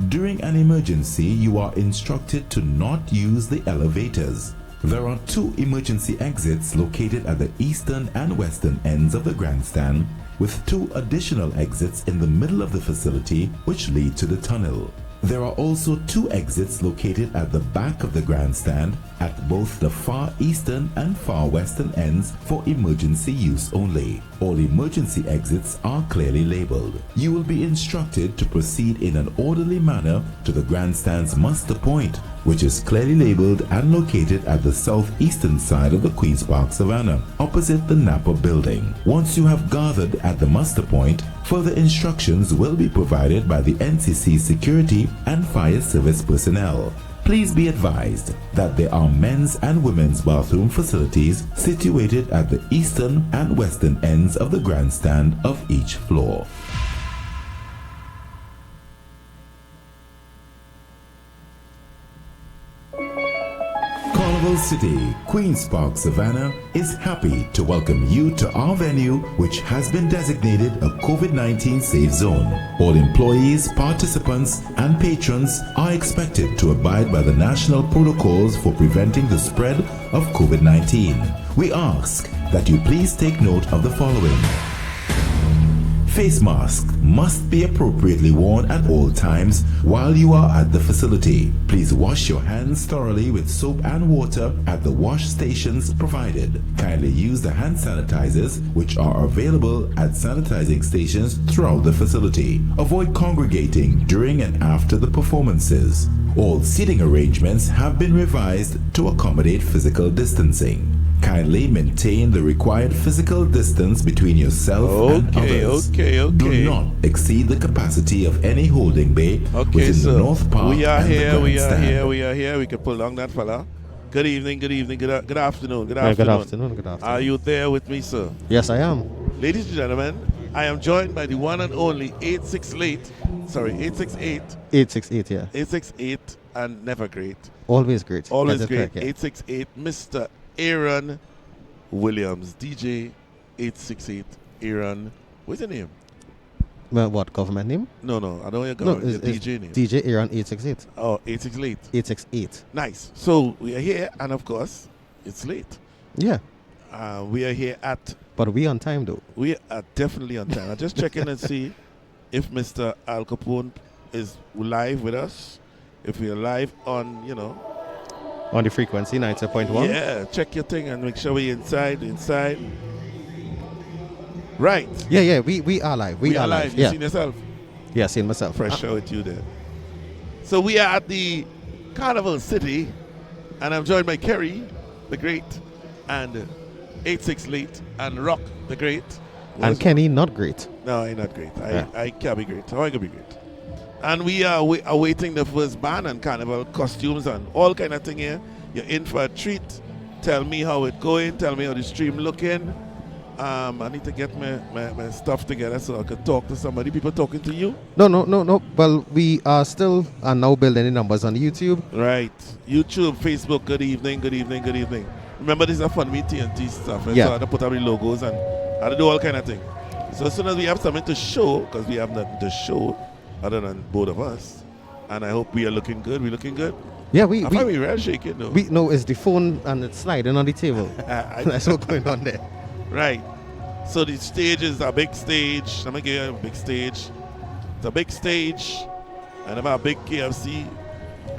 During an emergency, you are instructed to not use the elevators. There are 2 emergency exits located at the eastern and western ends of the grandstand, with 2 additional exits in the middle of the facility which lead to the tunnel. There are also 2 exits located at the back of the grandstand at both the far eastern and far western ends for emergency use only. All emergency exits are clearly labeled. You will be instructed to proceed in an orderly manner to the grandstand's muster point, which is clearly labeled and located at the southeastern side of the Queen's Park Savannah, opposite the Napa building. Once you have gathered at the muster point, further instructions will be provided by the NCC security and fire service personnel. Please be advised that there are men's and women's bathroom facilities situated at the eastern and western ends of the grandstand of each floor. Carnival City, Queen's Park Savannah is happy to welcome you to our venue, which has been designated a COVID-19 safe zone. All employees, participants, and patrons are expected to abide by the national protocols for preventing the spread of COVID-19. We ask that you please take note of the following. Face masks must be appropriately worn at all times while you are at the facility. Please wash your hands thoroughly with soap and water at the wash stations provided. Kindly use the hand sanitizers which are available at sanitizing stations throughout the facility. Avoid congregating during and after the performances. All seating arrangements have been revised to accommodate physical distancing. Kindly maintain the required physical distance between yourself and others. Do not exceed the capacity of any holding bay within the North Park we are and here, the we are grandstand. here, we are here. We can pull down that fella. Good evening, good evening, good afternoon, good Good afternoon. afternoon, good afternoon. Are you there with me, sir? Yes, I am. Ladies and gentlemen, I am joined by the one and only 868, 868, yeah. 868 and never great. Always great. Always Get it great. correct, yeah. 868, Mr. Aaron Williams, DJ 868 Aaron. What's your name? Well, what, government name? No, I don't know your No, government, it's your DJ name. DJ Aaron 868. Oh, 868. 868. Nice. So we are here, and of course, it's late. Yeah, We are here at. but we on time though. We are definitely on time. I just check in and see if Mr. Al Capone is live with us. If we are live on, On the frequency, 90.1. yeah, check your thing and make sure we're inside. Right. Yeah, we are live. We are live. You Yeah, seen yourself? yeah, seeing myself. Fresh show with you there. So we are at the Carnival City, and I'm joined by Kerry, the Great, and 86 and Rock, the Great. And Kenny, not great. No, I'm not great. Yeah. I can't be great. How I can be great? And we are awaiting the first band and carnival costumes and all kind of thing here. You're in for a treat. Tell me how it going. Tell me how the stream looking. I need to get my stuff together so I can talk to somebody. People talking to you? No. Well, we are still now building the numbers on YouTube. Right. YouTube, Facebook, good evening. Remember, this is a fun with TNT stuff. Right? Yeah. So I had to put up the logos and I had to do all kind of things. So as soon as we have something to show, because we have nothing to show other than both of us, and I hope we are looking good. We looking good? Yeah, I find we real shaking though. no, it's the phone and it's sliding on the table. That's what's going on there. Right. So the stage is a big stage. Let me give you a big stage. It's a big stage. And I have a big KFC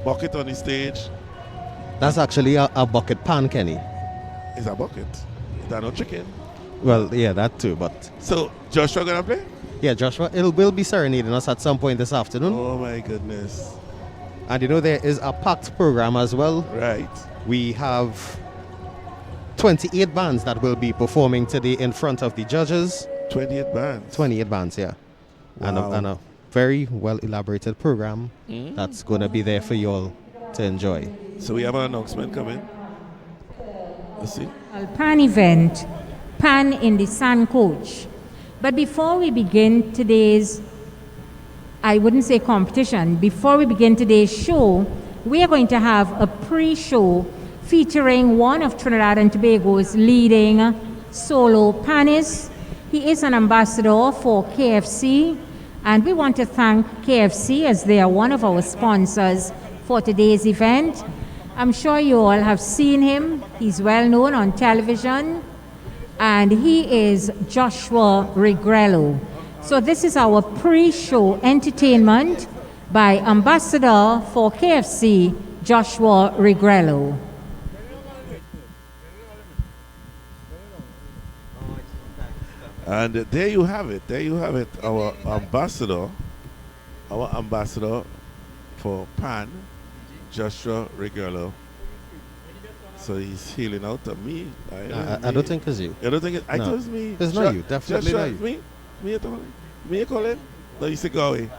bucket on the stage. That's actually a bucket pan, Kenny. It's a bucket. Is that no chicken? Well, yeah, that too, but... So Joshua gonna play? Yeah, Joshua, it will be serenading us at some point this afternoon. Oh my goodness. And there is a packed program as well. Right. We have 28 bands that will be performing today in front of the judges. 28 bands. 28 bands, yeah. Wow. And a very well elaborated program that's going to be there for you all to enjoy. So we have an announcement coming. Let's see. Pan event, Pan in the Sancouche. But before we begin today's, I wouldn't say competition, before we begin today's show, we are going to have a pre-show featuring one of Trinidad and Tobago's leading solo panists. He is an ambassador for KFC And we want to thank KFC as they are one of our sponsors for today's event. I'm sure you all have seen him. He's well known on television. And he is Joshua Regrello. So this is our pre-show entertainment by Ambassador for KFC, Joshua Regrello. And there you have it. There you have it. Our ambassador for Pan, Joshua Regrello. So he's healing out of me. I don't think it's you. You don't think it? I No. thought it was me. It's not you. Definitely Joshua, not you. Me at all? Me you call it? No, you say go away.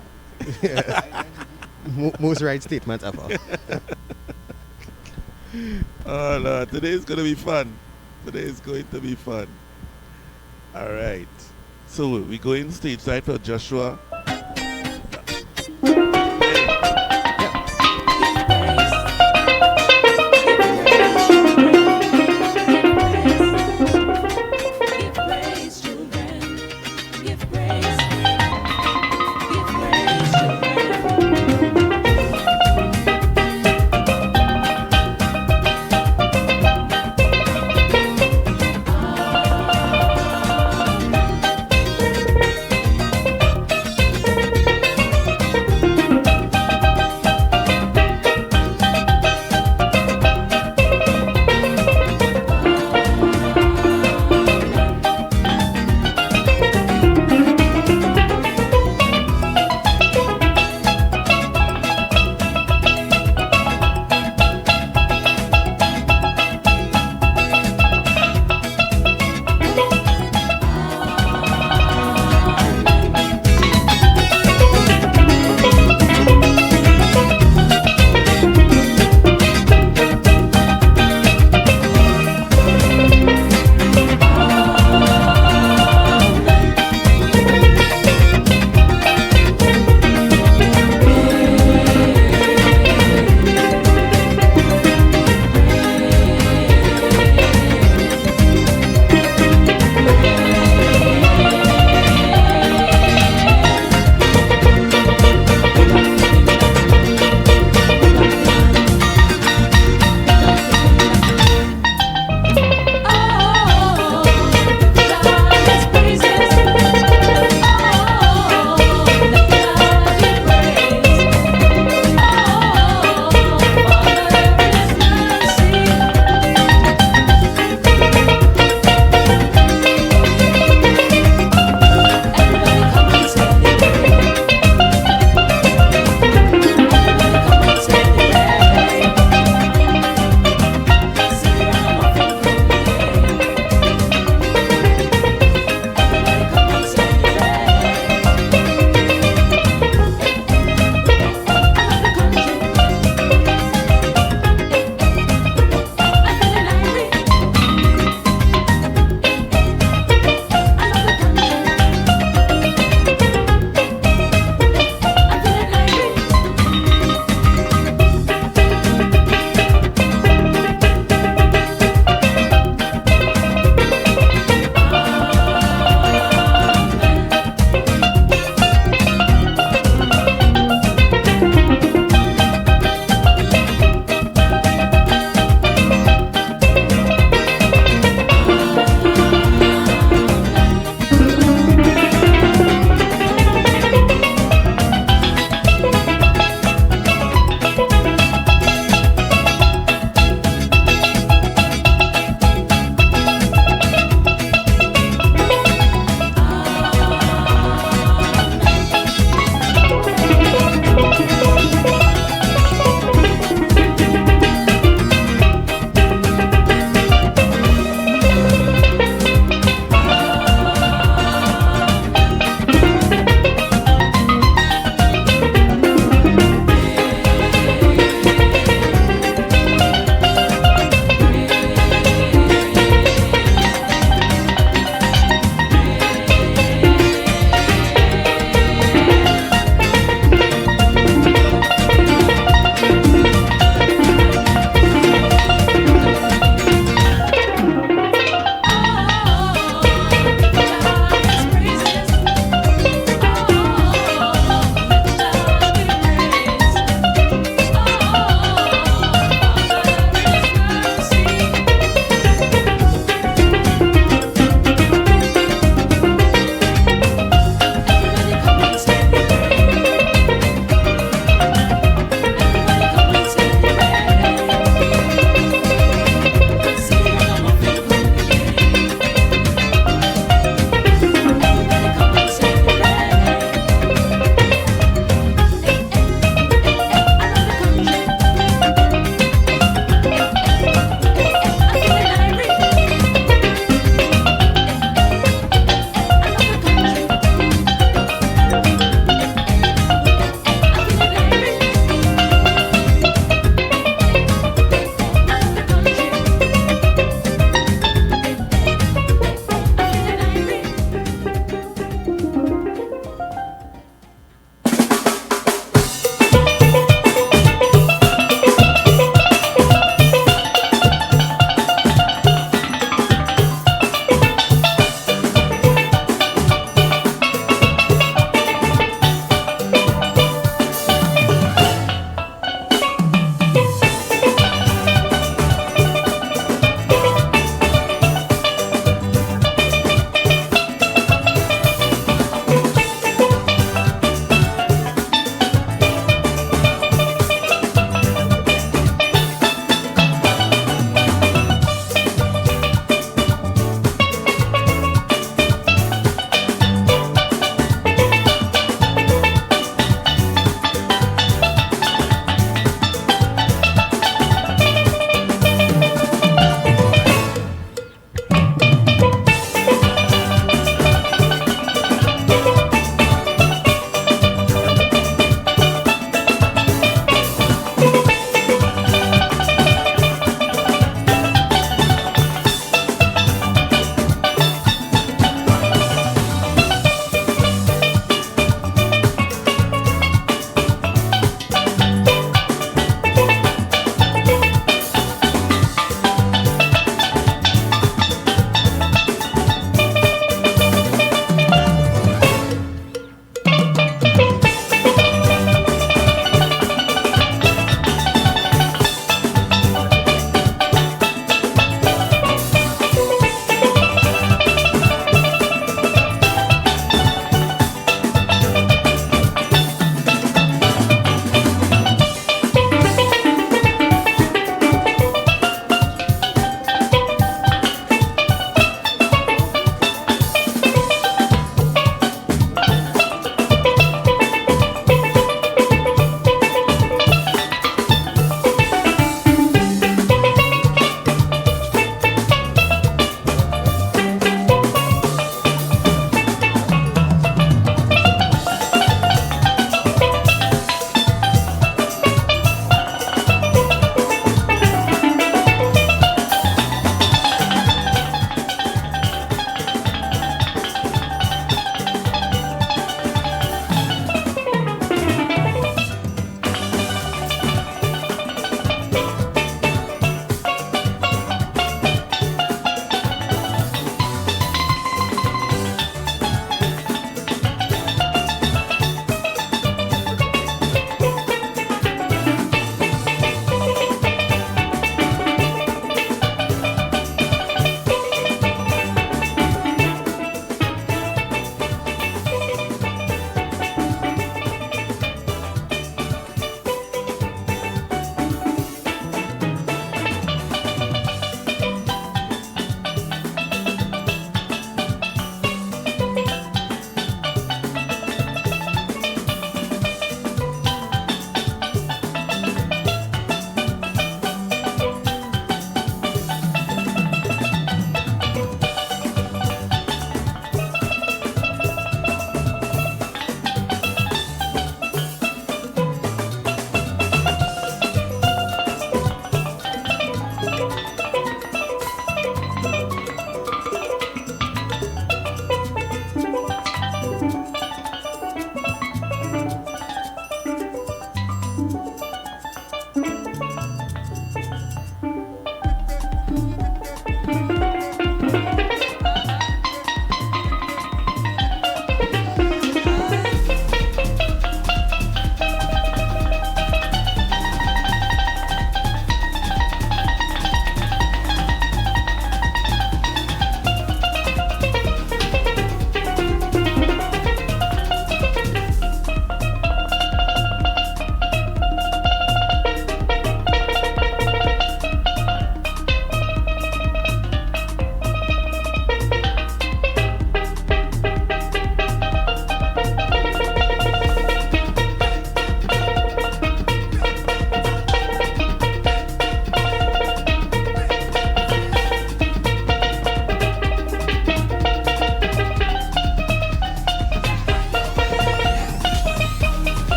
Most right statement ever. Oh Lord, today is going to be fun. Today is going to be fun. All right. So we go in stage side for Joshua.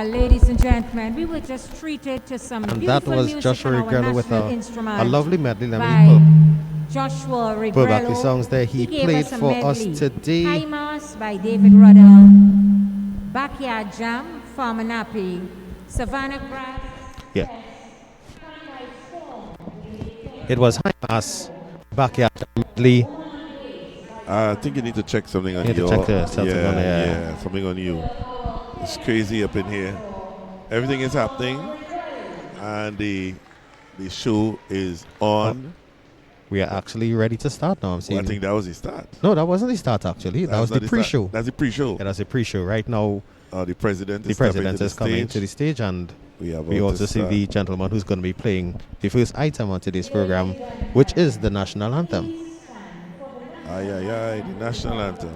Well, ladies and gentlemen, we were just treated to some And beautiful that was music Joshua on our Regrello with national instrument a lovely medley. Let by me Joshua pull back the Regrello. songs there he gave played us a for us medley. today. Timers by David Ruddell, Backyard Jam, Farmer Nappy, Savannah Grass. Yeah. It was high mass, backyard medley. I think you need to check something on You need to your... check something on there. Yeah, something on you. It's crazy up in here. Everything is happening, and the show is on. We are actually ready to start now. I'm seeing. Well, I think that was the start. No, that wasn't the start actually. That was the pre-show. That's the pre-show. Yeah, that's the pre-show. Right now, The president the president is coming to the stage, and we also see the gentleman who's going to be playing the first item on today's program, which is the national anthem. Aye, aye, aye, the national anthem.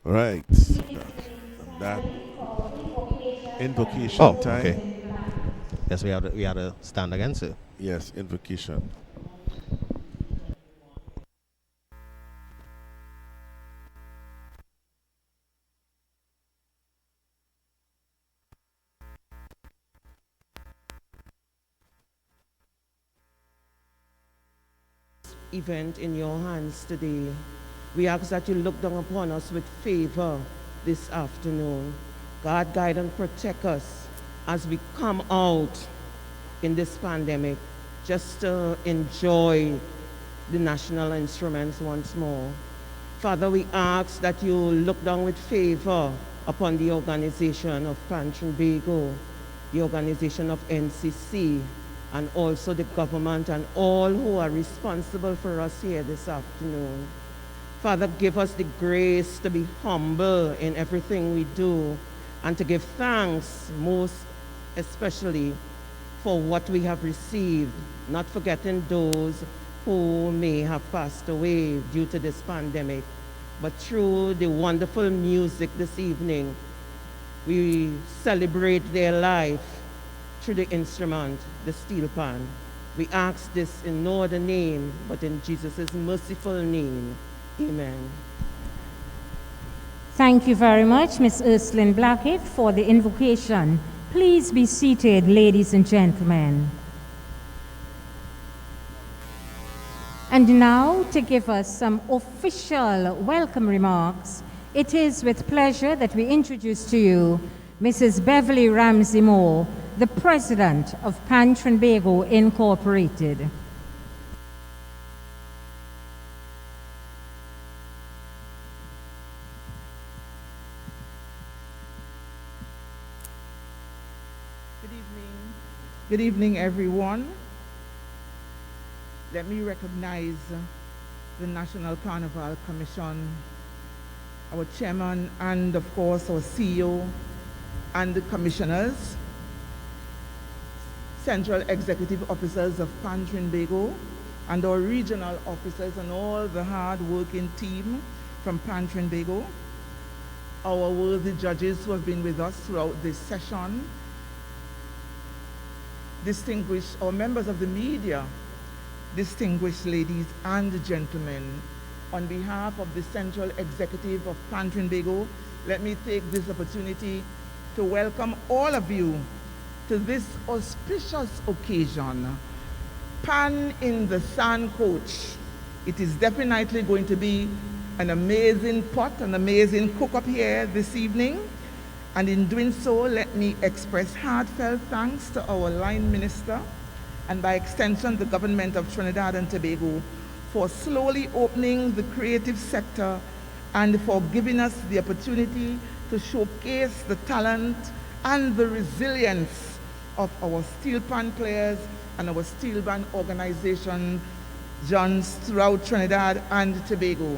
Right. That invocation time. Okay. Yes, we had to stand against it. Yes, invocation. Event in your hands today. We ask that you look down upon us with favor this afternoon. God, guide and protect us as we come out in this pandemic, just to enjoy the national instruments once more. Father, we ask that you look down with favor upon the organization of Pan Trinbago, the organization of NCC, and also the government and all who are responsible for us here this afternoon. Father, give us the grace to be humble in everything we do and to give thanks most especially for what we have received, not forgetting those who may have passed away due to this pandemic. But through the wonderful music this evening, we celebrate their life through the instrument, the steel pan. We ask this in no other name, but in Jesus' merciful name. Amen. Thank you very much, Ms. Ursuline Blackett, for the invocation. Please be seated, ladies and gentlemen. And now, to give us some official welcome remarks, it is with pleasure that we introduce to you Mrs. Beverly Ramsey Moore, the President of Pan Trinbago Incorporated. Good evening, everyone. Let me recognize the National Carnival Commission, our chairman, and of course our CEO and the commissioners, central executive officers of Pan Trinbago, and our regional officers and all the hard-working team from Pan Trinbago, our worthy judges who have been with us throughout this session, distinguished, our members of the media, distinguished ladies and gentlemen, on behalf of the Central Executive of Pan Trinbago, let me take this opportunity to welcome all of you to this auspicious occasion, Pan in the Sancouche. It is definitely going to be an amazing pot, an amazing cook-up here this evening. And in doing so, let me express heartfelt thanks to our line minister and by extension the government of Trinidad and Tobago for slowly opening the creative sector and for giving us the opportunity to showcase the talent and the resilience of our steel pan players and our steel band organization throughout Trinidad and Tobago.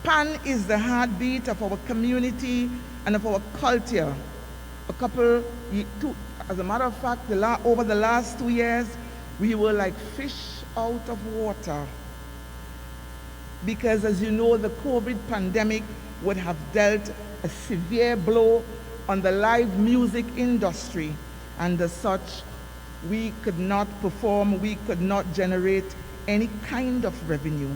Pan is the heartbeat of our community and of our culture. As a matter of fact, over the last 2 years, we were like fish out of water. Because as you know, the COVID pandemic would have dealt a severe blow on the live music industry. And as such, we could not perform, we could not generate any kind of revenue.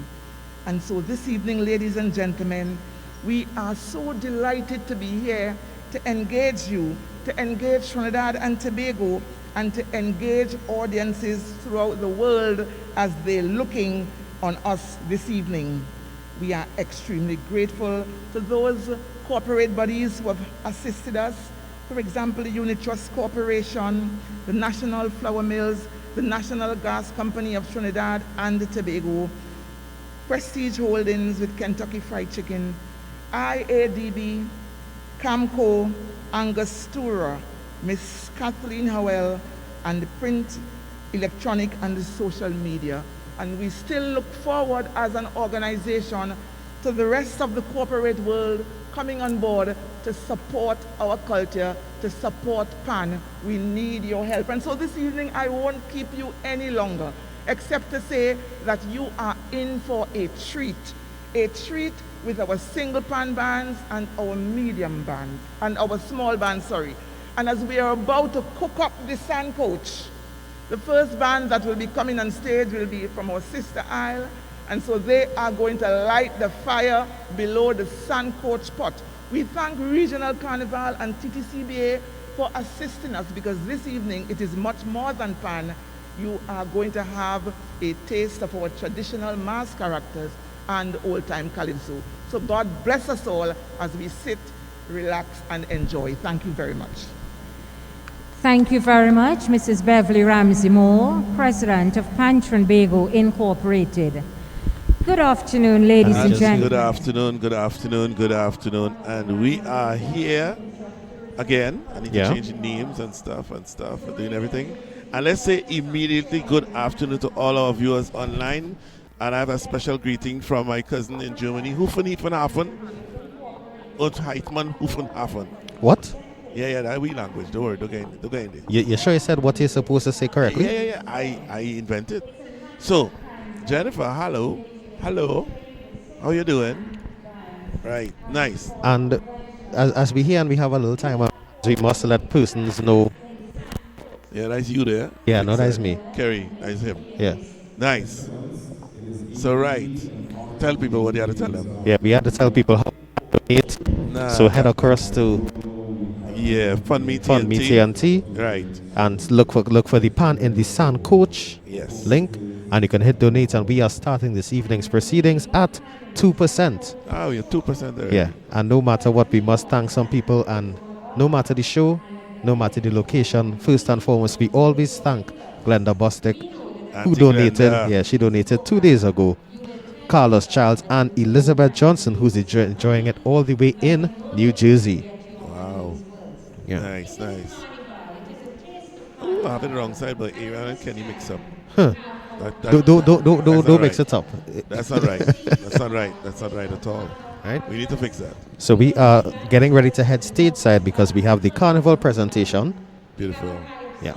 And so this evening, ladies and gentlemen, we are so delighted to be here to engage you, to engage Trinidad and Tobago, and to engage audiences throughout the world as they're looking on us this evening. We are extremely grateful to those corporate bodies who have assisted us. For example, the Unit Trust Corporation, the National Flour Mills, the National Gas Company of Trinidad and Tobago, Prestige Holdings with Kentucky Fried Chicken, IADB, Camco, Angostura, Miss Kathleen Howell, and the print, electronic, and the social media. And we still look forward as an organization to the rest of the corporate world coming on board to support our culture, to support Pan. We need your help. And so this evening, I won't keep you any longer, except to say that you are in for a treat with our single pan bands and our medium band, and our small band, sorry. And as we are about to cook up the Sancouche, the first band that will be coming on stage will be from our sister isle, and so they are going to light the fire below the Sancouche pot. We thank Regional Carnival and TTCBA for assisting us, because this evening it is much more than pan. You are going to have a taste of our traditional mass characters and old-time calypso. So God bless us all as we sit, relax, and enjoy. Thank you very much. Thank you very much, Mrs. Beverly Ramsey Moore, President of Pan Trinbago Incorporated. Good afternoon, ladies and gentlemen. Good afternoon, good afternoon, good afternoon. And we are here again. I need to change the names and stuff and doing everything. And let's say immediately good afternoon to all our viewers online. And I have a special greeting from my cousin in Germany, Hufenhafen. Und Heitmann Hufenhafen. What? Yeah, that we language. Don't worry, don't get in there. You sure you said what you're supposed to say correctly? Yeah. I invented. So, Jennifer, hello. How you doing? Right, nice. And as we hear and we have a little time, we must let persons know. Yeah, that's you there. Yeah, no, that's me. Kerry, that's him. Yeah. Nice. So, right. Tell people what you have to tell them. Yeah, we have to tell people how to donate. So head across to FundMe TNT. Right. And look for the Pan in the Sancouche link. And you can hit donate, and we are starting this evening's proceedings at 2%. Oh, you're 2% there. Yeah, and no matter what, we must thank some people, and no matter the show, no matter the location, first and foremost, we always thank Glenda Bostic, who donated. Glenda. Yeah, she donated 2 days ago. Carlos Charles and Elizabeth Johnson, who's enjoying it all the way in New Jersey. Wow. Yeah. Nice. Oh, I have it the wrong side, but Aaron and Kenny mix up. Huh. Don't mix it up. That's not right. That's not right at all. Right? We need to fix that. So we are getting ready to head stateside because we have the Carnival presentation. Beautiful. Yeah.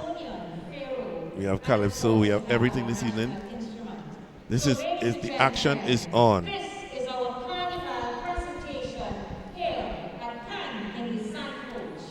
We have Calypso. We have everything this evening. This is the action is on. This is our Carnival presentation here at Pan in the Sancouche.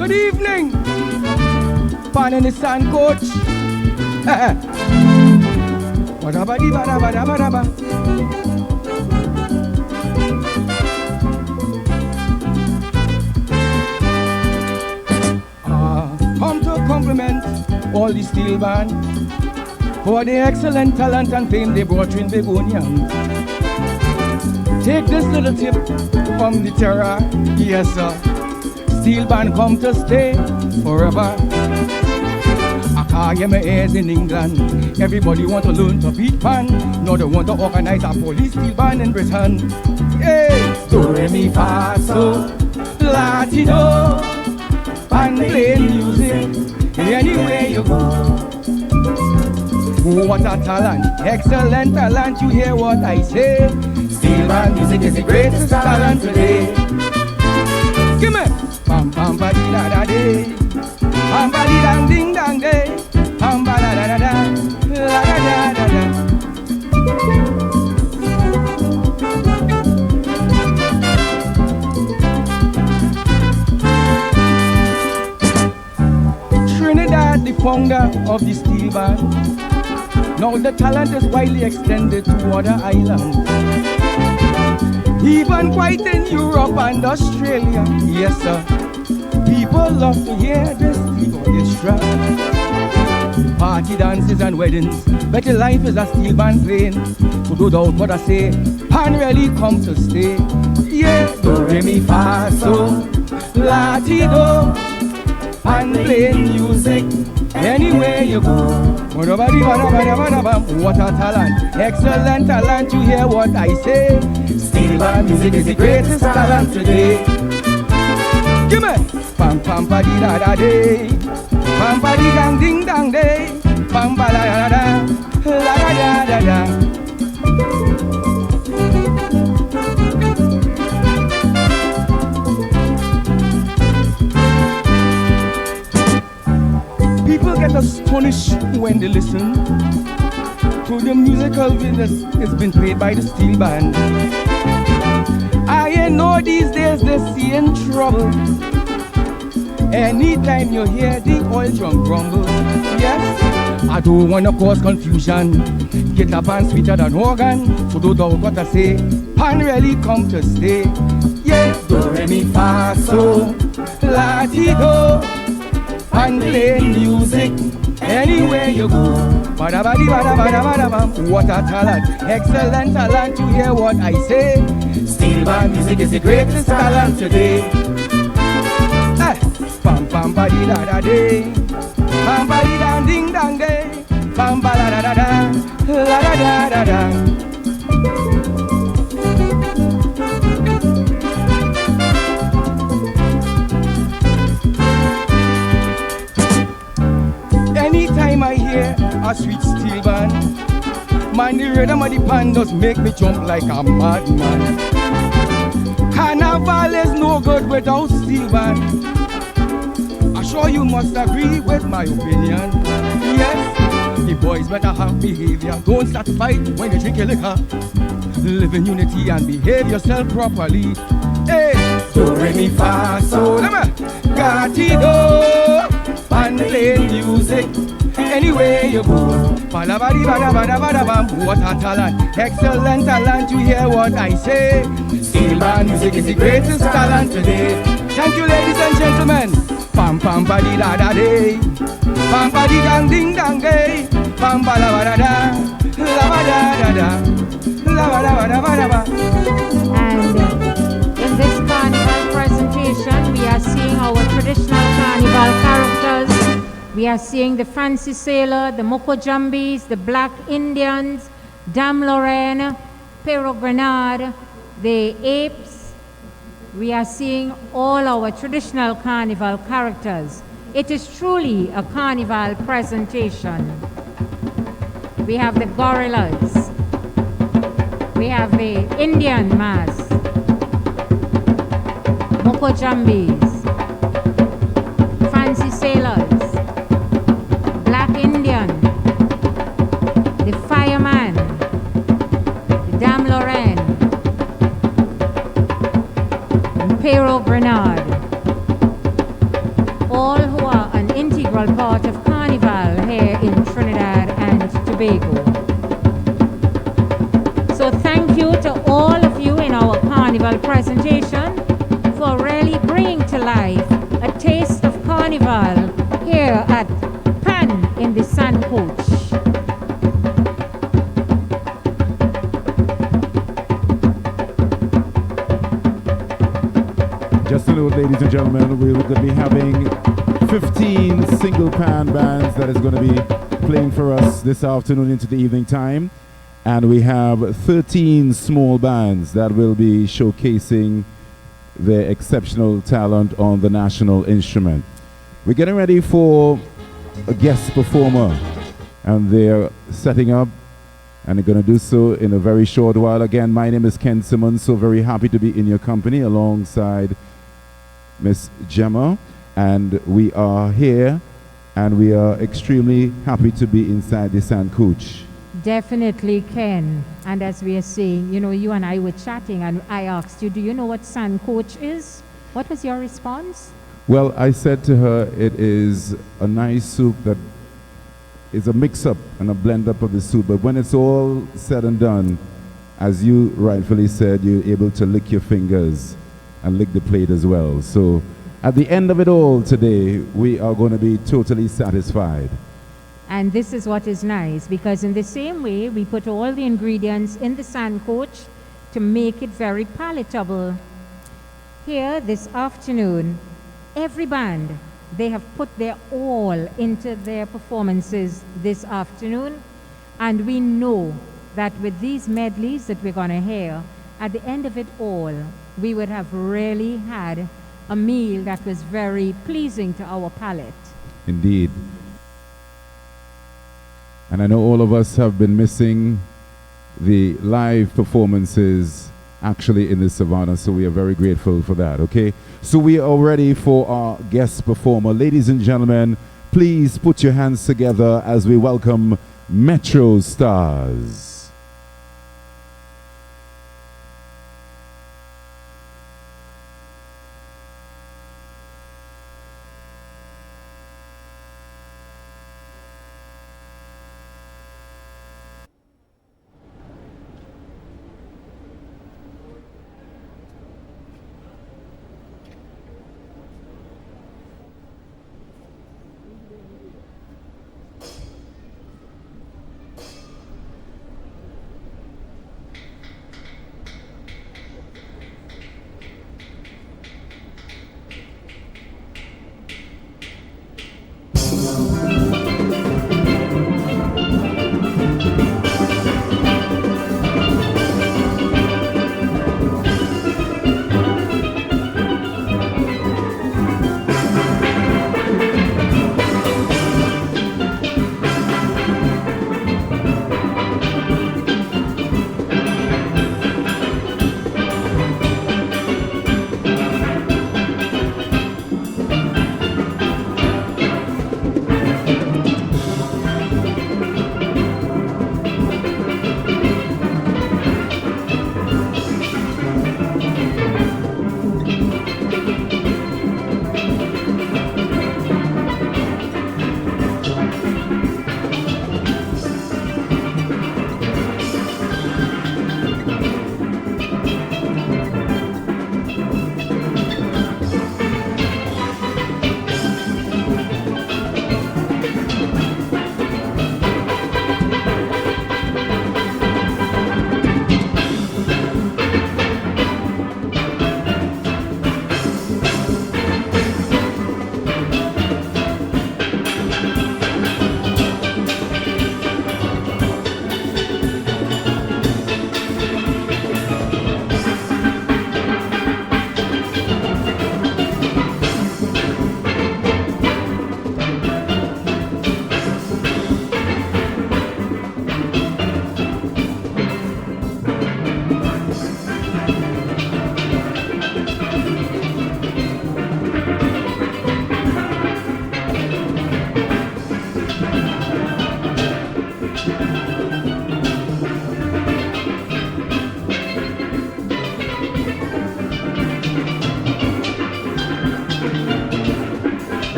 Good evening, Pan In De Sancouche. Come to compliment all the steel band for the excellent talent and fame they brought in Begonian. Take this little tip from the terror, yes sir. Steel band come to stay forever. I can't hear my ears in England. Everybody want to learn to beat pan. Now they want to organize a police steel band in Britain. Hey, do re mi fa so, la ti do. Band playing music anywhere you go. What a talent, excellent talent. You hear what I say? Steel band music is the greatest talent today. Give me pam pam ba di da da day, pam ba di dang ding dang day, pam ba da da da da, la da da da da. Trinidad, the founder of the steel band. Now the talent is widely extended to other islands, even quite in Europe and Australia. Yes sir, people love to hear this steel orchestra. Party dances and weddings, better life is a steel band playing. So no doubt what I say, pan really come to stay. Yeah, do re mi fa so, la ti do. Pan playing music anywhere you go. What a talent, excellent talent. You hear what I say? Steel band music is the greatest talent today. Give me pam pam pa di da da day, pam pa di dang ding dang day, pam pa la da da la da da da da. People get astonished when they listen to the musical that has been played by the steel band. I know these days they're seeing trouble. Anytime you hear the oil drum grumble, yes, I don't want to cause confusion. Get a pan sweeter than organ, so don't doubt what I say. Pan really come to stay. Yeah, do re mi fa so, la ti do. Pan play music anywhere you go. What a talent, excellent talent. You hear what I say? Steel band music is the greatest talent today. Pam pam ba di da da day, pam ba di dang ding dang day, pam ba la da da da, la da da da da. Anytime I hear a sweet steel band, man, the rhythm of the pan does make me jump like a madman. Carnival is no good without steel band. I'm sure you must agree with my opinion. Yes, the boys better have behavior. Don't start to fight when you drink your liquor. Live in unity and behave yourself properly. Hey, do re mi fa so, ga ti do. Pan play music anywhere you go. What a talent, excellent talent. You hear what I say? Steel band music is the greatest talent today. Thank you, ladies and gentlemen. Pam pam ba di da da day, pam ba di dang ding dang day, pam ba la ba da da, la ba da da da, la ba da ba da ba da ba. And in this carnival presentation, we are seeing our traditional carnival characters. We are seeing the Fancy Sailor, the Moko Jumbies, the Black Indians, Dame Lorraine, Pero Grenade, the Apes. We are seeing all our traditional carnival characters. It is truly a carnival presentation. We have the gorillas. We have the Indian mask, Moko Jumbies, Fancy Sailors, Black Indian, the Fireman, the Dame Lorraine, Pero Grenade, all who are an integral part of Carnival here in Trinidad and Tobago. So thank you to all of you in our Carnival presentation for really bringing to life a taste of Carnival here at Pan in Sancouche. Just a note, ladies and gentlemen, we're going to be having 15 single pan bands that is going to be playing for us this afternoon into the evening time. And we have 13 small bands that will be showcasing their exceptional talent on the national instrument. We're getting ready for a guest performer, and they're setting up, and they're going to do so in a very short while. Again, my name is Ken Simmons, so very happy to be in your company alongside Miss Gemma, and we are here, and we are extremely happy to be inside the Sancouche. Definitely, Ken. And as we are saying, you know, you and I were chatting, and I asked you, do you know what Sancouche is? What was your response? Well, I said to her, it is a nice soup that is a mix-up and a blend-up of the soup. But when it's all said and done, as you rightfully said, you're able to lick your fingers and lick the plate as well. So at the end of it all today, we are going to be totally satisfied. And this is what is nice, because in the same way, we put all the ingredients in the Sancouche to make it very palatable. Here this afternoon, every band, they have put their all into their performances this afternoon. And we know that with these medleys that we're going to hear, at the end of it all, we would have really had a meal that was very pleasing to our palate. Indeed. And I know all of us have been missing the live performances actually in the Savannah, so we are very grateful for that, okay? So we are ready for our guest performer. Ladies and gentlemen, please put your hands together as we welcome Metro Stars.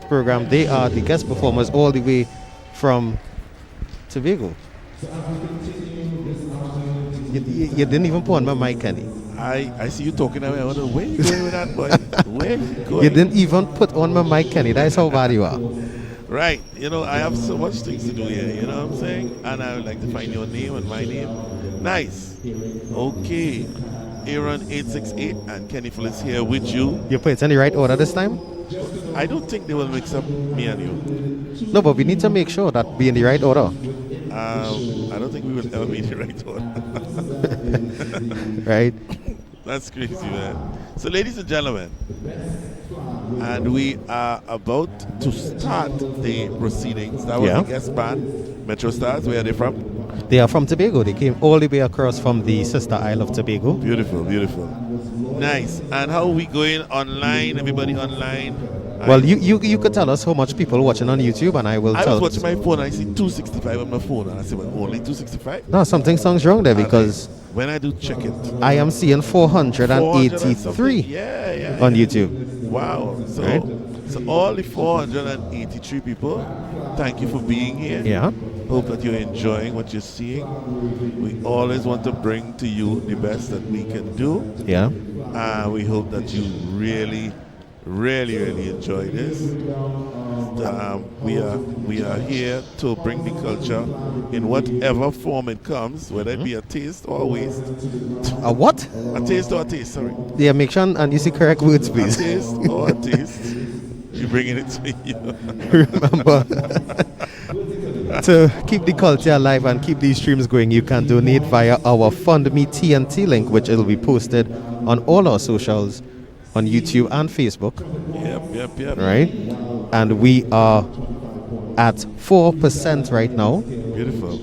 Program. They are the guest performers all the way from Tobago. You didn't even put on my mic, Kenny. I see you talking away. I wonder where you going with that, boy? Where you going? You didn't even put on my mic, Kenny. That's how bad you are. Right. You know, I have so much things to do here. You know what I'm saying? And I would like to find your name and my name. Nice. Okay. Aaron 868 and Kenny Phillips here with you. You put it in the right order this time? I don't think they will mix up me and you. No, but we need to make sure that be in the right order. I don't think we will ever be in the right order. Right? That's crazy, man. So, ladies and gentlemen, and we are about to start the proceedings. That was the guest band, Metro Stars. Where are they from? They are from Tobago. They came all the way across from the sister isle of Tobago. Beautiful, beautiful. Nice. And how are we going online? Everybody online? Well, you could tell us how much people watching on YouTube, and I will tell. I was watching my phone and I see 265 on my phone, and I said, well, only 265? No, something sounds wrong there because when I do check it, I am seeing 483 on YouTube. Wow. So, so all the 483 people, thank you for being here. Yeah. Hope that you're enjoying what you're seeing. We always want to bring to you the best that we can do. Yeah. We hope that you really enjoy this. We are here to bring the culture in whatever form it comes, whether it be a taste or a waste. A what? A taste or a taste, sorry. Yeah, make sure and use the correct words, please. A taste or a taste. You bringing it to you. Remember, to keep the culture alive and keep these streams going, you can donate via our Fund Me TNT link, which will be posted on all our socials, on YouTube and Facebook. Yep. Right? And we are at 4% right now. Beautiful.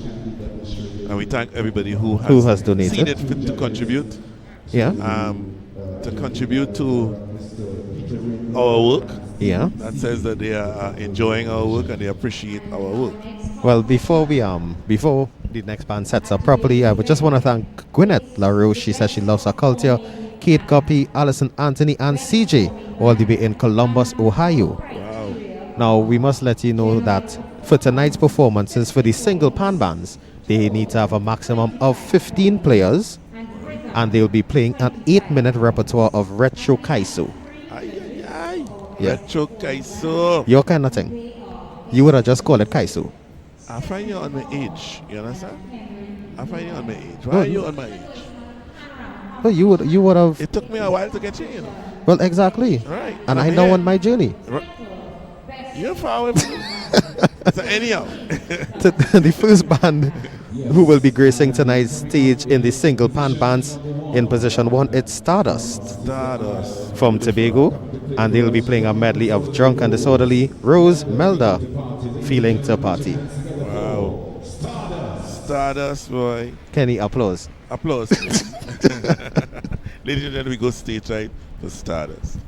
And we thank everybody who has donated. Seen it fit to contribute. Yeah. To contribute to our work. Yeah. That says that they are enjoying our work and they appreciate our work. Well, before the next band sets up properly, I would just want to thank Gwyneth LaRoche. She says she loves her culture. Kate Guppy, Alison Anthony, and CJ, all the way in Columbus, Ohio. Wow. Now, we must let you know that for tonight's performances for the single pan bands, they need to have a maximum of 15 players, and they'll be playing an 8-minute repertoire of retro kaiso. Yeah. Retro kaiso. Your kind of thing. You would have just called it kaiso. I find you on my age. You understand? I find you on my age. Why are you on my age? Well, you would have. It took me a while to get you, you know. Well, exactly. Right. And I know on my journey. You're far away from me. So anyhow. The first band who will be gracing tonight's stage in the single pan bands in position 1, it's Stardust. Stardust. From Tobago. And they'll be playing a medley of Drunk and Disorderly, Rose, Melda, Feeling to Party. Wow. Stardust, boy. Kenny, applause. Applause. Ladies and gentlemen, we go stage right for Stardust.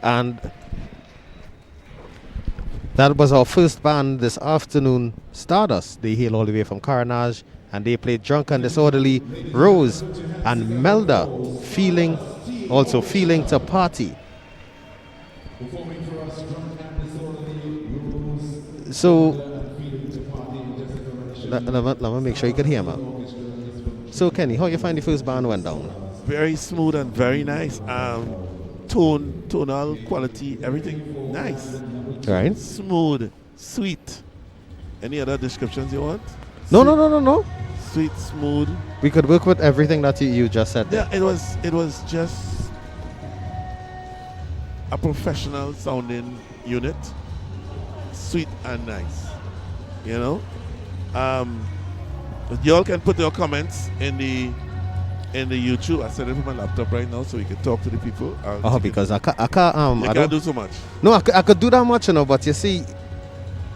And that was our first band this afternoon, Stardust. They hail all the way from Carnage, and they played Drunk and Disorderly, Rose, and Melda, Feeling to Party. So, let me make sure you can hear me. So, Kenny, how you find the first band went down? Very smooth and very nice. Tonal quality, everything nice. Right. Smooth, sweet. Any other descriptions you want? No. Sweet, smooth. We could work with everything that you just said there. Yeah, it was just a professional sounding unit. Sweet and nice. You know? Y'all can put your comments in the YouTube. I set it from my laptop right now so we can talk to the people. Because I can't I can't do so much. No, I could do that much, but you see,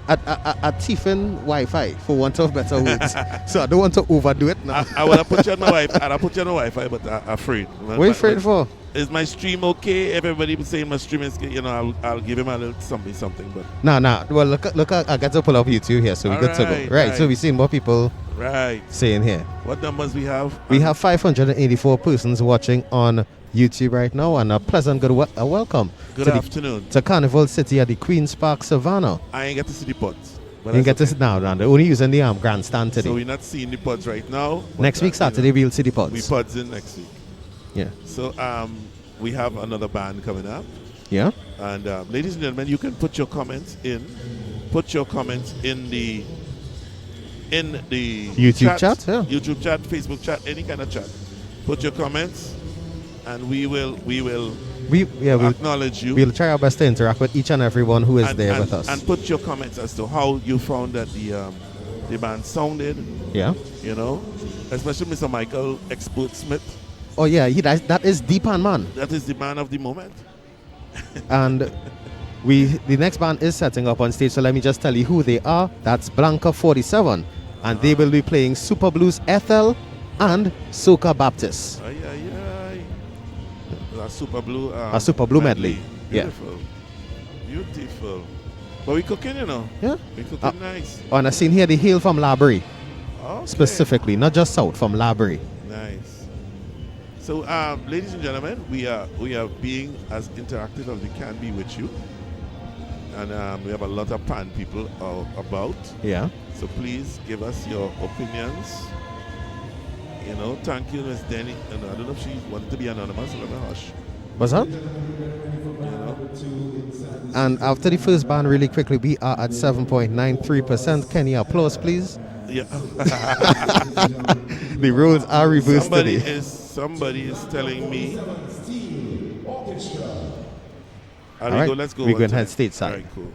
at thiefing Wi-Fi, for want of better words. So I don't want to overdo it now. I would have put you on my Wi-Fi. I'd have put you on my Wi-Fi, but I'm afraid. What are you afraid for? Is my stream okay? Everybody be saying my stream is, I'll give him a little something, but. Nah. Well, look, I got to pull up YouTube here, so we're good to go. Right, so we're seeing more people saying here. What numbers we have? We have 584 persons watching on YouTube right now, and a pleasant good welcome. Good afternoon. To Carnival City at the Queen's Park Savannah. I ain't get to see the pods. You ain't get to sit down, they're only using the grandstand today. So we're not seeing the pods right now. Next week, Saturday, we'll see the pods. We pods in next week. Yeah. So we have another band coming up. Yeah. And ladies and gentlemen, you can put your comments in. Put your comments in the YouTube chat, yeah. YouTube chat, Facebook chat, any kind of chat. Put your comments, and we will acknowledge you. We'll try our best to interact with each and everyone who is there with us. And put your comments as to how you found that the band sounded. Yeah. You know, especially Mr. Michael Expert Smith. Oh yeah, that is the pan man. That is the man of the moment. And the next band is setting up on stage, so let me just tell you who they are. That's Blanca 47, and they will be playing Super Blues Ethel and Soca Baptist. A Super Blue. A Super Blue medley. Beautiful. Yeah. Beautiful. But we cooking, Yeah. We cooking nice. And I seen here they hail from Labrie. Okay. Specifically, not just south, from Labrie. Nice. So, ladies and gentlemen, we are being as interactive as we can be with you, and we have a lot of pan people about. Yeah. So please give us your opinions. Thank you, Miss Denny. And I don't know if she wanted to be anonymous. Let me hush. What's that? And after the first band, really quickly, we are at 7.93%. Kenny, applause, please. Yeah. The roles are reversed today. Somebody is telling me. All right, let's go. We're going to head stateside. All right, cool.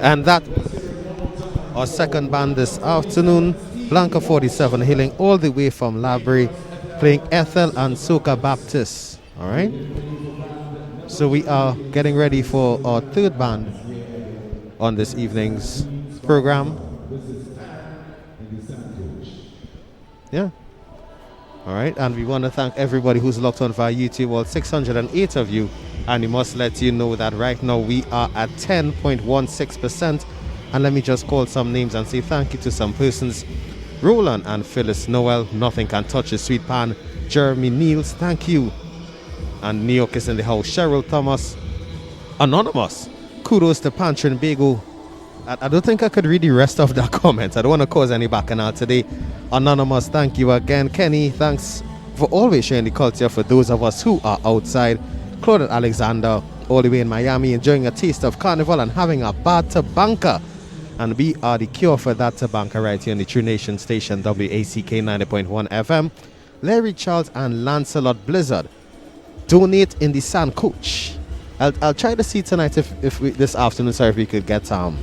And that our second band this afternoon, Blanca 47, hailing all the way from Labrie, playing Ethel and Soca Baptist. All right. So we are getting ready for our third band on this evening's program. Yeah. All right. And we want to thank everybody who's locked on via YouTube, all 608 of you. And we must let you know that right now we are at 10.16%. And let me just call some names and say thank you to some persons. Roland and Phyllis Noel, Nothing Can Touch a Sweet Pan. Jeremy Niels, thank you. And New York is in the house. Cheryl Thomas, Anonymous, kudos to Pantrin Bagel. I don't think I could read the rest of the comments. I don't want to cause any bacchanal today. Anonymous, thank you again. Kenny, thanks for always sharing the culture for those of us who are outside. Claude Alexander, all the way in Miami, enjoying a taste of Carnival and having a bad tabanca. And we are the cure for that tabanca right here on the True Nation station, WACK 90.1 FM. Larry Charles and Lancelot Blizzard, donate in the Sancouche. I'll try to see tonight if we, this afternoon, sorry, if we could get an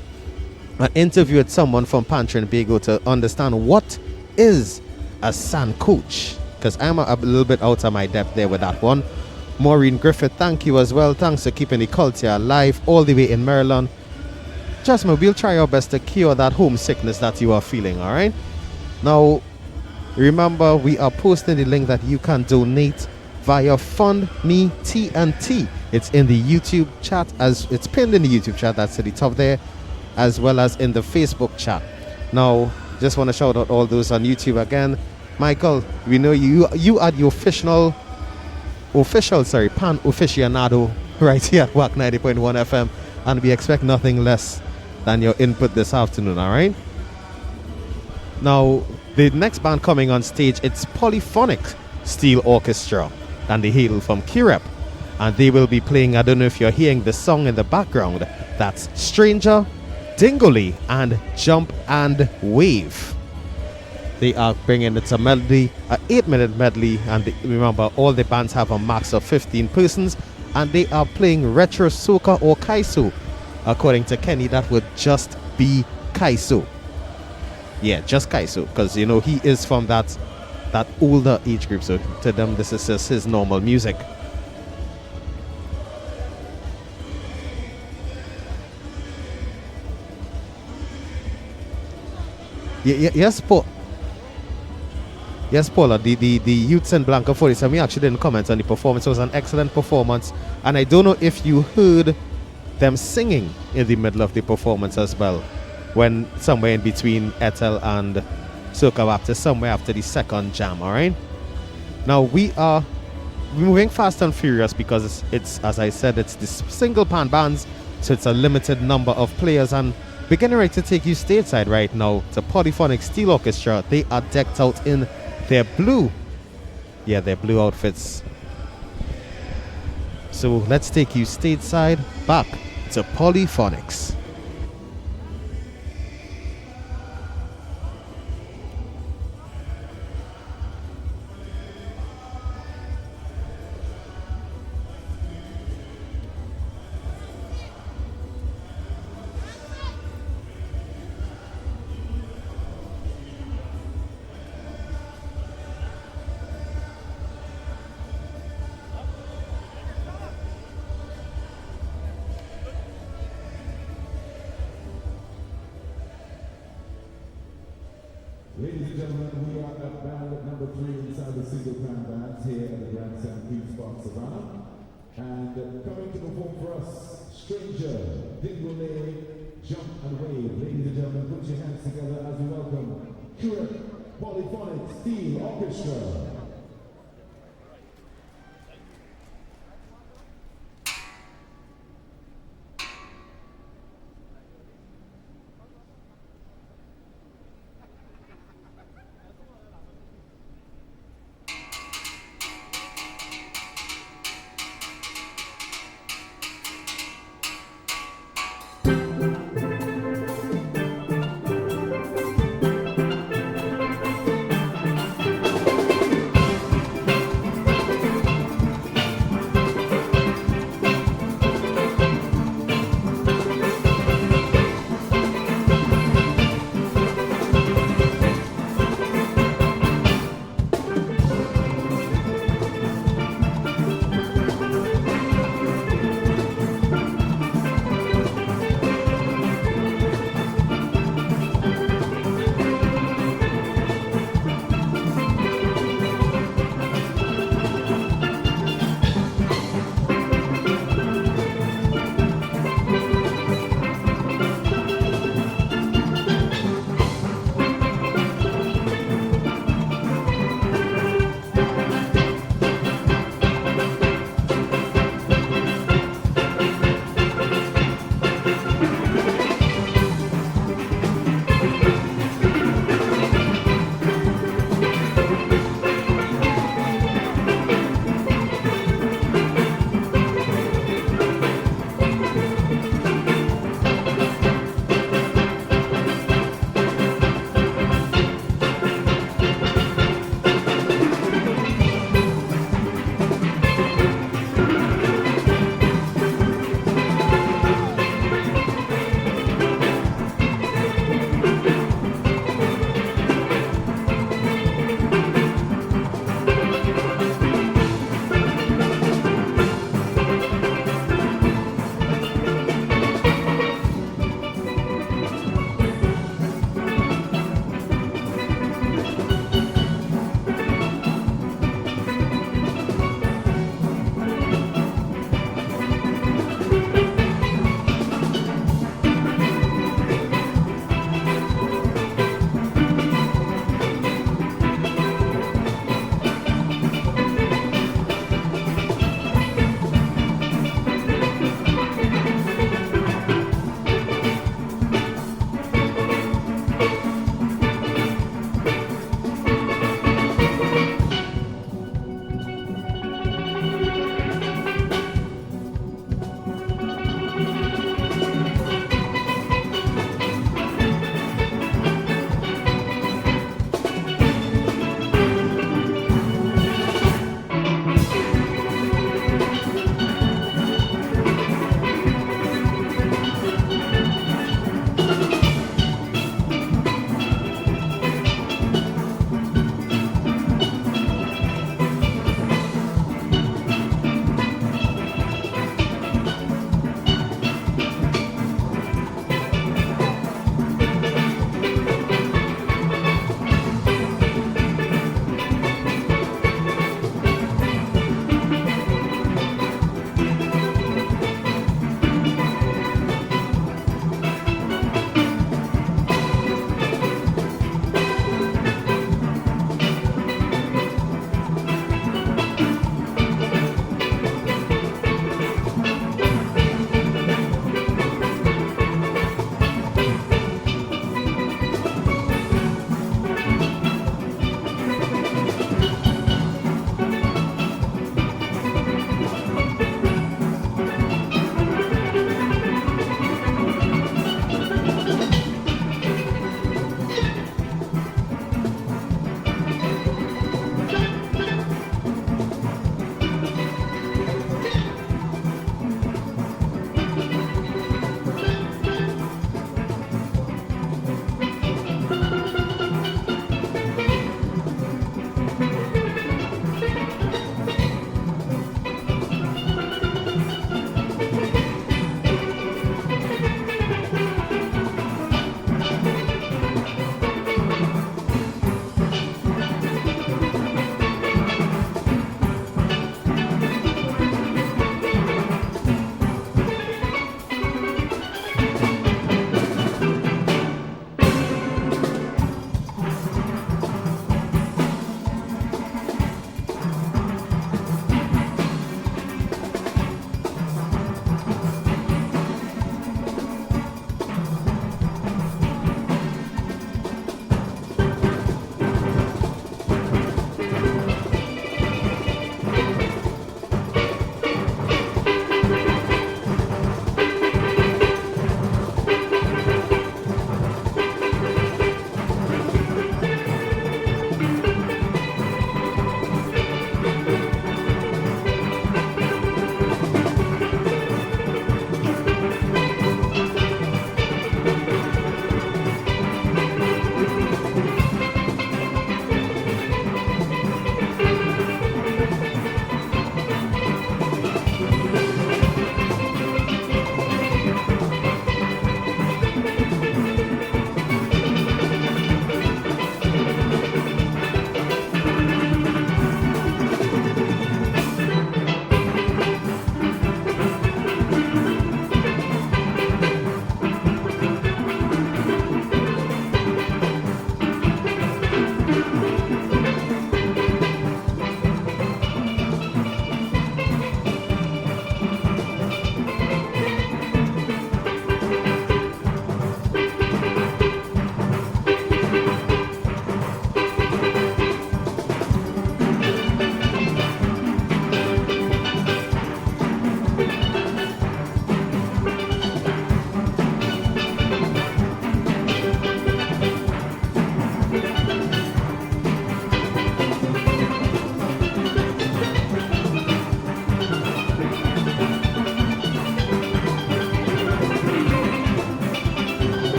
interview with someone from Pantry and Bagel to understand what is a Sancouche, because I'm a little bit out of my depth there with that one. Maureen Griffith, thank you as well. Thanks for keeping the culture alive all the way in Maryland. Jasmine, we'll try our best to cure that homesickness that you are feeling, all right? Now, remember, we are posting the link that you can donate via Fund Me TNT. It's in the YouTube chat, as it's pinned in the YouTube chat, that's at the top there, as well as in the Facebook chat. Now, just want to shout out all those on YouTube again. Michael, we know you are the official pan aficionado right here at WAC 90.1 FM, and we expect nothing less than your input this afternoon, all right? Now, the next band coming on stage, it's Polyphonic Steel Orchestra, and they hail from Kirep, and they will be playing, I don't know if you're hearing the song in the background, that's Stranger, Dingoli, and Jump and Wave. They are bringing it a melody, an 8-minute medley, and remember, all the bands have a max of 15 persons, and they are playing retro soca or kaiso. According to Kenny, that would just be kaiso. Yeah, just kaiso, because you know he is from that older age group, so to them this is just his normal music. Yes, Paul. Yes, Paula, the youths in Blanca 47, we actually didn't comment on the performance. It was an excellent performance, and I don't know if you heard them singing in the middle of the performance as well, when somewhere in between Ethel and Soca Baptist, somewhere after the second jam, all right? Now, we are moving fast and furious because it's, as I said, it's this single pan bands, so it's a limited number of players, and we're getting ready to take you stateside right now to Polyphonic Steel Orchestra. They are decked out in their blue, their blue outfits. So let's take you stateside back to Polyphonics. Ladies and gentlemen, we are at band number 3 inside the single pan bands here at the Grandstand Queen's Park Savannah. And coming to perform for us, Stranger, Dingole, Jump and Wave. Ladies and gentlemen, put your hands together as we welcome Curate Polyphonic Steel Orchestra.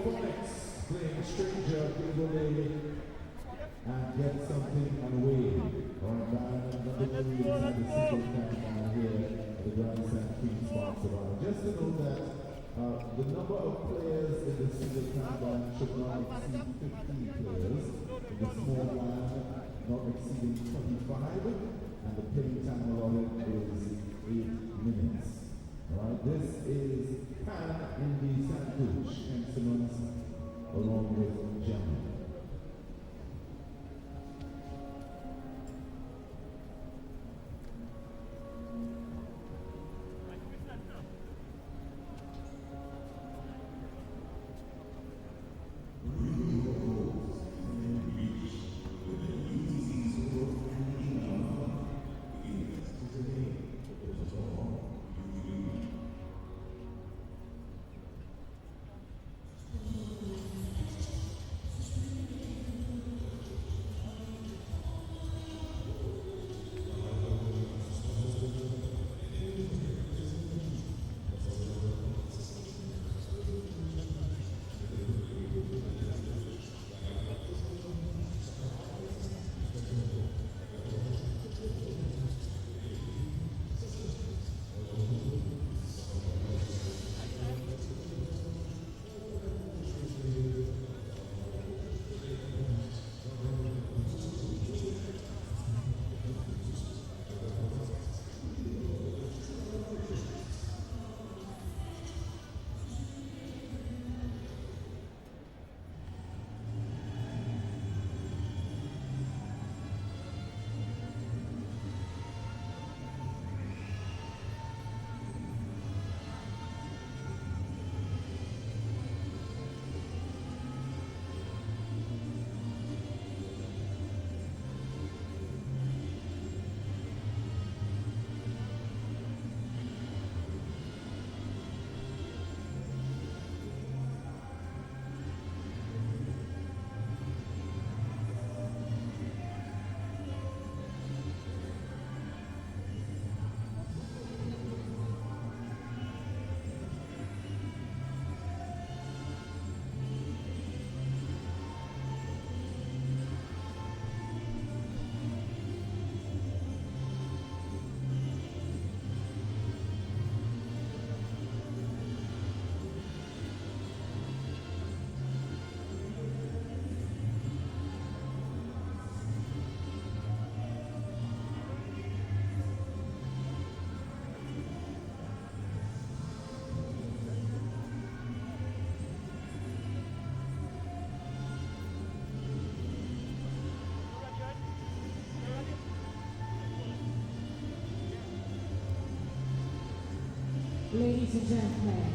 Polyphonics playing Stranger, Give Away, and Get Something on the Way. Alright, band number 3 is the single band here at the Grandstand Queen's Sponsor Bar. Just to know that the number of players in the single band should not exceed 15 players. In the small band, not exceeding 25, and the playing time allotted is 8 minutes. Alright, this is Pan In De Sancouche instruments along with Gemma. Ladies and gentlemen,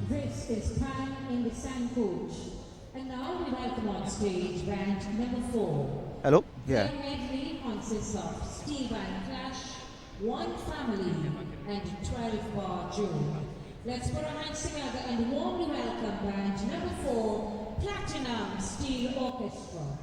this is Pan In De Sancouche. And now we welcome on stage band number 4. Hello? Yeah. Their medley consists of Steelband Clash, One Family, and 12-bar June. Let's put our hands together and warmly welcome band number 4, Platinum Steel Orchestra.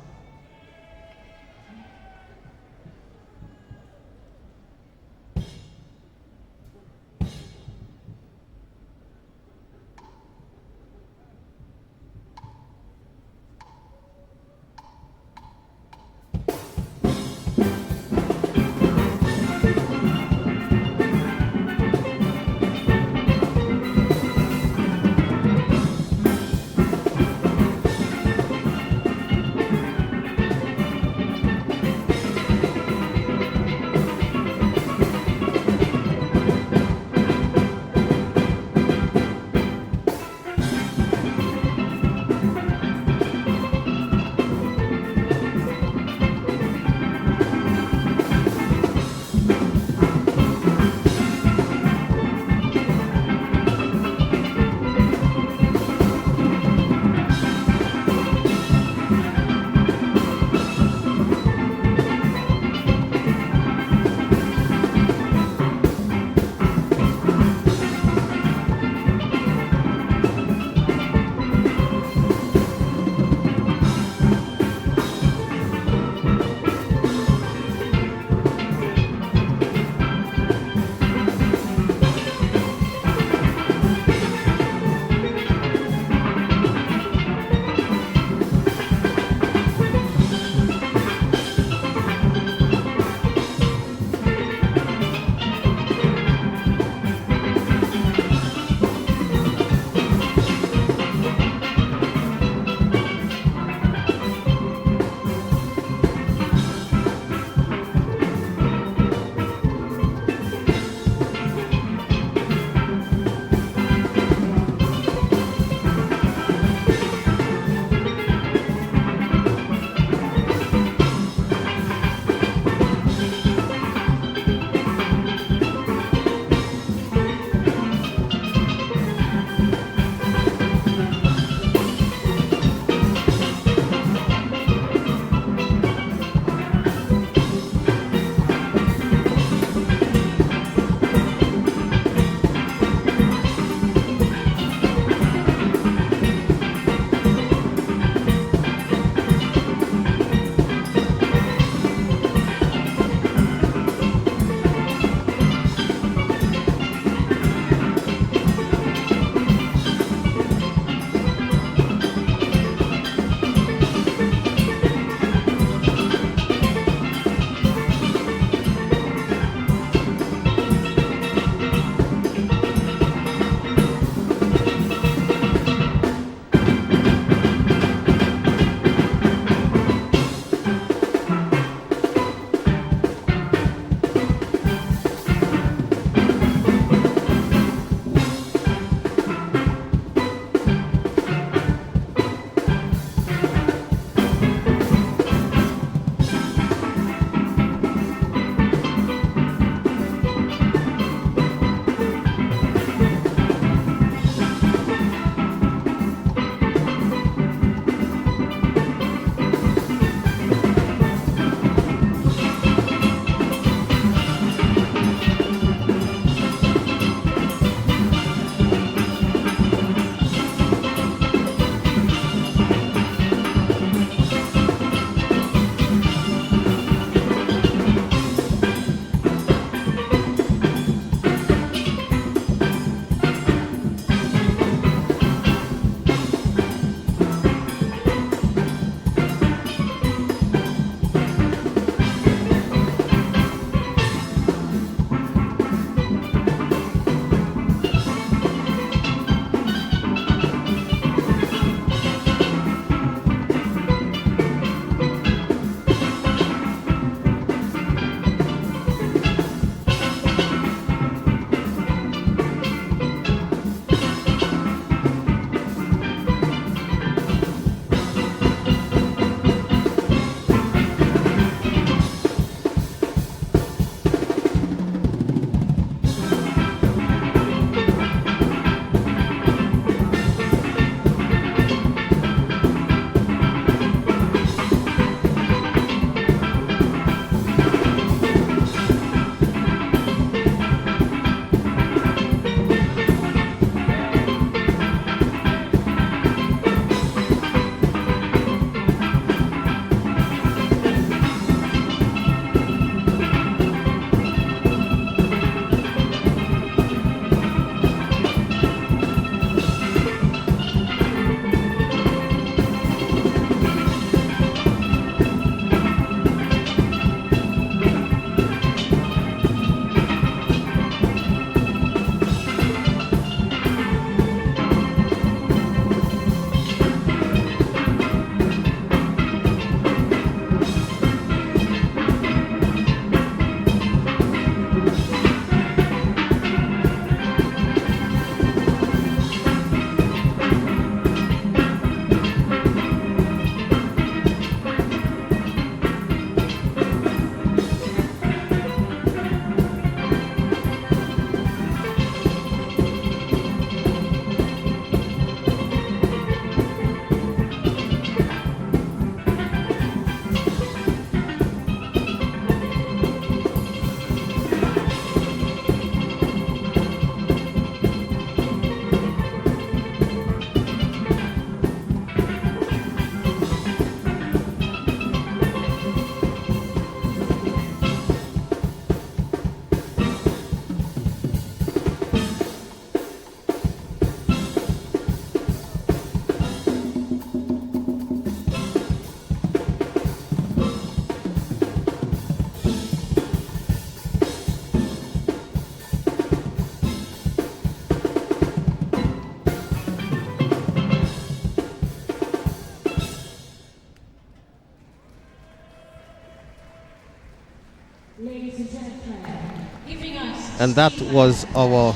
And that was our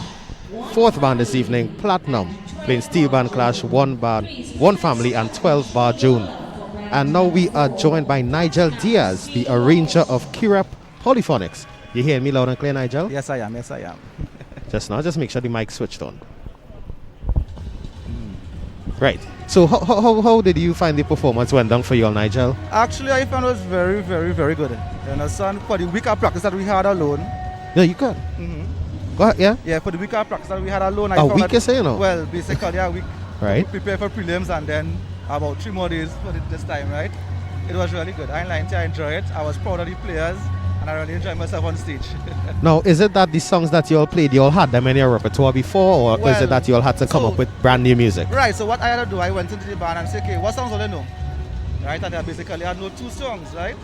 fourth band this evening, Platinum, playing Steel Band Clash, one family, and 12 Bar June. And now we are joined by Nigel Diaz, the arranger of Kirep Polyphonics. You hear me loud and clear, Nigel? Yes, I am. Yes, I am. Just now, just make sure the mic switched on. Right. So how did you find the performance went down for you all, Nigel? Actually, I found it was very, very, very good. You understand? For the week of practice that we had alone. Yeah, you could. Go ahead, yeah? Yeah, for the week of practice that we had alone. A week, you say, you know? Well, basically a week. Right. We prepare for prelims and then about 3 more days for this time, right? It was really good. I enjoyed it. I was proud of the players and I really enjoyed myself on stage. Now, is it that the songs that you all played, you all had them in your repertoire before, or is it that you all had to come up with brand new music? Right, so what I had to do, I went into the band and said, okay, what songs do they know? Right, and I basically had no 2 songs, right?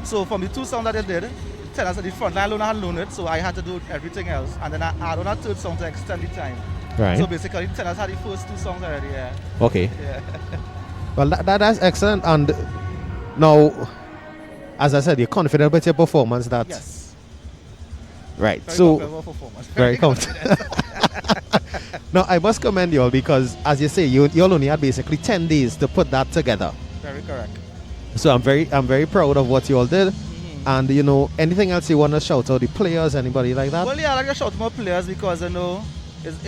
So from the 2 songs that they did, tell us that the front line alone had learned it, so I had to do everything else. And then I add on a 3rd song to extend the time. Right. So basically, tell us had the first 2 songs already, yeah. Okay. Yeah. Well, that's excellent. And now, as I said, you're confident about your performance. That Yes. Right. Very So comfortable performance. very confident. Now, I must commend you all because, as you say, you all only had basically 10 days to put that together. Very correct. So I'm very proud of what you all did. And you know, anything else you want to shout out, the players, anybody like that? Well, yeah, I like to shout more players because, you know, is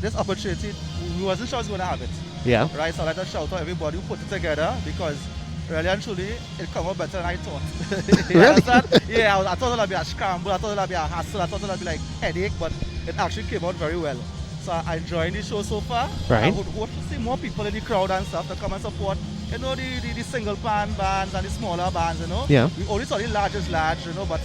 this opportunity, we wasn't sure I was going to have it. Yeah. Right, so I like to shout out everybody who put it together because really and truly, it came out better than I thought. Really? Yeah, I thought it would be a scramble, I thought it would be a hassle, I thought it would be like headache, but it actually came out very well. So I'm enjoying the show so far. Right. I would hope to see more people in the crowd and stuff to come and support, you know, the single pan bands and the smaller bands, you know. Yeah. We only saw the largest large, you know, but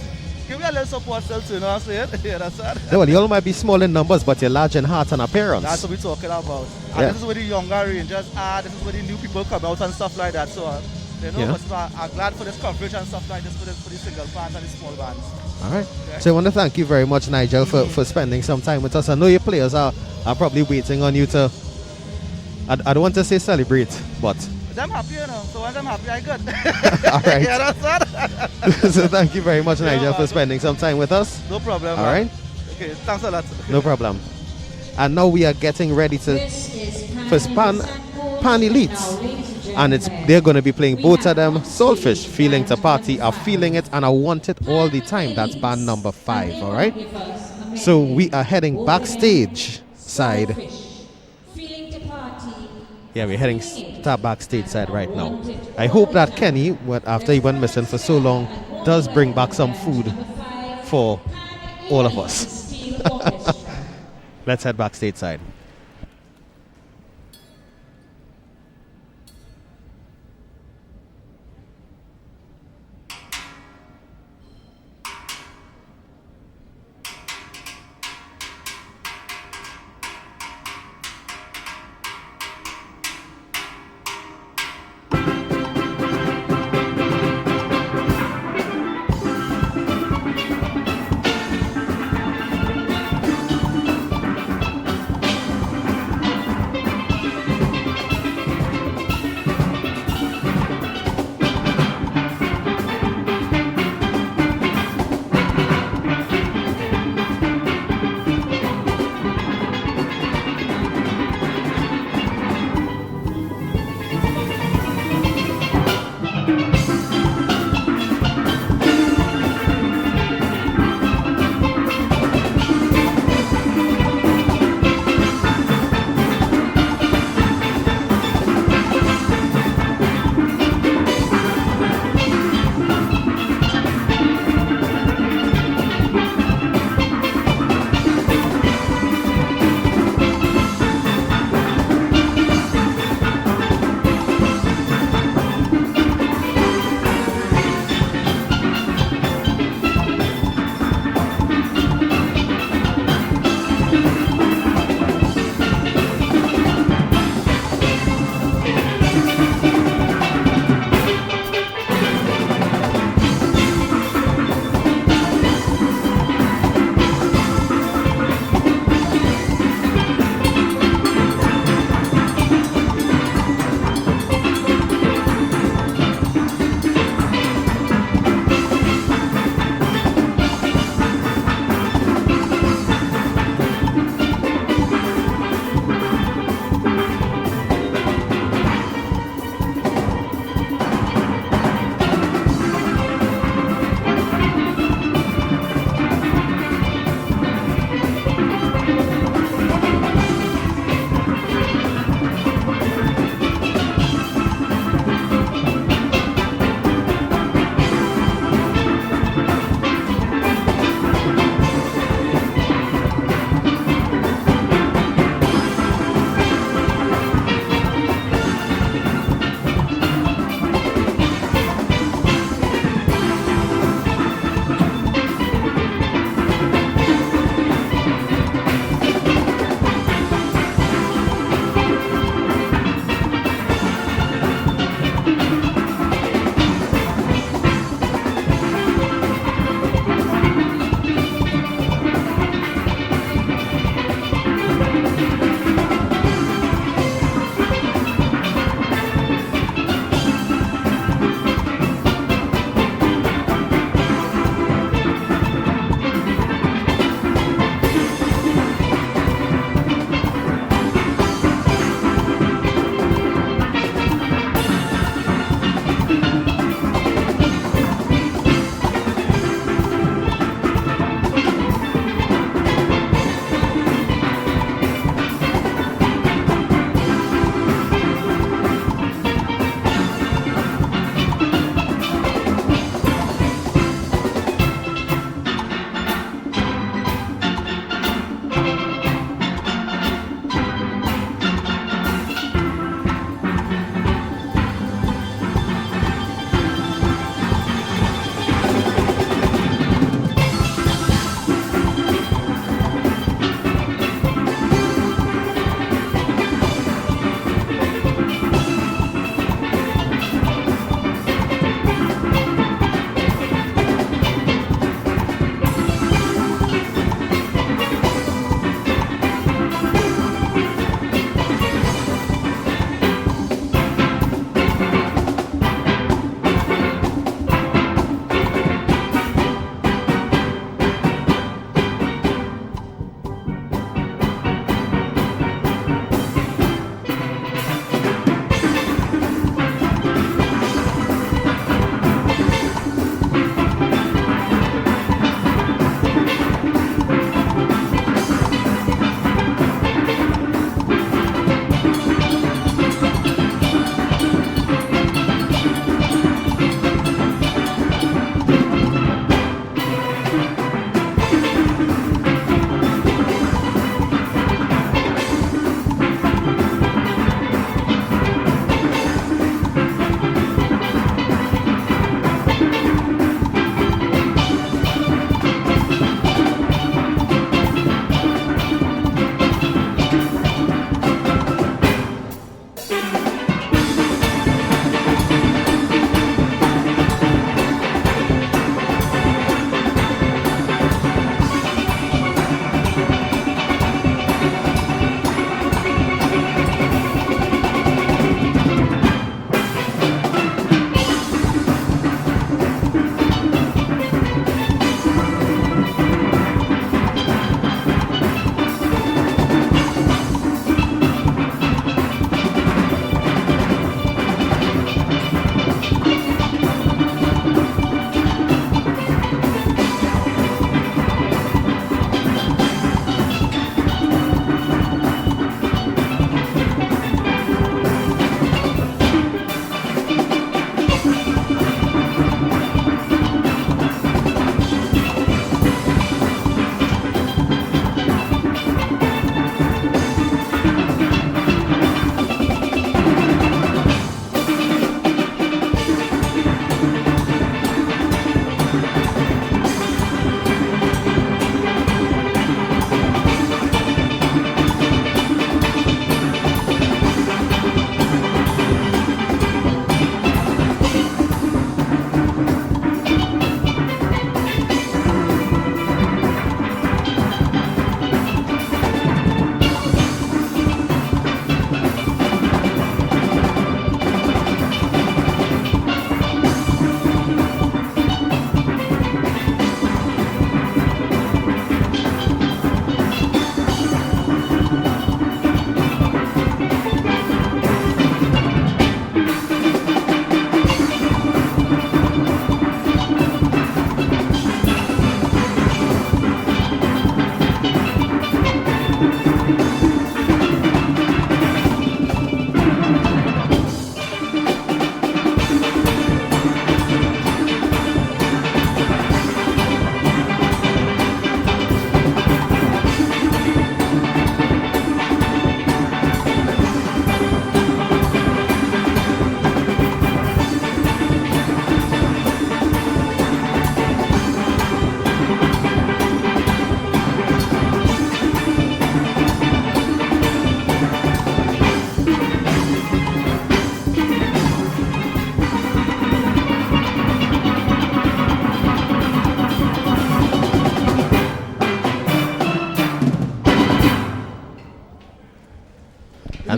give me a little support still too, you know what I'm saying? Yeah, that's it. No, well, you all might be small in numbers, but you're large in heart and appearance. That's what we're talking about. And Yeah. this is where the younger rangers are, this is where the new people come out and stuff like that. So, you know, Yeah. but I'm glad for this coverage and stuff like this for the single bands and the small bands. All right. So I want to thank you very much, Nigel, for spending some time with us. I know your players are probably waiting on you to, I don't want to say celebrate, but. I'm happy, you know. So when I'm happy, I'm good. All right. Yeah, that's it. So thank you very much, Yeah, Nigel, for man. spending some time with us. No problem. All man. right. Okay, thanks a lot. No problem. And now we are getting ready for Pan Elites. And they're going to be playing both of them. Soulfish, Feeling to Party, are feeling it, and I want it all the time. That's band number 5, all right? So we are heading backstage side. Yeah, we're heading backstage side right now. I hope that Kenny, after he went missing for so long, does bring back some food for all of us. Let's head backstage side.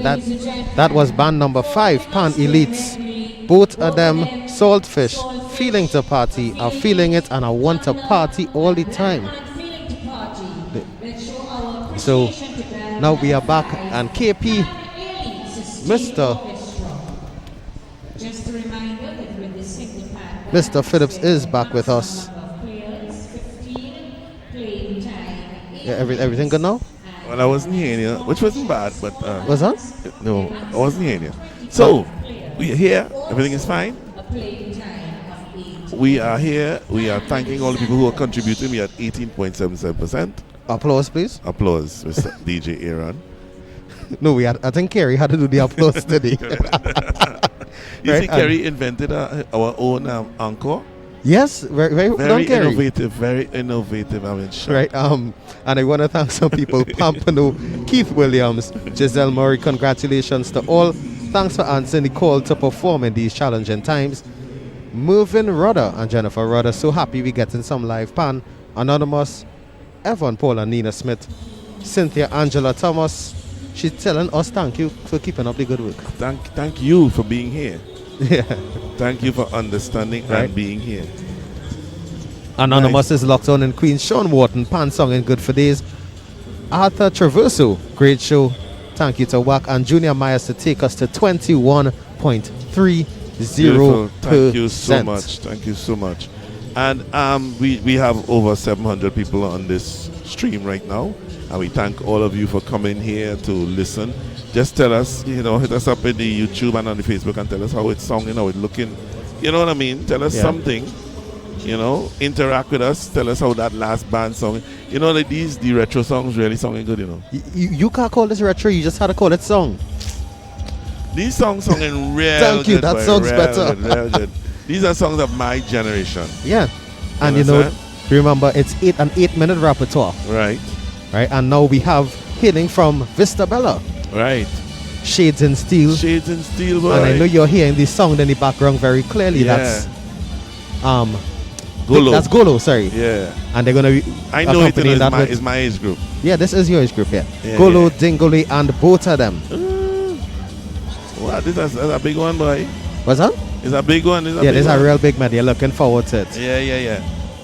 And that was band number 5, Pan Elites. Both of them, Saltfish, feeling to party. I'm feeling it and I want to party all the time. So now we are back and KP, Mr. Phillips is back with us. Yeah, everything good now? Well, I wasn't hearing you, which wasn't bad, but... What's that? No, I wasn't hearing you. So, we are here. Everything is fine. We are here. We are thanking all the people who are contributing. We are at 18.77%. Applause, please. Applause, Mr. DJ Aaron. No, I think Kerry had to do the applause today. You see, Kerry invented our own encore. Yes, very innovative, very innovative. I mean, sure. Right. And I want to thank some people: Pampano, Keith Williams, Giselle Murray. Congratulations to all. Thanks for answering the call to perform in these challenging times. Mervyn Rudder and Jennifer Rudder. So happy we getting some live pan. Anonymous, Evan Paul and Nina Smith, Cynthia Angela Thomas. She's telling us thank you for keeping up the good work. Thank you for being here. Yeah. Thank you for understanding and being here. Anonymous is locked on in Queens. Sean Wharton, pan song in Good for Days. Arthur Traverso, great show. Thank you to WAC and Junior Myers to take us to 21.30%. Thank you so much. Thank you so much. And we have over 700 people on this stream right now. And we thank all of you for coming here to listen. Just tell us, hit us up in the YouTube and on the Facebook and tell us how it's sounding, how it's looking. You know what I mean? Tell us something. Interact with us. Tell us how that last band song. Like the retro songs really sounding good, You can't call this retro, you just had to call it song. These songs sounding real Thank you, that sounds better. Real good. These are songs of my generation. Yeah. And remember, it's an 8-minute repertoire. Right. And now we have hailing from Vista Bella. Right. Shades in Steel. Shades in Steel, boy. And I know you're hearing the sound in the background very clearly. Yeah. That's Golo. That's Golo, sorry. Yeah. And they're going to be I know it's my age group. Yeah, this is your age group, yeah. Golo, Dingoli, and both of them. Wow, this is a big one, boy. What's that? It's a big one. This is a real big man. You're looking forward to it. Yeah.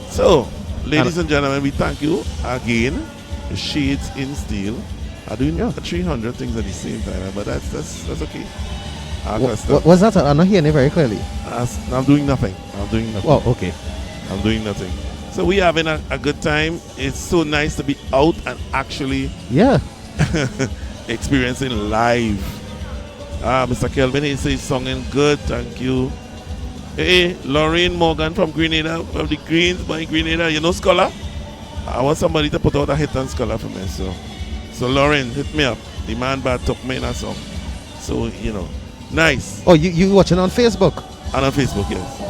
So, ladies and gentlemen, we thank you again. Shades in Steel are doing 300 things at the same time, but that's okay. What's that? I'm not hearing it very clearly. I'm doing nothing. Oh, okay. I'm doing nothing. So we having a good time. It's so nice to be out and actually experiencing live. Mr. Kelvin, he says songing good. Thank you. Hey, Lorraine Morgan from Grenada, from the Greens by Grenada. Scholar? I want somebody to put out a hit on Scholar for me. So Lauren, hit me up. The man bad took me in a song. So, nice. Oh, you watching on Facebook? And on Facebook, yes.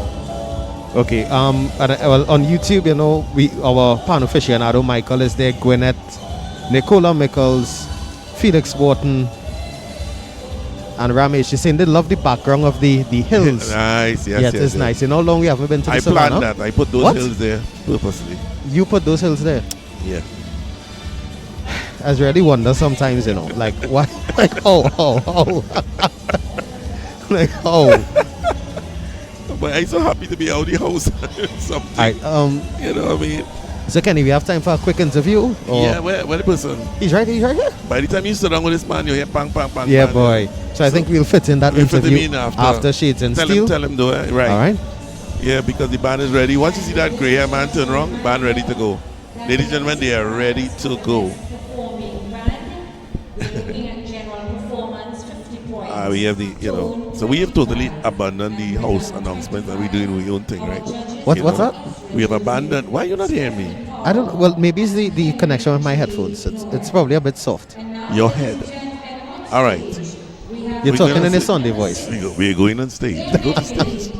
Okay. On YouTube, our pan aficionado Michael is there. Gwyneth, Nicola Mickles, Felix Wharton, and Ramesh. You're saying they love the background of the hills. Nice, yes. It's nice. How long we haven't been to the Savannah? I planned that. I put those hills there purposely. You put those hills there? Yeah. I really wonder sometimes, like why, like how, like how. But I'm so happy to be out of the house. Something. You know what I mean? So Kenny, we have time for a quick interview? Or? Yeah, where the person? He's right here. By the time you sit down with this man, you hear bang, bang, bang. Yeah, bang, boy. So I think we'll fit in that interview after Shades and Steel. Tell him though, right? All right. Yeah, because the band is ready. Once you see that grey hair man turn around, band ready to go. Ladies and gentlemen, they are ready to go. We have so we have totally abandoned the house announcements and we're doing our own thing, right? What's that? We have abandoned. Why are you not hearing me? I don't. Well, maybe it's the connection with my headphones. It's probably a bit soft. Your head. All right. You're talking in a Sunday voice. We're going on stage. Go to stage.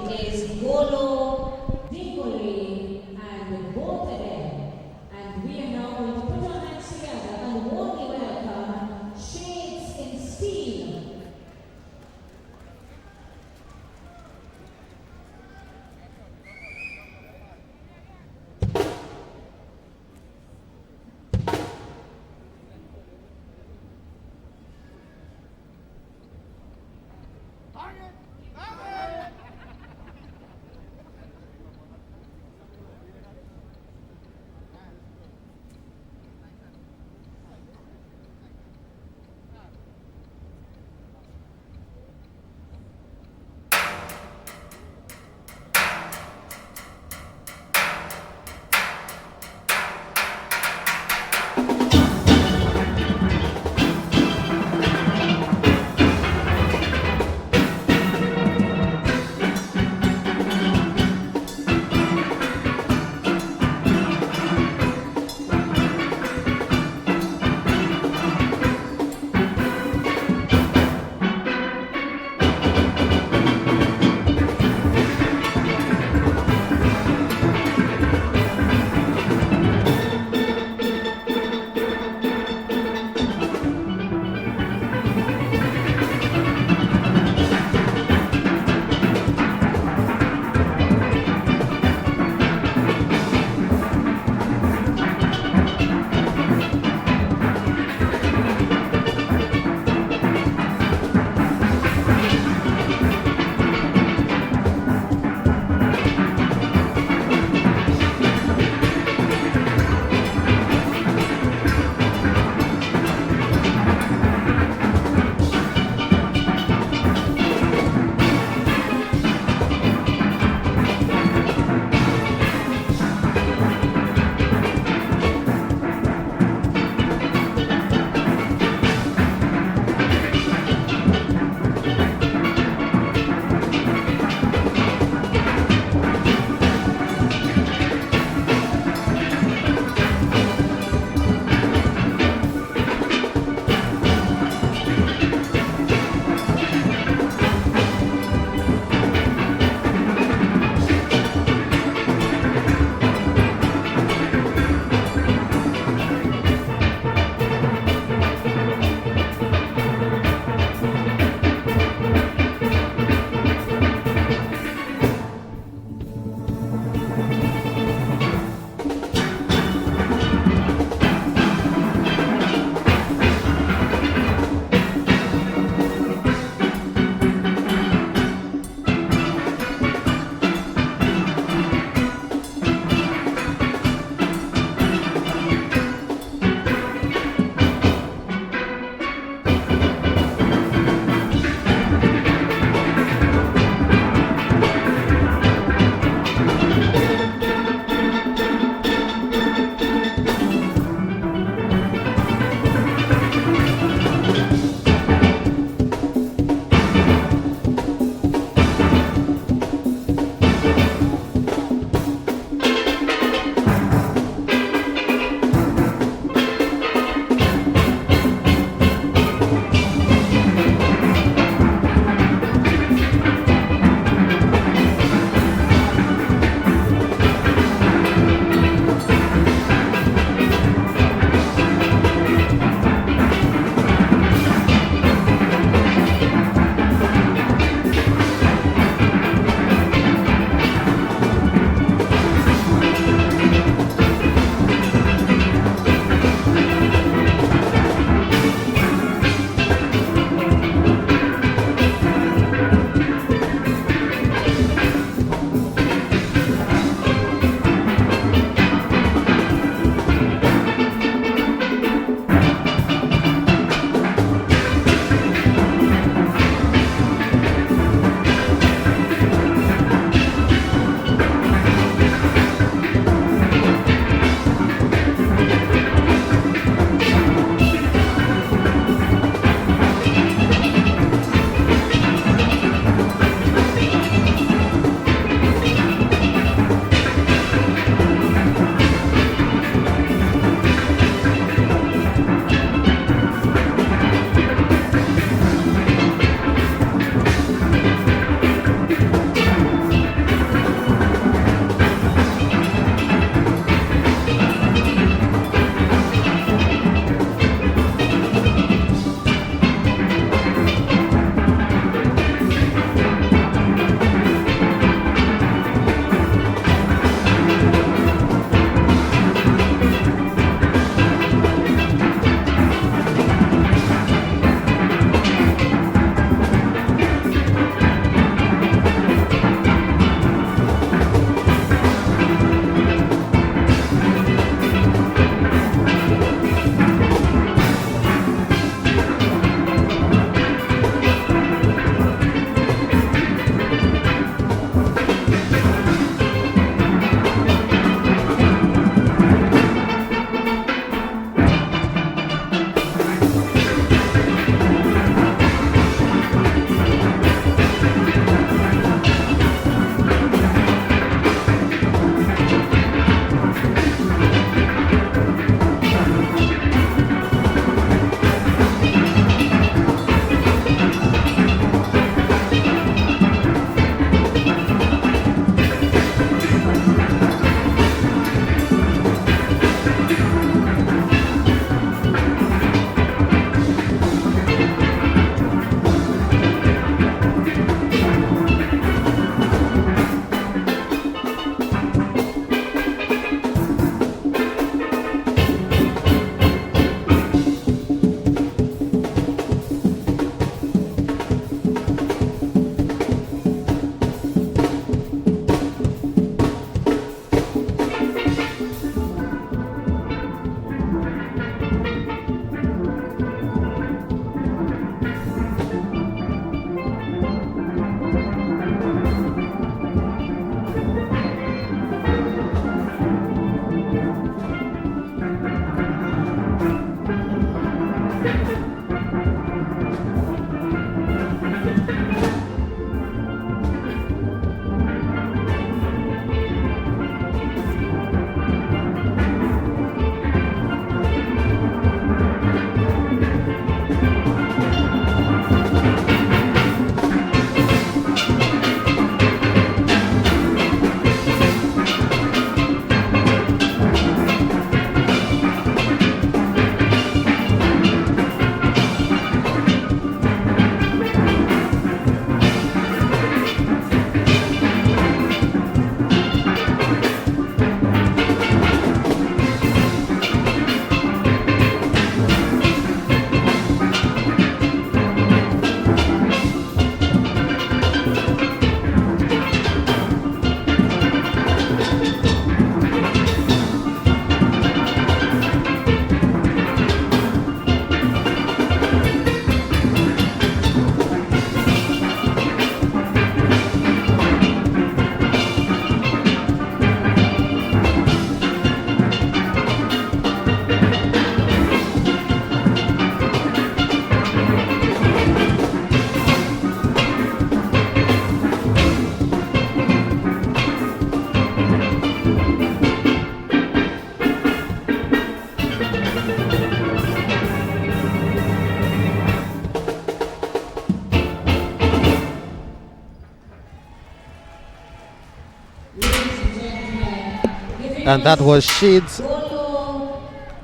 And that was Shades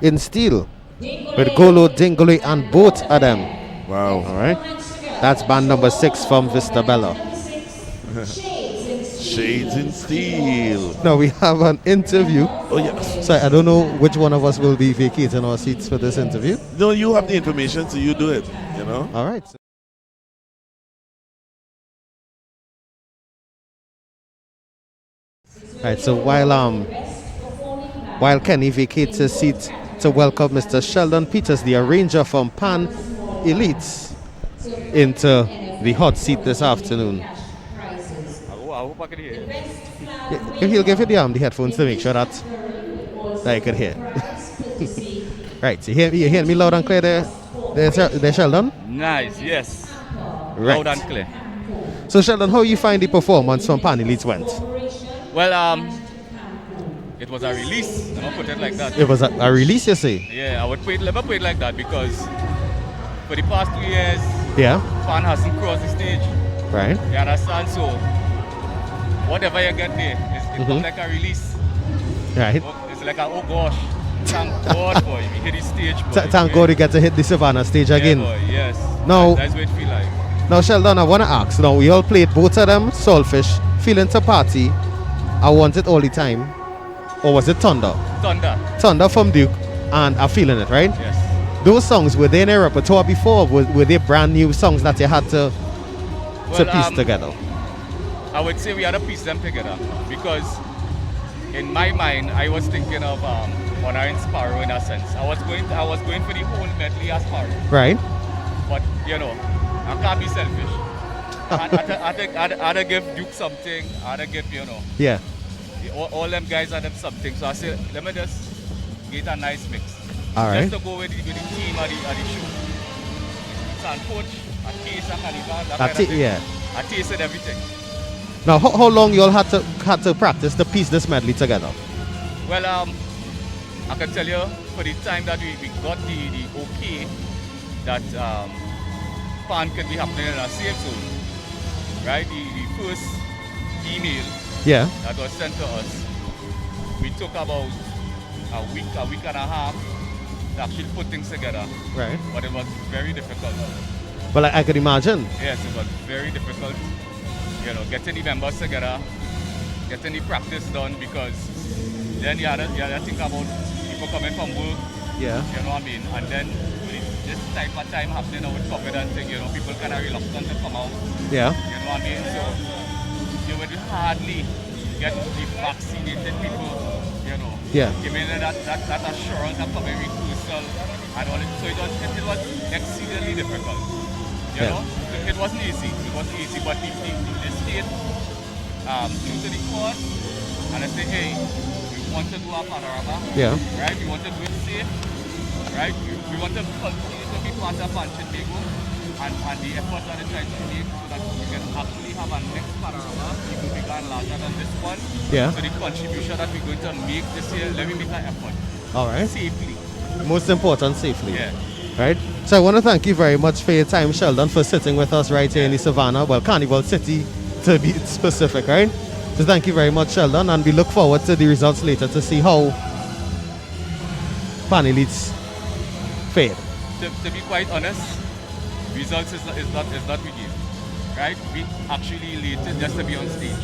in Steel with Golo, Dingole, and both of them. Wow. All right. That's band number 6 from Vista Bella. Shades in Steel. Now we have an interview. Oh, yes. So I don't know which one of us will be vacating our seats for this interview. No, you have the information, so you do it, you know? All right. Right, so while Kenny vacates his seat to welcome Mr. Sheldon Peters, the arranger from Pan Elites, into the hot seat this afternoon. I hope I can hear. He'll give you the headphones to make sure that I could hear. Right, so you hear me loud and clear there, Sheldon? Nice, yes. Right. Loud and clear. So Sheldon, how you find the performance from Pan Elites went? Well, it was a release. I'm gonna put it like that. It was a release, you say? Yeah, I would never put it like that because for the past 2 years, Yeah. Pan hasn't crossed the stage. Right. You understand? So whatever you get there, it comes like a release. Right. It's like a, oh gosh, thank God, boy, we hit the stage, boy. Thank God you get to hit the Savannah stage again. Yeah, boy, yes. Now, That's what it feel like. Now, Sheldon, I want to ask. Now, we all played both of them, Soulfish, Feeling to Party, I Want It All the Time, or was it Thunder? Thunder. Thunder from Duke, and I'm Feeling It, right? Yes. Those songs, were they in a repertoire before? Were they brand new songs that you had to piece together? I would say we had to piece them together because in my mind, I was thinking of Honor and Sparrow in a sense. I was going for the whole medley as Sparrow. Right. But, you know, I can't be selfish. I had to give Duke something. I had to give, you know. Yeah. All them guys had them something. So I said, let me just get a nice mix. All right. Just to go with the theme of the show. Sancouche, a taste of Carnival, that kind of thing. Yeah. I tasted everything. Now, how long you all had to practice to piece this medley together? Well, I can tell you, for the time that we got the okay that Pan can be happening in a safe zone, right? The first email that was sent to us, we took about a week and a half to actually put things together. Right. But it was very difficult. Well, I could imagine. Yes, it was very difficult. You know, getting the members together, getting the practice done, because then you had to think about people coming from work. Yeah. You know what I mean? And then this type of time happening with COVID and thing, you know, people kind of reluctant to come out. Yeah. You know what I mean? So you would hardly get the vaccinated people, you know, giving them that assurance of coming rehearsal and all it. So it was exceedingly difficult. You know? It wasn't easy. It wasn't easy, but the state true to the cause, and I say, hey, we want to do our panorama, right? We want to do it safe, right? We want to continue to be part of Panchitego and the efforts that they're trying to make so that we can actually have a next panorama even bigger and larger than this one. Yeah. So the contribution that we're going to make this year, let me make an effort. All right. Safely. Most important, safely. Yeah. Right? So I want to thank you very much for your time, Sheldon, for sitting with us right here in the Savannah, well, Carnival City to be specific, right? So thank you very much, Sheldon, and we look forward to the results later to see how Pan Elites fared. To be quite honest, results is not we give, right? We actually elated just to be on stage.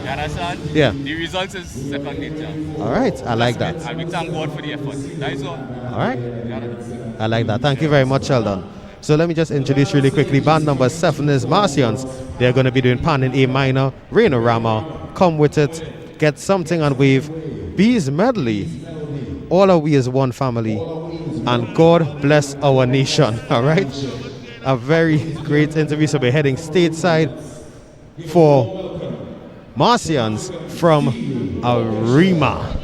You understand? Yeah. The results is second nature. All right, I like that. And we thank God for the effort. That is all. All right. I like that. Thank you very much, Sheldon. So let me just introduce really quickly. Band number 7 is Martians. They're going to be doing Pan in A minor, Rainorama, Come With It, Get Something and Wave, Bees Medley, All Are We Is One Family, and God Bless Our Nation. All right. A very great interview. So we're heading stateside for Martians from Arima.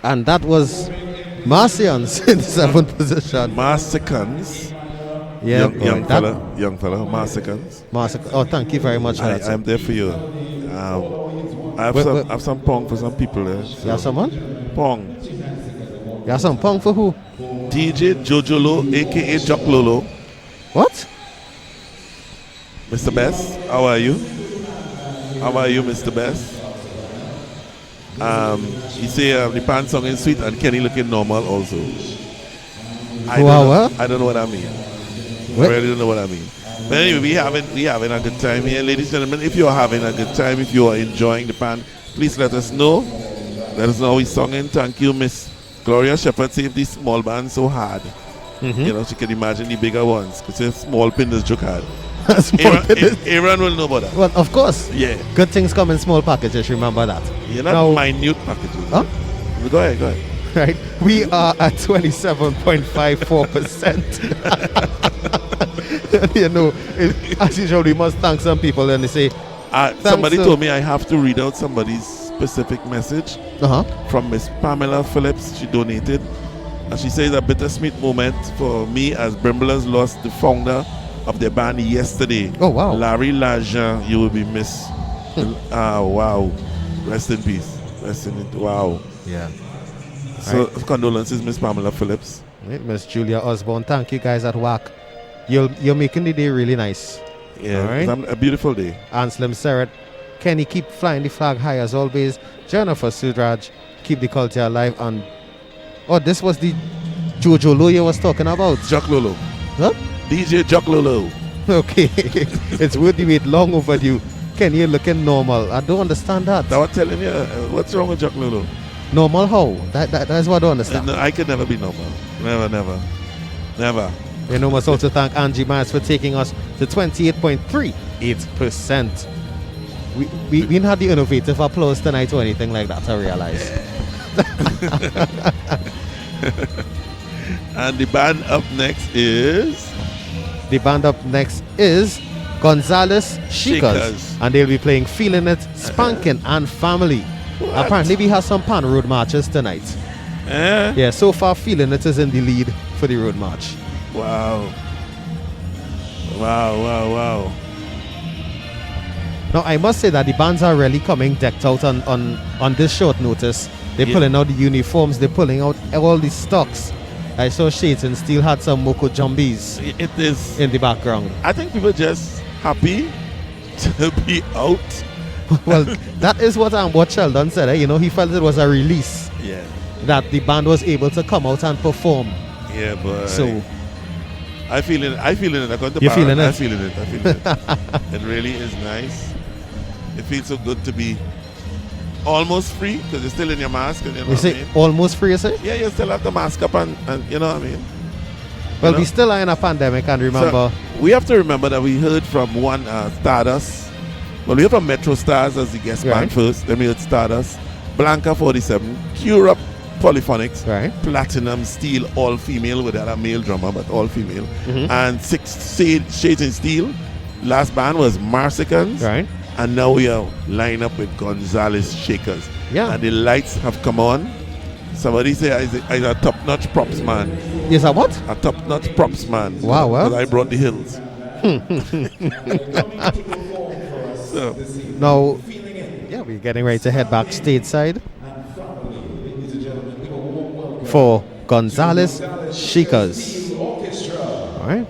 And that was Martians in the 7th position. Massacans. Yeah, young fella, Massacans. Oh, thank you very much. I'm there for you. I have some pong for some people there. So. You have someone? Pong. You have some pong for who? DJ Jojolo, aka Jock Lolo. What? Mr. Best, how are you? How are you, Mr. Best? He say the pan song is sweet and Kenny looking normal also. I don't know what I mean. I really don't know what I mean. But anyway, we having a good time here, ladies and gentlemen. If you're having a good time, if you are enjoying the pan, please let us know. Let us know how we singing. Thank you, Miss Gloria Shepherd. Saved these small bands so hard. You know, she can imagine the bigger ones because the small pinners joke hard. Aaron will know about that. Well, of course. Yeah. Good things come in small packages, remember that. You're not minute packages. Huh? Go ahead. Right. We are at 27.54%. You know, as usual, we must thank some people and they say, somebody told me I have to read out somebody's specific message from Miss Pamela Phillips. She donated. And she says a bittersweet moment for me as Brimblers lost the founder of their band yesterday. Oh, wow. Larry Lajean, you will be missed. Wow. Rest in peace. Wow. Yeah. So, condolences, Miss Pamela Phillips. Right, Miss Julia Osborne, thank you guys at WAC. You're making the day really nice. Yeah, right? A beautiful day. Anslim Serret, Kenny, keep flying the flag high as always. Jennifer Sudraj, keep the culture alive. And this was the Jojo Lo you was talking about. Jock Lolo. Huh? DJ Jock Lolo. Okay. It's worth the wait, long overdue. Kenny, you're looking normal. I don't understand that. I was telling you, what's wrong with Jock Lolo? Normal how? That's what I don't understand. No, I could never be normal. Never. We must also thank Angie Myers for taking us to 28.38%. We didn't have the innovative applause tonight or anything like that, I realize. And the band up next is? The band up next is Gonzalez Sheikers. And they'll be playing Feeling It, Spanking and Family. What? Apparently we have some pan road marches tonight. Yeah, so far Feeling It is in the lead for the road march. Wow. Now I must say that the bands are really coming decked out on this short notice. They're pulling out the uniforms, they're pulling out all the stocks. I saw Shades and Steel had some Moko Jumbies. It is in the background. I think people just happy to be out. Well, that is what Sheldon said. You know, he felt it was a release. Yeah. That the band was able to come out and perform. Yeah, but so I feel it. You're feeling it? I feel it. It really is nice. It feels so good to be almost free because you're still in your mask. And you say almost free, you say? Yeah, you still have the mask up and you know what I mean? Well, we still are in a pandemic, and remember... So we have to remember that we heard from one Stardust. Well, we heard from Metro Stars as the guest band first. Then we heard Stardust, Blanca 47, Cure Up Polyphonics, Platinum Steel, all female with a male drummer, but all female. And Shades and Steel. Last band was Marsicans. And now we are lined up with Gonzalez Sheikers. Yeah. And the lights have come on. Somebody say I'm a top-notch props man. Yes, a what? A top-notch props man. Wow, because I brought the hills. So. Now, yeah, we're getting ready to head back stateside for Gonzalez Sheikers. All right.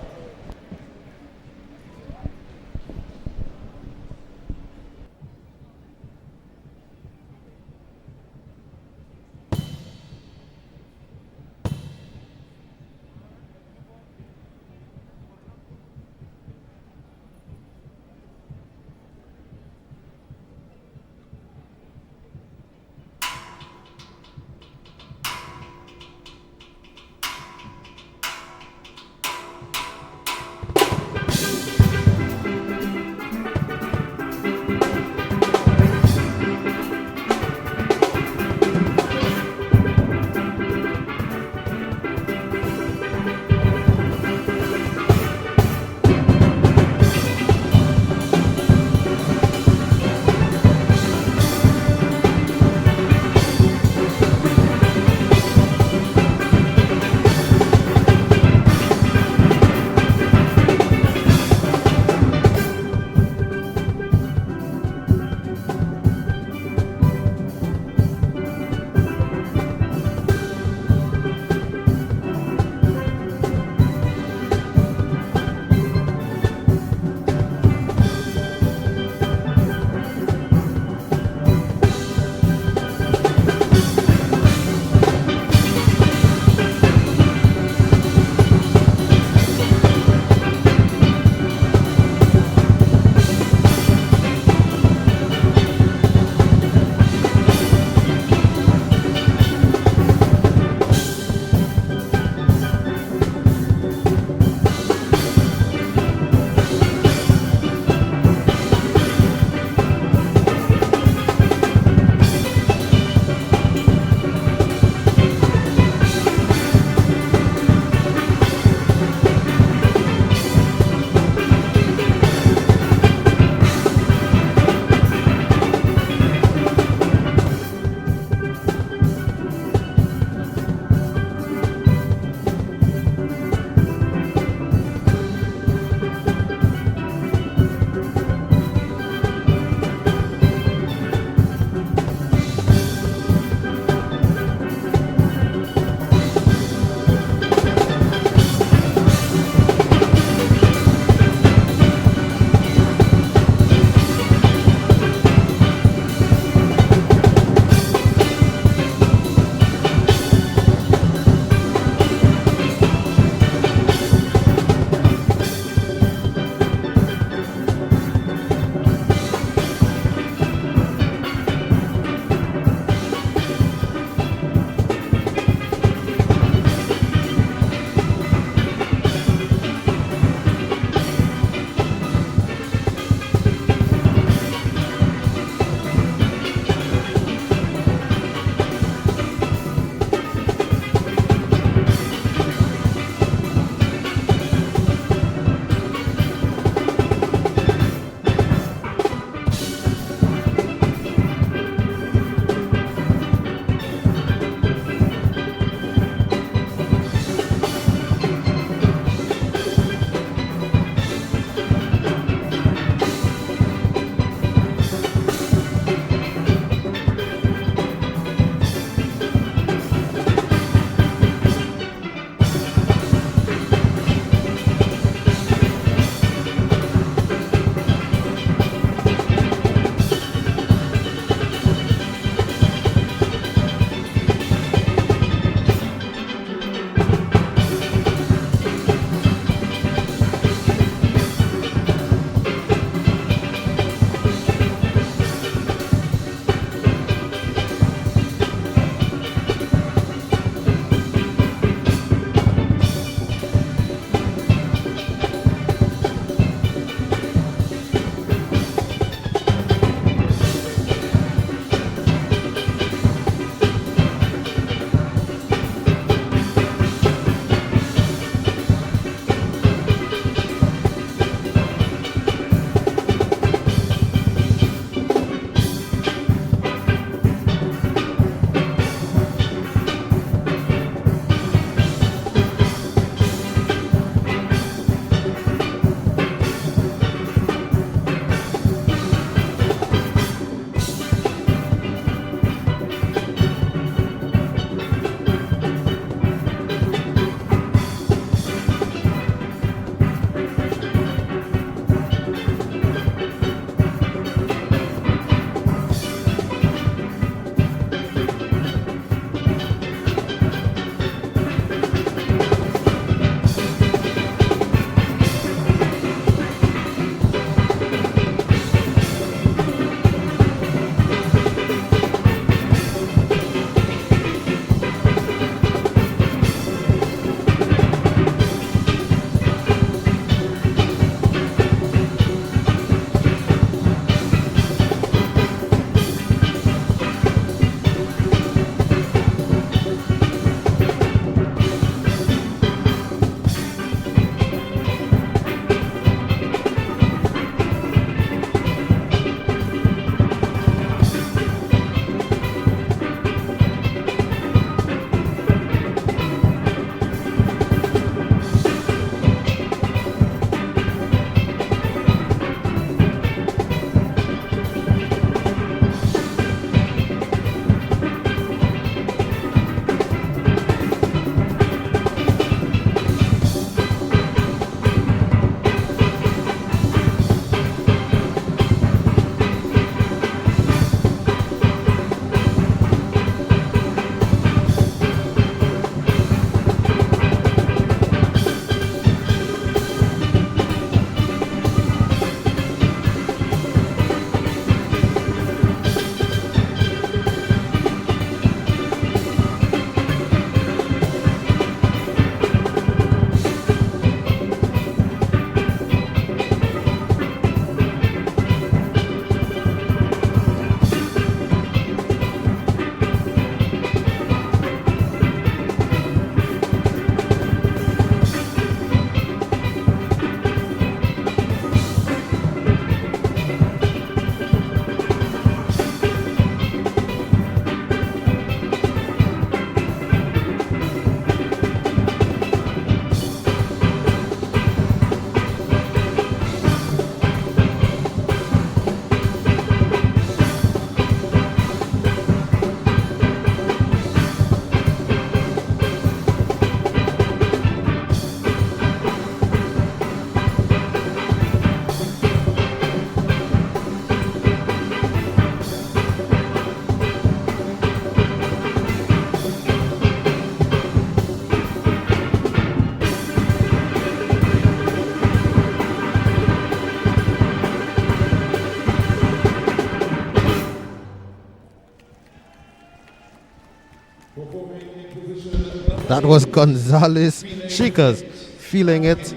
That was Gonzalez Sheikers, feeling it.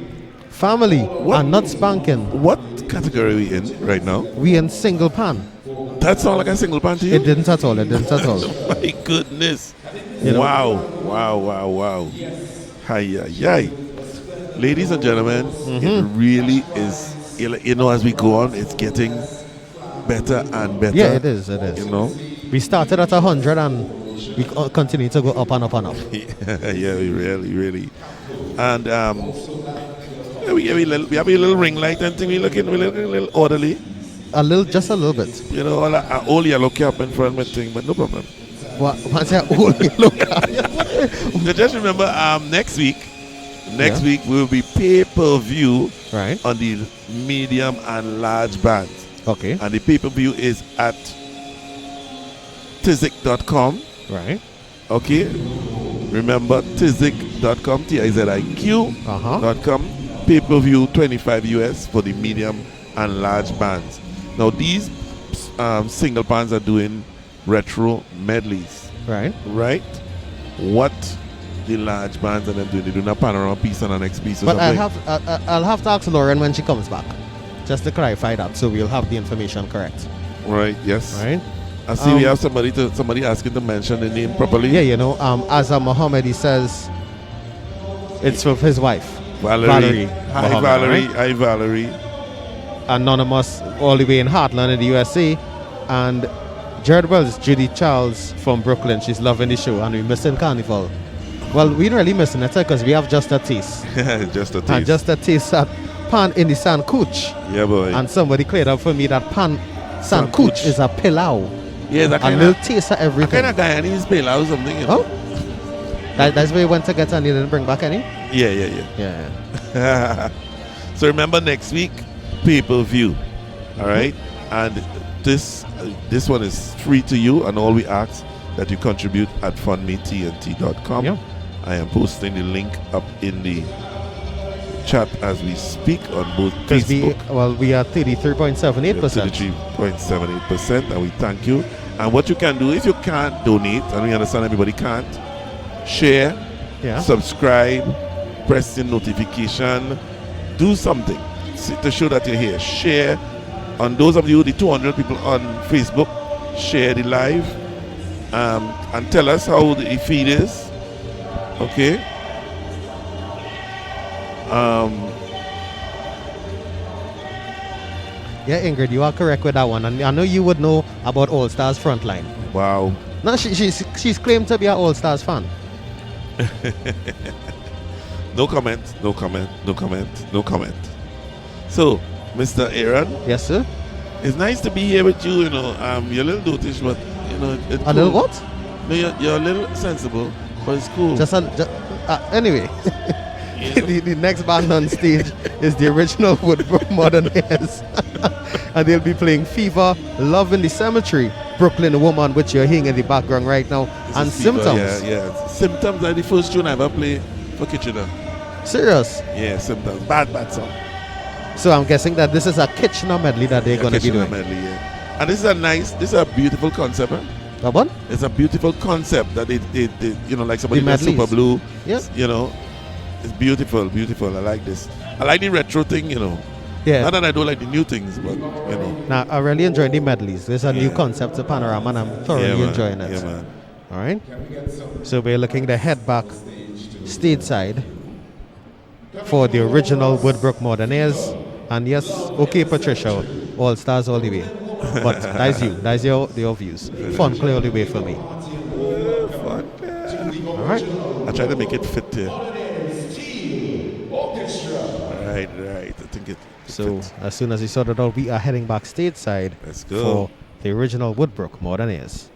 Family and not spanking. What category are we in right now? We in single pan. That sound like a single pan to you? It didn't at all. It didn't at all. My goodness. You know? Wow. Hi. Ladies and gentlemen, it really is, you know, as we go on, it's getting better and better. Yeah, it is. You know? We started at 100 and we continue to go up and up and up. Yeah, we really. And we have a little ring light and thing. We're looking a little orderly. Just a little bit. You know, all yellow cap in front of my thing, but no problem. What's that old yellow cap? Just remember, next week will be pay-per-view on the medium and large bands. Okay. And the pay-per-view is at tizik.com. Right. Okay. Remember tizik.com, TIZIQ.com. Pay-per-view 25 US for the medium and large bands. Now these single bands are doing retro medleys. Right. What the large bands are doing? They're doing a panorama piece and an next piece or but something. I'll have to ask Lauren when she comes back, just to clarify that, so we'll have the information correct. Right. Yes. Right. I see we have somebody asking to mention the name properly. Yeah, you know, Azza Mohammed, he says it's with his wife, Valerie. Hi, Mohammed, Valerie. right? Hi, Valerie. Anonymous, all the way in Heartland in the USA. And Jared Wells, Judy Charles from Brooklyn, she's loving the show, and we're missing Carnival. Well, we're not really missing it because we have just a taste. Just a taste. And just a taste at Pan In De Sancouche. Yeah, boy. And somebody cleared up for me that Pan Sancouche is a pilau. Yeah, that kind a little taste of everything. Kind of Guyanese pilau or something, you know? That's where you went to get and you didn't bring back any? Yeah. So remember, next week, pay-per-view. All right? And this one is free to you, and all we ask that you contribute at fundmetnt.com. Yeah. I am posting the link up in the chat as we speak on both Facebook. We are 33.78%. 33.78%, and we thank you. And what you can do, if you can't donate, and we understand everybody can't, share, subscribe, press the notification, do something to show that you're here. Share. On those of you, the 200 people on Facebook, share the live and tell us how the feed is. Okay? Yeah, Ingrid, you are correct with that one. And I know you would know about All-Stars Frontline. Wow. No, she's claimed to be an All-Stars fan. No comment. So, Mr. Aaron. Yes, sir. It's nice to be here with you. You know, you're a little dotish, but you know, it's a cool. little what? No, you're a little sensible, but it's cool. Anyway, the next band on stage is the original Woodbrook Modernists, and they'll be playing Fever, Love in the Cemetery, Brooklyn Woman, which you're hearing in the background right now, and Symptoms. Yeah. Symptoms are the first tune I ever played for Kitchener. Serious? Yeah, Symptoms. Bad song. So I'm guessing that this is a Kitchener medley that they're going to be doing. Medley, yeah. And this is a beautiful concept. That one? It's a beautiful concept that they you know, like somebody does Super Blue. Yes. You know, it's beautiful. I like this. I like the retro thing, you know. Yeah. Not that I don't like the new things, but you know. Now I really enjoy the medleys. There's a new concept to Panorama, and I'm thoroughly enjoying it. Yeah, man. All right. So we're looking to head back stateside for the original Woodbrook Modernists. And yes, okay, Patricia, All-Stars all the way. But that's you. That's your views. Fun clear all the way for me. Fun. All right. I try to make it fit here. Right. I think it. So as soon as we sort it out, we are heading back stateside. Let's go. For the original Woodbrook Modernists.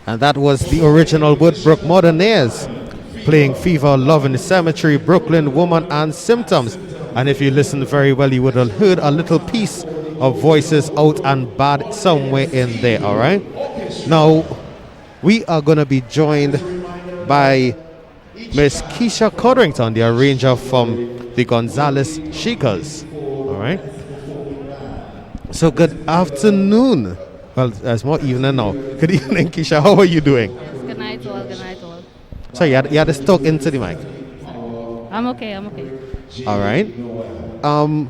And that was the original Woodbrook Modernists playing Fever, Love in the Cemetery, Brooklyn Woman, and Symptoms. And if you listen very well, you would have heard a little piece of Voices Out and Bad somewhere in there, all right? Now, we are going to be joined by Miss Keisha Codrington, the arranger from the Gonzalez Sheikers, all right? So good afternoon. Well, it's more evening now. Good evening, Keisha. How are you doing? Good night, all. Good night, all. So you had to talk into the mic. I'm okay. All right.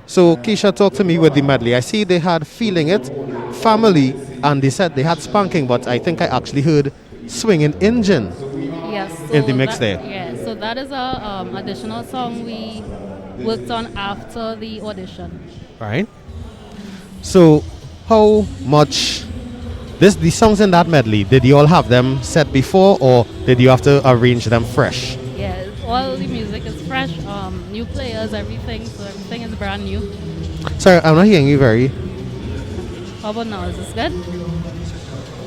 So Keisha, talk to me with the medley. I see they had Feeling It, Family, and they said they had Spanking, but I think I actually heard Swinging Engine Yes. So in the mix there. Yeah. So that is a additional song we worked on after the audition. Right. So how much the songs in that medley, did you all have them set before, or did you have to arrange them fresh? Yeah. All the music is fresh. New players, everything. So everything is brand new. Sorry, I'm not hearing you very. How about now? Is this good?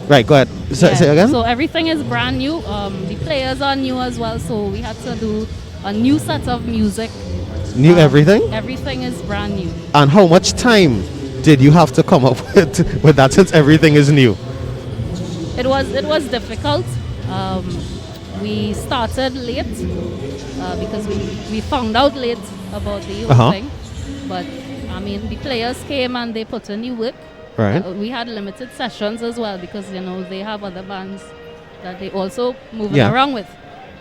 Right, go ahead. Say again? So everything is brand new. The players are new as well. So we had to do a new set of music. New everything? Everything is brand new. And how much time did you have to come up with that, since everything is new? It was difficult. We started late because we found out late about the whole thing. But I mean, the players came and they put in new work. Right. We had limited sessions as well because they have other bands that they also moving around with.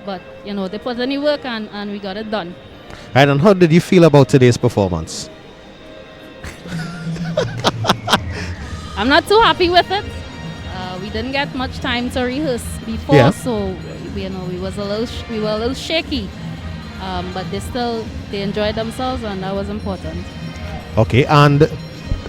But they put in new work and we got it done. Right. And how did you feel about today's performance? I'm not too happy with it. We didn't get much time to rehearse before, so we were a little shaky. But they enjoyed themselves, and that was important. Okay, and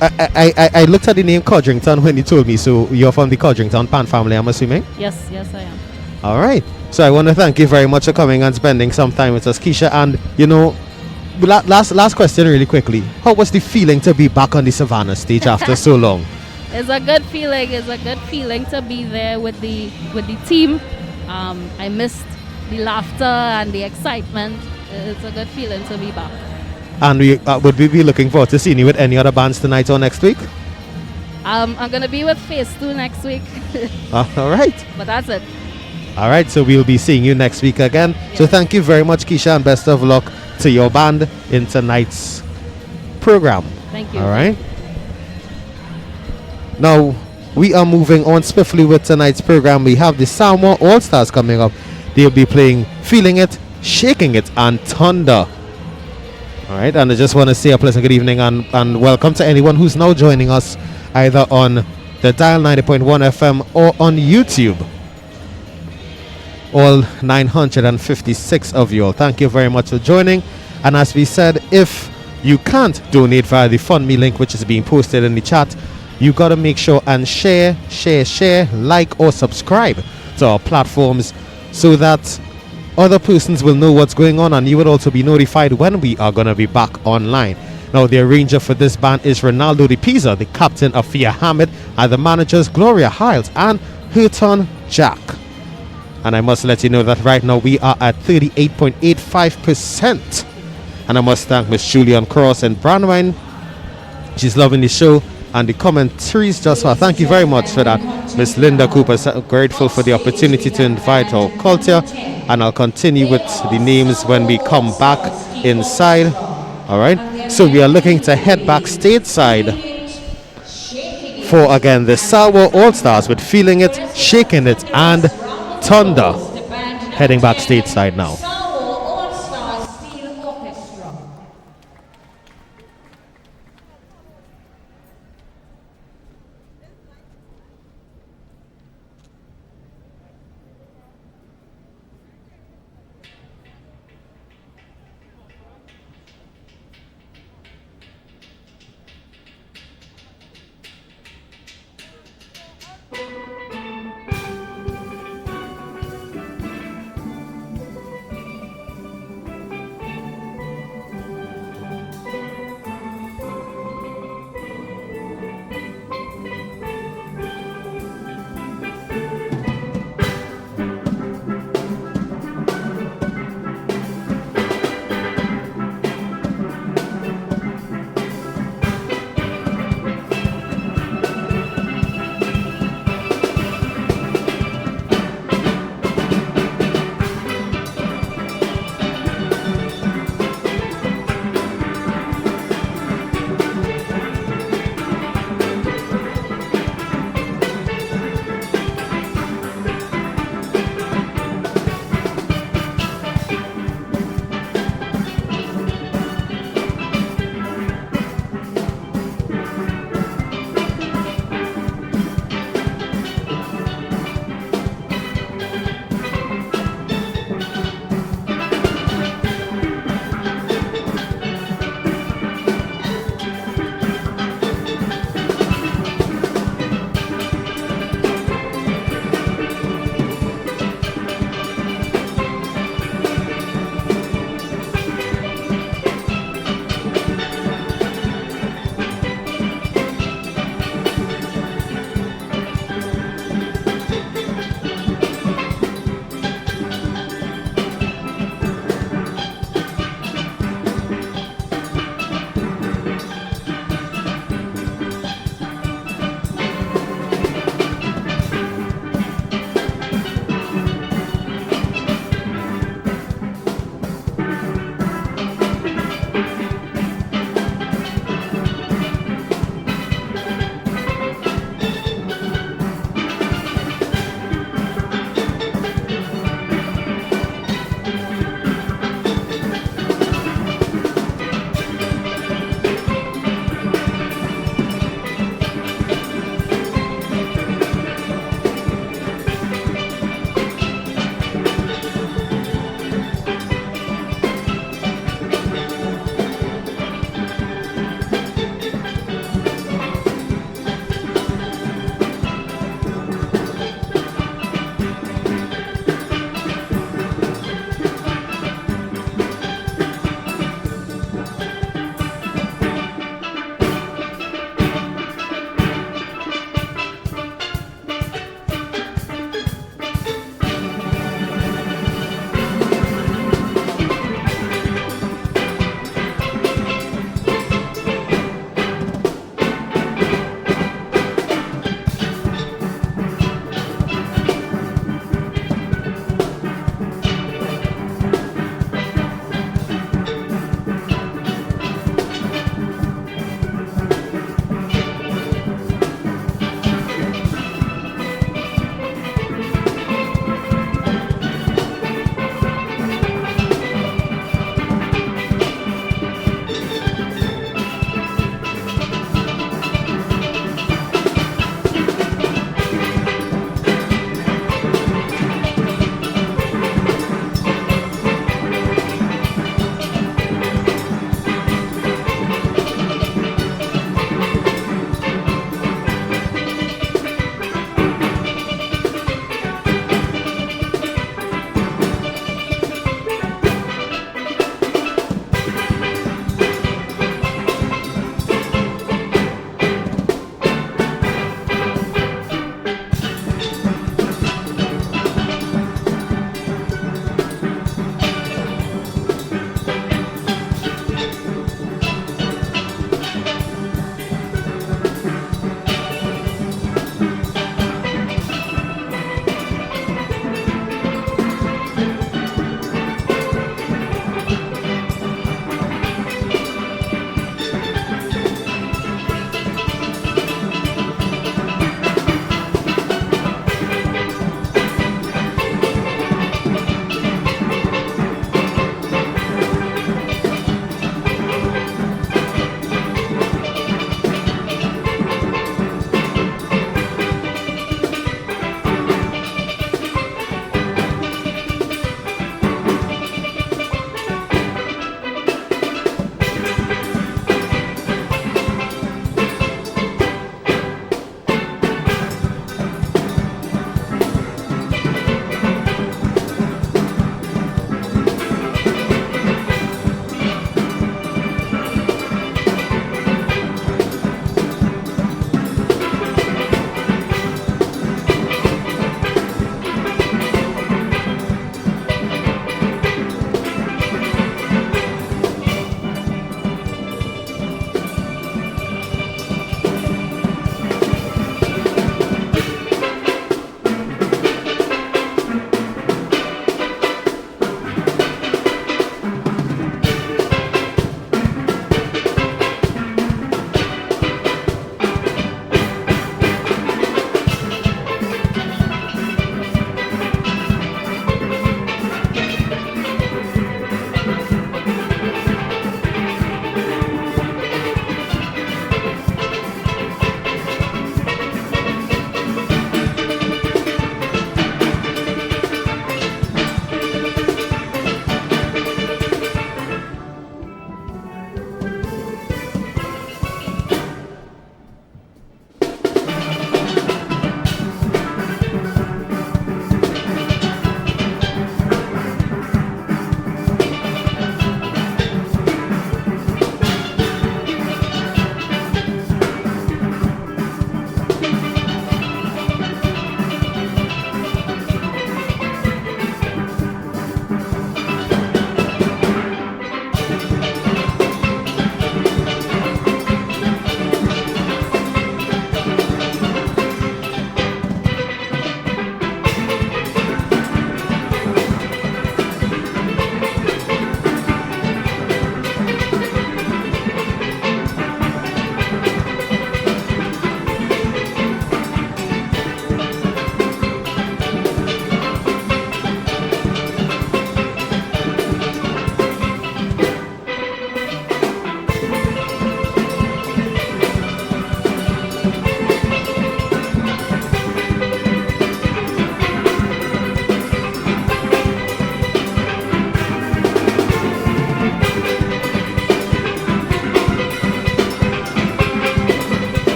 I looked at the name Codrington when you told me. So you're from the Codrington Pan family, I'm assuming? Yes, I am. All right. So I want to thank you very much for coming and spending some time with us, Keisha. And last question really quickly. How was the feeling to be back on the Savannah stage after so long? It's a good feeling. It's a good feeling to be there with the team. I missed the laughter and the excitement. It's a good feeling to be back. And would we be looking forward to seeing you with any other bands tonight or next week? I'm going to be with Phase 2 next week. All right. But that's it. All right, so we'll be seeing you next week again. Yes. So thank you very much, Keisha, and best of luck to your band in tonight's program. Thank you. All right. Now, we are moving on swiftly with tonight's program. We have the Samoa All-Stars coming up. They'll be playing Feeling It, Shaking It, and Thunder. All right, and I just want to say a pleasant good evening and welcome to anyone who's now joining us either on the Dial 90.1 FM or on YouTube. All 956 of you all. Thank you very much for joining. And as we said, if you can't donate via the FundMe link, which is being posted in the chat, you got to make sure and share, like, or subscribe to our platforms so that other persons will know what's going on, and you will also be notified when we are going to be back online. Now, the arranger for this band is Ronaldo De Pisa, the captain of Fia Hamid, and the managers Gloria Hiles and Hurton Jack. And I must let you know that right now we are at 38.85%. And I must thank Miss Julian Cross and Brandwine. She's loving the show. And the commentaries just well. Thank you very much for that. Miss Linda Cooper, so grateful for the opportunity to invite our culture. And I'll continue with the names when we come back inside. All right. So we are looking to head back stateside for, again, the Samoa All-Stars with Feeling It, Shaking It, and Thunder. Heading back stateside now.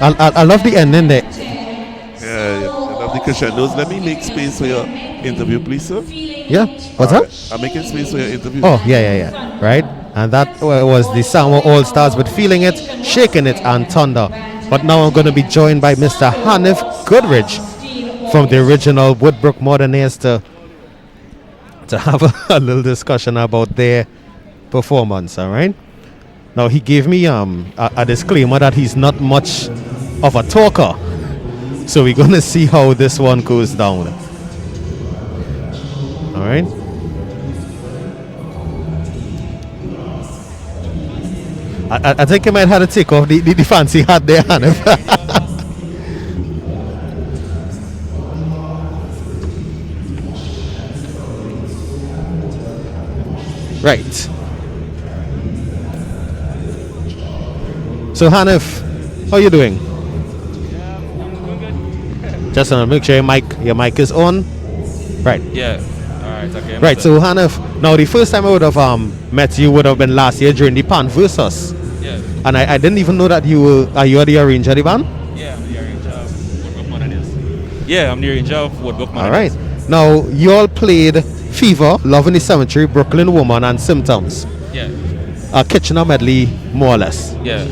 I love the ending there. Yeah, I love the crescendos. Let me make space for your interview, please, sir. Yeah, what's up? I'm making space for your interview. Oh, yeah. Right? And that was the Samoa All-Stars with Feeling It, Shaking It, and Thunder. But now I'm going to be joined by Mr. Hanif Goodrich from the original Woodbrook Modernists to have a little discussion about their performance, all right? Now, he gave me a disclaimer that he's not much of a talker. So we're going to see how this one goes down. All right? I think you might have to take off the fancy hat there, Hanif. Right. So Hanif, how you doing? Yeah, I'm doing good. Just want to make sure your mic is on. Right. Yeah. All right. Okay. Right. So Hanif, now the first time I would have met you would have been last year during the Pan Versus. Yeah. And I didn't even know that you are the arranger of the band. Yeah, I'm the arranger of Woodbrook Modernists. Yeah, I'm the arranger of Woodbrook Modernists. All right. Now you all played Fever, Love in the Cemetery, Brooklyn Woman, and Symptoms. Yeah. A Kitchener medley, more or less. Yeah.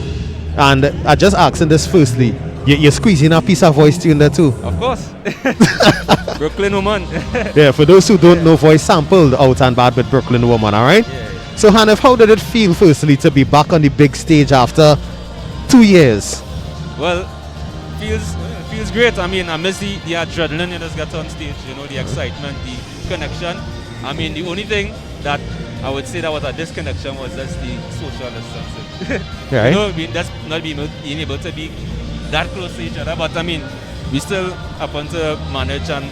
And I just asking this firstly, you're squeezing a piece of voice tune there too? Of course. Brooklyn Woman. Yeah, for those who don't know, voice sampled Out and Bad with Brooklyn Woman, all right? Yeah. So Hanif, how did it feel firstly to be back on the big stage after 2 years? Well, feels great. I mean, I miss the adrenaline you just get on stage, you know, the excitement, the connection. I mean, the only thing that I would say that was a disconnection was just the social distancing. Right. You know, that's not being able to be that close to each other, but I mean, we still happen to manage and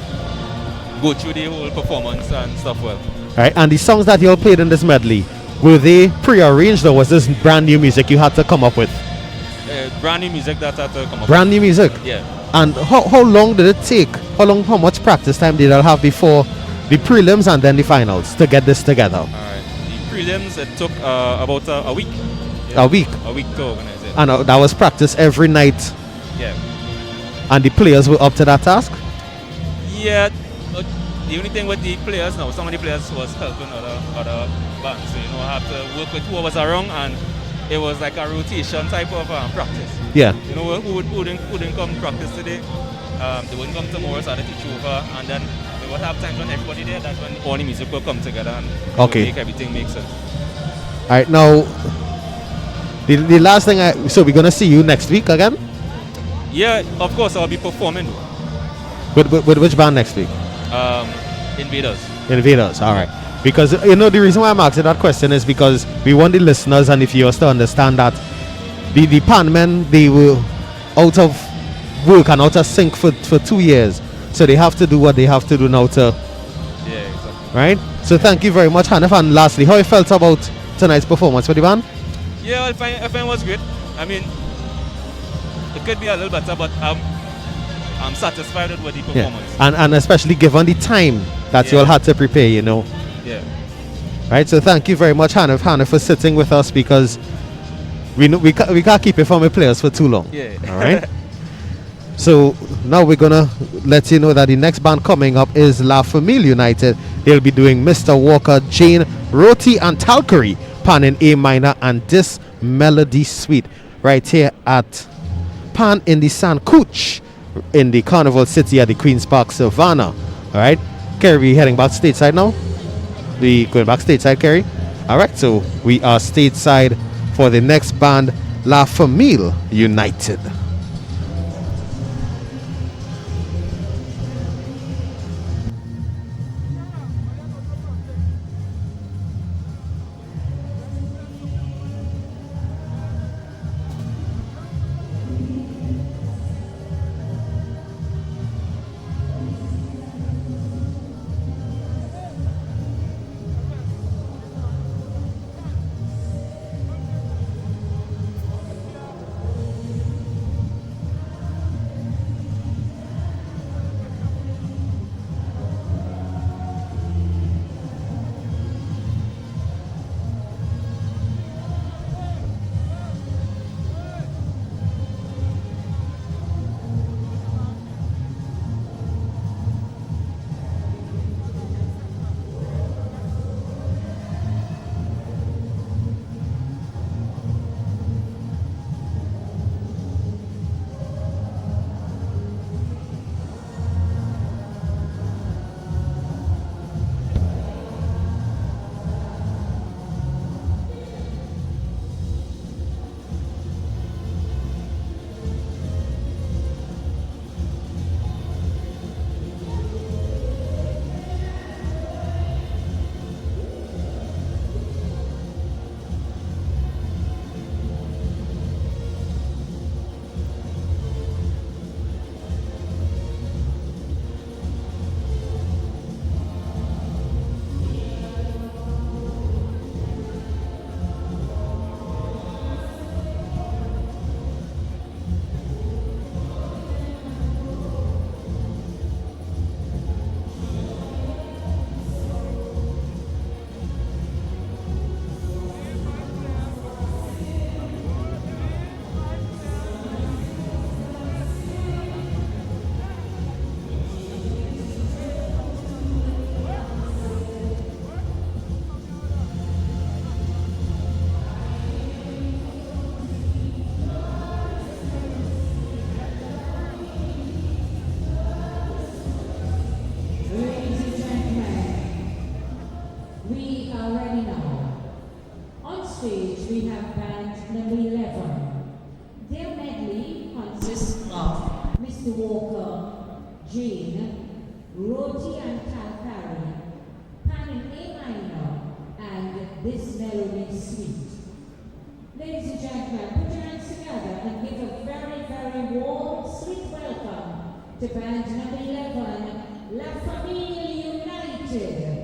go through the whole performance and stuff well. Right, and the songs that you all played in this medley, were they pre-arranged or was this brand new music you had to come up with? Brand new music that I had to come up Brand new music? Yeah. And how long did it take? How much practice time did you all have before the prelims and then the finals to get this together? Alright. The prelims, it took about a week. A week? A week to organize it. And that was practice every night? Yeah. And the players were up to that task? Yeah. The only thing with the players now, some of the players was helping other bands. So, you know, I have to work with who was around, and it was like a rotation type of practice. Yeah. You know, who didn't come practice today, they wouldn't come tomorrow, so I had to teach over, and then we would have times when everybody there, that's when all the music will come together and make everything make sense. Alright, now, the last thing so we're going to see you next week again? Yeah, of course, I'll be performing. With which band next week? Invaders, alright. Because, you know, the reason why I'm asking that question is because we want the listeners and if you to understand that the Pan men, they were out of work and out of sync for 2 years. So they have to do what they have to do now to... Yeah, exactly. Right? So thank you very much, Hanif. And lastly, how you felt about tonight's performance for the band? Yeah, I find it was great. I mean, it could be a little better, but I'm satisfied with the performance. Yeah. And especially given the time that you all had to prepare, you know. Yeah. Right, so thank you very much, Hanif, for sitting with us because we can't keep it from the players for too long. Yeah. All right. So now we're gonna let you know that the next band coming up is La Familia United. They'll be doing Mr. Walker, Jane, Roti, and Talkery, Pan in A minor, and this melody suite right here at Pan in De Sancouche in the Carnival City at the Queen's Park, Savannah. All right, Kerry, we heading back stateside now. We going back stateside, Kerry. All right, so we are stateside for the next band, La Familia United. Walker, Jane, Roti and Talcari, Pan in A minor, and This Melody Suite. Ladies and gentlemen, put your hands together and give a very, very warm, sweet welcome to band number 11, La Familia United.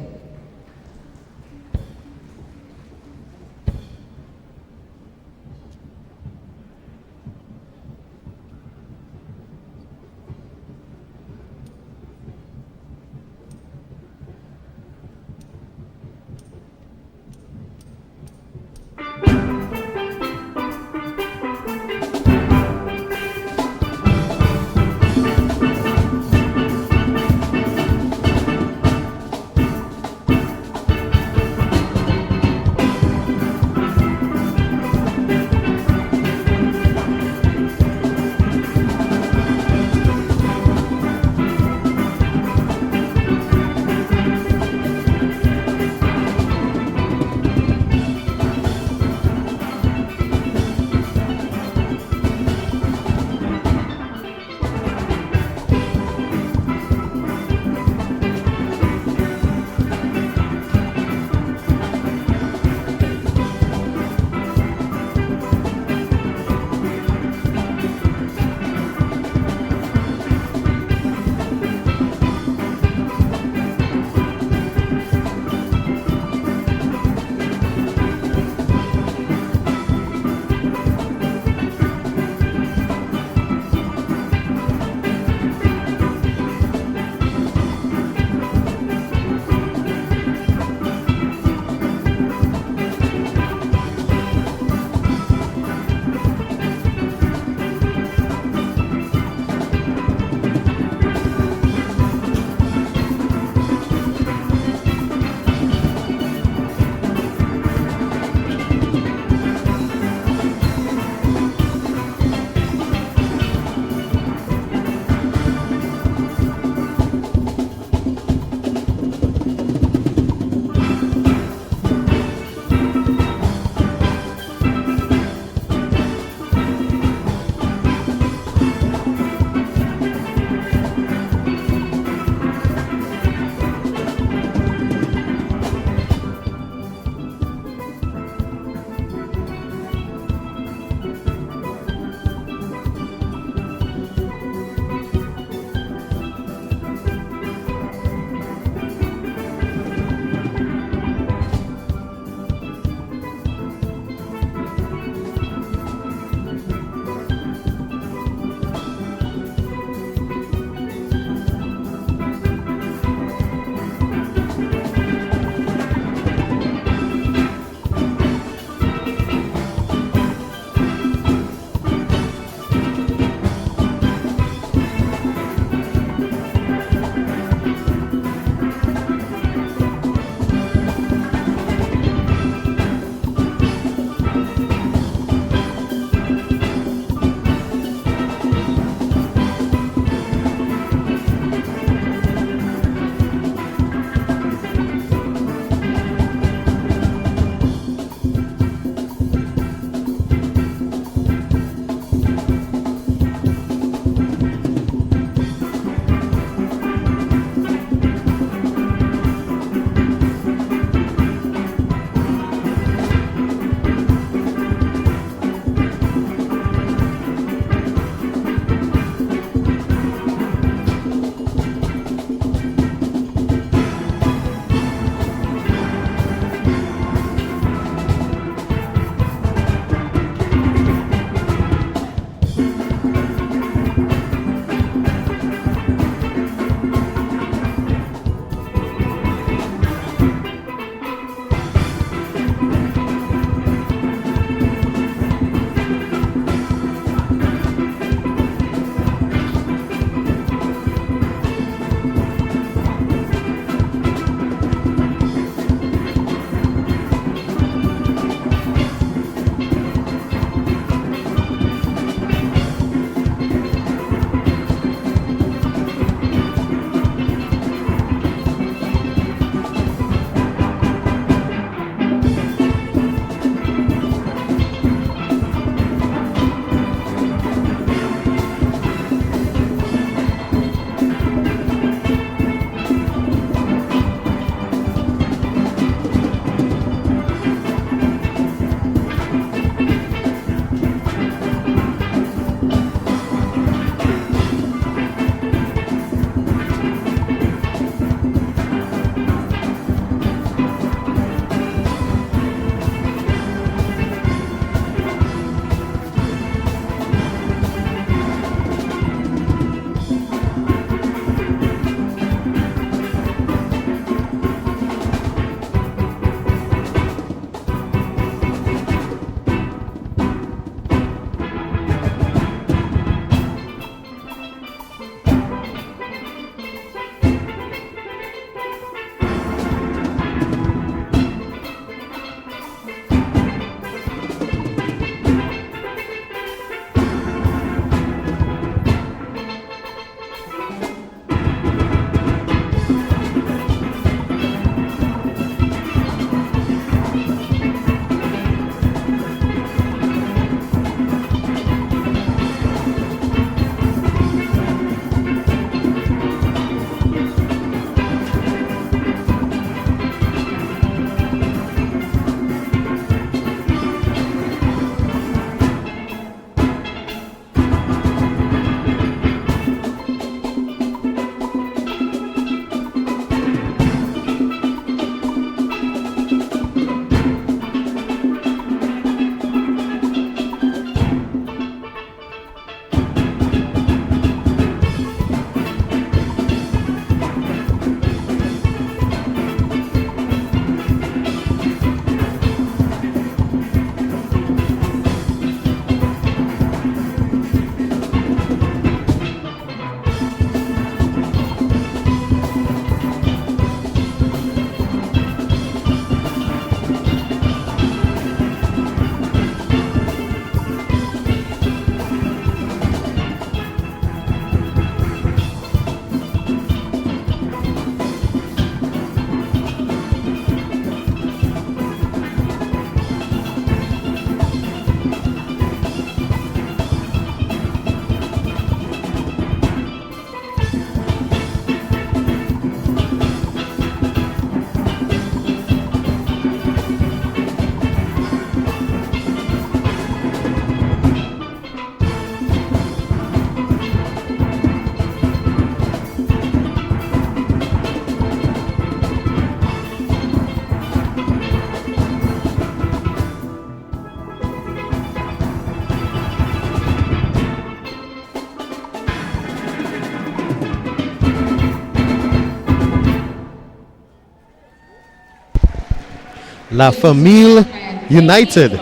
La Familia United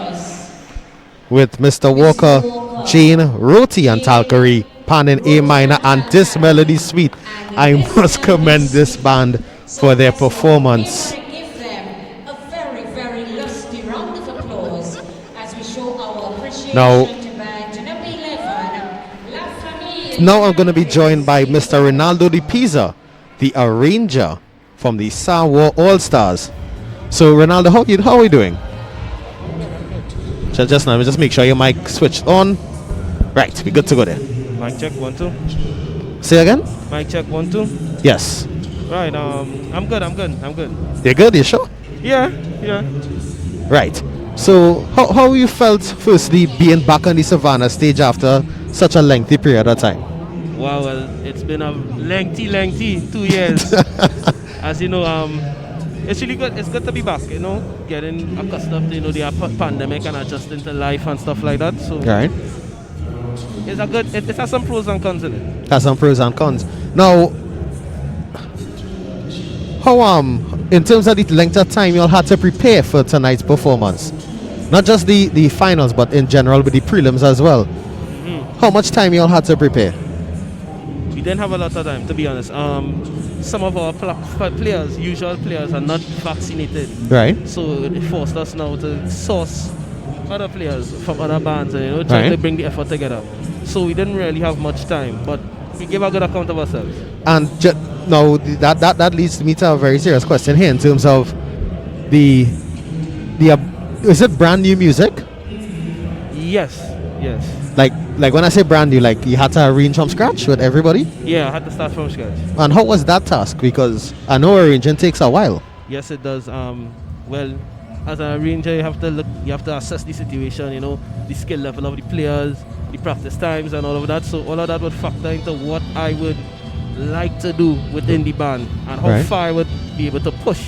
with Mr. Walker, Jane, Roti, and Talcary, Pan in A minor, and this melody suite. I must commend this band for their performance. Now I'm going to be joined by Mr. Ronaldo de Pisa, the arranger from the Samoa All-Stars. So Ronaldo, how are you doing? Just now, just make sure your mic switched on. Right, we're good to go there. Mic check 1 2. Say again? Mic check 1 2. Yes. Right, I'm good. You're good, you sure? Yeah. Right. So how you felt firstly being back on the Savannah stage after such a lengthy period of time? Wow, well, it's been a lengthy 2 years. As you know, it's really good. It's good to be back, you know, getting accustomed to, the pandemic and adjusting to life and stuff like that. So right. It has some pros and cons in it. Has some pros and cons. Now, how in terms of the length of time you all had to prepare for tonight's performance, not just the finals, but in general with the prelims as well. How much time you all had to prepare? We didn't have a lot of time, to be honest. Some of our usual players, are not vaccinated. Right. So it forced us now to source other players from other bands, trying to bring the effort together. So we didn't really have much time, but we gave a good account of ourselves. And now that leads me to a very serious question here in terms of the is it brand new music? Yes. Like when I say brand new, like you had to arrange from scratch with everybody? Yeah, I had to start from scratch. And how was that task? Because I know arranging takes a while. Yes, it does. Well, as an arranger, you have to assess the situation, the skill level of the players, the practice times and all of that. So all of that would factor into what I would like to do within the band and how far I would be able to push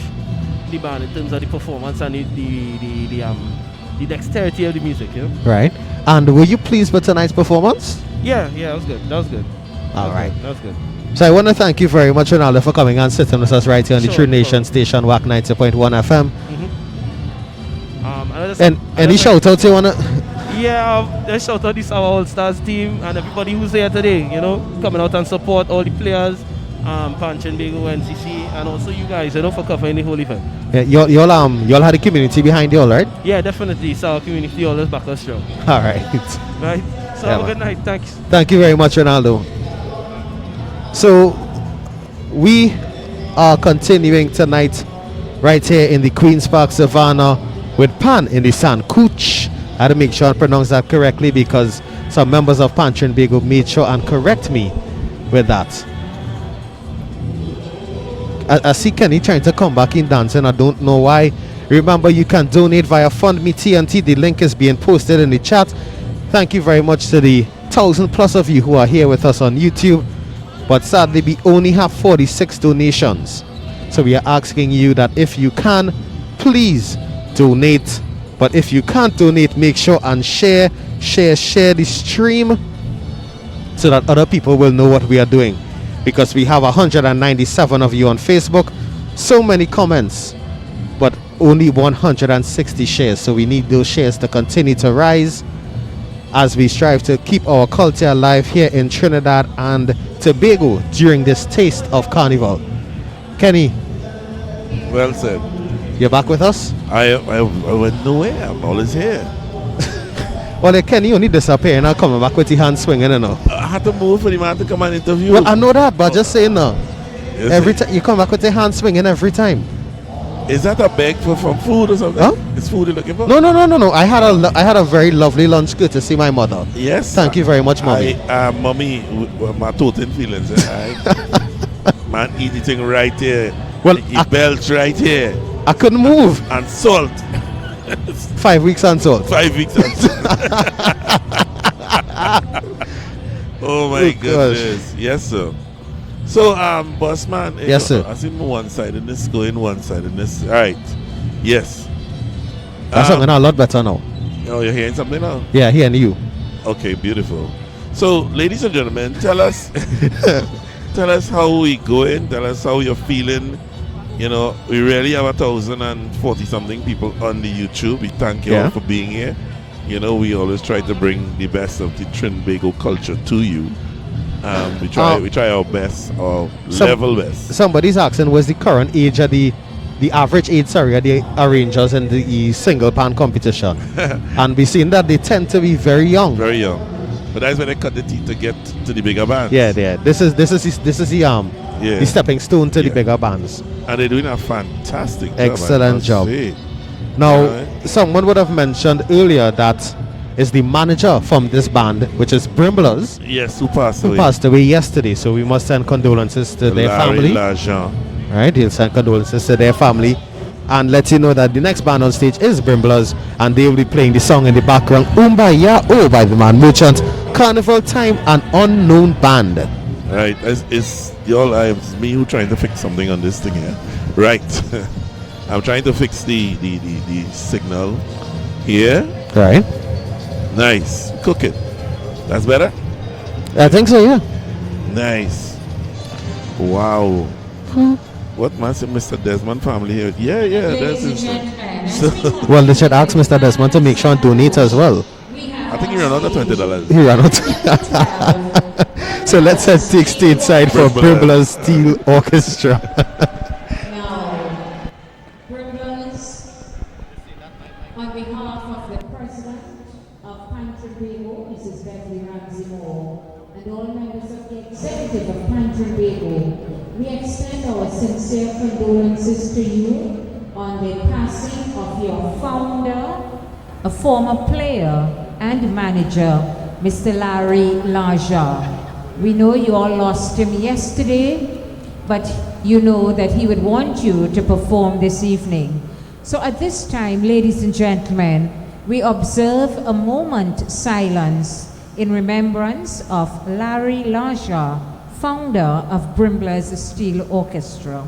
the band in terms of the performance and the dexterity of the music. Right. And were you pleased with tonight's performance? Yeah, that was good. All right. That was good. So I want to thank you very much, Ronaldo, for coming and sitting with us right here on the True Nation station, WAC 90.1 FM. Any shout outs you want to? Yeah, I shout out this our All-Stars team and everybody who's here today, coming out and support all the players, Panchin Bego, NCC, and also you guys, for covering the whole event. Yeah, y'all had a community behind y'all, right? Yeah, definitely. So our community always back us strong. All right. Right. So have a good night. Thanks. Thank you very much, Ronaldo. So we are continuing tonight right here in the Queen's Park Savannah with Pan in the Sancouche. I had to make sure I pronounce that correctly because some members of Pan Trinbago made sure and correct me with that. I see Kenny trying to come back in dancing. I don't know why. Remember, you can donate via FundMe TNT. The link is being posted in the chat. Thank you very much to the 1,000+ of you who are here with us on YouTube. But sadly, we only have 46 donations. So we are asking you that if you can, please donate. But if you can't donate, make sure and share the stream so that other people will know what we are doing. Because we have 197 of you on Facebook, so many comments, but only 160 shares. So we need those shares to continue to rise as we strive to keep our culture alive here in Trinidad and Tobago during this taste of Carnival. Kenny. Well said. You're back with us? I went nowhere. I'm always here. Well, Kenny, you only disappear and I'm coming back with your hand swinging, I had to move for the man to come and interview. Well, I know that, but just saying no. Every time you come back with your hand swinging every time. Is that a beg for from food or something? Huh? Is food you're looking for? No. I had a very lovely lunch good to see my mother. Yes. Thank you very much, Mommy. Mommy, my total feelings. Man, eat the thing right here. Well, he belch right here. I couldn't move. And salt. 5 weeks on salt. 5 weeks on salt. Oh my goodness. Yes, sir. So, boss man. Yes, sir. I see one side in this, going one side in this. All right. Yes. That's something a lot better now. Oh, you're hearing something now? Yeah, hearing you. Okay, beautiful. So, ladies and gentlemen, tell us how we going. Tell us how you're feeling You know, we really have 1,040 something people on the YouTube. We thank you all for being here. You know, we always try to bring the best of the Trinbago culture to you. We try our best, our level best. Somebody's asking, what's the current age of the average age, sorry, of the arrangers in the single pan competition? And we've seen that they tend to be very young. Very young. But that's when they cut the teeth to get to the bigger bands. Yeah. This is the stepping stone to the bigger bands. And they're doing a fantastic job. Excellent job. Now, someone would have mentioned earlier that is the manager from this band, which is Brimblers. Yes, who passed away. Who passed away yesterday. So we must send condolences to their family. Right, he'll send condolences to their family and let you know that the next band on stage is Brimblers, and they will be playing the song in the background, Umbaya Oh by the man Merchant, Carnival Time, an unknown band. Right, it's me who trying to fix something on this thing here. Right. I'm trying to fix the signal here. Right. Nice. Cook it. That's better? I think so, yeah. Nice. Wow. What must Mr. Desmond family here? Yeah, that's it. Well, they should ask Mr. Desmond to make sure and donate as well. I think he ran out of $20. He ran out. So let's take stateside for Brimblers Steel Orchestra. Brimblers, on behalf of the President of Pan Trinbago, Mrs. Beverly Ramsey Moore, and all members of the Executive of Pan Trinbago, we extend our sincere condolences to you on the passing of your founder, a former player and manager, Mr. Larry Laja. We know you all lost him yesterday, but you know that he would want you to perform this evening. So at this time, ladies and gentlemen, we observe a moment silence in remembrance of Larry Laja, founder of Brimblers Steel Orchestra.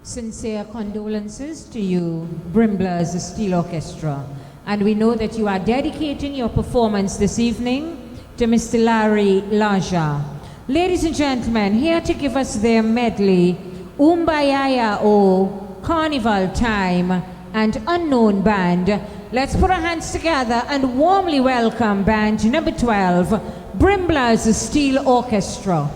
Sincere condolences to you, Brimblers Steel Orchestra. And we know that you are dedicating your performance this evening to Mr. Larry Laja. Ladies and gentlemen, here to give us their medley, Umbayaya O, Carnival Time, and Unknown Band. Let's put our hands together and warmly welcome band number 12, Brimblers Steel Orchestra.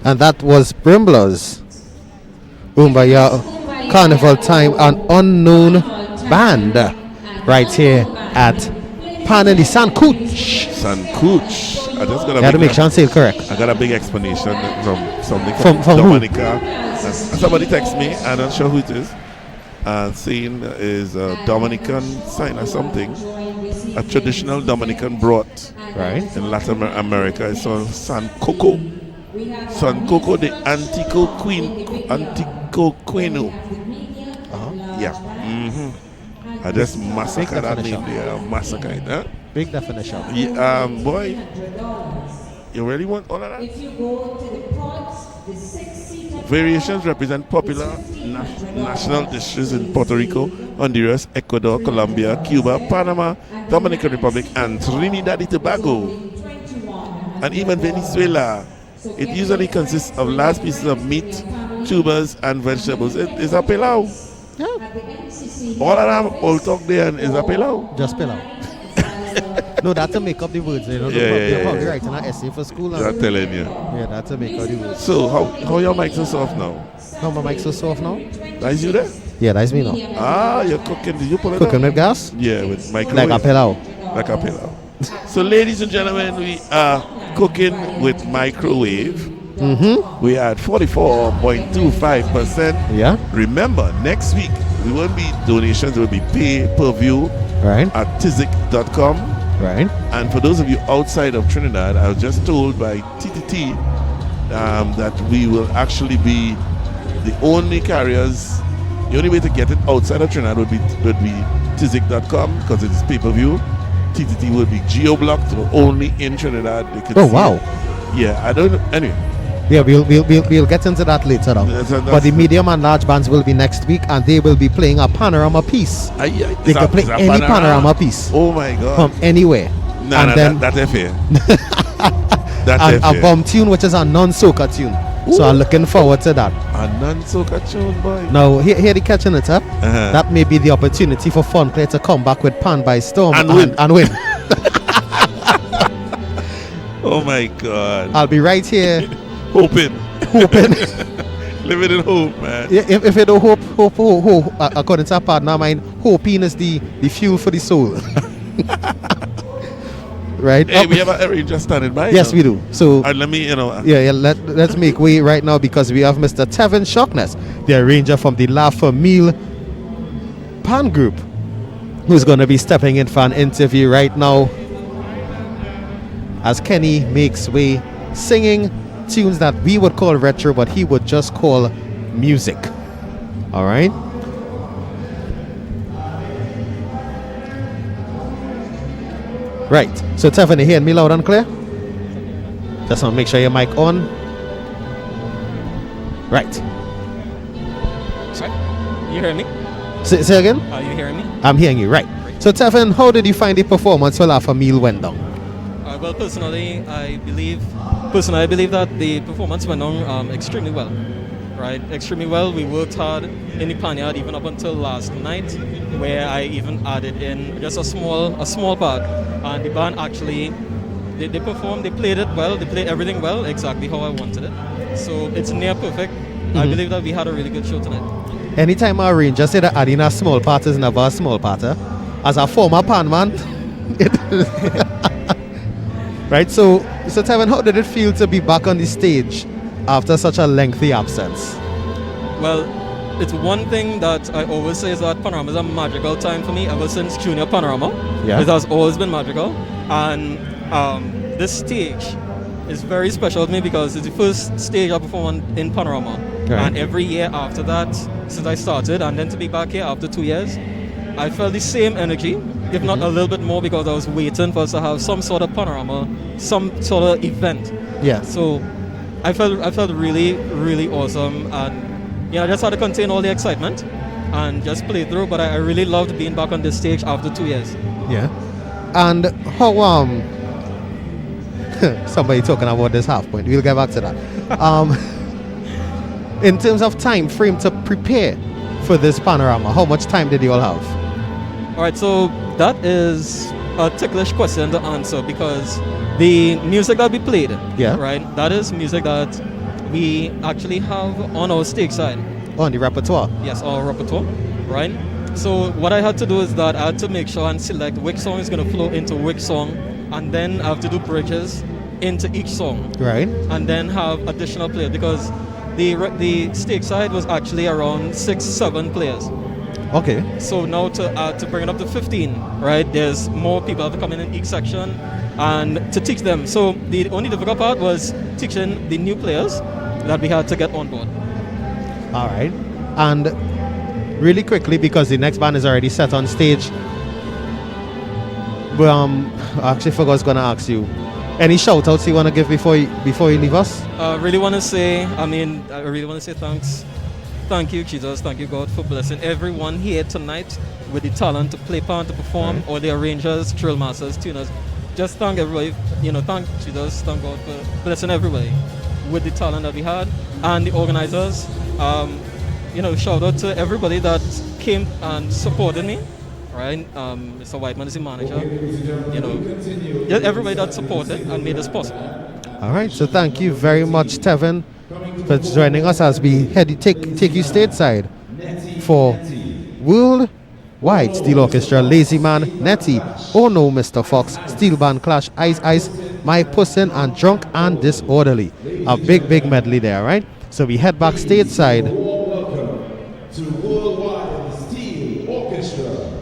And that was Brimblers. Umbaya Carnival Time, an unknown band right here at Pan In De Sancouche. Sancouche. I just got to make sure I say it correct. I got a big explanation from something from Dominica. Somebody texted me, I'm not sure who it is, saying is a Dominican sign or something. A traditional Dominican broth in Latin America. It's on Sancoco. Sancoco de Anticoqueno. Yeah. I just massacre that name there. Massacre it, huh? Big definition. Yeah, boy. You really want all of that? Variations represent popular national dishes in Puerto Rico, Honduras, Ecuador, Colombia, Cuba, Panama, Dominican Republic, and Trinidad and Tobago, and even Venezuela. It usually consists of large pieces of meat, tubers, and vegetables. It is a pilau. Yeah. All of them, all talk there, and is a pilau. Just pilau. No, that's to make up the words. You know, they're probably writing an essay for school. I'm telling you. Yeah, that's to make up the words. So, how your mic so soft now? How my mic so soft now? That's you there? Yeah, that's me now. Ah, you're cooking. Did you pull it Cooking up? with gas? Yeah, with microwave. Like a pilau. Like a pilau. So, ladies and gentlemen, we are cooking with microwave. We are at 44.25%. Yeah. Remember, next week, we won't be donations, it will be pay-per-view at tizik.com. Right. And for those of you outside of Trinidad, I was just told by TTT that we will actually be the only carriers. The only way to get it outside of Trinidad would be tizik.com because it's pay-per-view. TTT will be geo-blocked, so only in Trinidad they could see wow. it. Yeah, I don't know. Anyway. Yeah, we'll get into that later on. But the medium and large bands will be next week, and they will be playing a panorama piece. They can play any panorama piece. Oh my God! From anywhere. That's fair. And a bomb tune, which is a non-soca tune. Ooh. So I'm looking forward to that. A non-soca tune, boy. Now, here the catching it up. That may be the opportunity for Funplay to come back with Pan by Storm and win. Oh my God! I'll be right here. Hoping. Living in hope, man. Yeah, if you don't hope, according to our partner mine, hoping is the fuel for the soul. Right? Hey, we have an arranger standing by. Yes, we do. So let me, let's make way right now because we have Mr. Tevin Shockness, the arranger from the La Famille Pan Group, who's going to be stepping in for an interview right now as Kenny makes way singing tunes that we would call retro, but he would just call music. All right. Right. So Tevin, you hearing me loud and clear? Just want to make sure your mic on. Right. Sorry? You hearing me? Say again? Are you hearing me? I'm hearing you. Right. So Tevin, how did you find the performance for La Famille went down? Well, personally, I believe that the performance went on extremely well. Right, extremely well. We worked hard in the panyard even up until last night, where I even added in just a small part. And the band actually, they performed, they played it well, they played everything well, exactly how I wanted it. So it's near perfect. I believe that we had a really good show tonight. Anytime I arranger say that adding a small part is never a small part. As a former pan man, right? So Tevin, how did it feel to be back on the stage after such a lengthy absence? Well, it's one thing that I always say is that Panorama is a magical time for me ever since Junior Panorama. Yeah. It has always been magical. And this stage is very special to me because it's the first stage I performed in Panorama. Right. And every year after that, since I started, and then to be back here after 2 years, I felt the same energy, if not a little bit more, because I was waiting for us to have some sort of Panorama, some sort of event. Yeah. So I felt really, really awesome, and I just had to contain all the excitement and just play through. But I really loved being back on this stage after 2 years. Yeah. And how somebody talking about this half point. We'll get back to that. In terms of time frame to prepare for this panorama, how much time did you all have? All right, so that is a ticklish question to answer because the music that we played, right, that is music that we actually have on our stage side. On the repertoire? Yes, our repertoire, right? So what I had to do is that I had to make sure and select which song is going to flow into which song, and then I have to do bridges into each song. Right. And then have additional players, because the stage side was actually around 6-7 players. Okay. So now to bring it up to 15, right? There's more people have to come in each section and to teach them. So the only difficult part was teaching the new players that we had to get on board. All right. And really quickly, because the next band is already set on stage, I actually forgot I was going to ask you. Any shout outs you want to give before you leave us? I really want to say thanks. Thank you, Jesus. Thank you, God, for blessing everyone here tonight with the talent to play pan, to perform, all the arrangers, drill masters, tuners. Just thank everybody, thank Jesus, thank God for blessing everybody with the talent that we had, and the organizers. Shout out to everybody that came and supported me, right? Mr. Whiteman is the manager. Everybody that supported and made this possible. All right, so thank you very much, Tevin, for joining us as we take you stateside for Worldwide Steel Orchestra, Lazy Man, Nettie, Oh No, Mr. Fox, Steel Band Clash, Ice Ice, My Pussin', and Drunk and Disorderly. A big medley there, right? So we head back stateside. To Worldwide Steel Orchestra.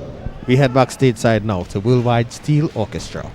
We head back stateside now to Worldwide Steel Orchestra.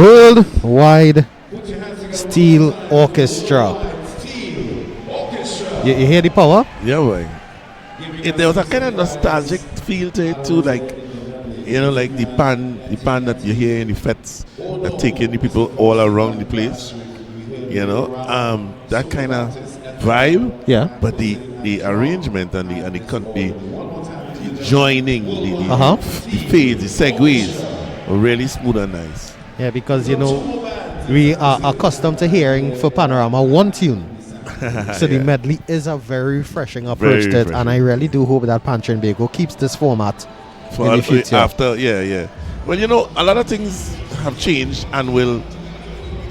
Worldwide Steel Orchestra. You hear the power? Yeah, boy. There was a kind of nostalgic feel to it too, like, you know, like the pan that you hear in the fetes that taking the people all around the place. You know, that kind of vibe. Yeah. But the arrangement and the joining, the fades, the segues were really smooth and nice. Yeah, because you know we are accustomed to hearing for Panorama one tune. So the medley is a very refreshing approach to it, and I really do hope that Pan Trinbago keeps this format in the future. After, yeah. Well, you know, a lot of things have changed and will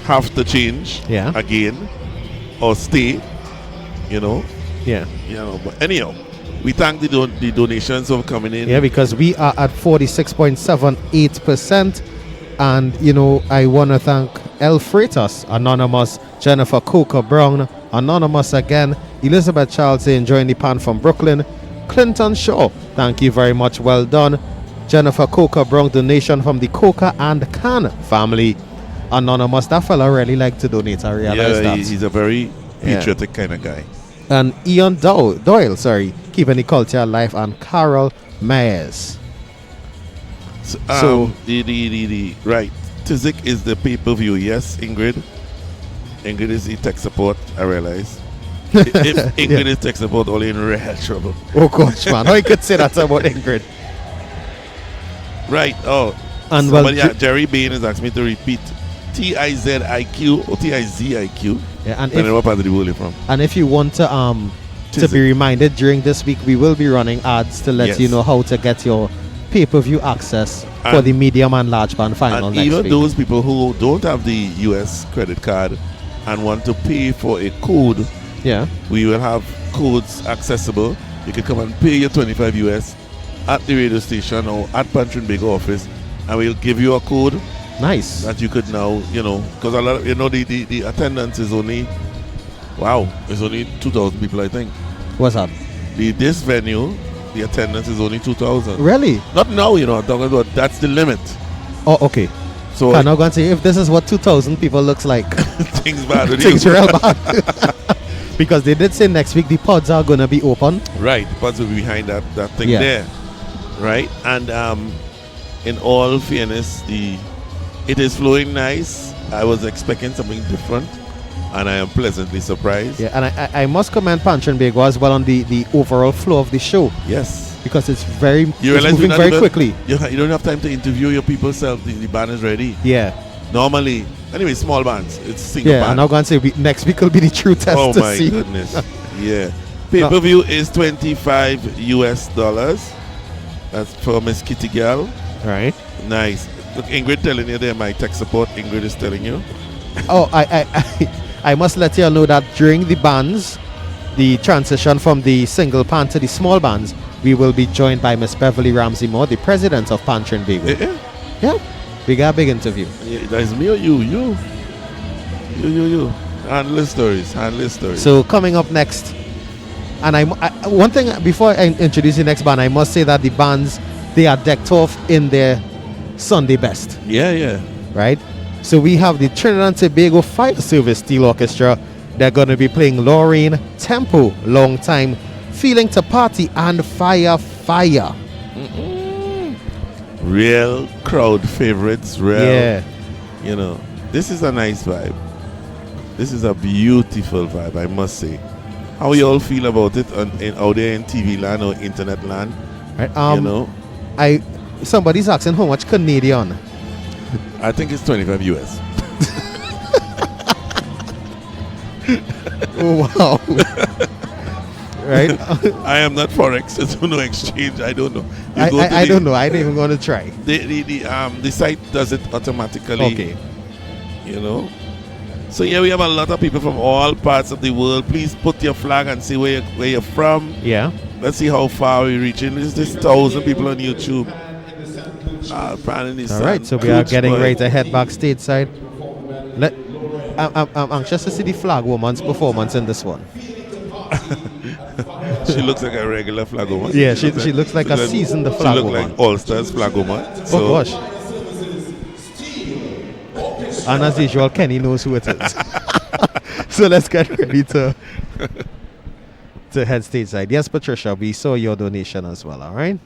have to change again or stay. You know. Yeah. You know, but anyhow, we thank the donations for coming in. Yeah, because we are at 46.78%. And, you know, I want to thank El Freitas, Anonymous, Jennifer Coker Brown, Anonymous again, Elizabeth Charles enjoying the pan from Brooklyn, Clinton Shaw, thank you very much, well done. Jennifer Coker Brown, donation from the Coker and Can family. Anonymous, that fella really like to donate, I realize that. He's a very patriotic kind of guy. And Ian Doyle, keeping the culture alive, and Carol Myers. So the right, Tizik is the pay-per-view. Yes, Ingrid is the tech support. I realize. If Ingrid is tech support, all in real trouble. Oh gosh, man, how you could say that about Ingrid? Right. Oh, and somebody, Jerry Bain has asked me to repeat TIZIQ or TIZIQ. Yeah, and what part of the world you're from. And if you want to be reminded during this week, we will be running ads to let you know how to get your pay-per-view access for the medium and large band final and next even week. Those people who don't have the US credit card and want to pay for a code, we will have codes accessible. You can come and pay your 25 US at the radio station or at Pan Trinbago office, and we'll give you a code. Nice. That you could now, you know, because a lot of, you know, the attendance is only, it's only 2,000 people, I think. What's that? This venue, the attendance is only 2,000. Really? Not now, you know, I'm talking about that's the limit. Oh, okay. So I'm not going to say if this is what 2,000 people looks like. Things bad. Things real bad. Because they did say next week the pods are going to be open. Right, the pods will be behind that thing there. Right, and in all fairness, it is flowing nice. I was expecting something different, and I am pleasantly surprised. Yeah, and I must commend Pan Trinbago as well on the overall flow of the show. Yes. Because it's moving very quickly. You don't have time to interview your people self. The band is ready. Yeah. Normally, anyway, small bands. It's single band. Yeah, I'm not going to say next week will be the true test to see. Oh my goodness. Yeah. Pay-per-view is $25 US. That's for Miss Kitty Girl. Right. Nice. Look, Ingrid telling you there, my tech support. Ingrid is telling you. Oh, I must let you know that during the bands, the transition from the single pan to the small bands, we will be joined by Miss Beverly Ramsey Moore, the president of Pan Trinbago. Yeah. We got a big interview. Yeah, that's me or you? You. Handless stories. So coming up next, and one thing before I introduce the next band, I must say that the bands, they are decked off in their Sunday best. Yeah. Right? So we have the Trinidad and Tobago Fire Service Steel Orchestra. They're going to be playing Lorraine, Tempo, Long Time, Feeling to Party, and Fire. Real crowd favorites. You know, this is a nice vibe. This is a beautiful vibe, I must say. How you all feel about it out there in TV land or internet land? Right. You know, somebody's asking how much Canadian. I think it's 25 US. Oh, wow. Right? I am not Forex, so no exchange. I don't know. I don't know. I ain't even going to try. The site does it automatically. Okay. You know? So yeah, we have a lot of people from all parts of the world. Please put your flag and say where you're from. Yeah. Let's see how far we're reaching. There's 1,000 people on YouTube. Pan In De Sancouche. All right, so we are getting ready to head back stateside. I'm anxious to see the flag woman's performance in this one. She looks like a regular flag woman. Yeah, she looks like a seasoned flag woman. She looks like All-Stars flag woman. Oh gosh. And as usual, Kenny knows who it is. So let's get ready to head stateside. Yes, Patricia, we saw your donation as well, all right?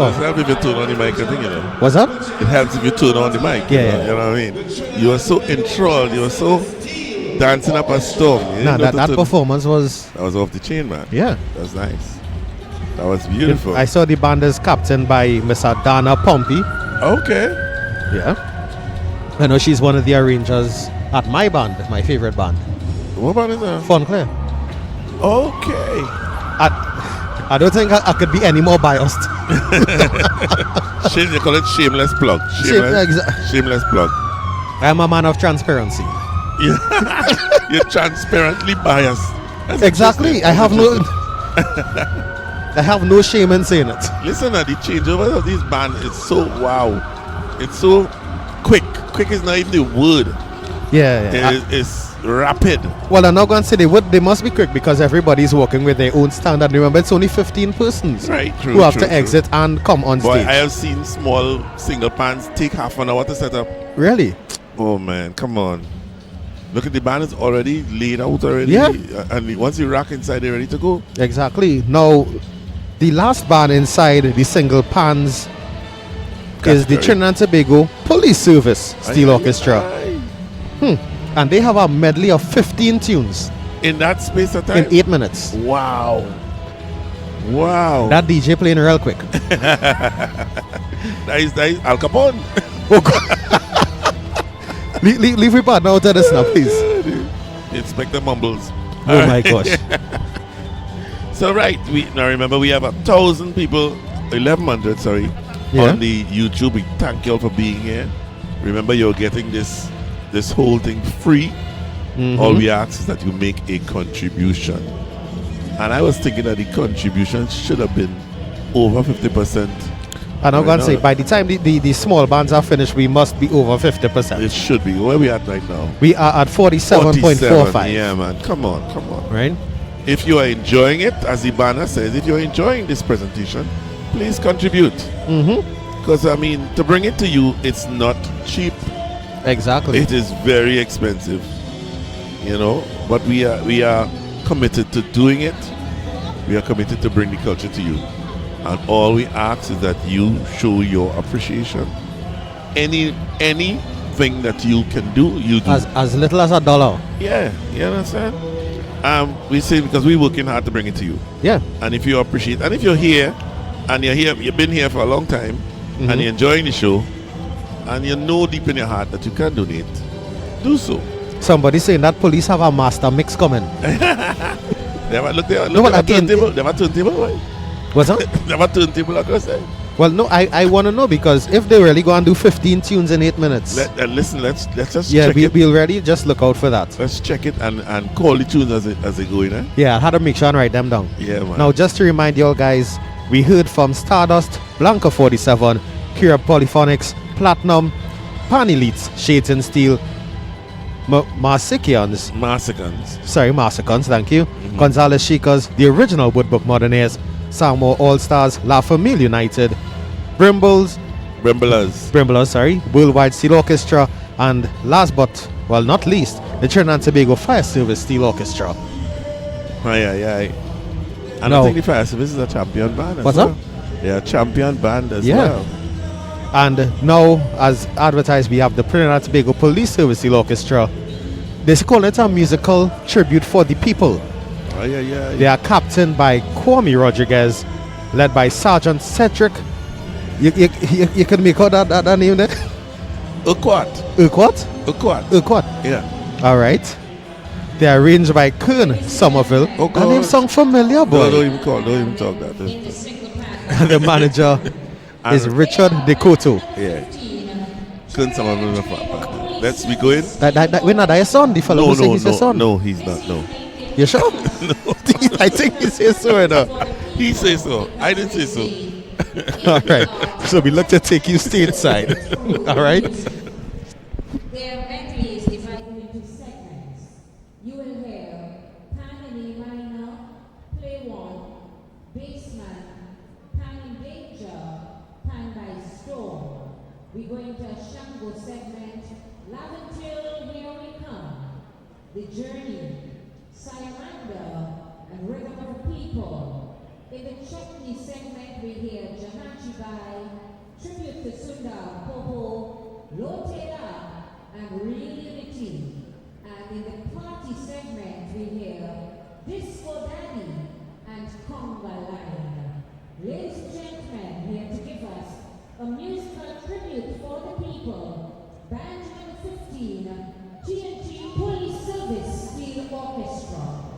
It helps if you turn on the mic, I think, you know. What's that? It helps if you turn on the mic. Yeah, You know what I mean? You were so enthralled. You were so dancing up a storm. That performance was... That was off the chain, man. Yeah. That was nice. That was beautiful. I saw the band is captained by Miss Dana Pompey. Okay. Yeah. I know she's one of the arrangers at my band, my favorite band. What band is that? Fun Claire. Okay. I don't think I could be any more biased. You call it shameless plug. Shameless plug. I'm a man of transparency. You're transparently biased. That's exactly. I have no shame in saying it. Listen, the changeover of this band is so wow. It's so quick. Quick is not even the word. Yeah. It's rapid. Well, I'm not going to say they must be quick because everybody's working with their own standard. Remember, it's only 15 persons who have to exit and come on stage. I have seen small single pans take half an hour to set up. Really? Oh man, come on. Look at the band is already laid out already. Yeah. And once you rock inside, they're ready to go. Exactly. Now, the last band inside the single pans is the Trinidad and Tobago Police Service Steel Orchestra. And they have a medley of 15 tunes. In that space of time? In 8 minutes. Wow. Wow. That DJ playing real quick. that is Al Capone. Oh, God. leave your partner out of this now, please. Inspector Mumbles. Oh, my gosh. So, now remember, we have 1,000 people, 1,100, sorry, on the YouTube. We thank you all for being here. Remember, you're getting this whole thing free. All we ask is that you make a contribution. And I was thinking that the contribution should have been over 50%. And I'm going to say, by the time the small bands are finished, we must be over 50%. It should be. Where are we at right now? We are at 47.45. Yeah, man. Come on. Right? If you are enjoying it, as the banner says, if you're enjoying this presentation, please contribute. Because, I mean, to bring it to you, it's not cheap. Exactly. It is very expensive, you know, but we are committed to doing it. We are committed to bring the culture to you. And all we ask is that you show your appreciation. Anything that you can do, you do. As little as $1. Yeah, you understand? We say because we're working hard to bring it to you. Yeah. And if you appreciate, and if you're here, and you've been here for a long time, and you're enjoying the show, and you know deep in your heart that you can donate, do so. Somebody saying that police have a master mix coming. They have a turntable. They have a turntable, right? What's that? They have a turntable across there. Well, no, I want to know, because if they really go and do 15 tunes in 8 minutes. Listen, let's just check it. We'll really just look out for that. Let's check it and call the tunes as they go in. Yeah, I had to make sure and write them down. Yeah, man. Now, just to remind you all guys, we heard from Stardust, Blanca 47, Kira Polyphonics, Platinum, Pan Elites, Shades in Steel, Marsicans, thank you. Gonzalez Sheikers, the original Woodbrook Modernists, Samoa All-Stars, La Familia United, Brimblers, Worldwide Steel Orchestra, and last but not least, the Trinidad and Tobago Fire Service Steel Orchestra. Aye. And I think the Fire Service is a champion band. What's up? Yeah, champion band as well. And now, as advertised, we have the Trinidad and Tobago Police Service Steel Orchestra. They call it a musical tribute for the people. Yeah. They are captained by Kwame Rodriguez, led by Sergeant Cedric. You can make out that name there? Urquhart. Yeah. All right. They are arranged by Kern Somerville. Oh, that name sound familiar, boy. Don't even talk that. And the manager is Richard Decoto. Yeah. Kern Somerville. Let's be going. We're not your son, the fellow who said he's your son. No, he's not. No. You sure? No. I think he says so enough. He says so. I didn't say so. All right. So we look to take you stateside. All right. Their medley is divided into segments. You will hear Pan in A minor, play 1, bassman, Pan in danger, Pan by storm. We go into a Shango segment, Love Until Here We Come, The Journey, Salamander, and Rhythm of People. In the chutney segment, we hear Janachi Bai, tribute to Sundar, Popo, Lotera, and Real Unity. And in the party segment, we hear Disco Daddy and Conga Line. Ladies and gentlemen, here to give us a musical tribute for the people, band number 15, TNT Police Service Steel Orchestra.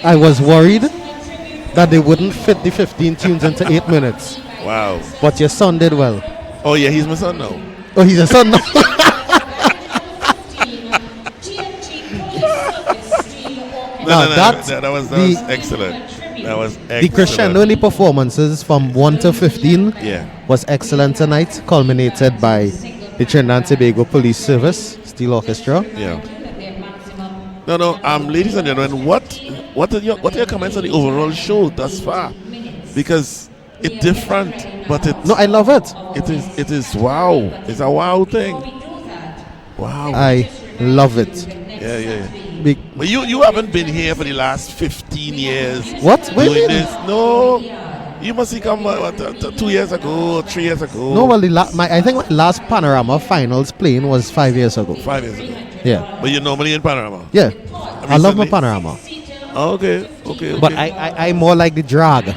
I was worried that they wouldn't fit the 15 tunes into 8 minutes. Wow. But your son did well. Oh, yeah, he's my son now. Oh, he's a son now. That was excellent. That was excellent. The crescendo in the performances from 1 to 15 was excellent tonight, culminated by the Trinidad and Tobago Police Service Steel Orchestra. Yeah. No, ladies and gentlemen, what are your comments on the overall show thus far? Because it's different, but it's I love it. It is wow. It's a wow thing. Wow. I love it. Yeah. But you haven't been here for the last 15 years. What? Doing this? No. You must have come 2 years ago, 3 years ago. No, well, I think my last Panorama finals playing was 5 years ago. 5 years ago. Yeah. But you're normally in Panorama? Yeah. I love my Panorama. Oh, okay. But I more like the drag.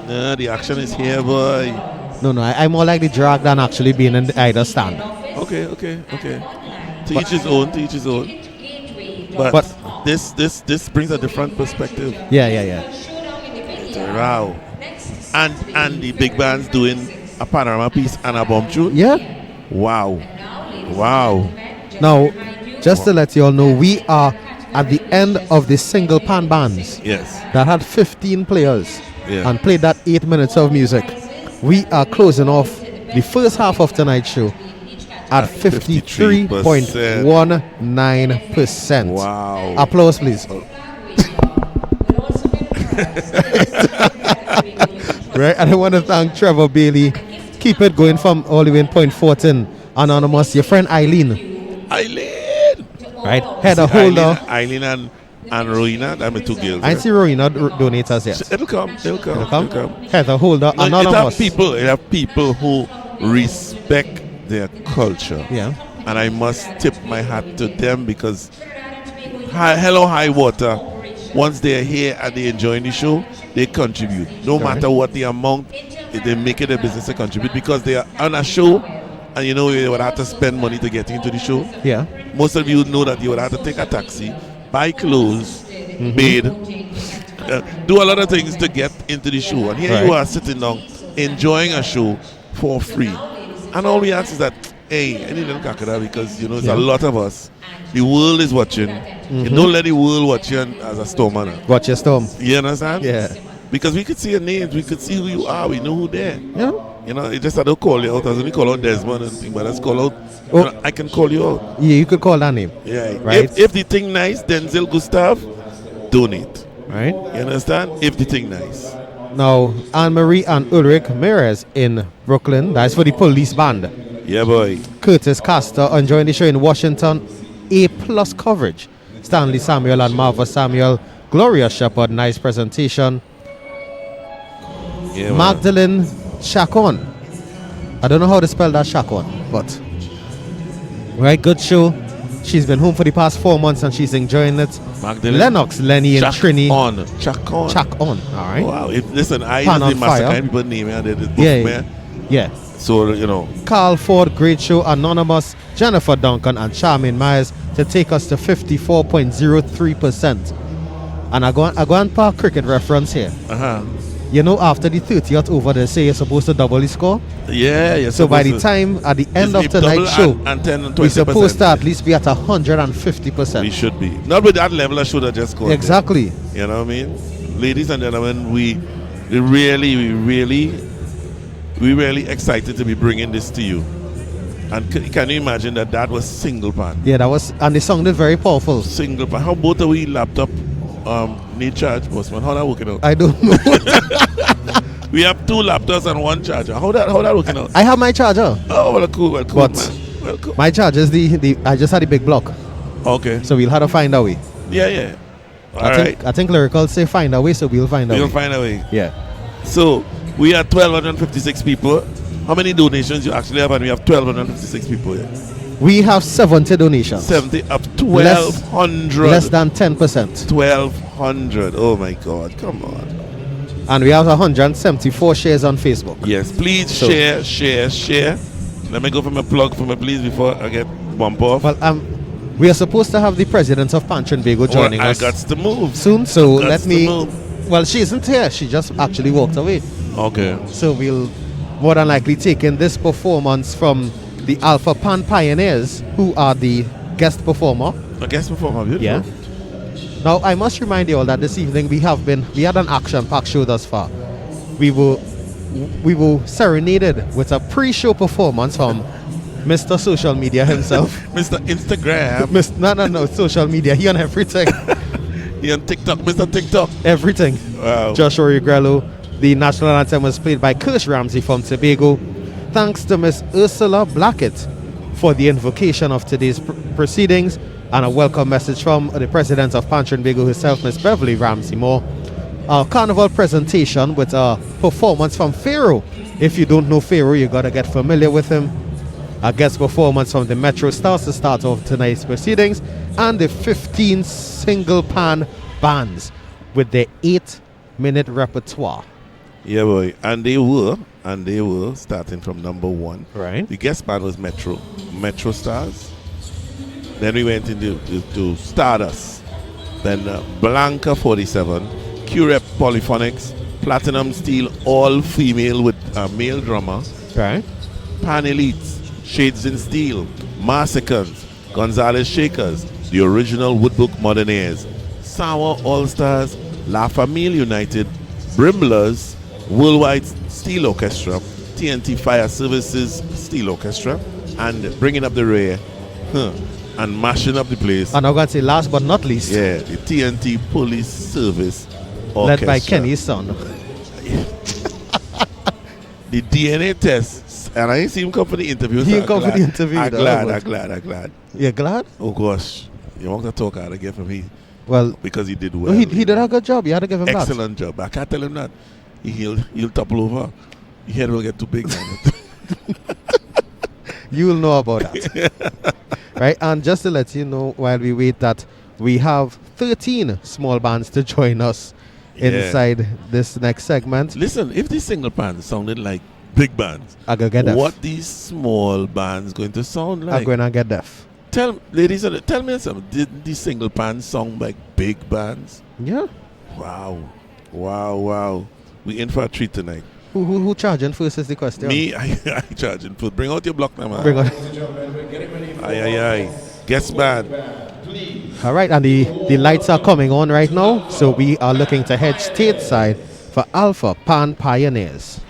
Nah, the action is here, boy. No, I more like the drag than actually being in either stand. Okay. Teach his own. But this brings a different perspective. Yeah. Wow. And the big band's doing a Panorama piece and a bomb tune? Yeah. Wow. Now, just to let you all know, we are at the end of the single pan bands. Yes. That had 15 players. Yeah. And played that 8 minutes of music. We are closing off the first half of tonight's show at 53.19%. Wow. Applause, please. Right, and I want to thank Trevor Bailey. Keep it going from all the way in Point Fortin. Anonymous, your friend Eileen. Right, header holder. Eileen and Rowena, that's my two girls. I see Rowena donate us yet. It'll come. Header holder, anonymous. It have people who respect their culture. Yeah. And I must tip my hat to them because Hello High Water, once they're here and they're enjoying the show, they contribute. No matter what the amount, they make it a business to contribute because they are on a show and you know you would have to spend money to get into the show. Yeah. Most of you know that you would have to take a taxi, buy clothes, bathe, do a lot of things to get into the show. And here you are sitting down, enjoying a show for free. And all we ask is that, hey, I need a little kakada because, you know, there's a lot of us. The world is watching. You don't let the world watch you as a storm man. Watch your storm. You understand? Yeah. Because we could see your names, we could see who you are, we know who there. Yeah. You know, it just I don't call you out. I only call out Desmond and thing, but let's call out. You know, I can call you out. Yeah, you could call that name. Yeah. Right. If the thing nice, Denzel Gustav, donate. Right. You understand? If the thing nice. Now, Anne-Marie and Ulrich Meres in Brooklyn. That's for the police band. Yeah, boy. Curtis Castor enjoying the show in Washington. A+ coverage. Stanley Samuel and Marva Samuel. Gloria Shepherd, nice presentation. Yeah, Magdalene Chacon. I don't know how to spell that Chacon, but right, good show. She's been home for the past 4 months and she's enjoying it. Magdalene. Lennox, Lenny, and Trini. Chacon. All right. Wow. Listen, I Pan use on the master fire. kind people name and they did Yeah. So, you know. Carl Ford, great show. Anonymous, Jennifer Duncan, and Charmaine Myers to take us to 54.03%. And I go on par cricket reference here. You know, after the 30th over, they say you're supposed to double the score. Yeah. So by the time at the end of tonight's show, and 10 and 20%. we're supposed to at least be at 150%. We should be. Not with that level I should have just scored. Exactly. There. You know what I mean? Ladies and gentlemen, we really excited to be bringing this to you. And can you imagine that was single pan? Yeah, that was, and the song is very powerful. Single pan. How both of we laptop need charge, Bossman? How that working out? I don't know. We have 2 laptops and 1 charger. How that working out? I have my charger. Oh, well, cool, but man. Well, cool. My charger is the I just had a big block. Okay. So we'll have to find a way. Yeah. I think Lyrical say find a way, so we'll find a way. We'll find a way. Yeah. So we are 1,256 people. How many donations you actually have? And we have 1,256 people here. We have 70 donations. 70 up 1,200. Less than 10%. 1,200. Oh my God! Come on. And we have 174 shares on Facebook. Yes, please share. Let me go for my plug for my please before I get bump off. Well, We are supposed to have the president of Pan Trinbago joining us. I got to move soon, so let me. Well, she isn't here. She just actually walked away. Okay. So we'll more than likely take in this performance from the Alpha Pan Pioneers, who are the guest performer. A guest performer, beautiful. Yeah. Now I must remind you all that this evening we had an action-packed show thus far. We were serenaded with a pre-show performance from Mr. Social Media himself. Mr. Instagram. No, social media. He on everything. He on TikTok, Mr. TikTok. Everything. Wow. Joshua Regrello. The national anthem was played by Kirsch Ramsey from Tobago. Thanks to Miss Ursula Blackett for the invocation of today's proceedings, and a welcome message from the president of Pan Trinbago herself, Miss Beverly Ramsey Moore. Our carnival presentation with a performance from Pharaoh. If you don't know Pharaoh, you gotta get familiar with him. A guest performance from the Metro Stars to start off tonight's proceedings, and the 15 single pan bands with their 8-minute repertoire. Yeah, boy. And they were starting from number 1. Right. The guest band was Metro Stars. Then we went into to Stardust. Then Blanca 47, Curep Polyphonics, Platinum Steel, all female with a male drummer. Right. Pan Elites, Shades in Steel, Massacres, Gonzalez Sheikers, the original Woodbrook Modernists, Samoa All-Stars, La Familia United, Brimblers, Worldwide Steel Orchestra, TNT Fire Services Steel Orchestra, and bringing up the rear and mashing up the place. And I'm going to say last but not least. Yeah, the TNT Police Service Orchestra. Led by Kenny's son. The DNA tests, and I ain't seen him come for the interview. He come for the interview. I'm glad. You're glad? Oh gosh, you want to talk out again from me? Well, because he did well. He did a good job. You had to give him that. Excellent job. I can't tell him that. He'll topple over. Your head will get too big. You will know about that. Right? And just to let you know, while we wait, that we have 13 small bands to join us inside this next segment. Listen, if these single bands sounded like big bands, I go get deaf. What these small bands going to sound like? I'm going to get deaf. Tell me something. Did these single bands sound like big bands? Yeah. Wow. We in for a treat tonight. Who charging first is the question. Me, I charging first. Bring out your block now, man. Bring out. Aye. Guest band. All right, and the lights are coming on right now, so we are looking to head stateside for Alpha Pan Pioneers.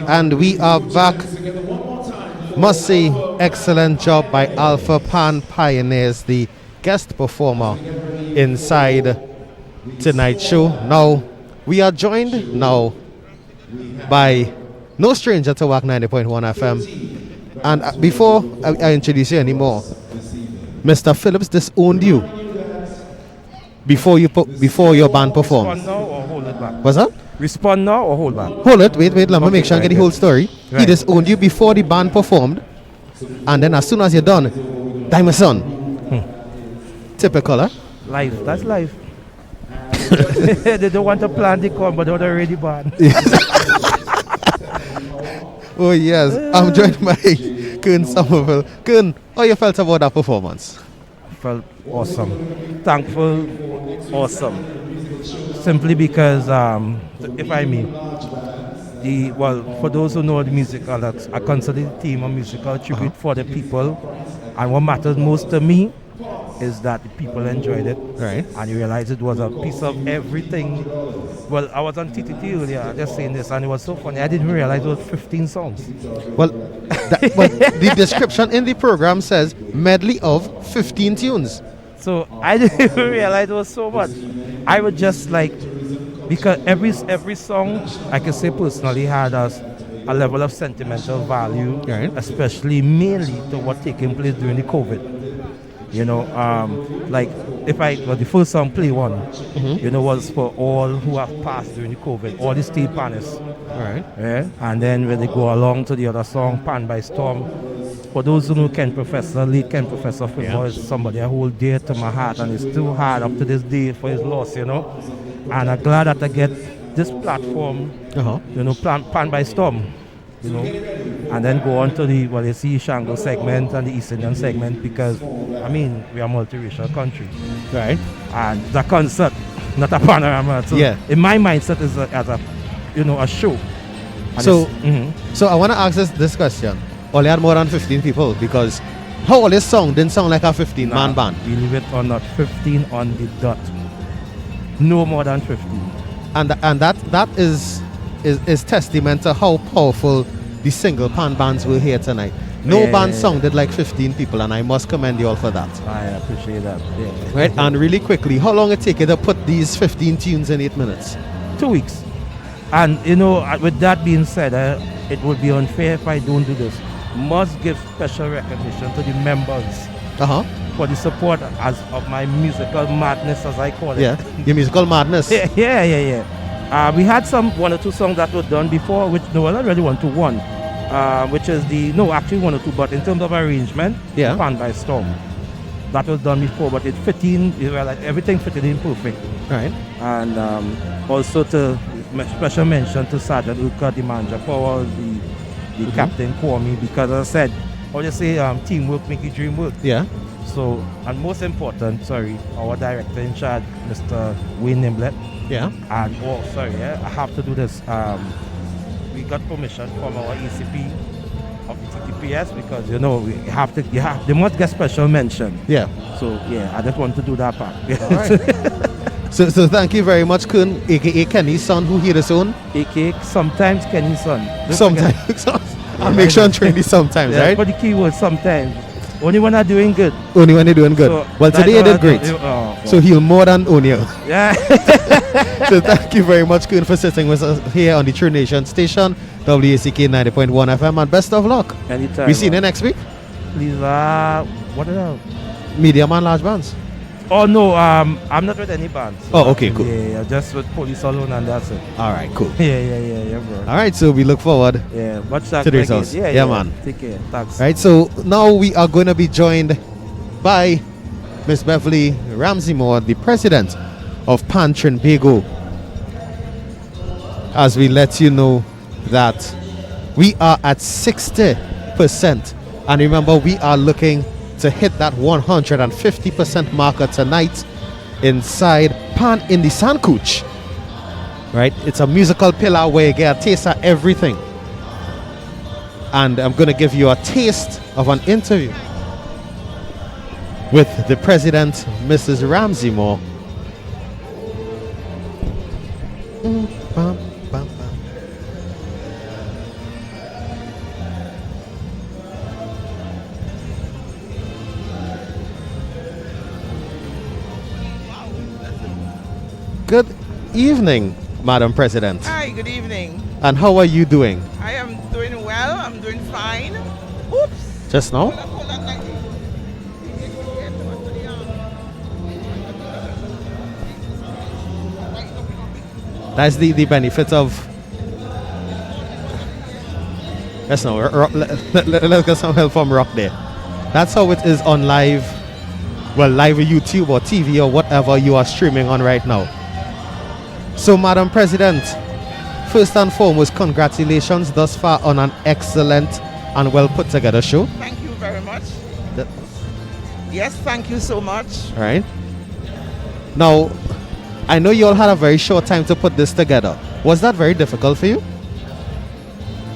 And we are back. Must say, excellent job by Alpha Pan Pioneers, the guest performer inside tonight's show. Now, we are joined now by no stranger to WAC 90.1 FM. And before I introduce you anymore, Mr. Phillips disowned you before your band performed. Respond now or hold it back? What's that? Respond now or hold back? Hold it, wait, let me make sure I get the whole story. Right. He disowned you before the band performed, and then as soon as you're done, die my son. Typical, huh? Life, that's life. They don't want to plan the corn, but they're already banned. Oh yes, I'm joined by Kern Somerville. Kern, how you felt about that performance? Felt awesome. Thankful, awesome. Simply because, if I may, for those who know the musical, that's I consider the theme a musical tribute for the people. And what matters most to me is that the people enjoyed it. Right. And you realize it was a piece of everything. Well, I was on TTT earlier just saying this, and it was so funny. I didn't realize it was 15 songs. Well, but the description in the program says medley of 15 tunes. So I didn't even realize it was so much. I would just because every song, I can say personally, had a level of sentimental value, right. Especially mainly to what taking place during the COVID. You know, the first song, Play One, was for all who have passed during the COVID, all the steel panists. All right. Yeah? And then when they go along to the other song, Pan by Storm, for those who know Ken Professor, late Ken Professor football is somebody I hold dear to my heart, and it's too hard up to this day for his loss, And I'm glad that I get this platform, Pan by Storm, and then go on to the Sea Shango segment and the East Indian segment, because, we are a multiracial country. Right. And the concert, not a panorama. So in my mindset is as a show. And so I want to ask this question. Only had more than 15 people, because how all this song didn't sound like a 15-man band. Believe it or not, 15 on the dot. No more than 15. And that is testament to how powerful the single pan bands were here tonight. No band sounded like 15 people, and I must commend you all for that. I appreciate that. Yeah. Right, and really quickly, how long it take you to put these 15 tunes in 8 minutes? 2 weeks. And with that being said, it would be unfair if I don't do this. Must give special recognition to the members for the support of my musical madness, as I call it. Yeah, your musical madness. Yeah. We had one or two songs that were done before, which not really 1 to 1, which is actually 1 or 2, but in terms of arrangement, Pan by Storm. That was done before, but it fit in, everything fitted in perfect. Right. And also to special mention to Sergeant Uka, the manager, for the captain called me, because as I said, teamwork make the dream work. Yeah. So, and most important, our director in charge, Mr. Wayne Nimblet. Yeah. And I have to do this. We got permission from our ECP of the TTPS, because they must get special mention. Yeah. So I just want to do that part. All right. So thank you very much, Kun, aka Kenny's son, who hear the son. Aka sometimes Kenny's son. Sometimes. I'll make sure and train this sometimes, right? But the key word sometimes. Only when I'm doing good. Only when they're doing good. So well, today you did great. So he'll more than O'Neill. Yeah. So thank you very much, Kun, for sitting with us here on the True Nation station, WACK 90.1 FM, and best of luck. Anytime. We see you next week. Please, what else? Medium and large bands. Oh no, I'm not with any bands. So okay, cool. Yeah, just with Police alone, and that's it. All right, cool. Yeah, bro. All right, so we look forward watch that to the results. Yeah, man. Take care. Thanks. All right, so now we are going to be joined by Miss Beverly Ramsey-Moore, the president of Pan Trinbago, as we let you know that we are at 60% And remember, we are looking to hit that 150% marker tonight inside Pan In De Sancouche. Right? It's a musical pillar where you get a taste of everything. And I'm going to give you a taste of an interview with the president, Mrs. Ramsey Moore. Bam, bam, bam. Good evening, Madam President. Hi, good evening. And how are you doing? I am doing well. I'm doing fine. Oops. Just now? Hold on, That's the benefit of. Let's know. Let's get some help from Rock there. That's how it is on live. Well, live YouTube or TV or whatever you are streaming on right now. So, Madam President, first and foremost, congratulations thus far on an excellent and well put together show. Thank you very much. Yes, thank you so much. All right. Now, I know you all had a very short time to put this together. Was that very difficult for you?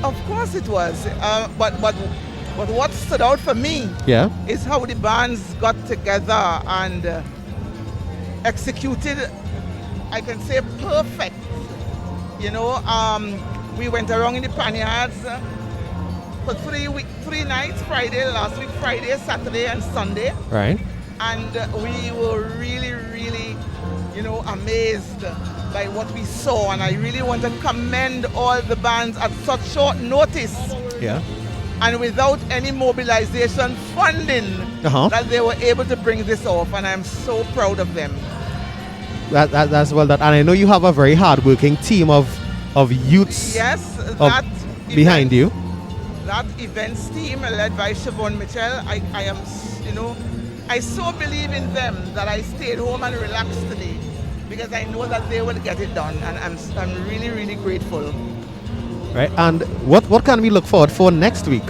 Of course it was. But what stood out for me is how the bands got together and executed, I can say, perfect. You know, we went around in the panyards for 3 nights, last week Friday, Saturday and Sunday. Right. And we were really, really, you know, amazed by what we saw. And I really want to commend all the bands at such short notice. Yeah. And without any mobilization funding, that they were able to bring this off. And I'm so proud of them. That's well done. And I know you have a very hard-working team of youths behind you. That events team led by Siobhan Mitchell, I am, you know, I so believe in them that I stayed home and relaxed today because I know that they will get it done. And I'm really, really grateful. Right. And what can we look forward for next week?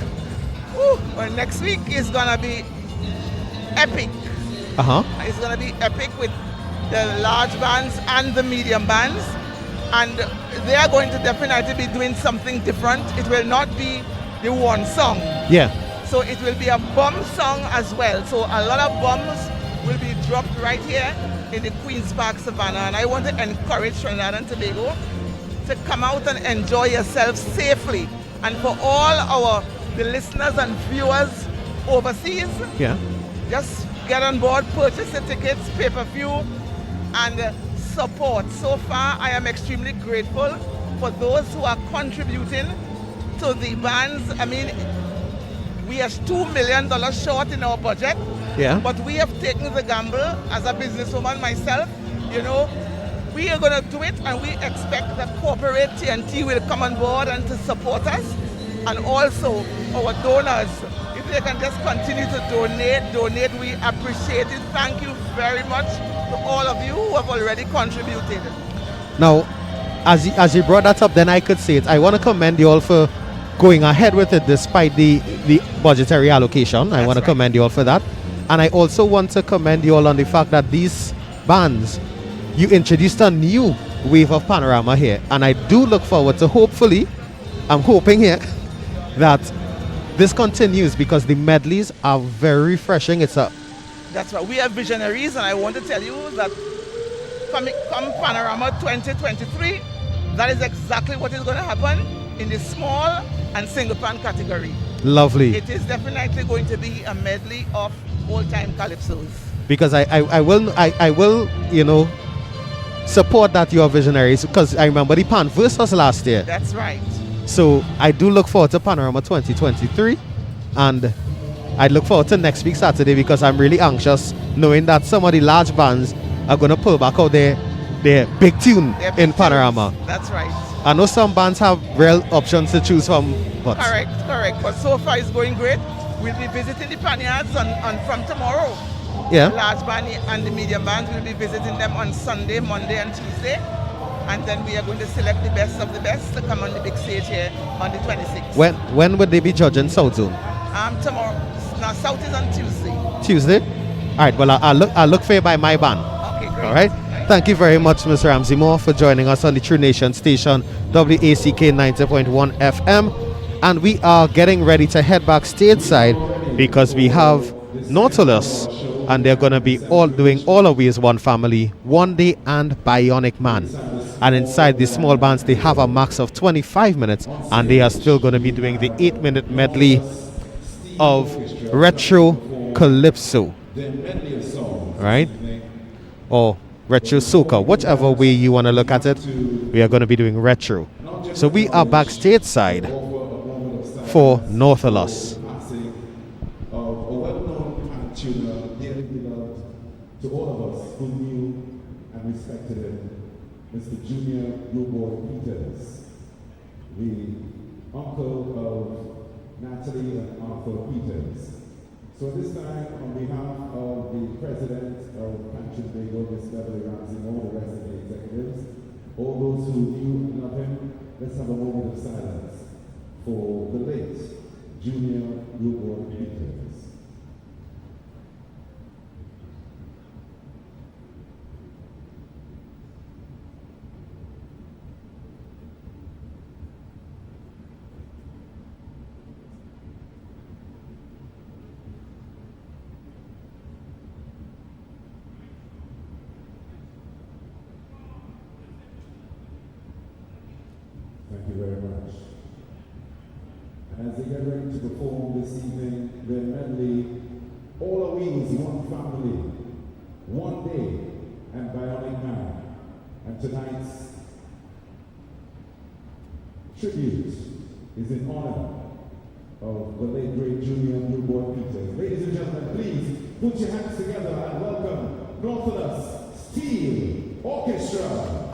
Well, next week is going to be epic. It's going to be epic with the large bands and the medium bands, and they are going to definitely be doing something different. It will not be the one song. Yeah. So it will be a bum song as well. So a lot of bums will be dropped right here in the Queen's Park Savannah, and I want to encourage Trinidad and Tobago to come out and enjoy yourself safely. And for all the listeners and viewers overseas, just get on board, purchase the tickets, pay-per-view, and support. So far, I am extremely grateful for those who are contributing to the bands. I mean, we are $2 million short in our budget, but we have taken the gamble as a businesswoman myself. You know, we are going to do it, and we expect that corporate TNT will come on board and to support us, and also our donors. If they can just continue to donate, we appreciate it. Thank you very much to all of you who have already contributed. Now, as you brought that up, then I could say it. I want to commend you all for going ahead with it despite the budgetary allocation. I want to commend you all for that. And I also want to commend you all on the fact that these bands, you introduced a new wave of panorama here. And I do look forward to, hopefully, I'm hoping here, that this continues because the medleys are very refreshing. That's right. We are visionaries, and I want to tell you that come Panorama 2023, that is exactly what is going to happen in the small and single pan category. Lovely. It is definitely going to be a medley of old-time calypsos. Because I will, you know, support that you are visionaries, because I remember the Pan Verse was last year. That's right. So I do look forward to Panorama 2023, and I look forward to next week Saturday because I'm really anxious knowing that some of the large bands are going to pull back out their big tune in Panorama. That's right. I know some bands have real options to choose from. But Correct. But so far it's going great. We'll be visiting the Panyards from tomorrow. Yeah. The large band and the medium band will be visiting them on Sunday, Monday and Tuesday. And then we are going to select the best of the best to come on the big stage here on the 26th. When would they be judging South Zone? Tomorrow. Now, South is on Tuesday. Tuesday? All right, well, I'll look for you by my band. Okay, great. All right? Thank you very much, Mr. Ramsey Moore, for joining us on the True Nation station, WACK 90.1 FM. And we are getting ready to head back stateside because we have Nautilus, and they're going to be doing All Our Ways One Family, One Day, and Bionic Man. And inside these small bands, they have a max of 25 minutes, and they are still going to be doing the 8-minute medley of Retro Calypso. Right? Or Retro Soca, whichever way you want to look at it, we are going to be doing retro. So we are back stateside for Nautilus. To all of us who knew and respected him, Mr. Junior Newborn Peters, the uncle of Natalie and Arthur Peters. So this time, on behalf of the president of Pan In De Sancouche, Mr. Beverly Ramsey, and all the rest of the executives, all those who knew and love him, let's have a moment of silence for the late Junior Newborn Peters. Thank you very much. And as they get ready to perform this evening, their medley, All Our Ways One Family, One Day, and Bionic Man. And tonight's tribute is in honor of the late great Junior Newborn Peters. Ladies and gentlemen, please put your hands together and welcome Northerners Steel Orchestra.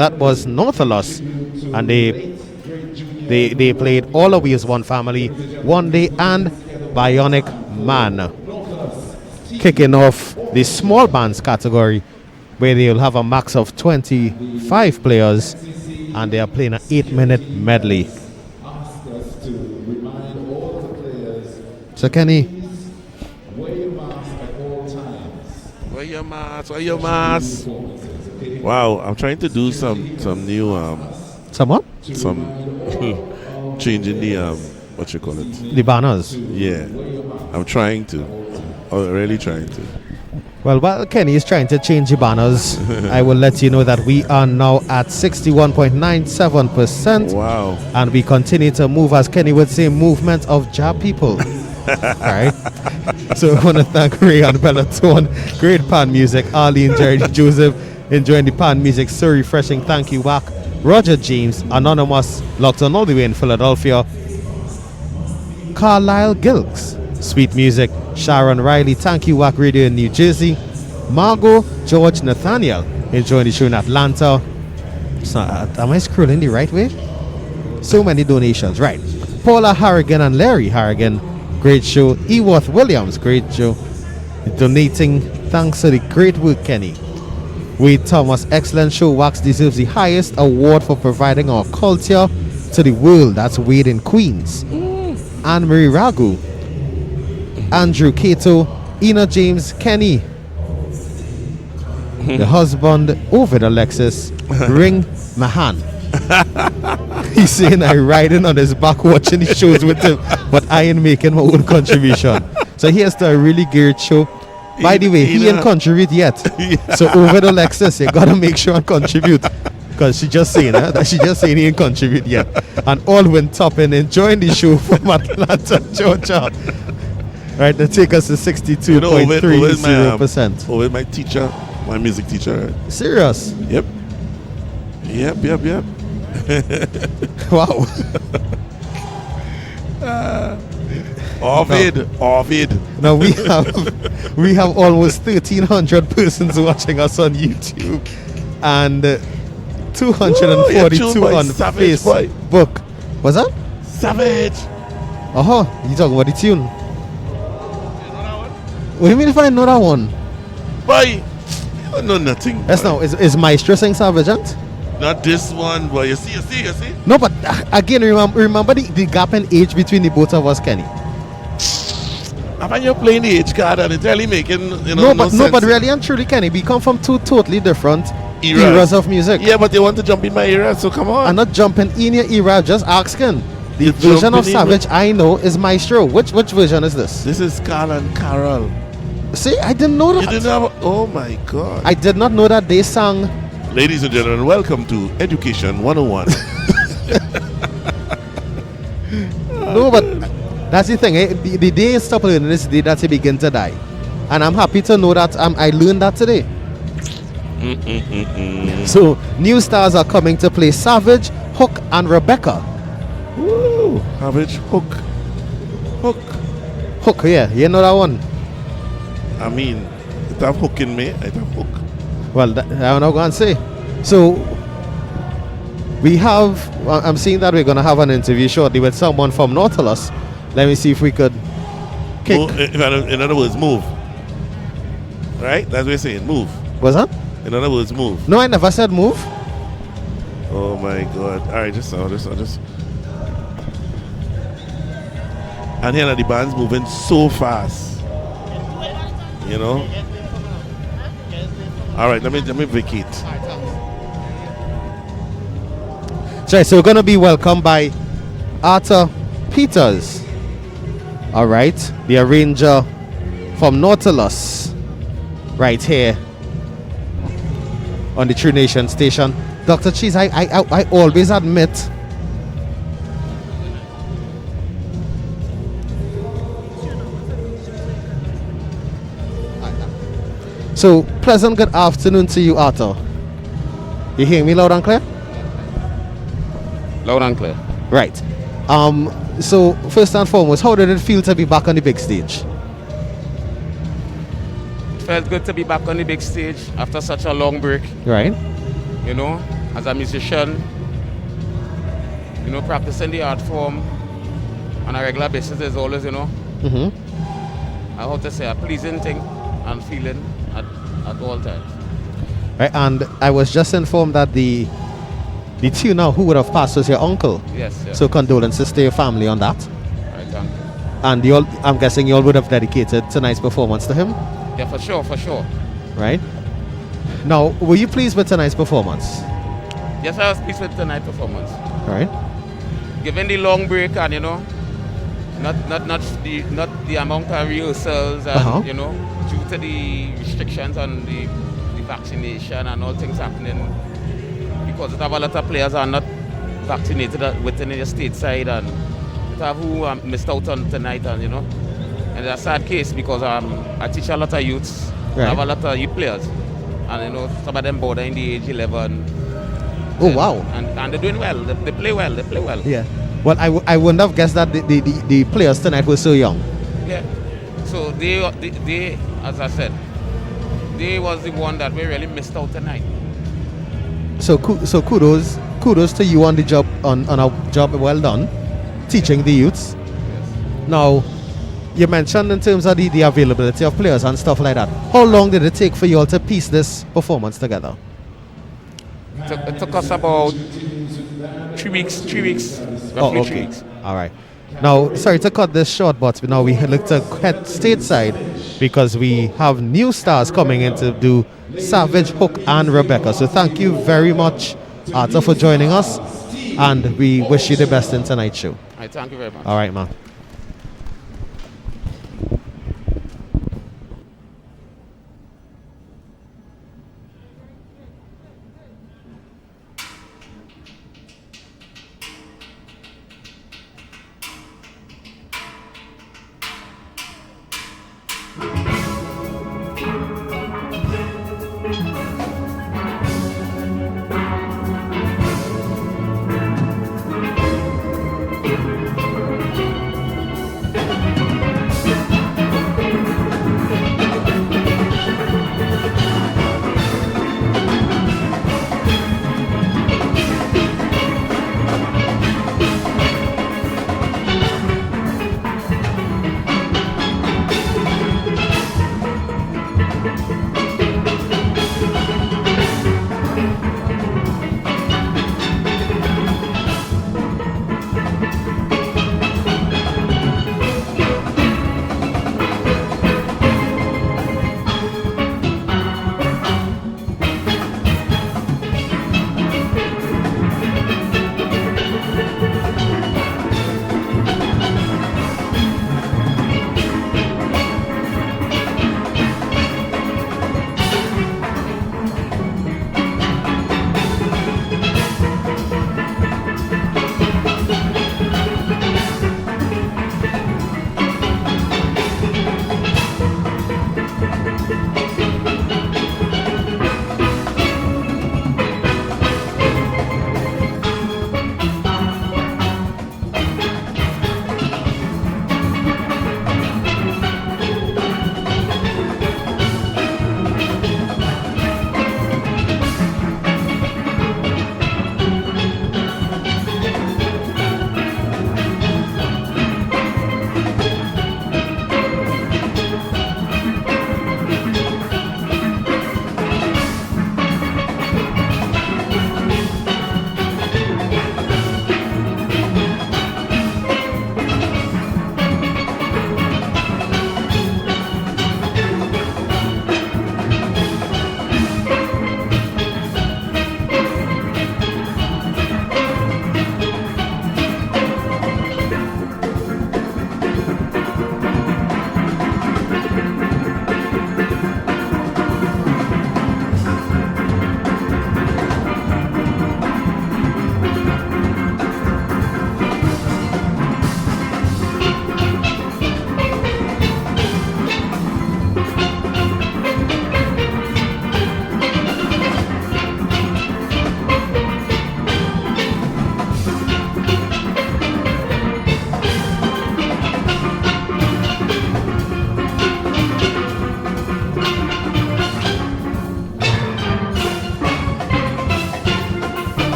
That was Nautilus, and they played All Always One Family, One Day, and Bionic Man. Kicking off the small bands category, where they'll have a max of 25 players, and they are playing an 8-minute medley. So Kenny, wear your mask. Wow, I'm trying to do some new some what? Some changing the what you call it? The banners. Yeah, I'm trying to. I'm really trying to. Well, while Kenny is trying to change the banners, I will let you know that we are now at 61.97%. Wow. And we continue to move, as Kenny would say, movement of job people. Alright. So I want to thank Ray and Bellatone. Great pan music. Arlene, Jerry, Joseph, enjoying the pan music. So refreshing. Thank you, Wack. Roger James, Anonymous, locked on all the way in Philadelphia. Carlisle Gilks, sweet music. Sharon Riley, thank you, Wack Radio in New Jersey. Margot George Nathaniel, enjoying the show in Atlanta. So, am I scrolling the right way? So many donations, right. Paula Harrigan and Larry Harrigan, great show. Eworth Williams, great show. Donating, thanks to the great work, Kenny. Wade Thomas, excellent show. Wax deserves the highest award for providing our culture to the world. That's Wade in Queens. Anne-Marie Ragu, Andrew Cato, Ina James, Kenny, the husband, Ovid Alexis, Ring Mahan. He's saying I riding on his back watching the shows with him, but I ain't making my own contribution. So here's to a really great show. By the way, he ain't contribute yet. So Ovid Alexis, you gotta make sure and contribute. Because she just saying that she just saying he ain't contribute yet. And Alwyn Toppin enjoying the show from Atlanta, Georgia. Right, that take us to 62.30%. Ovid, my teacher, my music teacher. Right? Serious? Yep. Wow. Ovid. Now we have almost 1,300 persons watching us on YouTube, and 242 on Facebook. What's that? Savage. You talking about the tune? What do you mean if I know that one? Boy, I know nothing. That's now is Maestro saying Savage, ain't? Not this one, boy. You see. No, but again, remember the gap in age between the both of us, Kenny. When you're playing the age card and it's really making no, but really and truly, Kenny, we come from two totally different eras of music. Yeah, but they want to jump in my era, so come on. I'm not jumping in your era, just asking. The version of Savage I know is Maestro. Which version is this? This is Carl and Carol. See, I didn't know that. You didn't have oh my God. I did not know that they sang. Ladies and gentlemen, welcome to Education 101. No, but that's the thing. The day you stop learning is the day that you begin to die. And I'm happy to know that I learned that today. So, new stars are coming to play Savage, Hook, and Rebecca. Woo! Savage, Hook. Hook, yeah. You know that one? I mean, it have hook in me. It have hook. Well, I'm not going to say. So, we have, I'm seeing that we're going to have an interview shortly with someone from Nautilus. Let me see if we could kick. In other words, move. Right? That's what you're saying, move. What's that? In other words, move. No, I never said move. Oh my God. Alright, just. And here the band's moving so fast. You know? Alright, let me vacate. So we're gonna be welcomed by Arthur Peters. Alright, the arranger from Nautilus. Right here on the True Nation station. Dr. Cheese, I always admit so pleasant good afternoon to you, Arthur. You hear me loud and clear? Loud and clear. Right. So first and foremost, how did it feel to be back on the big stage? Felt good to be back on the big stage after such a long break. Right. You know, as a musician, you know, practicing the art form on a regular basis is always, you know, I have to say, a pleasing thing and feeling at all times. Right, and I was just informed that the tuner who would have passed was your uncle. Yes, yes. So condolences to your family on that. Right, thank you. And I'm guessing you all would have dedicated tonight's performance to him? Yeah, for sure, for sure. Right? Now, were you pleased with tonight's performance? Yes, I was pleased with tonight's performance. All right. Given the long break and, you know, not the amount of rehearsals and, you know, due to the restrictions on the vaccination and all things happening, because a lot of players are not vaccinated within the stateside, and who missed out on tonight, and, you know, and it's a sad case because I teach a lot of youths, I have a lot of youth players, and, you know, some of them bordering the age 11. Oh, wow. And they're doing well. They play well. They play well. Yeah. Well, I wouldn't have guessed that the players tonight were so young. Yeah. So they, as I said, they was the one that we really missed out tonight. So kudos to you on the job, on a job well done, teaching the youths. Yes. Now, you mentioned in terms of the availability of players and stuff like that. How long did it take for you all to piece this performance together? It took us about 3 weeks, roughly 3 weeks. All right. Now, sorry to cut this short, but now we look to head stateside because we have new stars coming in to do Savage, Hook, and Rebecca. So thank you very much, Arthur, for joining us, and we wish you the best in tonight's show. All right, thank you very much. All right, man.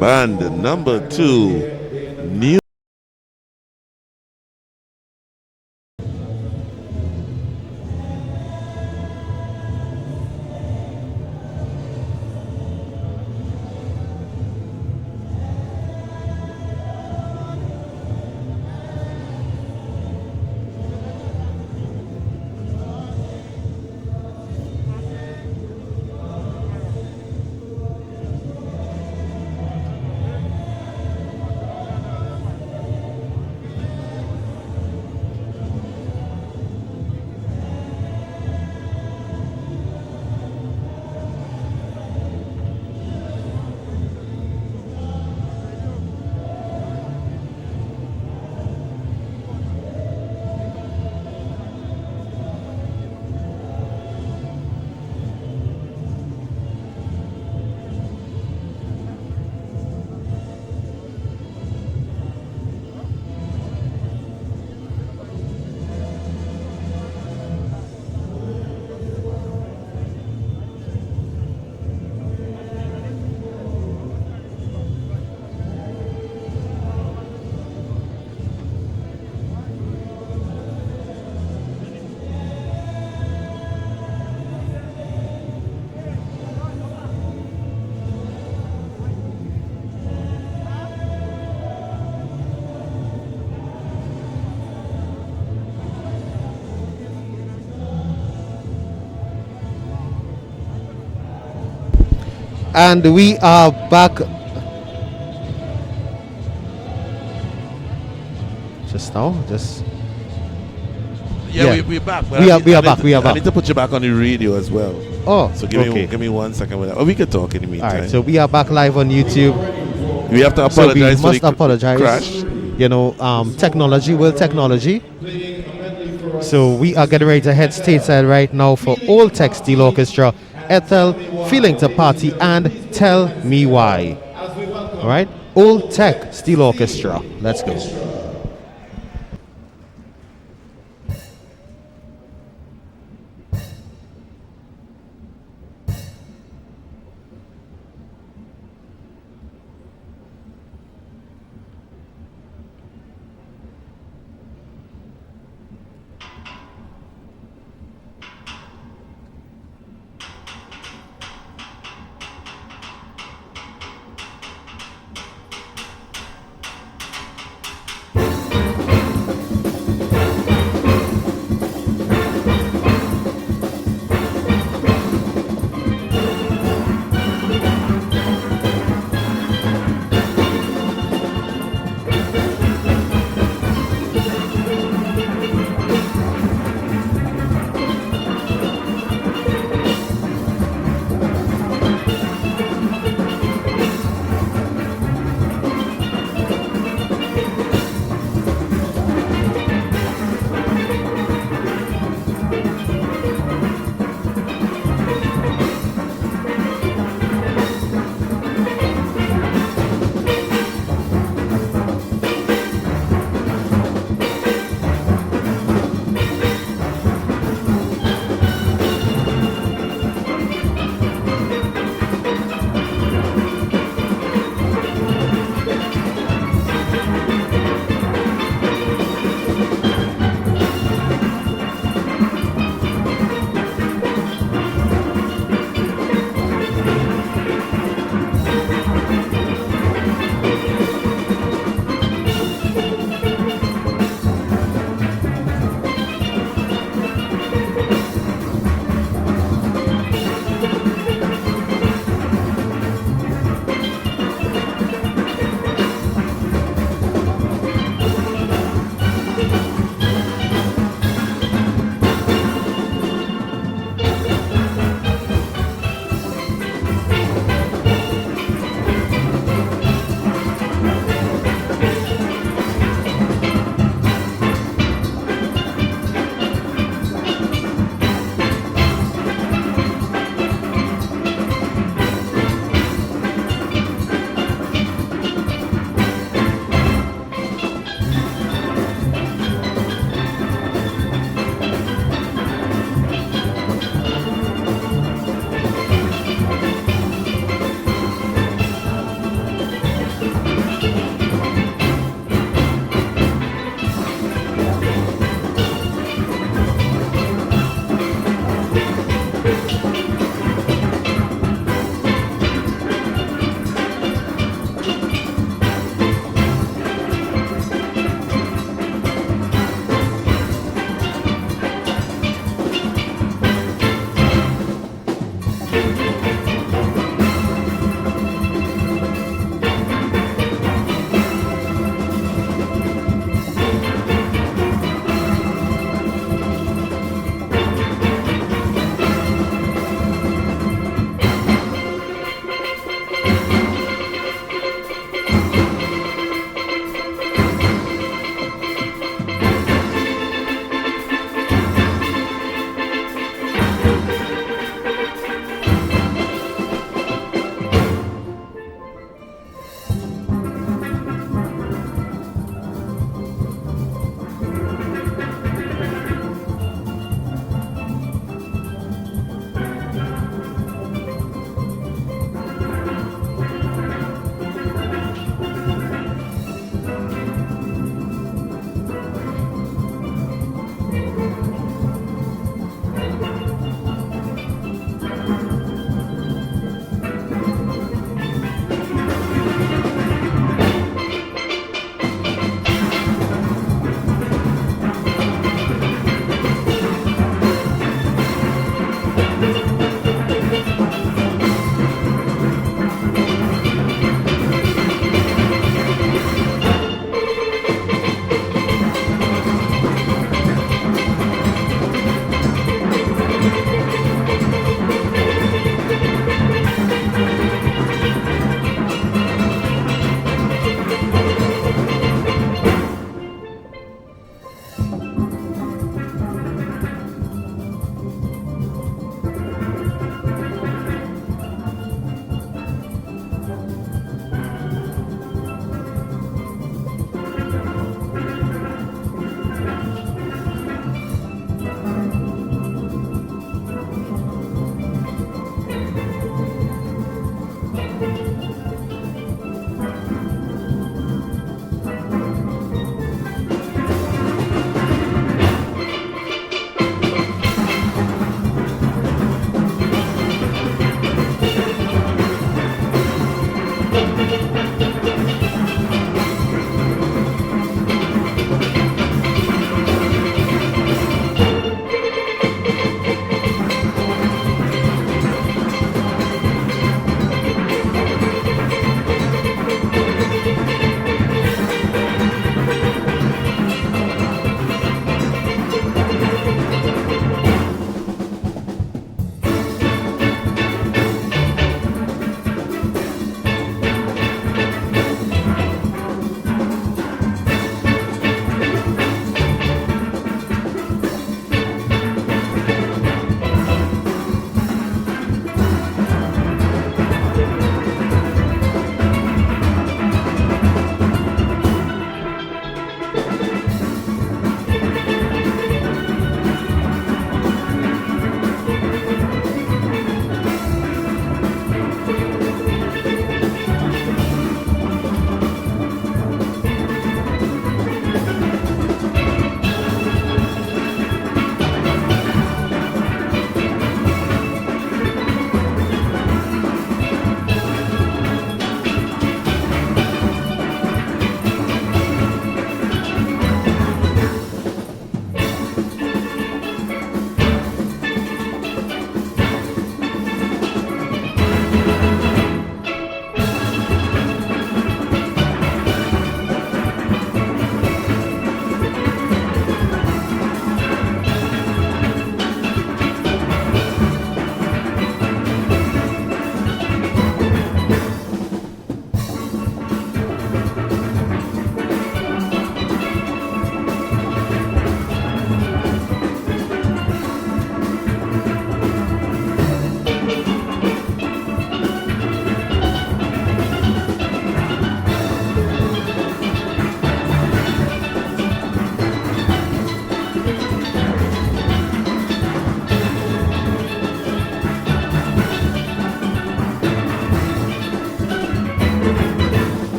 Band number 2, New. And we are back. Just now, just. Yeah, we're back. We are back. I need to put you back on the radio as well. Oh, so give me 1 second with that. Or we can talk in the meantime. All right, so we are back live on YouTube. We have to apologize. So we must apologize. Crash. You know, technology. So we are getting ready to head stateside right now for Old Tech Steel Orchestra, Ethel, Feeling to Party, and Tell Me Why. All right, Old Tech Steel Orchestra. Let's go.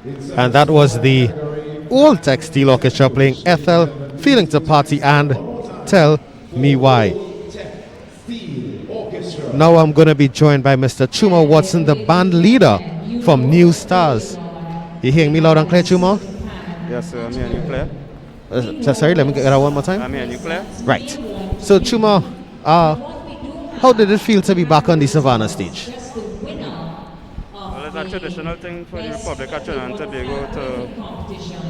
And that was the Old Tech Steel Orchestra playing Ethel, Feeling to Party, and Tell Me Why. Now I'm going to be joined by Mr. Chuma Watson, the band leader from New Stars. You hearing me loud and clear, Chuma? Yes, sir. I'm hearing you clear. Sorry, let me get that one more time. I'm hearing you clear. Right. So, Chuma, how did it feel to be back on the Savannah stage? Well, it's a traditional thing for the Republic of Trinidad and Tobago to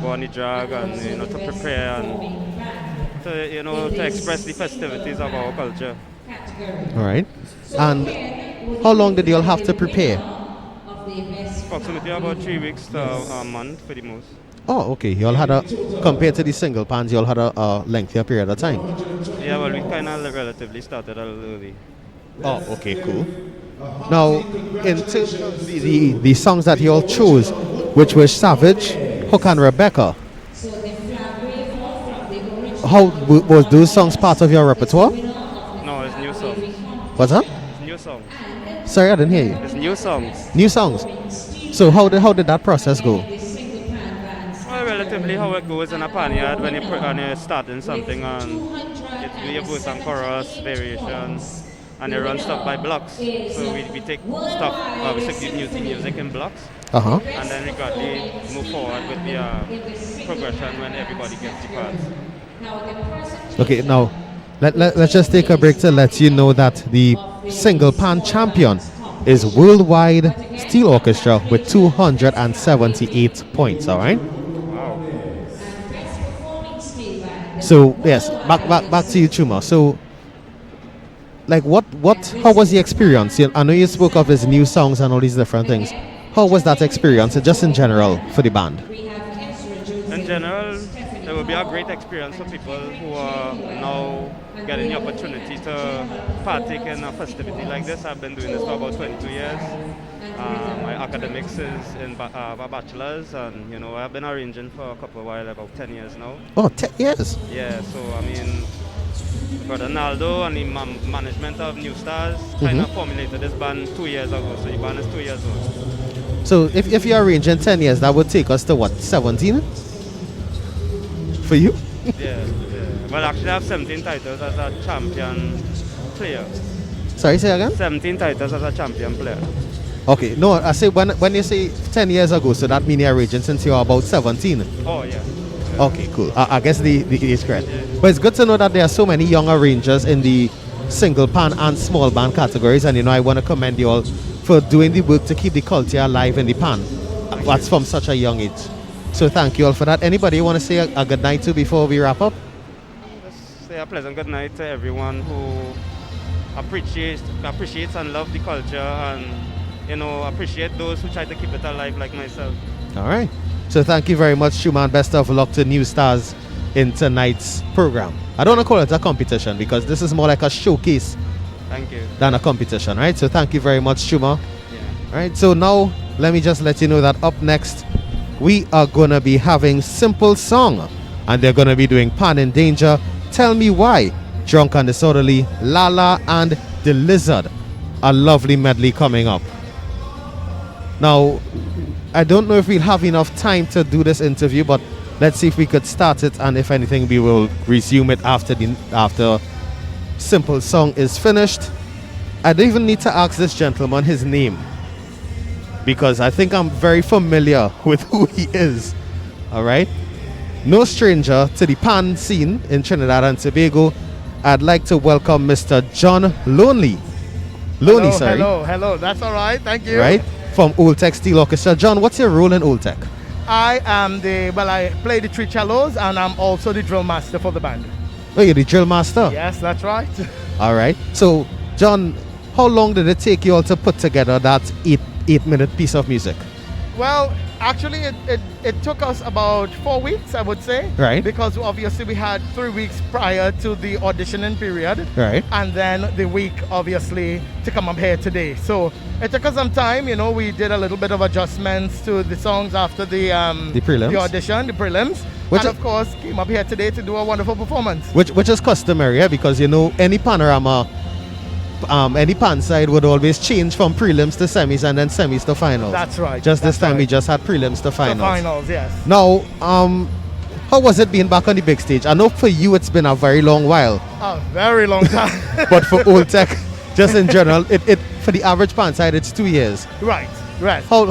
go on the drag and to prepare and to express the festivities of our culture. All right. And how long did you all have to prepare? Approximately about 3 weeks to a month for the most. Oh, okay. You all had compared to the single pans, you all had a lengthier period of time. Yeah, well, we kind of relatively started a little early. Oh, okay, cool. Now, into the songs that you all chose, which were Savage, Hook and Rebecca, how was those songs part of your repertoire? No, it's new songs. What's that? It's new songs. Sorry, I didn't hear you. It's new songs. New songs. So how did that process go? Well, relatively how it goes in a panyard when you're starting something and you put some chorus, variations, and you run stuff by blocks. So we take stuff, basically music in blocks, and then we gradually move forward with the progression when everybody gets the parts. Okay, now let's just take a break to let you know that the single pan champion is Worldwide Steel Orchestra with 278 points, all right? So yes, back to you, Chuma. So, like, how was the experience? I know you spoke of his new songs and all these different things. How was that experience, just in general, for the band? In general, it will be a great experience for people who are now getting the opportunity to partake in a festivity like this. I've been doing this for about 22 years. My academics is in a bachelor's, and I've been arranging for a couple of while, about 10 years now. Oh, 10 years? Yeah, so I mean, Brother Naldo and the management of New Stars kind of formulated this band 2 years ago, so the band is 2 years old. So if you're arranging 10 years, that would take us to what, 17? For you? Yeah. Well, actually I have 17 titles as a champion player. Sorry, say again? 17 titles as a champion player. Okay, no, I say when you say 10 years ago, so that means you're arranging since you're about 17. Oh, yeah. Okay, cool. I guess the age correct. But it's good to know that there are so many young arrangers in the single pan and small band categories, and I want to commend you all for doing the work to keep the culture alive in the pan. That's from such a young age. So thank you all for that. Anybody want to say a good night to before we wrap up? Just say a pleasant good night to everyone who appreciates and loves the culture, and appreciate those who try to keep it alive like myself. All right. So thank you very much, Shuman. Best of luck to New Stars in tonight's program. I don't want to call it a competition because this is more like a showcase Thank you. than a competition, right? So thank you very much, Shuma. Yeah. All right. So now let me just let you know that up next we are going to be having Simple Song, and they're going to be doing Pan in Danger, Tell Me Why, Drunk and Disorderly, Lala, and The Lizard. A lovely medley coming up. Now, I don't know if we'll have enough time to do this interview, but let's see if we could start it, and if anything, we will resume it after Simple Song is finished. I don't even need to ask this gentleman his name, because I think I'm very familiar with who he is. All right? No stranger to the pan scene in Trinidad and Tobago. I'd like to welcome Mr. John Lonely. Hello. That's all right. Thank you. Right? From Old Tech Steel Orchestra. John, what's your role in Old Tech? I am I play the three cellos, and I'm also the drill master for the band. Oh, you're the drill master? Yes, that's right. All right. So, John, how long did it take you all to put together that eight-minute piece of music? Well, actually, it took us about 4 weeks, I would say. Right. Because obviously we had 3 weeks prior to the auditioning period. Right. And then the week, obviously, to come up here today. So it took us some time. We did a little bit of adjustments to the songs after the prelims. The audition, the prelims. And of course, came up here today to do a wonderful performance. Which is customary, because any panorama any pan side would always change from prelims to semis and then semis to finals. That's right. Just that's this time right. we just had prelims to finals. The finals, yes. Now, how was it being back on the big stage? I know for you it's been a very long while. A very long time. But for Old Tech, just in general, it for the average pan side, it's 2 years. Right. Right. How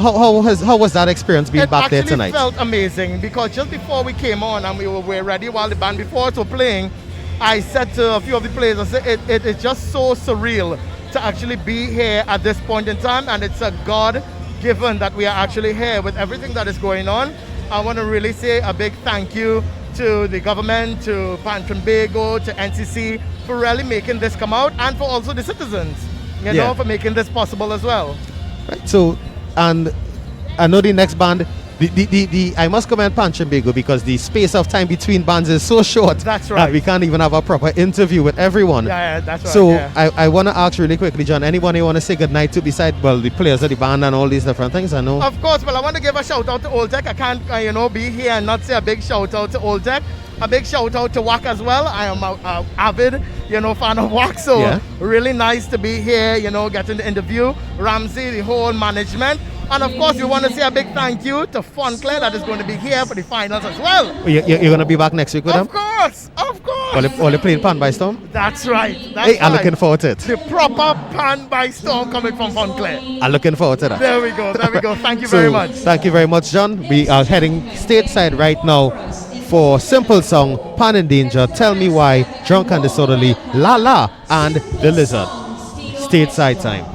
was that experience being back there tonight? It actually felt amazing because just before we came on and we were ready while the band before us were playing, I said to a few of the players, I said, it is just so surreal to actually be here at this point in time, and it's a God-given that we are actually here with everything that is going on. I want to really say a big thank you to the government, to Pan Trimbago, to NCC for really making this come out, and for also the citizens, you know, for making this possible as well. Right. So, and I know the next band, I must commend Pan Trimbago because the space of time between bands is so short. That's right. That we can't even have a proper interview with everyone. Yeah, that's right. So yeah. I want to ask really quickly, John, anyone you want to say goodnight to beside, well, the players of the band and all these different things, I know. Of course, well, I want to give a shout out to Old Tech. I can't, be here and not say a big shout out to Old Tech. A big shout out to WAC as well. I am a avid, fan of WAC, so really nice to be here, getting the interview. Ramsey, the whole management. And of course, we want to say a big thank you to Fonclair that is going to be here for the finals as well. You're going to be back next week with them? Of course. Only playing Pan by Storm? That's right. I'm looking forward to it. The proper Pan by Storm coming from Fonclair. I'm looking forward to that. There we go. Thank you very much. Thank you very much, John. We are heading stateside right now for simple song, Pan in Danger, Tell Me Why, Drunk and Disorderly, La La, and The Lizard. Stateside time.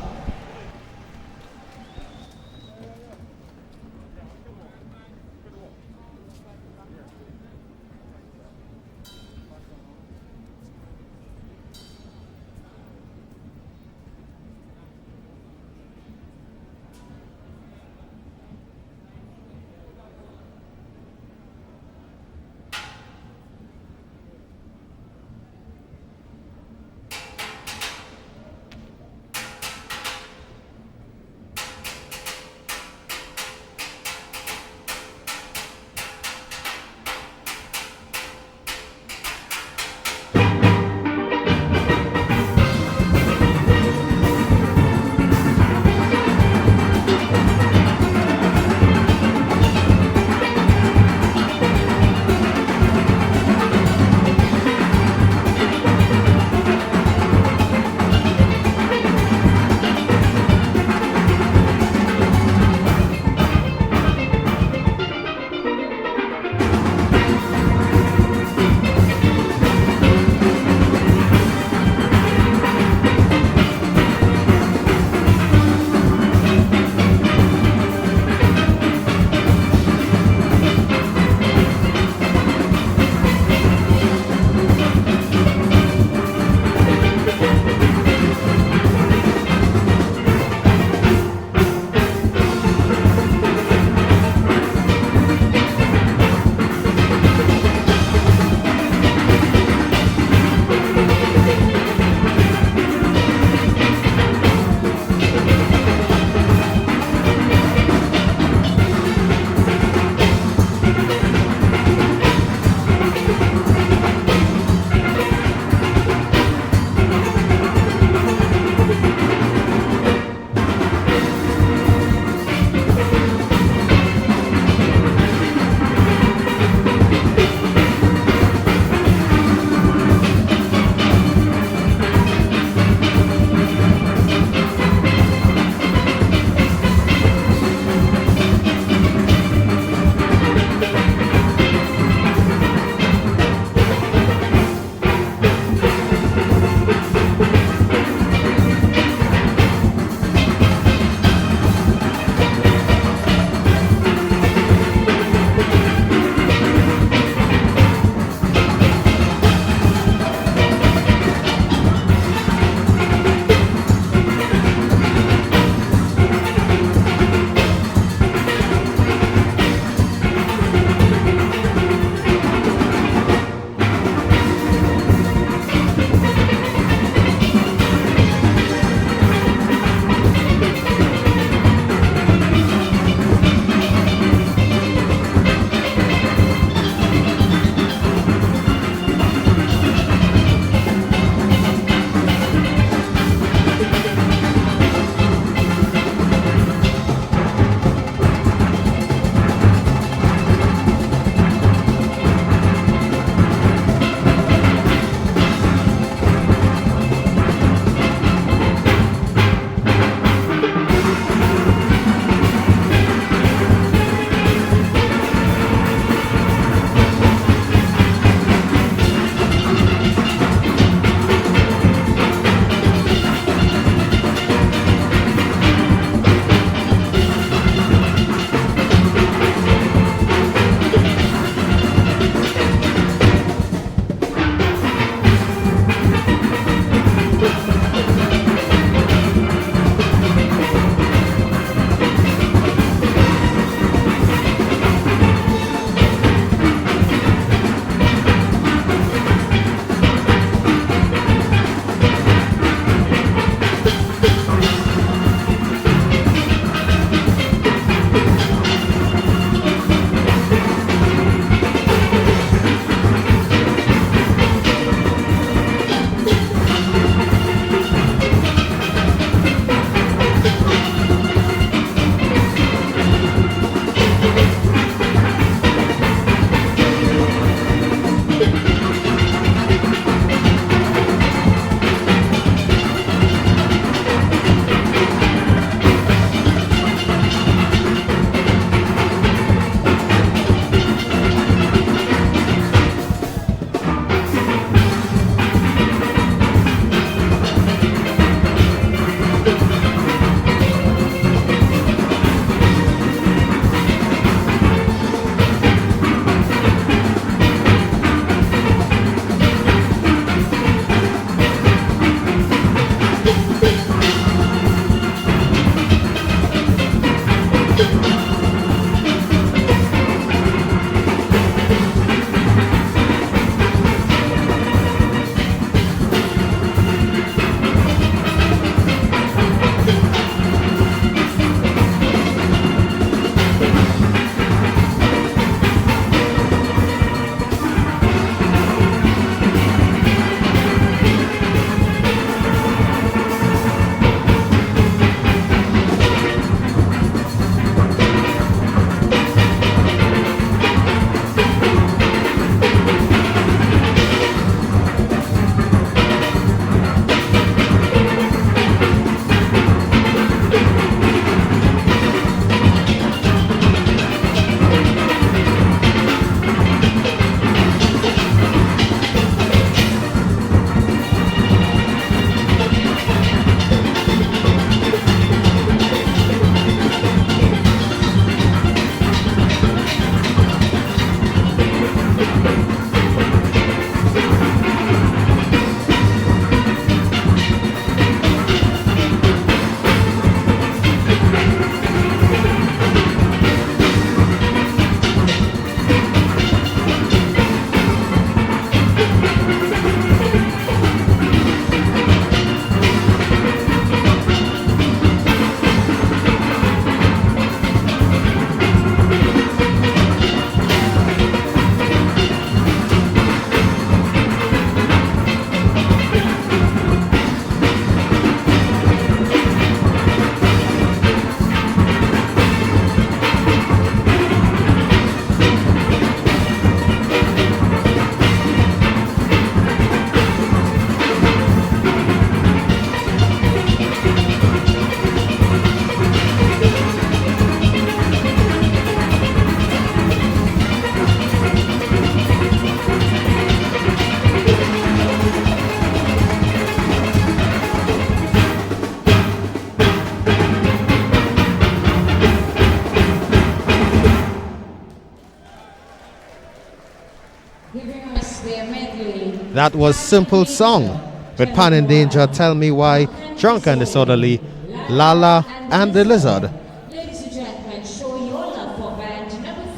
That was Simple Song with Pan in Danger, Tell Me Why, Drunk and Disorderly, Lala and the Lizard.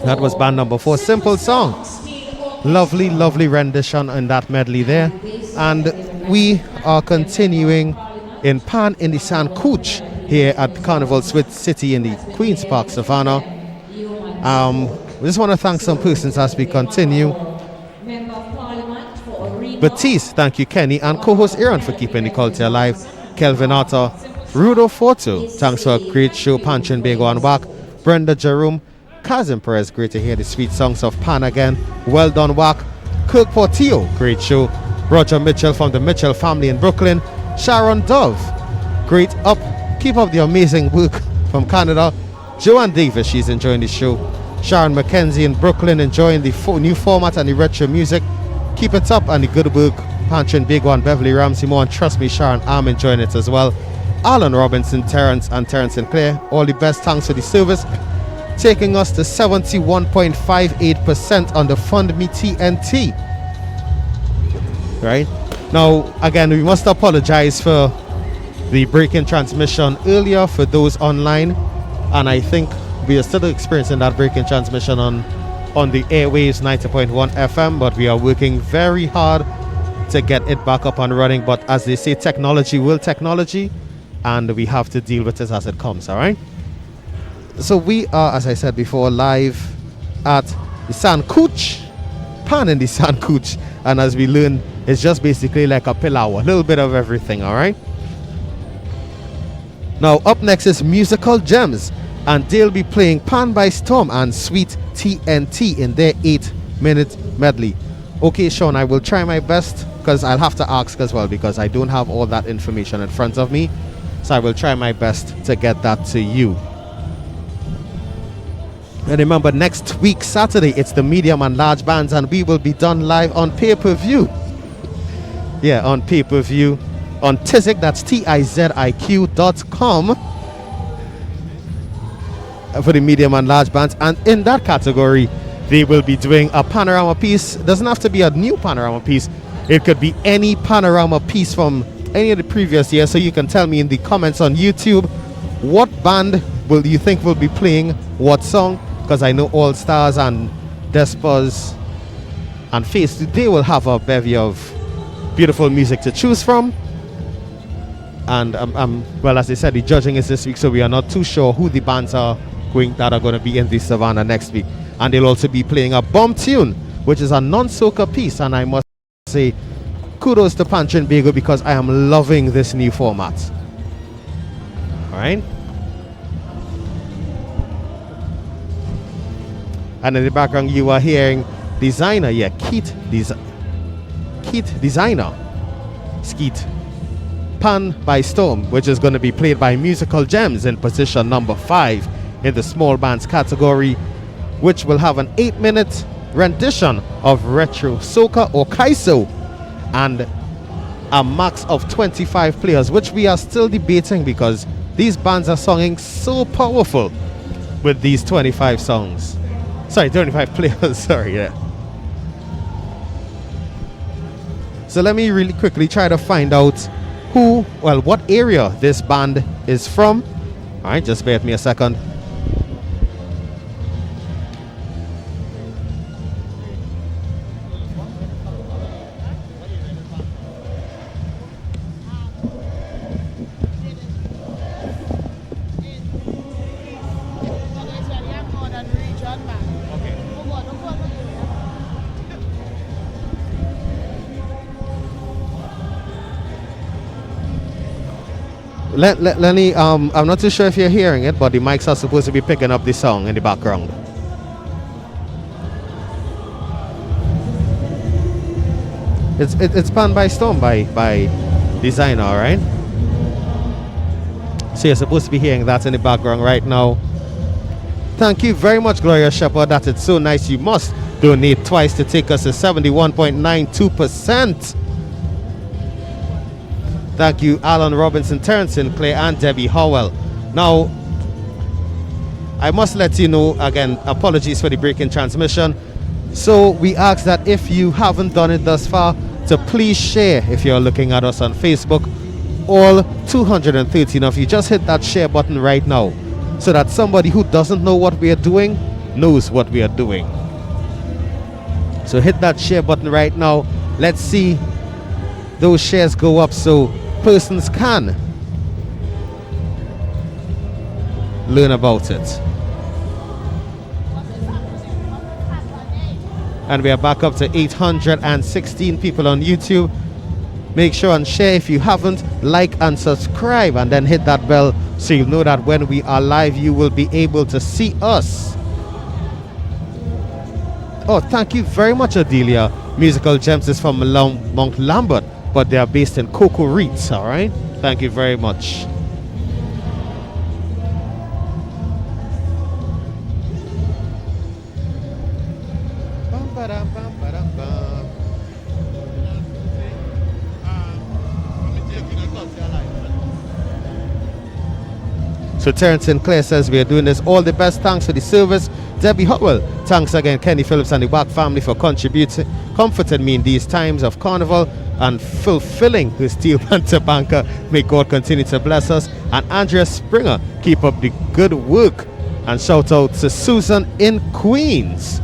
That was band number 4, Simple Song. Lovely, lovely rendition in that medley there. And we are continuing in Pan in De Sancouche here at Carnival City in the Queen's Park, Savannah. We just want to thank some persons as we continue. Batiste, thank you, Kenny, and co-host Aaron for keeping the culture alive. Kelvin Arthur, Rudo Fortu, thanks for a great show. Panchin Bego and Wack, Brenda Jerome, Kazim Perez, great to hear the sweet songs of Pan again. Well done, Wack. Kirk Portillo, great show. Roger Mitchell from the Mitchell family in Brooklyn. Sharon Dove, great up. Keep up the amazing work from Canada. Joanne Davis, she's enjoying the show. Sharon McKenzie in Brooklyn, enjoying the new format and the retro music. Keep it up and the good work. Panchin Bego and Beverly Ramsey Moore, and trust me, Sharon, I'm enjoying it as well. Alan Robinson, Terrence and Terrence Sinclair, all the best, thanks for the service. Taking us to 71.58% on the Fund Me TNT. Right? Now, again, we must apologize for the break-in transmission earlier for those online. And I think we are still experiencing that break-in transmission on the airwaves 90.1 FM, but we are working very hard to get it back up and running. But as they say, technology will technology, and we have to deal with it as it comes, all right? So we are, as I said before, live at the Sancouche, Pan in De Sancouche, and as we learn, it's just basically like a pilau, a little bit of everything, all right? Now, up next is Musical Gems, and they'll be playing Pan by Storm and Sweet TNT in their 8-minute medley. Okay, Sean, I will try my best, because I'll have to ask as well, because I don't have all that information in front of me. So I will try my best to get that to you. And remember, next week, Saturday, it's the medium and large bands, and we will be done live on pay-per-view. Yeah, on pay-per-view. On Tizik, that's TIZIQ.com. For the medium and large bands. And in that category, they will be doing a panorama piece. It doesn't have to be a new panorama piece. It could be any panorama piece from any of the previous years. So you can tell me in the comments on YouTube, what band will you think will be playing what song? Because I know All-Stars and Despas and Face, they will have a bevy of beautiful music to choose from. And well, as I said, the judging is this week, so we are not too sure who the bands are that are going to be in the Savannah next week. And they'll also be playing a bomb tune, which is a non-soca piece. And I must say, kudos to Panchin Bego, because I am loving this new format. All right. And in the background, you are hearing Designer. Yeah, Keith Designer. Skeet. Pan by Storm, which is going to be played by Musical Gems in position number 5 in the small bands category, which will have an 8-minute rendition of retro soca or kaiso and a max of 25 players, which we are still debating because these bands are singing so powerful with these 25 songs. Sorry, 25 players, sorry, yeah. So let me really quickly try to find out what area this band is from. All right, just bear with me a second. Lenny, I'm not too sure if you're hearing it, but the mics are supposed to be picking up the song in the background. It's Pan by Storm by Designer, all right? So you're supposed to be hearing that in the background right now. Thank you very much, Gloria Shepherd. That is so nice. You must donate twice to take us to 71.92%. Thank you, Alan Robinson, Terrence Sinclair, and Debbie Howell. Now, I must let you know, again, apologies for the break in transmission. So we ask that if you haven't done it thus far, to please share. If you're looking at us on Facebook, all 213 of you, just hit that share button right now so that somebody who doesn't know what we are doing knows what we are doing. So hit that share button right now. Let's see those shares go up so persons can learn about it. And we are back up to 816 people on YouTube. Make sure and share if you haven't, like and subscribe, and then hit that bell so you'll know that when we are live you will be able to see us. Oh, thank you very much, Adelia. Musical Gems is from Mount Lambert, but they are based in Cocoa Reeds, all right? Thank you very much. So Terrence Sinclair says we are doing this. All the best. Thanks for the service. Debbie Howell, thanks again. Kenny Phillips and the Wack family for contributing, comforting me in these times of carnival and fulfilling the Steelband to Blanca. May God continue to bless us. And Andrea Springer, keep up the good work. And shout out to Susan in Queens.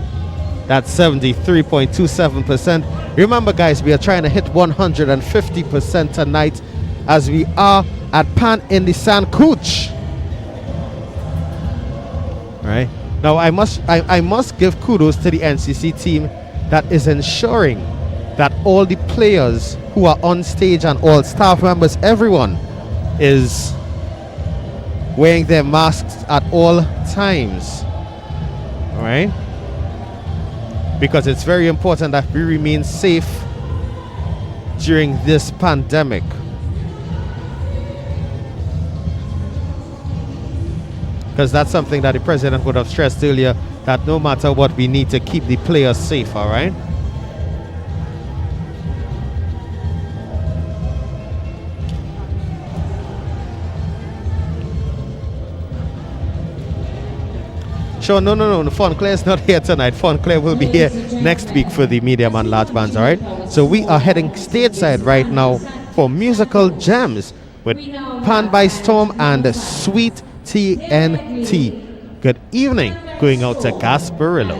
That's 73.27%. Remember, guys, we are trying to hit 150% tonight as we are at Pan In De Sancouche. Right now, I must give kudos to the NCC team that is ensuring that all the players who are on stage and all staff members, everyone is wearing their masks at all times. All right, because it's very important that we remain safe during this pandemic. Because that's something that the president would have stressed earlier, that no matter what, we need to keep the players safe, all right? Sure, no, Fun Claire is not here tonight. Fun Claire will be here next week for the medium and large bands, all right? So we are heading stateside right now for Musical Gems with Pan by Storm and Sweet TNT. Good evening, going out to Gasparillo.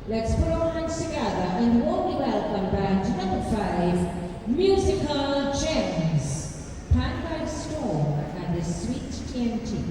Let's put our hands together and warmly welcome band number 5, Musical Gems, Pan by Storm and the Sweet TNT.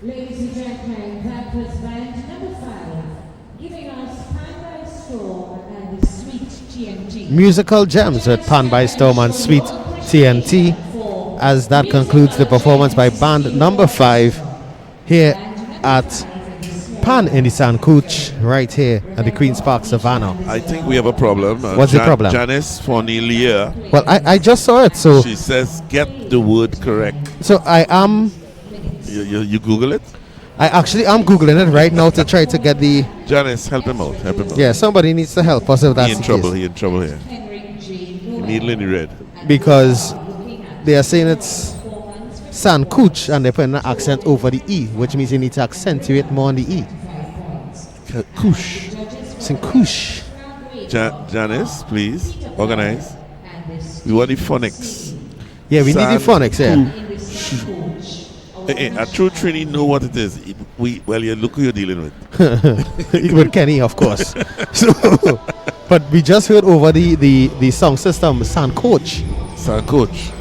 Ladies and gentlemen, that was band number 5, giving us Pan by Storm and the Sweet TNT. Musical gems with Pan by Storm and Sweet TNT. As that concludes the performance by band number 5 here at Pan in De Sancouche, right here at the Queen's Park Savannah. I think we have a problem. What's the problem? Janice Fornelia. Well, I just saw it, so she says get the word correct. So I am. You Google it? I actually am Googling it right now to try to get the. Janice, help him out. Help him out. Yeah, somebody needs to help us if that's He in the trouble. case. He in trouble here. He needling red. Because they are saying it's Sancouche and they're putting an accent over the E, which means you need to accentuate more on the E. Couche. Sancouche. Janice, please, organize. We want the phonics. Yeah, we need the phonics, yeah. A true Trini know what it is. You look who you're dealing with. With Kenny, of course. But we just heard over the sound system, Sancouche. Sancouche.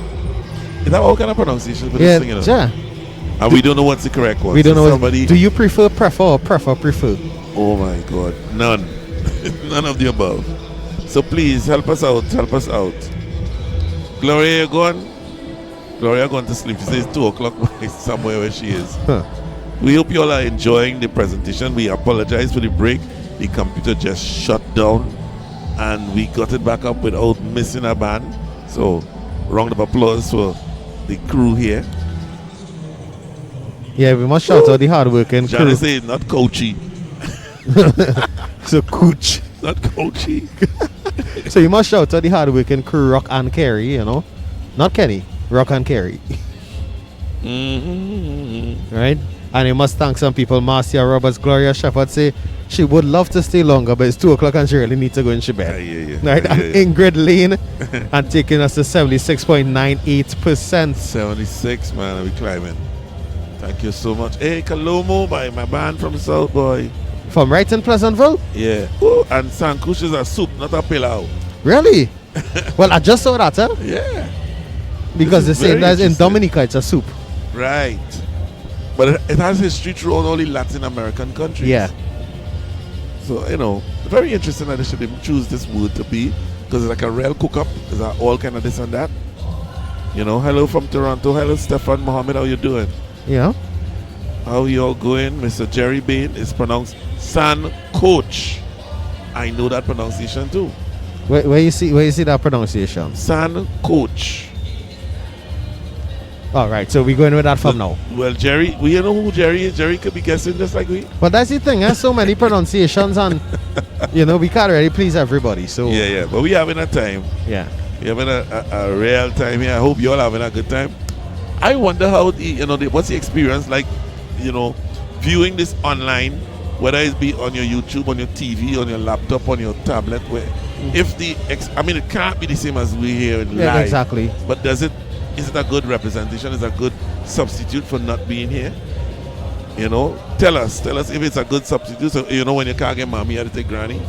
Is that what kind of pronunciation for Yeah, this thing? You know? yeah. And we don't know what's the correct one. We don't So know. somebody. Do you prefer or prefer? Oh my God, none. None of the above. So please help us out. Help us out. Gloria, you're gone. Gloria gone to sleep. She says 2 o'clock somewhere where she is. Huh. We hope you all are enjoying the presentation. We apologize for the break. The computer just shut down and we got it back up without missing a band. So round of applause for the crew here. Yeah, we must shout out the hardworking crew. Janice says not coachy. So Cooch. Not coachy. So you must shout out the hardworking crew, Rock and Kerry, you know. Not Kenny, Rock and Kerry. Right? And you must thank some people. Marcia Roberts, Gloria Shepherd say she would love to stay longer, but it's 2 o'clock and she really needs to go into bed. Right? And Ingrid Lane and taking us to 76.98%. 76, man, we climbing. Thank you so much. Hey, Kalomo, my band from South Boy. From right in Pleasantville? Yeah. Ooh, and Sancouche is a soup, not a pilau. Really? Well, I just saw that, huh? Yeah. Because they This is say very that in interesting. Dominica it's a soup. Right. But it has history throughout all the Latin American countries. Yeah. So, you know, very interesting that they should even choose this word to be, because it's like a real cook-up. It's all kind of this and that. You know, hello from Toronto. Hello, Stefan Mohammed. How you doing? Yeah. How you all going? Mr. Jerry Bain is pronounced Sancouche. I know that pronunciation too. Where you see that pronunciation? Sancouche. All right, so we're going with that from now. Well, Jerry, we know who Jerry is. Jerry could be guessing just like we. But that's the thing, there's so many pronunciations and you know we can't really please everybody. So Yeah, but we having a time. Yeah. We having a real time here. I hope you all having a good time. I wonder how what's the experience like, viewing this online, whether it be on your YouTube, on your TV, on your laptop, on your tablet, where if it can't be the same as we hear it live. Yeah, exactly. But is it a good representation? Is it a good substitute for not being here? Tell us if it's a good substitute. So when you can't get mommy, you have to take granny.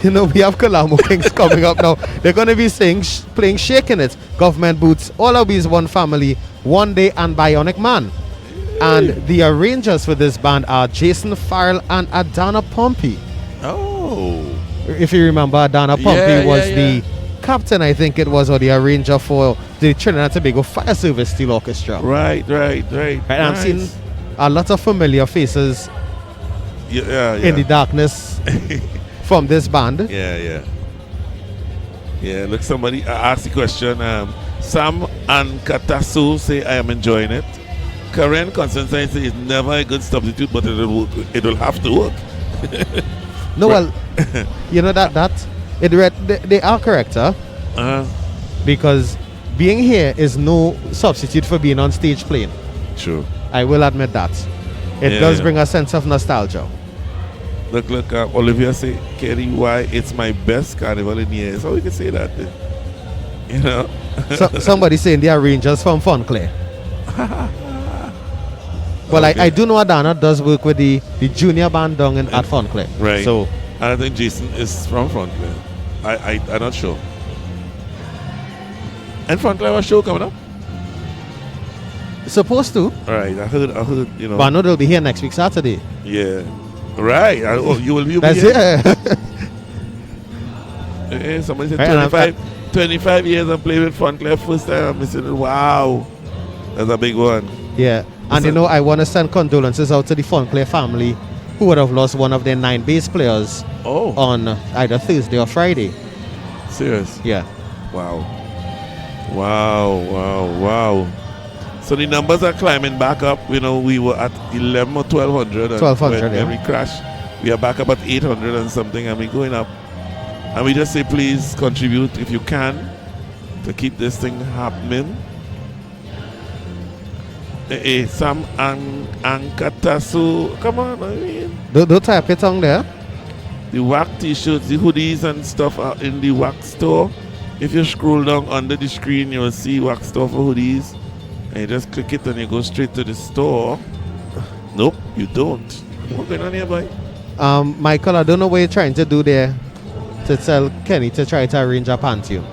We have Kalamo Kings coming up now. They're going to be playing Shaking It, Government Boots, All Our Bees, One Family, One Day, and Bionic Man. And the arrangers for this band are Jason Farrell and Adana Pompey. Oh. If you remember, Adana Pompey was the captain, I think it was, or the arranger for the Trinidad and Tobago Fire Service Steel Orchestra. Right. And nice. I've seen a lot of familiar faces in the darkness from this band. Yeah, look, somebody asked the question. Sam and Katasu say, I am enjoying it. Karen Constantine says it's never a good substitute, but it will have to work. No, well, they are correct, huh? Because being here is no substitute for being on stage playing. True. I will admit that. It does bring a sense of nostalgia. Look, Olivia say, Kerry, why it's my best carnival in years. How we can say that? Somebody saying they are rangers from Fonclair. Well, okay. I do know Adana does work with the junior band down at Fonclair. Right. So, and I think Jason is from Fonclair. I'm not sure. And Fonclair was show coming up? Supposed to. Right, I heard, you know. But I know they'll be here next week, Saturday. Yeah. Right. You will be That's here. it. Somebody said Right, 25 years I'm playing with Frontclef. First time I'm missing it. Wow. That's a big one. Yeah. And you know, I want to send condolences out to the Fonclair family who would have lost one of their 9 bass players on either Thursday or Friday. Serious? Yeah. Wow. So the numbers are climbing back up. You know, we were at 11 or 1200. 1200, yeah. Every crash, we are back up at 800 and something, and we're going up. And we just say, please contribute if you can to keep this thing happening. Sam Ankatasu, come on, I mean. Don't type it on there. The WAC t-shirts, the hoodies and stuff are in the WAC store. If you scroll down under the screen, you'll see WAC store for hoodies. And you just click it and you go straight to the store. Nope, you don't. What's going on here, boy? Michael, I don't know what you're trying to do there to tell Kenny to try to arrange a pant you.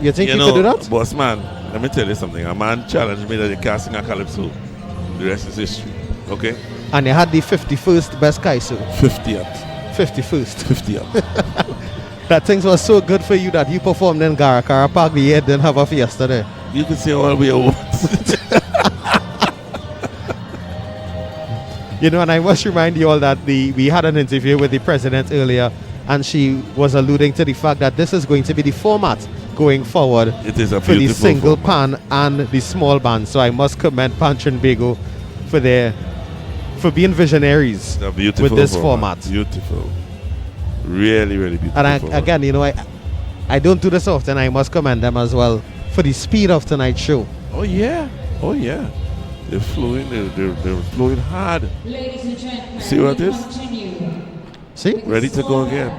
You think you could do that? Boss man, let me tell you something. A man challenged me that he can't sing a calypso. The rest is history. Okay? And you had the 51st best kaisu. 50th. 51st. 50th. That things was so good for you that you performed in Garakara Park. The year didn't have a fiesta there. You can say all we want. You know, and I must remind you all that we had an interview with the president earlier, and she was alluding to the fact that this is going to be the format going forward. It is a for the single format. pan and the small band. So I must commend Pan Trinbago for being visionaries with this format. Beautiful. Really, really beautiful. And again, you know, I don't do this often. I must commend them as well for the speed of tonight's show. Oh yeah. They're flowing. They're flowing hard. Ladies and gentlemen, see what it is? See? Ready to go again.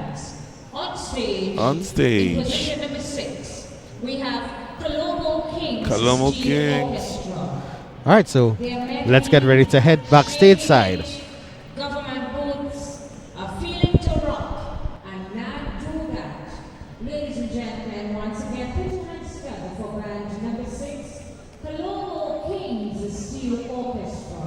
On stage. In position stage. number 6, we have Colombo Kings. Colombo Steel Kings. Orchestra. All right, so let's get ready to head backstage side. Government booths are feeling to rock and not do that. Ladies and gentlemen, once again, put your hands together for band number 6, Colombo Kings Steel Orchestra.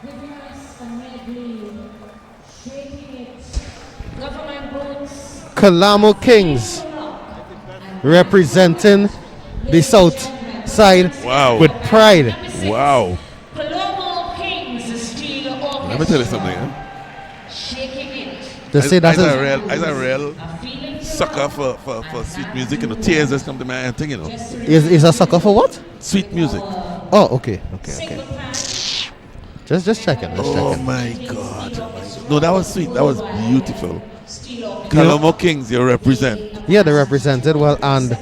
Giving us a medley, shaking it. Government boots. Kalamo Kings representing the south side with pride. Wow. Colombo Kings still orchestra. Let me tell you something. Shaking it. They say that is a real sucker for sweet music. You know, tears just come to my thing. You know, is a sucker for what? Sweet music. Oh, okay. Just checking. Oh my God. No, that was sweet. That was beautiful. Kalamo Kings, you represent. Yeah, they represented well, and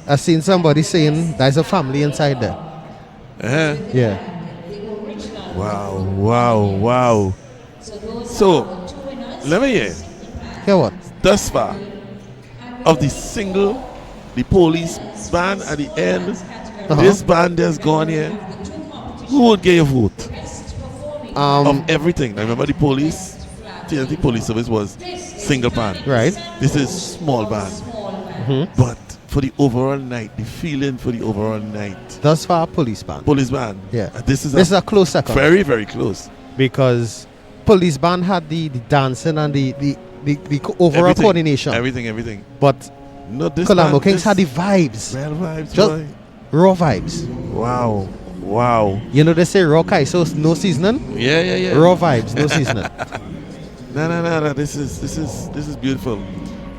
I seen somebody saying there's a family inside there. Yeah. Wow. So, let me hear. Hear what? Thus far, of the single, the police band at the end, this band has gone here. Who would get your vote? Of everything. Now remember the police, TNT police service was single band. Right. This is small band. But for the overall night, the feeling for the overall night. Thus far, police band. Police band. Yeah. This is a close second. Very, very close. Because police band had the dancing and the overall coordination. Everything. But Kalamo Kings had the vibes. Real vibes, just boy. Raw vibes. Wow. You know they say raw kai, so no seasoning? Yeah. Raw vibes, no seasoning. No. This is beautiful.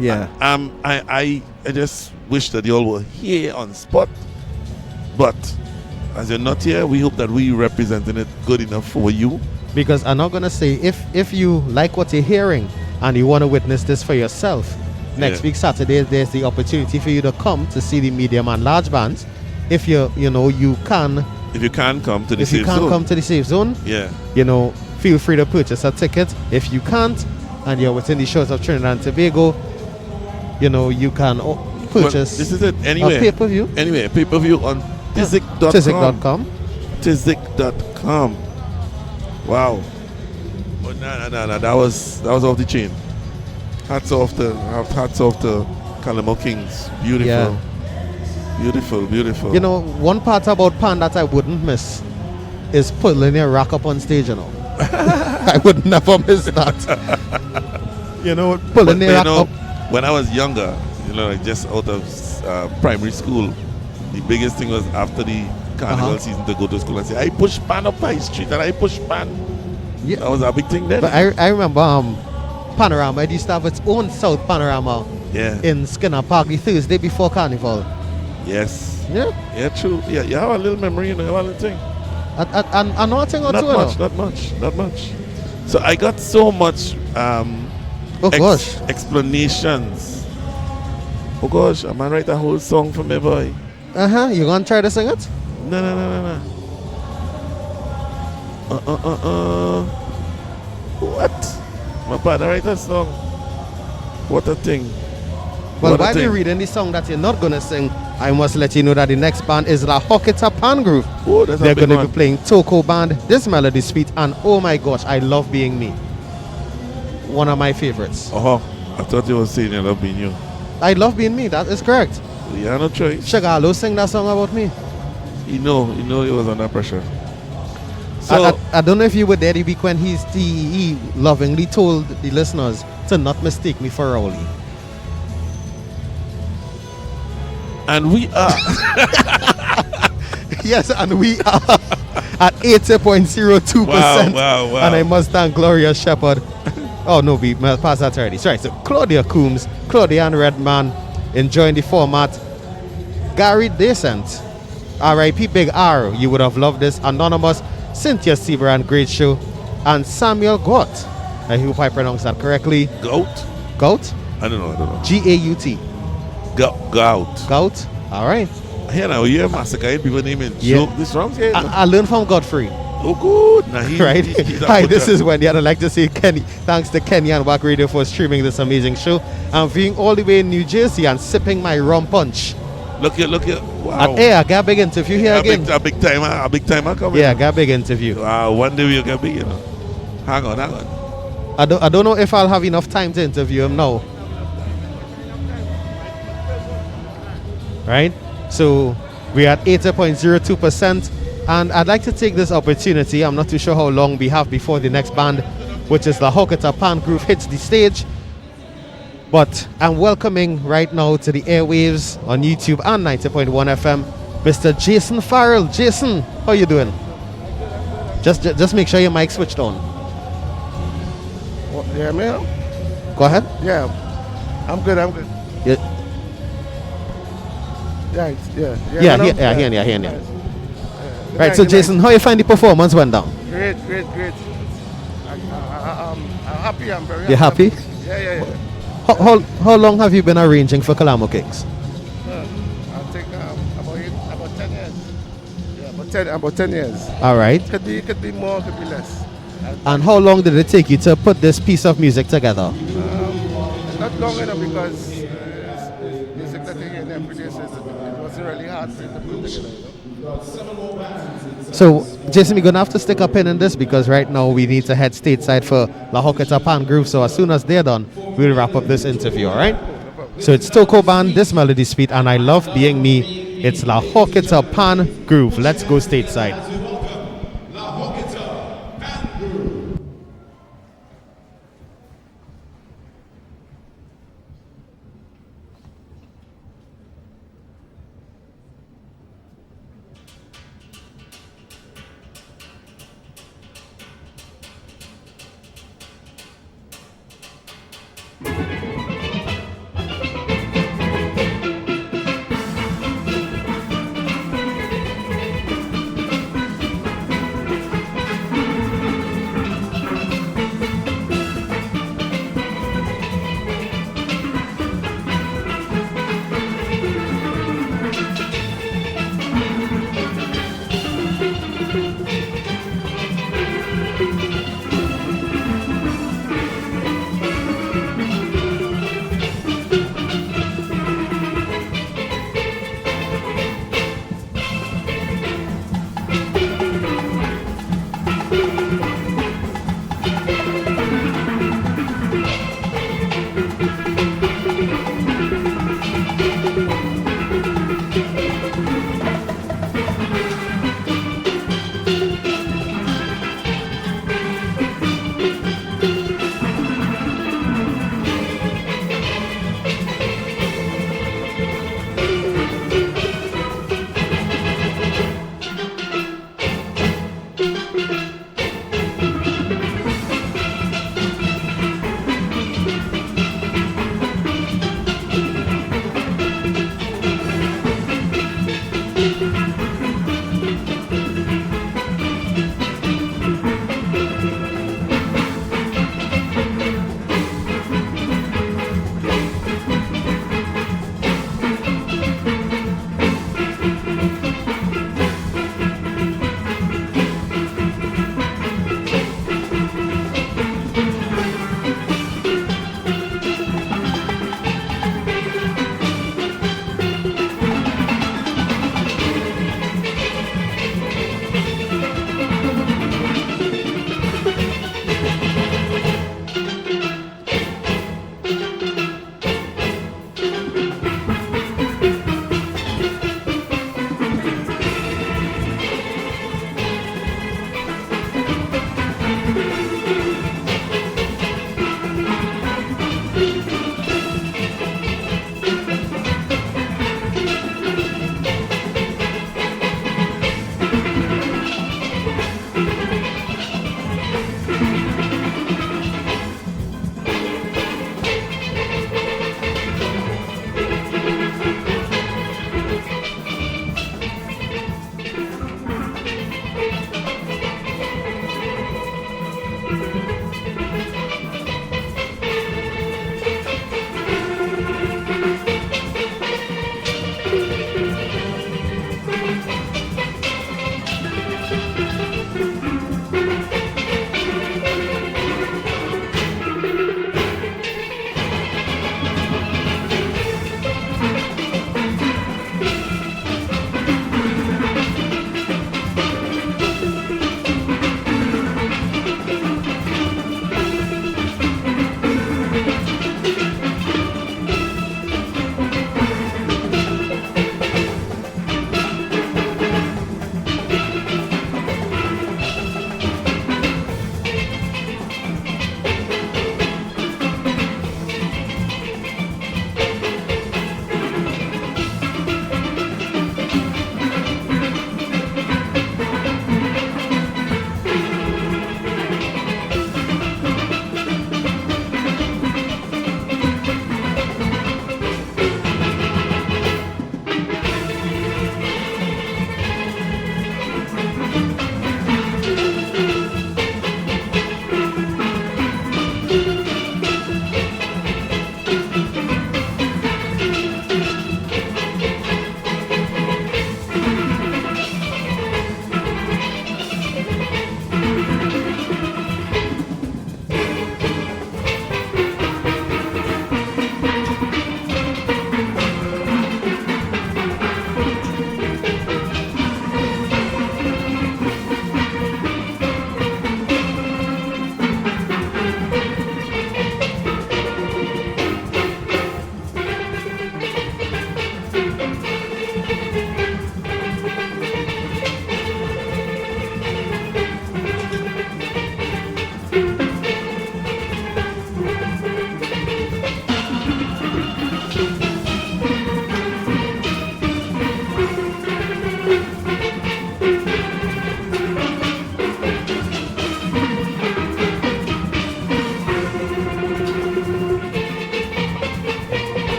Yeah. I just wish that you all were here on spot. But as you're not here, we hope that we representing it good enough for you. Because I'm not gonna say if you like what you're hearing and you want to witness this for yourself, next week Saturday there's the opportunity for you to come to see the medium and large bands. If you can come to the safe zone, feel free to purchase a ticket. If you can't and you're within the shores of Trinidad and Tobago, you can purchase this is it anyway. A pay-per-view. Anyway, pay-per-view on Tizik.com. Tizik.com. Wow. But no, that was off the chain. Hats off to Kalamo Kings. Beautiful. Yeah. Beautiful. One part about Pan that I wouldn't miss is pulling your rack up on stage, I would never miss that. Pulling the rack up. When I was younger, just out of primary school, the biggest thing was after the Carnival season to go to school and say, I push Pan up High Street and I push Pan. Yeah. That was a big thing then. But I remember Panorama, it used to have its own South Panorama in Skinner Park the Thursday before Carnival. Yes. Yeah. Yeah, true. Yeah, you have a little memory, you have a little thing. Another thing or two. Not much. So I got so much explanations. Oh gosh, I might write a whole song for me, boy. You gonna try to sing it? No. What? My partner write a song. What a thing. Well, while you're reading the song that you're not gonna sing, I must let you know that the next band is La Orchestra Pan Groove. Oh, that's They're gonna be playing Toko Band. This melody sweet, and oh my gosh, I love Being Me. One of my favorites. I thought you were saying you love being you. I love Being Me, that is correct. Yeah, no choice. Shagalo sing that song about me. He was under pressure. So I don't know if you were there the week when he lovingly told the listeners to not mistake me for Rowley. And we are. Yes, and we are at 80.02%. Wow. And I must thank Gloria Shepherd. Oh, no, we passed that already. Sorry, so Claudia Coombs, Claudia and Redman, enjoying the format. Gary Descent, R.I.P. Big R, you would have loved this. Anonymous, Cynthia Seabrand, great show. And Samuel Gaut, I hope I pronounced that correctly. Goat? I don't know. G-A-U-T. Gout. All right. Here now, you're massacring people naming joke. This wrong here. I learned from Godfrey. Oh, good. Now Right. Hi, this is Wendy, and I'd like to say thanks to Kenya and Wack Radio for streaming this amazing show. I'm viewing all the way in New Jersey and sipping my rum punch. Look here. Wow. Hey, I got a big interview here again. A big timer coming. Yeah, I got a big interview. One day we'll get big, Hang on. I don't know if I'll have enough time to interview him now. Right? So we're at 80.02%. And I'd like to take this opportunity, I'm not too sure how long we have before the next band, which is the Orchestra Pan Groove, hits the stage. But I'm welcoming right now to the airwaves on YouTube and 90.1 FM, Mr. Jason Farrell. Jason, how you doing? Just make sure your mic switched on. Yeah, man. Go ahead. Yeah, I'm good. Yeah. I hear you. Right, so Jason, how you find the performance went down? Great. I'm happy. I'm very happy. You happy? Yeah. How long have you been arranging for Kalamo Kings? I think about 10 years. Yeah, about 10 years. All right. Could be more, could be less. And how long did it take you to put this piece of music together? Not long enough because music that you hear in every day, so it wasn't really hard for it to put together. So, Jason, we're going to have to stick a pin in this because right now we need to head stateside for La Orchestra Pan Groove. So as soon as they're done, we'll wrap up this interview, all right? So it's Toko Band, this melody speed, and I love being me. It's La Orchestra Pan Groove. Let's go stateside.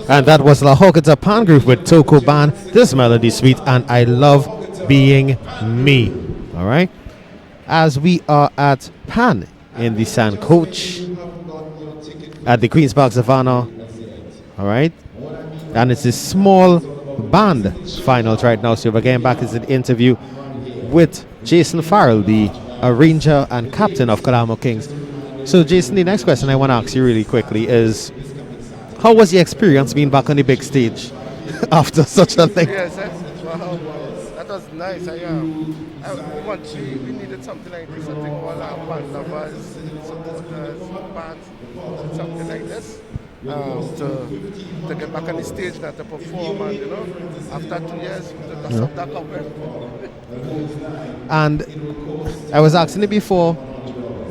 And that was La Orchestra Pan Groove with Toko Band. This melody sweet, and I love being me. All right. As we are at Pan in the Sancouche at the Queen's Park Savannah. All right. And it's a small band finals right now. So we're getting back into the interview with Jason Farrell, the arranger and captain of Kalamo Kings. So Jason, the next question I want to ask you really quickly is, how was your experience being back on the big stage after such a thing? Yes, that was nice. We needed something like this. I think all our band lovers, supporters, bands, something like this. To get back on the stage and to perform, and after 2 years, to stop that cover. And I was asking you before,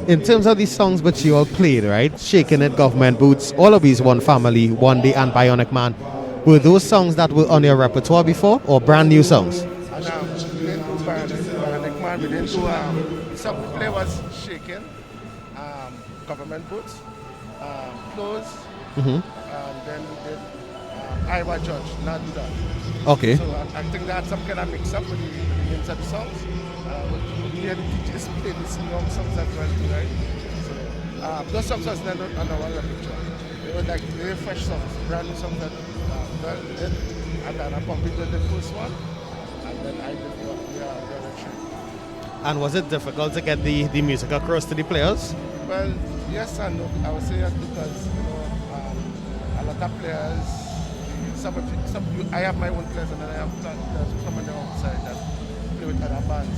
in terms of these songs which you all played, right? Shaking It, Government Boots, all of these, One Family, One Day, and Bionic Man, were those songs that were on your repertoire before, or brand new songs? We didn't do Bionic Man, we didn't do, the song we played was Shaking, Government Boots, Close, and then we did Iowa Judge, not do that. Okay. So I think that's some kind of mix up with the names of the songs. We had the DJs play these long songs as well too, right? So those songs was not on our repertoire. They were like very fresh songs, brand new songs that we did. And then I pumped it with the first one, and then I did the other three. And was it difficult to get the music across to the players? Well, yes and no. I would say yes because a lot of players, I have my own players and then I have players who come on the outside that play with other bands.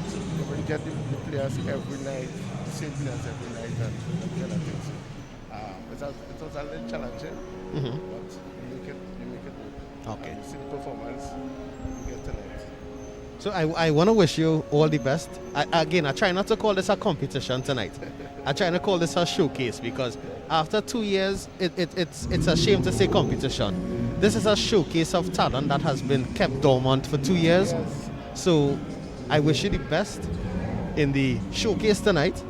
So when you get the players every night, the same players every night and kind of things. It was a little challenging, but you make it work. Okay. You see the performance, you get tonight. So I want to wish you all the best. I try not to call this a competition tonight. I try to call this a showcase because after 2 years, it's a shame to say competition. This is a showcase of talent that has been kept dormant for 2 years. Yes. So I wish you the best in the showcase tonight,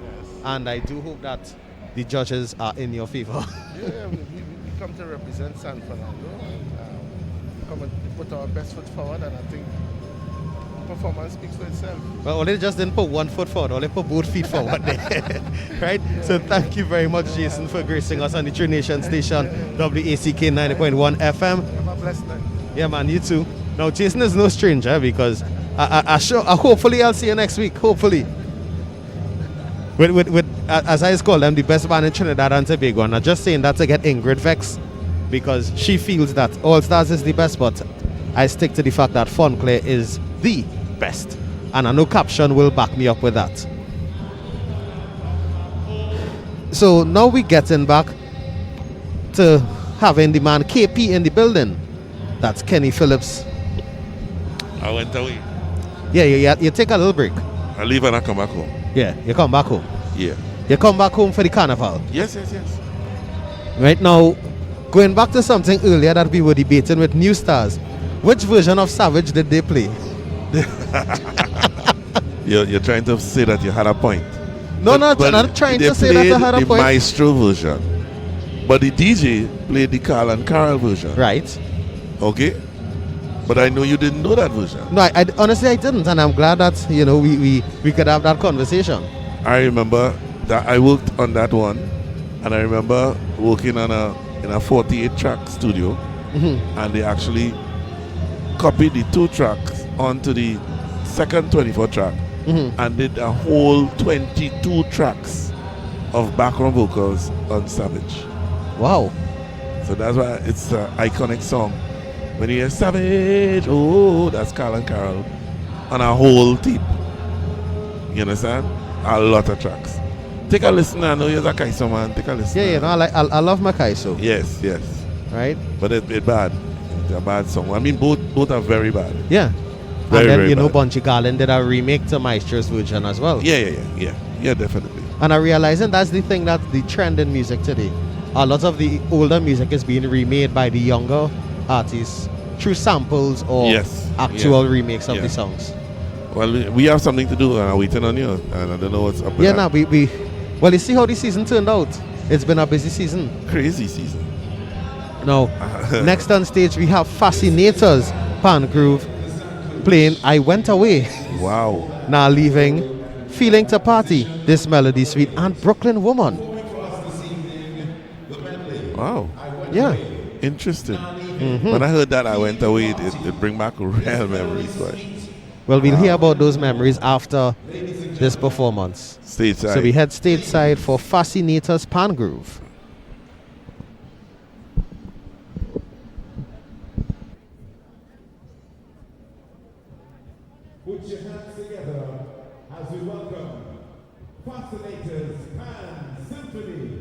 and I do hope that the judges are in your favor. Yeah, we come to represent San Fernando. We come and put our best foot forward, and I think performance speaks for itself. Well, Ole just didn't put 1 foot forward, Ole put both feet forward there. Right? Yeah. So thank you very much, Jason, for gracing us on the True Nation station, WACK 90.1 FM. Have a blessed night. Yeah, man, you too. Now, Jason is no stranger because hopefully I'll see you next week. Hopefully. With as I call them, the best band in Trinidad and Tobago. And I'm just saying that to get Ingrid vexed because she feels that All-Stars is the best, but I stick to the fact that Fonclair is the best. And I know Caption will back me up with that. So now we're getting back to having the man KP in the building. That's Kenny Phillips. I went away. Yeah, you take a little break. I leave and I come back home. Yeah, you come back home. Yeah. You come back home for the Carnival. Yes. Right now, Going back to something earlier that we were debating with New Stars, which version of Savage did they play? You're trying to say that you had a point. No, I'm not trying to say that I had a the point. Maestro version, but the DJ played the Carl and Carol version. Right. Okay. But I know you didn't know that version. No, I honestly I didn't, and I'm glad that we could have that conversation. I remember that I worked on that one, and I remember working in a 48-track studio, and they actually copied the 2 tracks onto the second 24-track, and did a whole 22 tracks of background vocals on Savage. Wow. So that's why it's an iconic song. When you hear Savage, oh, that's Carl and Carol on a whole tape. You understand? A lot of tracks. Take a listen. I know you're a Kaiso man. Take a listen. Yeah, I love my Kaiso. Yes. Right? But it's bad. It's a bad song. I mean, both are very bad. Yeah. Very, and then, bad. Bunchy Garland did a remake to Maestro's version as well. Yeah, definitely. And I realizing that's the thing, that's the trend in music today. A lot of the older music is being remade by the younger artists through samples or actual remakes of the songs. Well, we have something to do, and I'm waiting on you, and I don't know what's up with that. Well, you see how the season turned out. It's been a busy season. Crazy season. Now, next on stage we have Fascinators Pan Groove playing I Went Away. Wow. Now leaving Feeling to Party, This Melody Sweet, and Brooklyn Woman. Wow. Yeah. Interesting. When I heard that I Went Away, it bring back real memories. But well, we'll hear about those memories after this performance. Stateside. So we head stateside for Fascinators Pan Groove. Put your hands together as we welcome Fascinators Pan Symphony.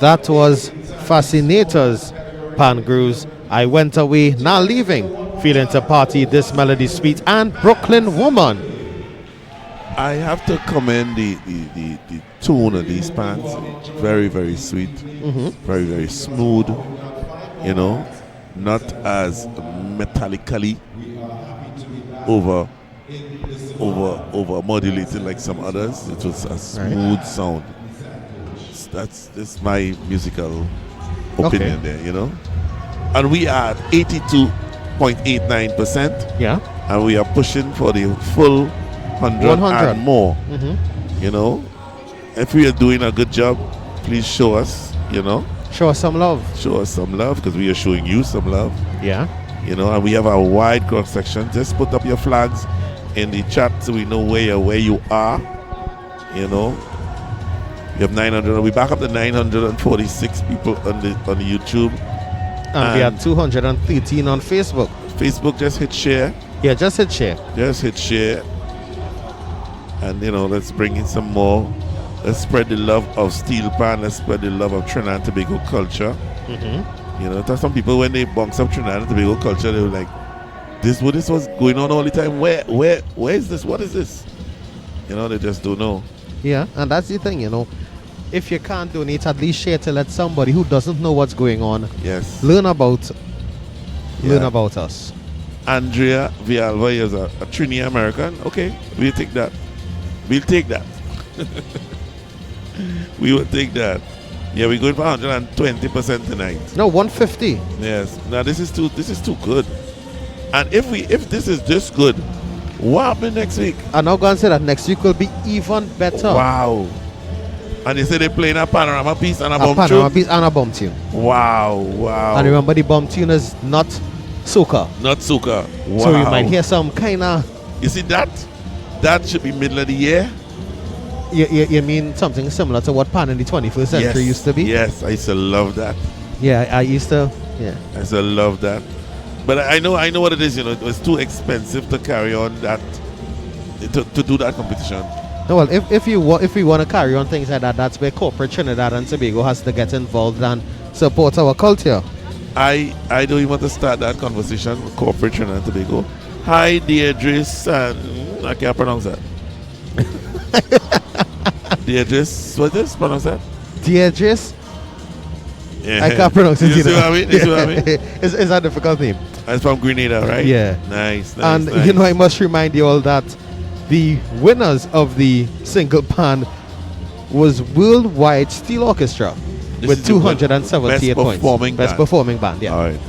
That was Fascinators Pan Grooves. I went away, now leaving, feeling to party, this melody sweet, and Brooklyn Woman. I have to commend the tone of these pans. Very, very sweet. Very, very smooth. You know, not as metallically over modulated like some others. It was a smooth sound. That's my musical opinion there, you know. And we are at 82.89%. Yeah. And we are pushing for the full 100 and more. You know, if we are doing a good job, please show us, you know. Show us some love. Show us some love, because we are showing you some love. Yeah. You know, and we have a wide cross section. Just put up your flags in the chat so we know where you are. You know. We have 900. We back up to 946 people on the YouTube. And we have 213 on Facebook. Facebook, just hit share. Yeah, just hit share. Just hit share. And, you know, let's bring in some more. Let's spread the love of steel pan. Let's spread the love of Trinidad and Tobago culture. You know, there's some people, when they bounce up Trinidad and Tobago culture, they were like, this was going on all the time. Where is this? What is this? You know, they just don't know. Yeah, and that's the thing, you know. If you can't donate, at least share to let somebody who doesn't know what's going on learn about us. Andrea Villalba is a Trini American. Okay, we'll take that. We'll take that. We will take that. Yeah, we're going for 120% tonight. No, 150. Yes. Now this is too good. And if this is this good, what happened next week? I'm now going to say that next week will be even better. Wow. And they say they're playing a panorama piece and a bomb tune? A panorama piece and a bomb tune. Wow, wow. And remember, the bomb tune is not soca. Not soca. Wow. So you might hear some kind of... You see that? That should be middle of the year. You mean something similar to what Pan in the 21st century used to be? Yes, I used to love that. Yeah, I used to, yeah. I used to love that. But I know what it is, you know. It was too expensive to carry on that, to do that competition. No, well, if we want to carry on things like that, that's where corporate Trinidad and Tobago has to get involved and support our culture. I don't even want to start that conversation with corporate Trinidad and Tobago. Hi, Deirdre, and I can't pronounce that. Deirdre, what is pronounce that? Deirdre? Yeah. I can't pronounce it either. You see what I mean? It's a difficult name. It's from Grenada, right? Yeah. Nice. And you know, I must remind you all that the winners of the single pan was Worldwide Steel Orchestra with 278 points. Best performing band, yeah. All right.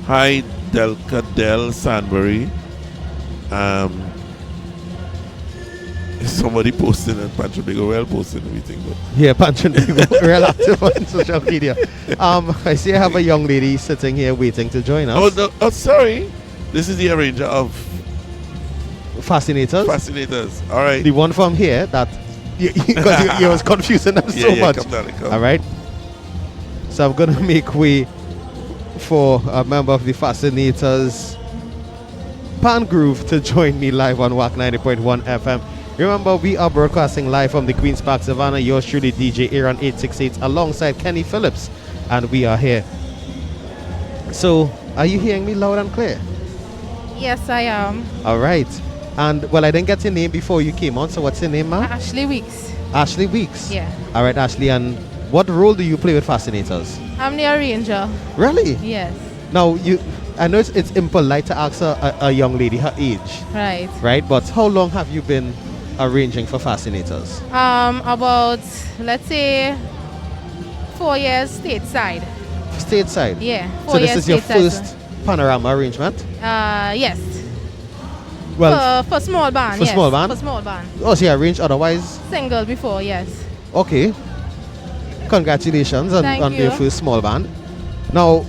Hi, Delca Del Sandbury. Somebody posted and Pancho Bigo well posted everything. But yeah, Pancho Bigo real active on social media. I see I have a young lady sitting here waiting to join us. Oh, no, sorry. This is the arranger of Fascinators. Fascinators. All right. The one from here that because you was confusing them so much. Come down, come. All right. So I'm gonna make way for a member of the Fascinators Pan Groove to join me live on WAC 90.1 FM. Remember, we are broadcasting live from the Queen's Park Savannah. Yours truly, DJ Aaron 868, alongside Kenny Phillips, and we are here. So, are you hearing me loud and clear? Yes, I am. All right. And, well, I didn't get your name before you came on, so what's your name, ma'am? Ashley Weeks. Ashley Weeks? Yeah. All right, Ashley, and what role do you play with Fascinators? I'm the arranger. Really? Yes. Now, I know it's impolite to ask a young lady her age. Right. Right, but how long have you been arranging for Fascinators? About, let's say, 4 years stateside. Stateside? Yeah. So this is your first panorama arrangement? Yes. Well, for small band, for yes. small band? For small band. Oh, so you arranged otherwise? Single before, yes. Okay. Congratulations on your first small band. Now,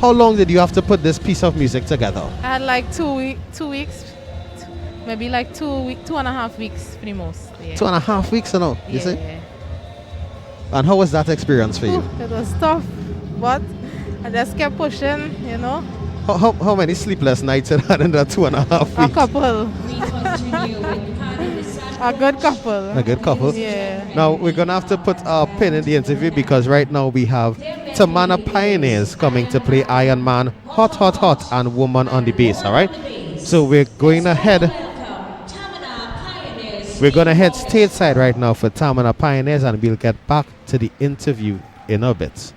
how long did you have to put this piece of music together? I had like 2 weeks. Maybe like 2.5 weeks for the most. Yeah. 2.5 weeks, you know, you see? Yeah. And how was that experience for you? It was tough, but I just kept pushing, you know. How many sleepless nights you had in that 2.5 weeks? A couple. A good couple. A good couple. Yeah. Now we're gonna have to put a pin in the interview because right now we have Tamana Pioneers coming to play Iron Man, Hot Hot Hot, and Woman on the bass. All right. So we're going ahead. We're gonna head stateside right now for Tamana Pioneers, and we'll get back to the interview in a bit.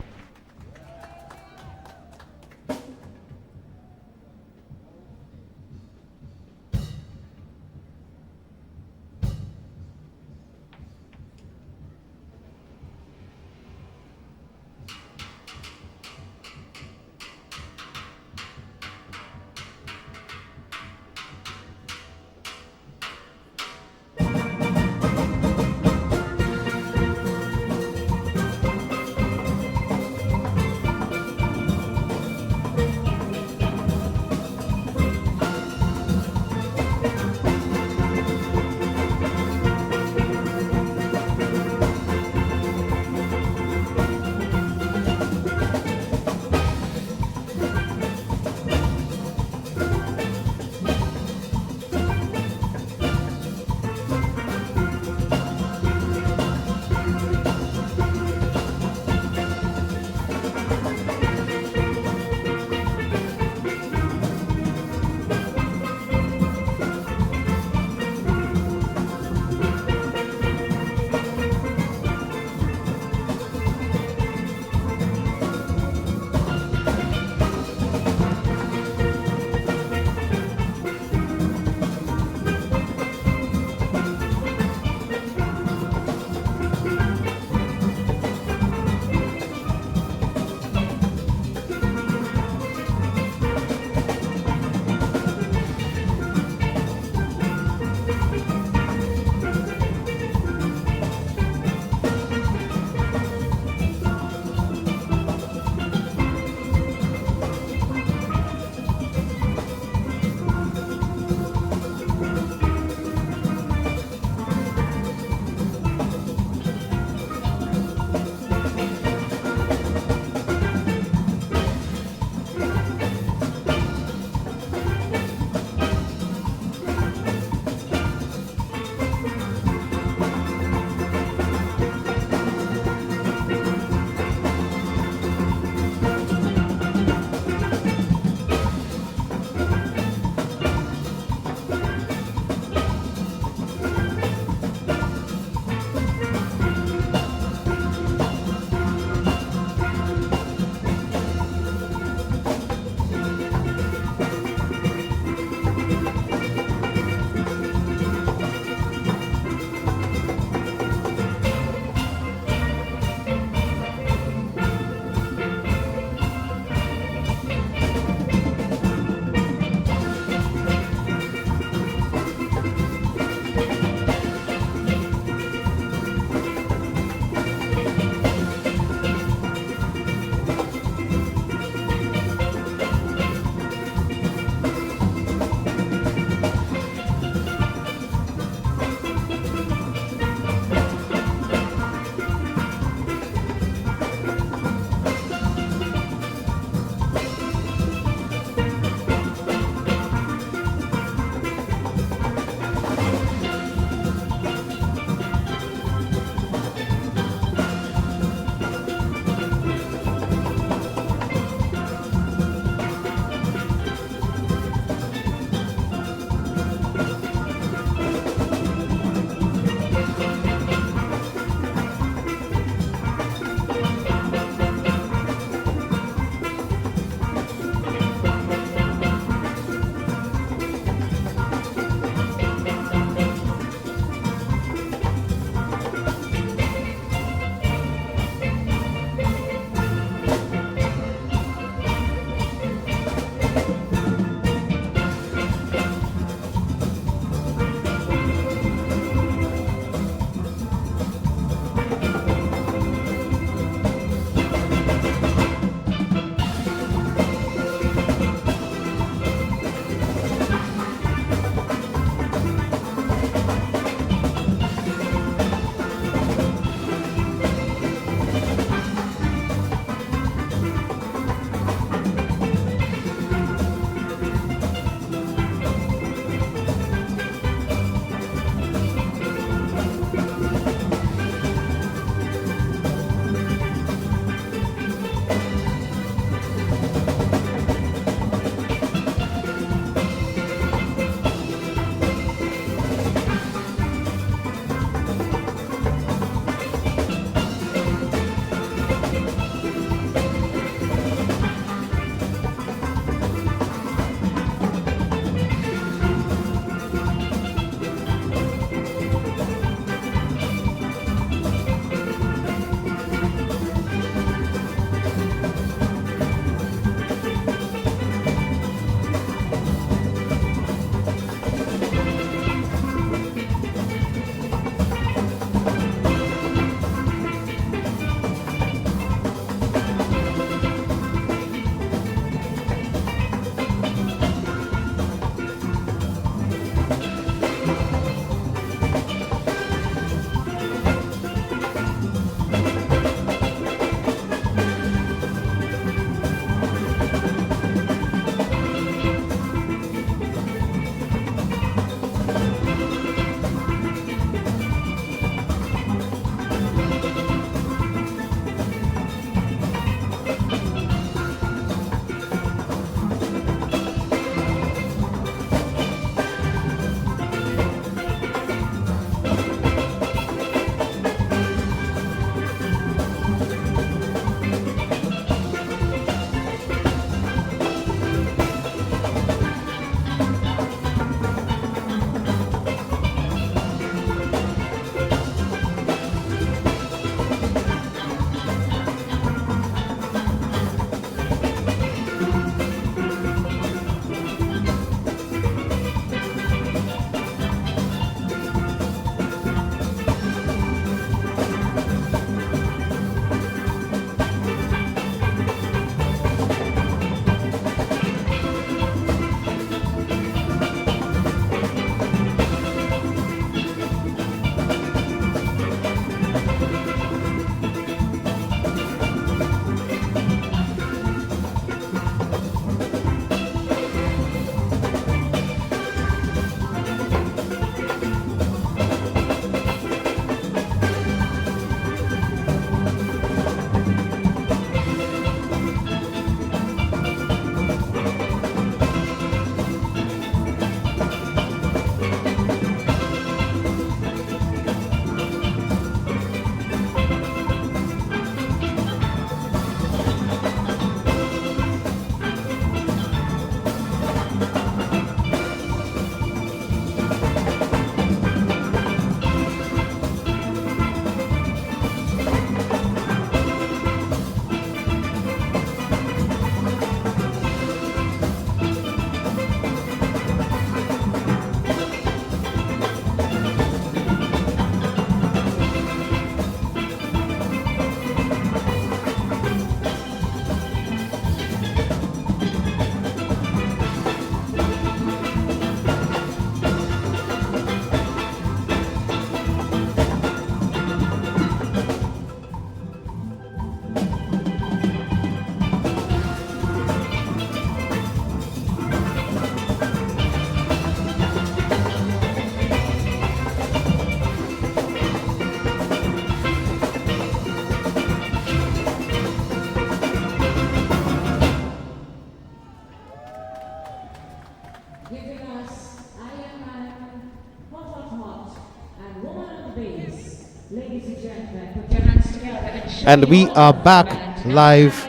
And we are back live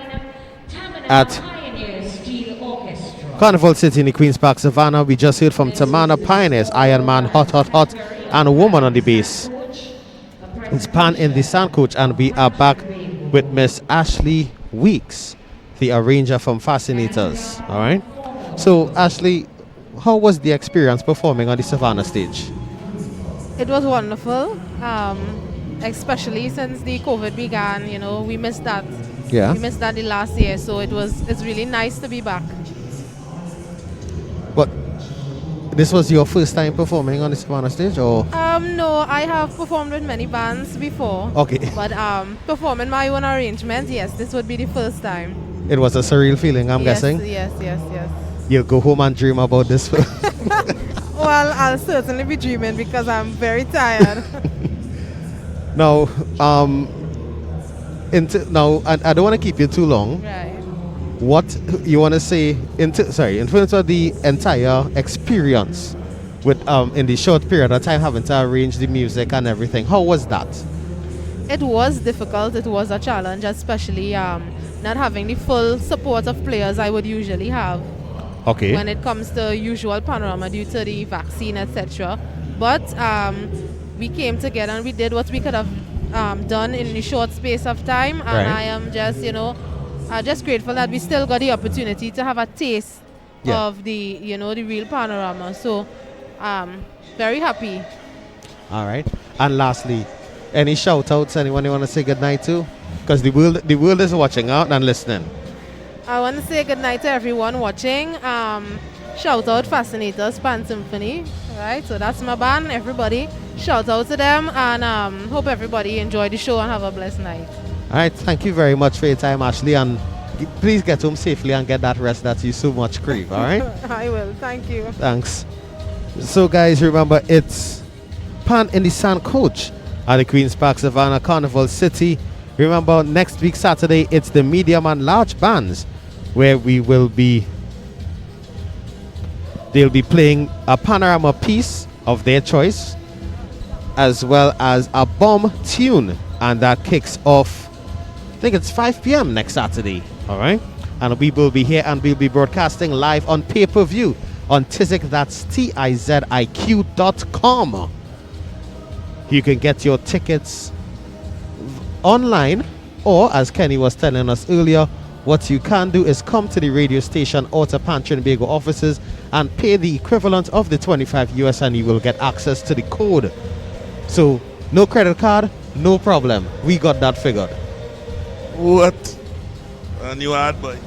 at Carnival City in the Queen's Park Savannah. We just heard from Tamana Pioneers, Iron Man, Hot Hot Hot, and a woman on the bass. It's Pan in the Sancouche, and we are back with Miss Ashley Weeks, the arranger from Fascinators. All right. So, Ashley, how was the experience performing on the Savannah stage? It was wonderful, especially since the COVID began. You know, we missed that. Yeah. We missed that the last year, so it's really nice to be back. But this was your first time performing on the Savannah stage, or? No, I have performed with many bands before. Okay. But performing my own arrangement, yes, this would be the first time. It was a surreal feeling, I'm Yes, guessing. yes. You'll go home and dream about this. Well, I'll certainly be dreaming because I'm very tired. Now, I don't want to keep you too long. Right. What you want to say in terms of the entire experience with in the short period of time having to arrange the music and everything? How was that? It was difficult. It was a challenge, especially not having the full support of players I would usually have. Okay. When it comes to usual panorama due to the vaccine, etc. But we came together and we did what we could have done in a short space of time, and Right. I am just, just grateful that we still got the opportunity to have a taste of the, the real panorama. So, very happy. All right. And lastly, any shout outs? Anyone you want to say goodnight to? Because the world is watching out and listening. I want to say good night to everyone watching. Shout out Fascinators Pan Symphony. Right, so that's my band. Everybody, shout out to them, and hope everybody enjoy the show and have a blessed night. All right. Thank you very much for your time, Ashley, and please get home safely and get that rest that you so much crave. All right. I will. Thank you. Thanks. So, guys, remember it's Pan in the Sancouche at the Queen's Park Savannah, Carnival City. Remember, next week Saturday it's the medium and large bands, where they'll be playing a panorama piece of their choice, as well as a bomb tune, and that kicks off, I think it's 5 p.m. next Saturday. All right, and we will be here and we'll be broadcasting live on pay-per-view on Tizik. That's TIZIQ.com. You can get your tickets online, or as Kenny was telling us earlier, what you can do is come to the radio station or to Pan Trinbago offices and pay the equivalent of the $25 US, and you will get access to the code. So no credit card, no problem. We got that figured. What? A new ad boy.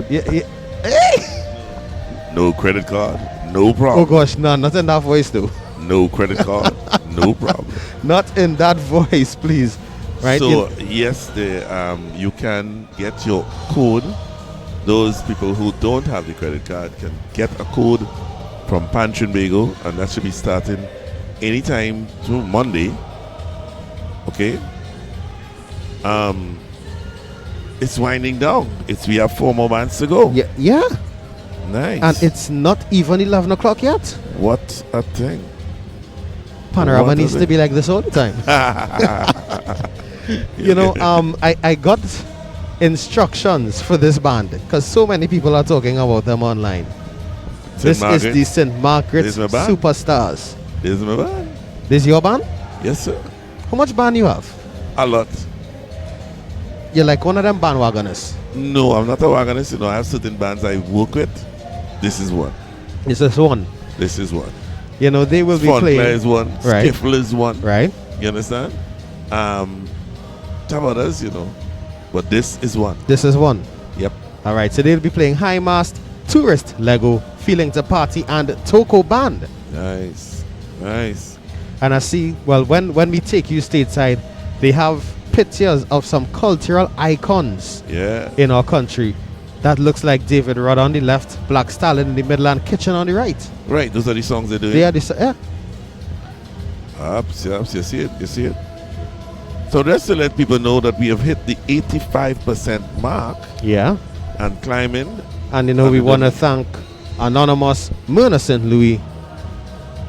Yeah. No credit card, no problem. Oh gosh, no, not in that voice though. No credit card, no problem. Not in that voice, please. Right. So yes, you can get your code. Those people who don't have the credit card can get a code from Pan Trinbago, and that should be starting anytime through Monday. Okay. It's winding down. We have 4 more bands to go. Yeah. Nice. And it's not even 11 o'clock yet. What a thing. Panorama What a needs to thing. be like this all the time. I got instructions for this band because so many people are talking about them online. This is the St. Margaret This is my band. Superstars. This is my band. This is your band? Yes, sir. How much band you have? A lot. You're like one of them bandwagoners. No, I'm not a wagonist. I have certain bands I work with. This is one. This is one. This is one. They will be Fun playing. Player is one. Right. Skiffle is one. Right. You understand? Some others, But this is one. This is one. Yep. All right. So they'll be playing High Mast, Tourist, Lego, Feeling to Party, and Toko Band. Nice. Nice. And I see, well, when we take you stateside, they have pictures of some cultural icons in our country. That looks like David Rudd on the left, Black Stallion in the middle, and Kitchen on the right. Right, those are the songs they're doing. They are the Ups, you see it. So just to let people know that we have hit the 85% mark. Yeah. And climbing. And we want to thank Anonymous, Myrna St. Louis,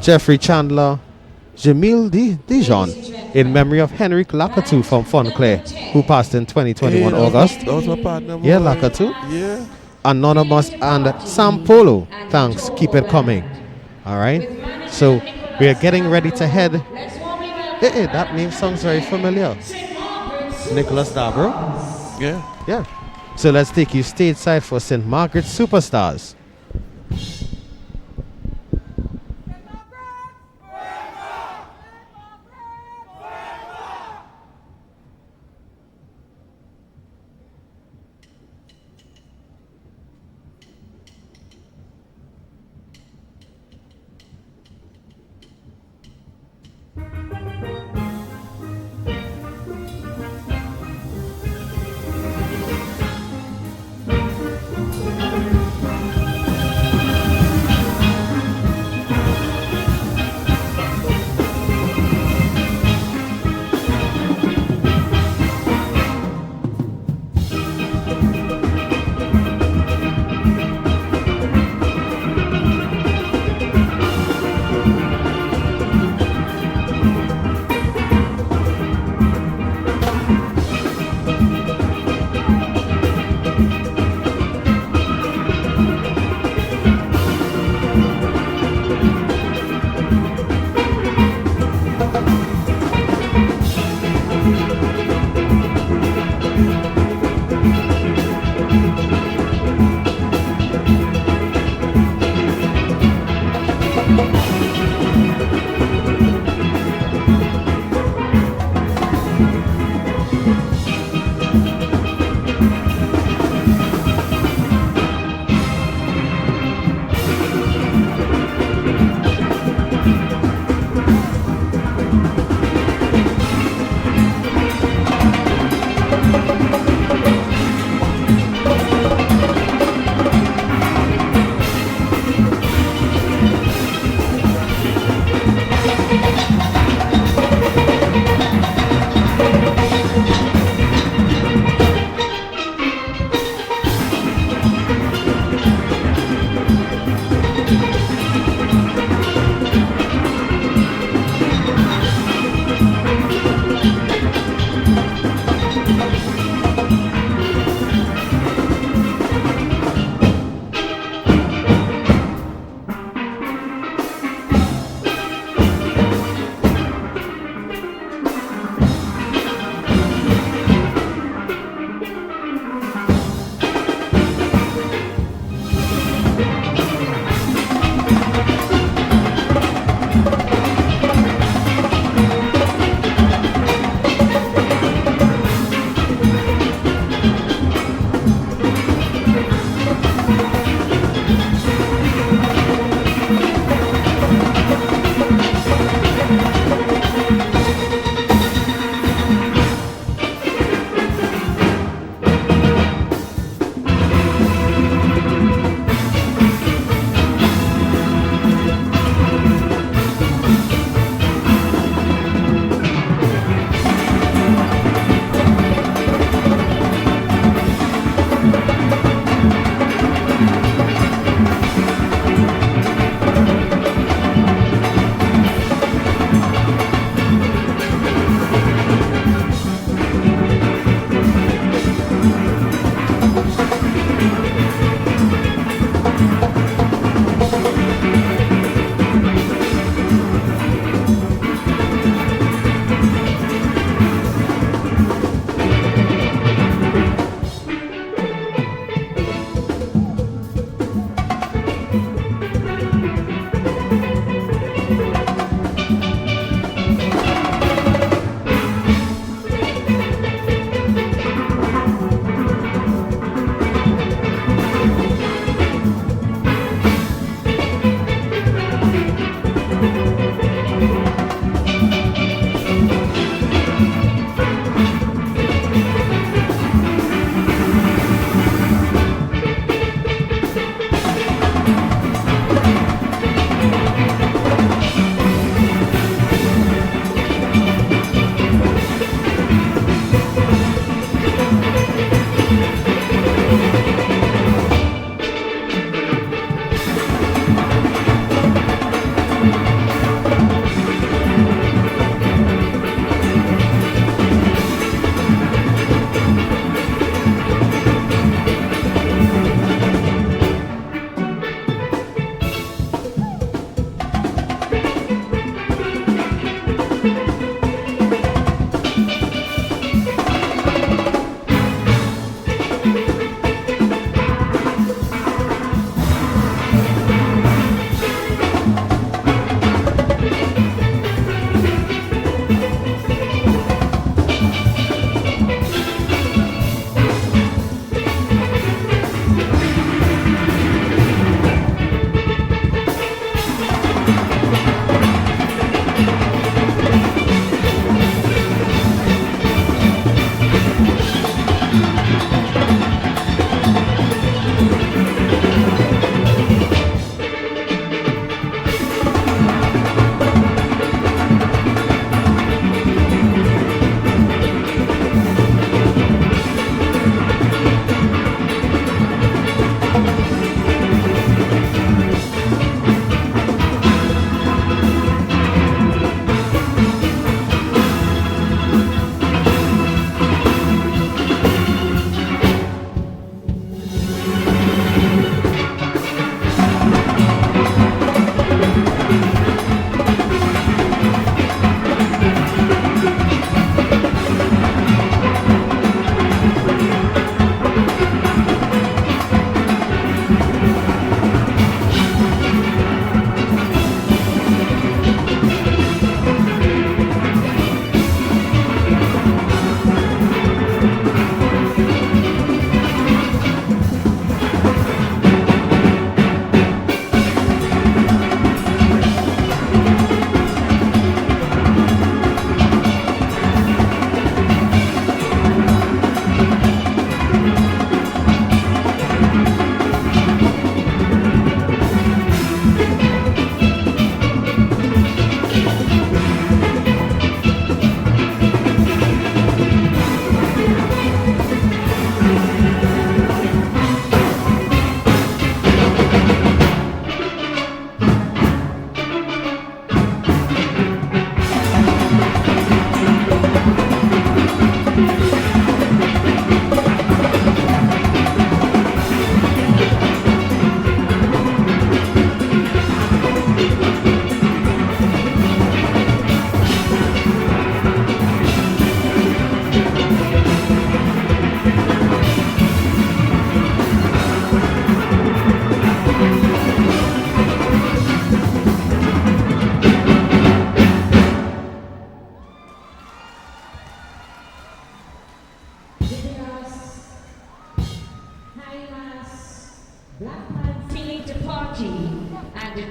Jeffrey Chandler, Jamil Dijon, in memory of Henrik Lakatu from Fontclair, who passed in 2021 August. That was my partner. Yeah, Lakatu. Yeah. Anonymous and Sam Polo. Thanks. Keep it coming. All right. So we are getting ready to head. Hey, that name sounds very familiar. Nicholas Dabro. Yeah. Yeah. So let's take you stateside for St. Margaret Superstars.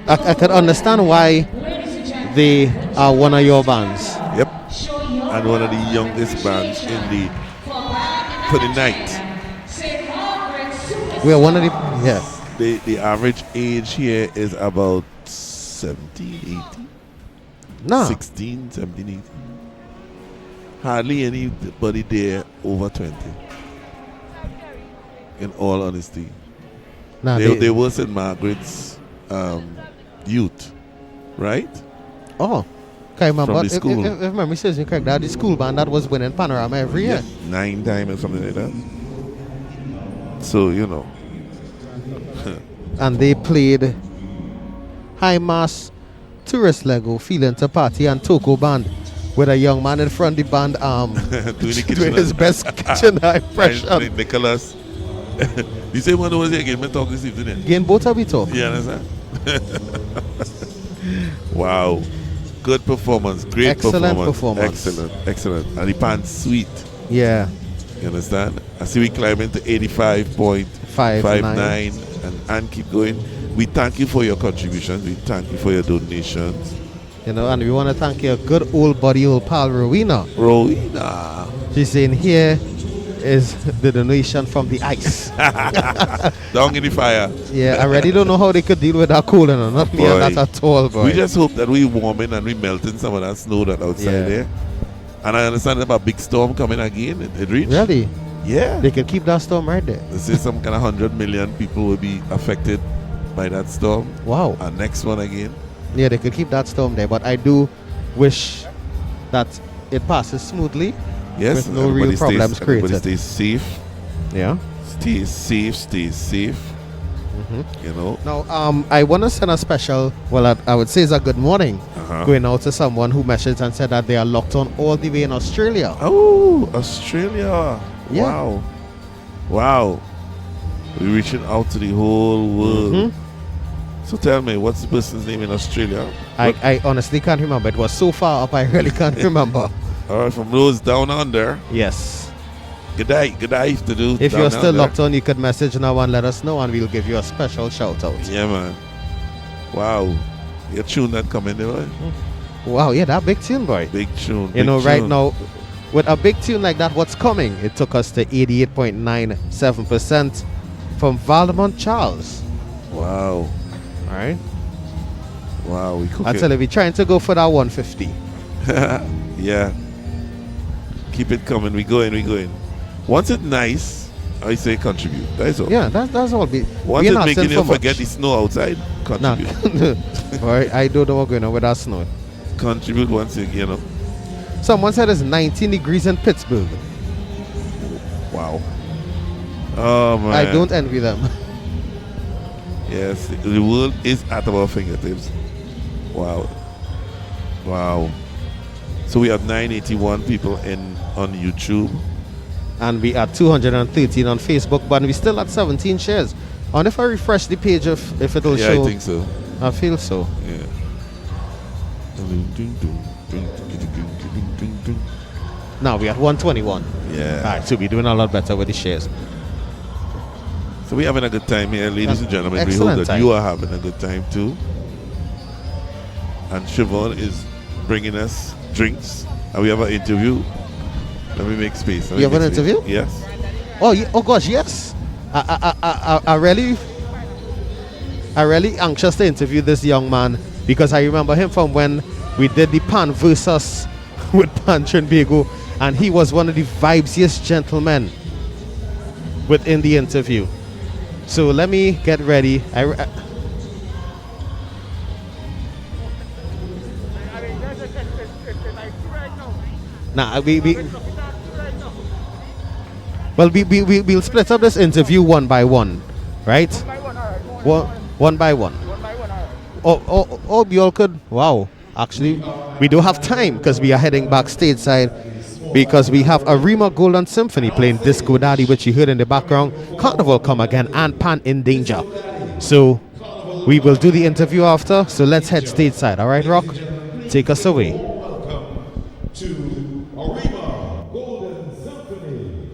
I can understand why they are one of your bands. Yep. And one of the youngest bands for the night. We are one of the, The average age here is about 17, 18. No. 16, 17, 18. Hardly anybody there over 20. In all honesty. Nah, they was in Margaret's youth, right? Oh. Okay, man, From but the school. if memory serves me correct, that the school band that was winning Panorama every year. 9 times or something like that. So, you know. And they played High Mass, Tourist Lego, Feeling to Party, and Toko Band with a young man in front of the band doing his best kitchen impression. Nicholas. You say one was here again, me talk this evening. Again, both of we talk. You understand? Wow. Good performance. Great Excellent performance. Excellent. And the pan's sweet. Yeah. You understand? I see we climbing to 85.59 and keep going. We thank you for your contributions. We thank you for your donations. You know, and we want to thank your good old buddy, old pal, Rowena. She's saying here is the donation from the ice. Down in the fire. Yeah, I really don't know how they could deal with that cold and not me and that at all, boy. We just hope that we warming and we melting some of that snow that outside there. And I understand about a big storm coming again. It reached. Really? Yeah. They can keep that storm right there. They say some kind of 100 million people will be affected by that storm. Wow. And next one again. Yeah, they could keep that storm there, but I do wish that it passes smoothly. Yes, with no real problems created. Everybody stay safe. Yeah. Stay safe. You know. Now, I want to send a special, well, I would say it's a good morning, going out to someone who messaged and said that they are locked on all the way in Australia. Oh, Australia. Yeah. Wow. We're reaching out to the whole world. So tell me, what's the person's name in Australia? I honestly can't remember. It was so far up, I really can't remember. All right, from those down under. Yes. Good day to do. If you're still locked on, you could message now and let us know, and we'll give you a special shout out. Yeah, man. Wow. Your tune that coming there, boy. Wow, yeah, that big tune, boy. Big tune. You know, right now, with a big tune like that, what's coming? It took us to 88.97% from Valdemont Charles. Wow. All right. Wow, we cook I tell you, we're trying to go for that 150. Yeah. Keep it coming. We going. Once it's nice, I say contribute. That's all. Yeah, that's all. Once it's making you forget the snow outside, contribute. All right, I don't know what's going on with that snow. Contribute once you know. Someone said it's 19 degrees in Pittsburgh. Wow. Oh, man. I don't envy them. Yes, the world is at our fingertips. Wow. So we have 981 people on YouTube. And we are 213 on Facebook, but we still at 17 shares. And if I refresh the page, if it'll show. Yeah, I think so. I feel so. Yeah. Now we are 121. Yeah. All right, so we're doing a lot better with the shares. So we're having a good time here, ladies and gentlemen. We Excellent hope that time. you are having a good time too. And Siobhan is bringing us drinks. And we have an interview. Let me make space. You have an interview? Yes. Oh, oh gosh, yes. I really anxious to interview this young man because I remember him from when we did the Pan versus with Pan Trinbago, and he was one of the vibesiest gentlemen within the interview. So let me get ready. We'll split up this interview one by one, right? One by one. Oh, we all could. Wow. Actually, we do have time because we are heading backstage side because we have Arima Golden Symphony playing Disco Daddy, which you heard in the background. Carnival come again and Pan in Danger. So we will do the interview after. So let's head stage side. All right, Rock? Take us away. To Arima Golden Symphony.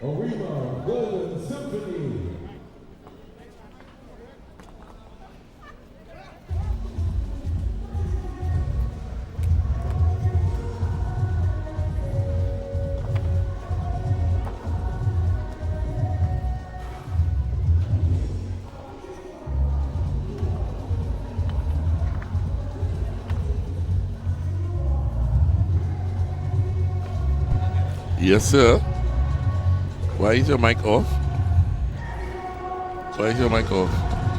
Arima Golden Symphony. Yes, sir. Why is your mic off? Why is your mic off?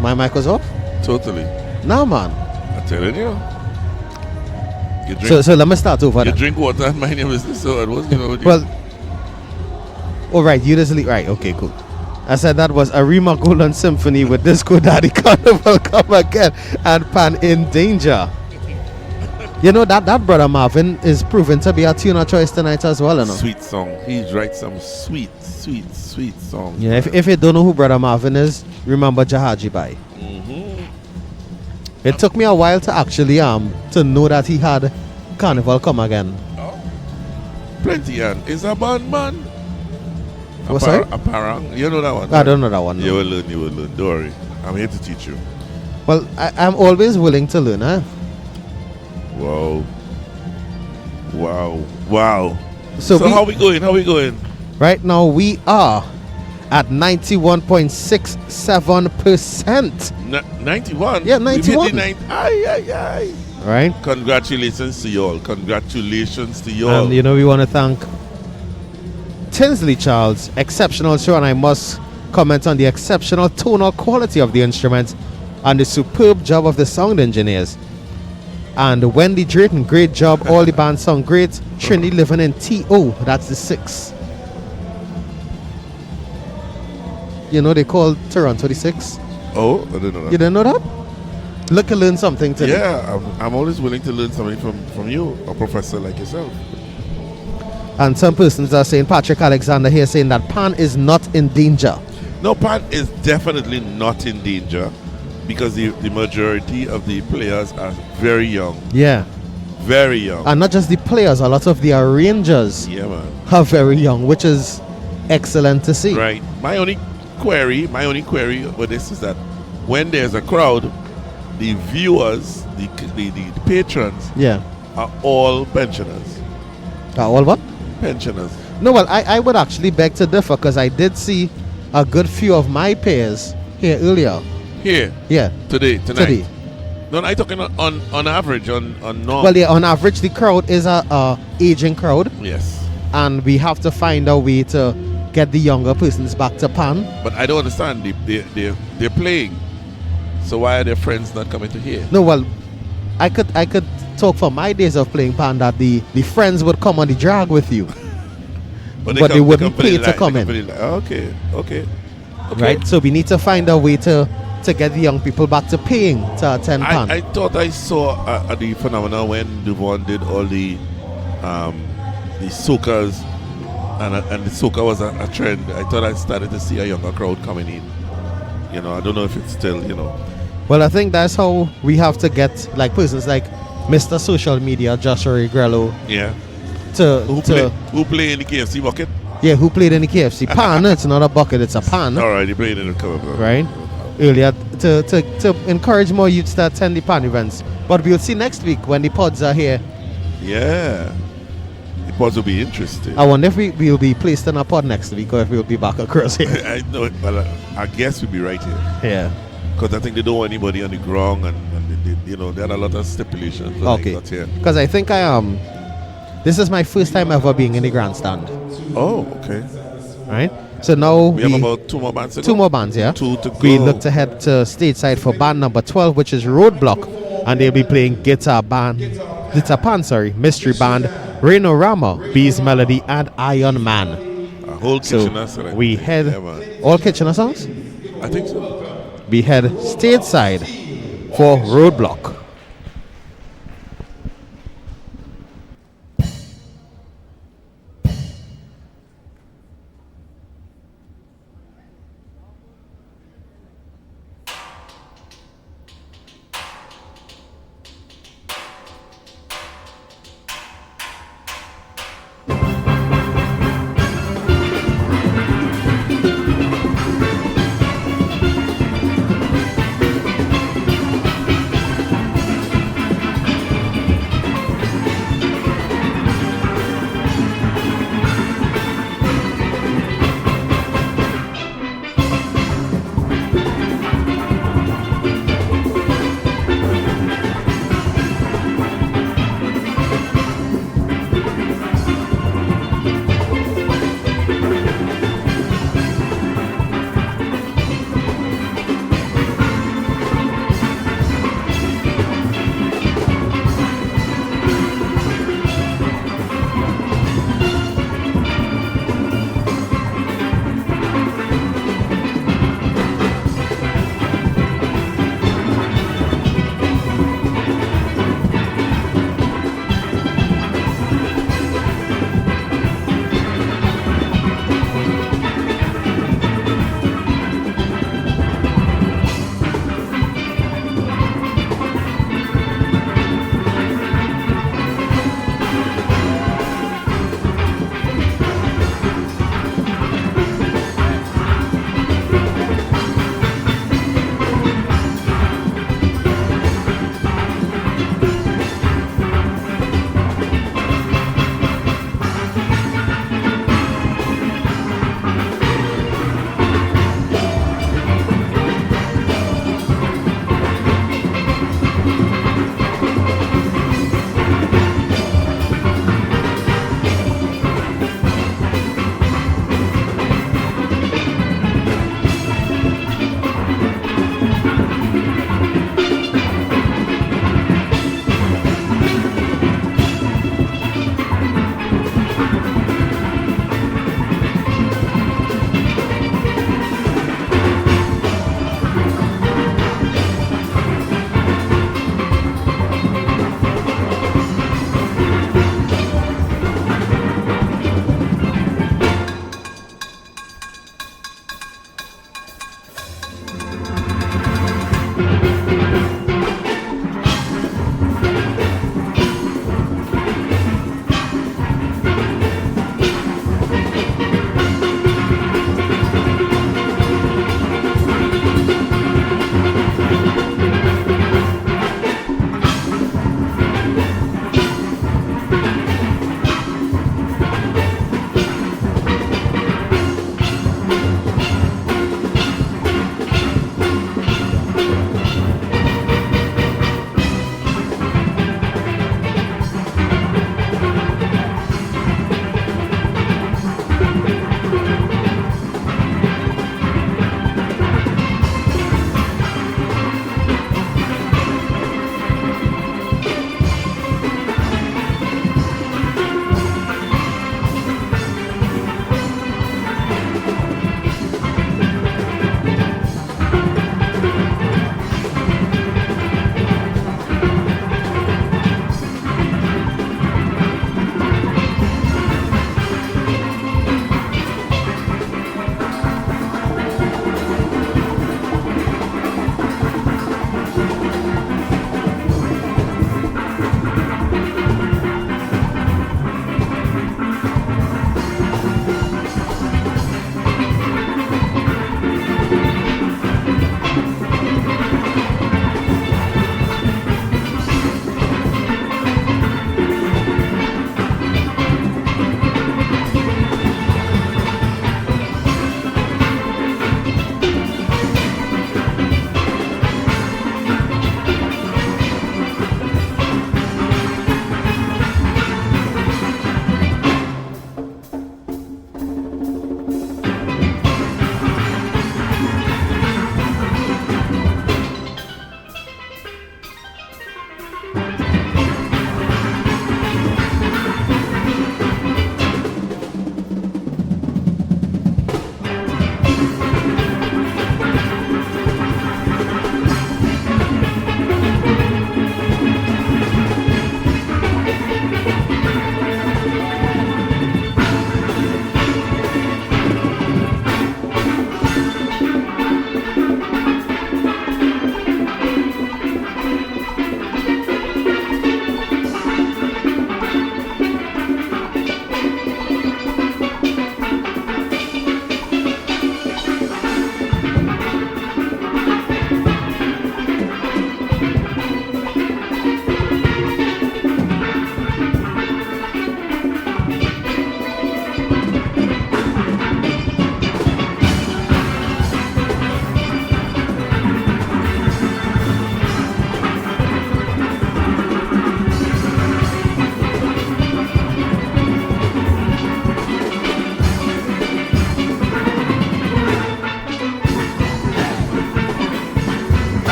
My mic was off? Totally. No, man. I'm telling you. You drink, So let me start over. You then. drink water and mind your business, so what's going on with you? Well, all right, you just leave. Right, okay, cool. I said that was Arima Golden Symphony with Disco Daddy Carnival Come Again and Pan In Danger. You know that brother Marvin is proven to be a tuner choice tonight as well, you know. Sweet song. He writes some sweet songs. Yeah, if you don't know who brother Marvin is, remember Jahaji Bai. It took me a while to actually to know that he had Carnival Come Again. Plenty, and is a band man. What's that? A parang. You know that one? I don't know that one. No. You will learn. Don't worry. I'm here to teach you. Well, I'm always willing to learn, huh? Wow. So how we going? Right now we are at 91.67%. 91? Yeah, 91. Aye. Right. Congratulations to y'all. And you know, we want to thank Tinsley Charles, exceptional show, and I must comment on the exceptional tonal quality of the instruments and the superb job of the sound engineers. And Wendy Drayton, great job. All the bands sound great. Trinity living in TO, that's the 6. You know they call Toronto the 6. Oh, I didn't know that. You didn't know that? Look, learn something today. Yeah, I'm always willing to learn something from you, a professor like yourself. And some persons are saying, Patrick Alexander here saying that Pan is not in danger. No, Pan is definitely not in danger because the majority of the players are very young. Yeah. Very young. And not just the players, a lot of the arrangers are very young, which is excellent to see. Right. My only query with this is that when there's a crowd, the viewers, the patrons are all pensioners. All what? Pensioners. No, well, I would actually beg to differ because I did see a good few of my peers here earlier. Here? Yeah. Tonight? Today. No, I'm talking on average, on norm. Well, yeah, on average, the crowd is a aging crowd. Yes. And we have to find a way to get the younger persons back to Pan. But I don't understand. They're playing. So why are their friends not coming to hear? No, well, I could talk for my days of playing Pan that the friends would come on the drag with you. but they wouldn't pay to come in. Okay. Right? So we need to find a way to get the young people back to paying to attend Pan. I thought I saw the phenomenon when Duvon did all the soca's and the soca was a trend. I thought I started to see a younger crowd coming in. You know, I don't know if it's still, Well, I think that's how we have to get like persons like Mr. Social Media, Joshua Regrello. Yeah. Who play in the KFC bucket? Yeah, who played in the KFC pan? It's not a bucket, it's a pan. All right, he played in the cover. Right. Earlier to encourage more youths to attend the pan events. But we'll see next week when the pods are here. Yeah. The pods will be interesting. I wonder if we'll be placed in a pod next week or if we'll be back across here. I know it, but I guess we'll be right here. Yeah. Because I think they don't want anybody on the ground and they there are a lot of stipulations. Okay. Because I think this is my first time ever being in the grandstand. Oh, okay. Right? So now we have about 2 more bands to go. 2 more bands, yeah. 2 to go. We look to head to stateside for band number 12, which is Roadblock. And they'll be playing Guitar Pan, Mystery Band, Rainorama, Bees Melody, and Iron Man. A whole Kitchener select. We head all Kitchener songs? I think so. We head stateside for Roadblock.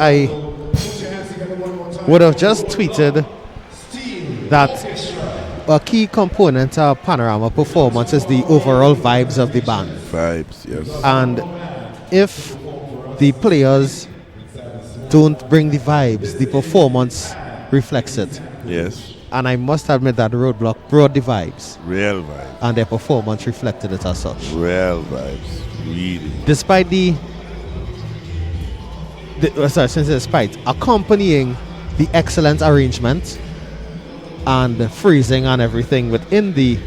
I would have just tweeted that a key component of Panorama performance is the overall vibes of the band. Vibes, yes. And if the players don't bring the vibes, the performance reflects it. Yes. And I must admit that Roadblock brought the vibes. Real vibes. And their performance reflected it as such. Real vibes. Really. Despite despite accompanying the excellent arrangement and freezing and everything within the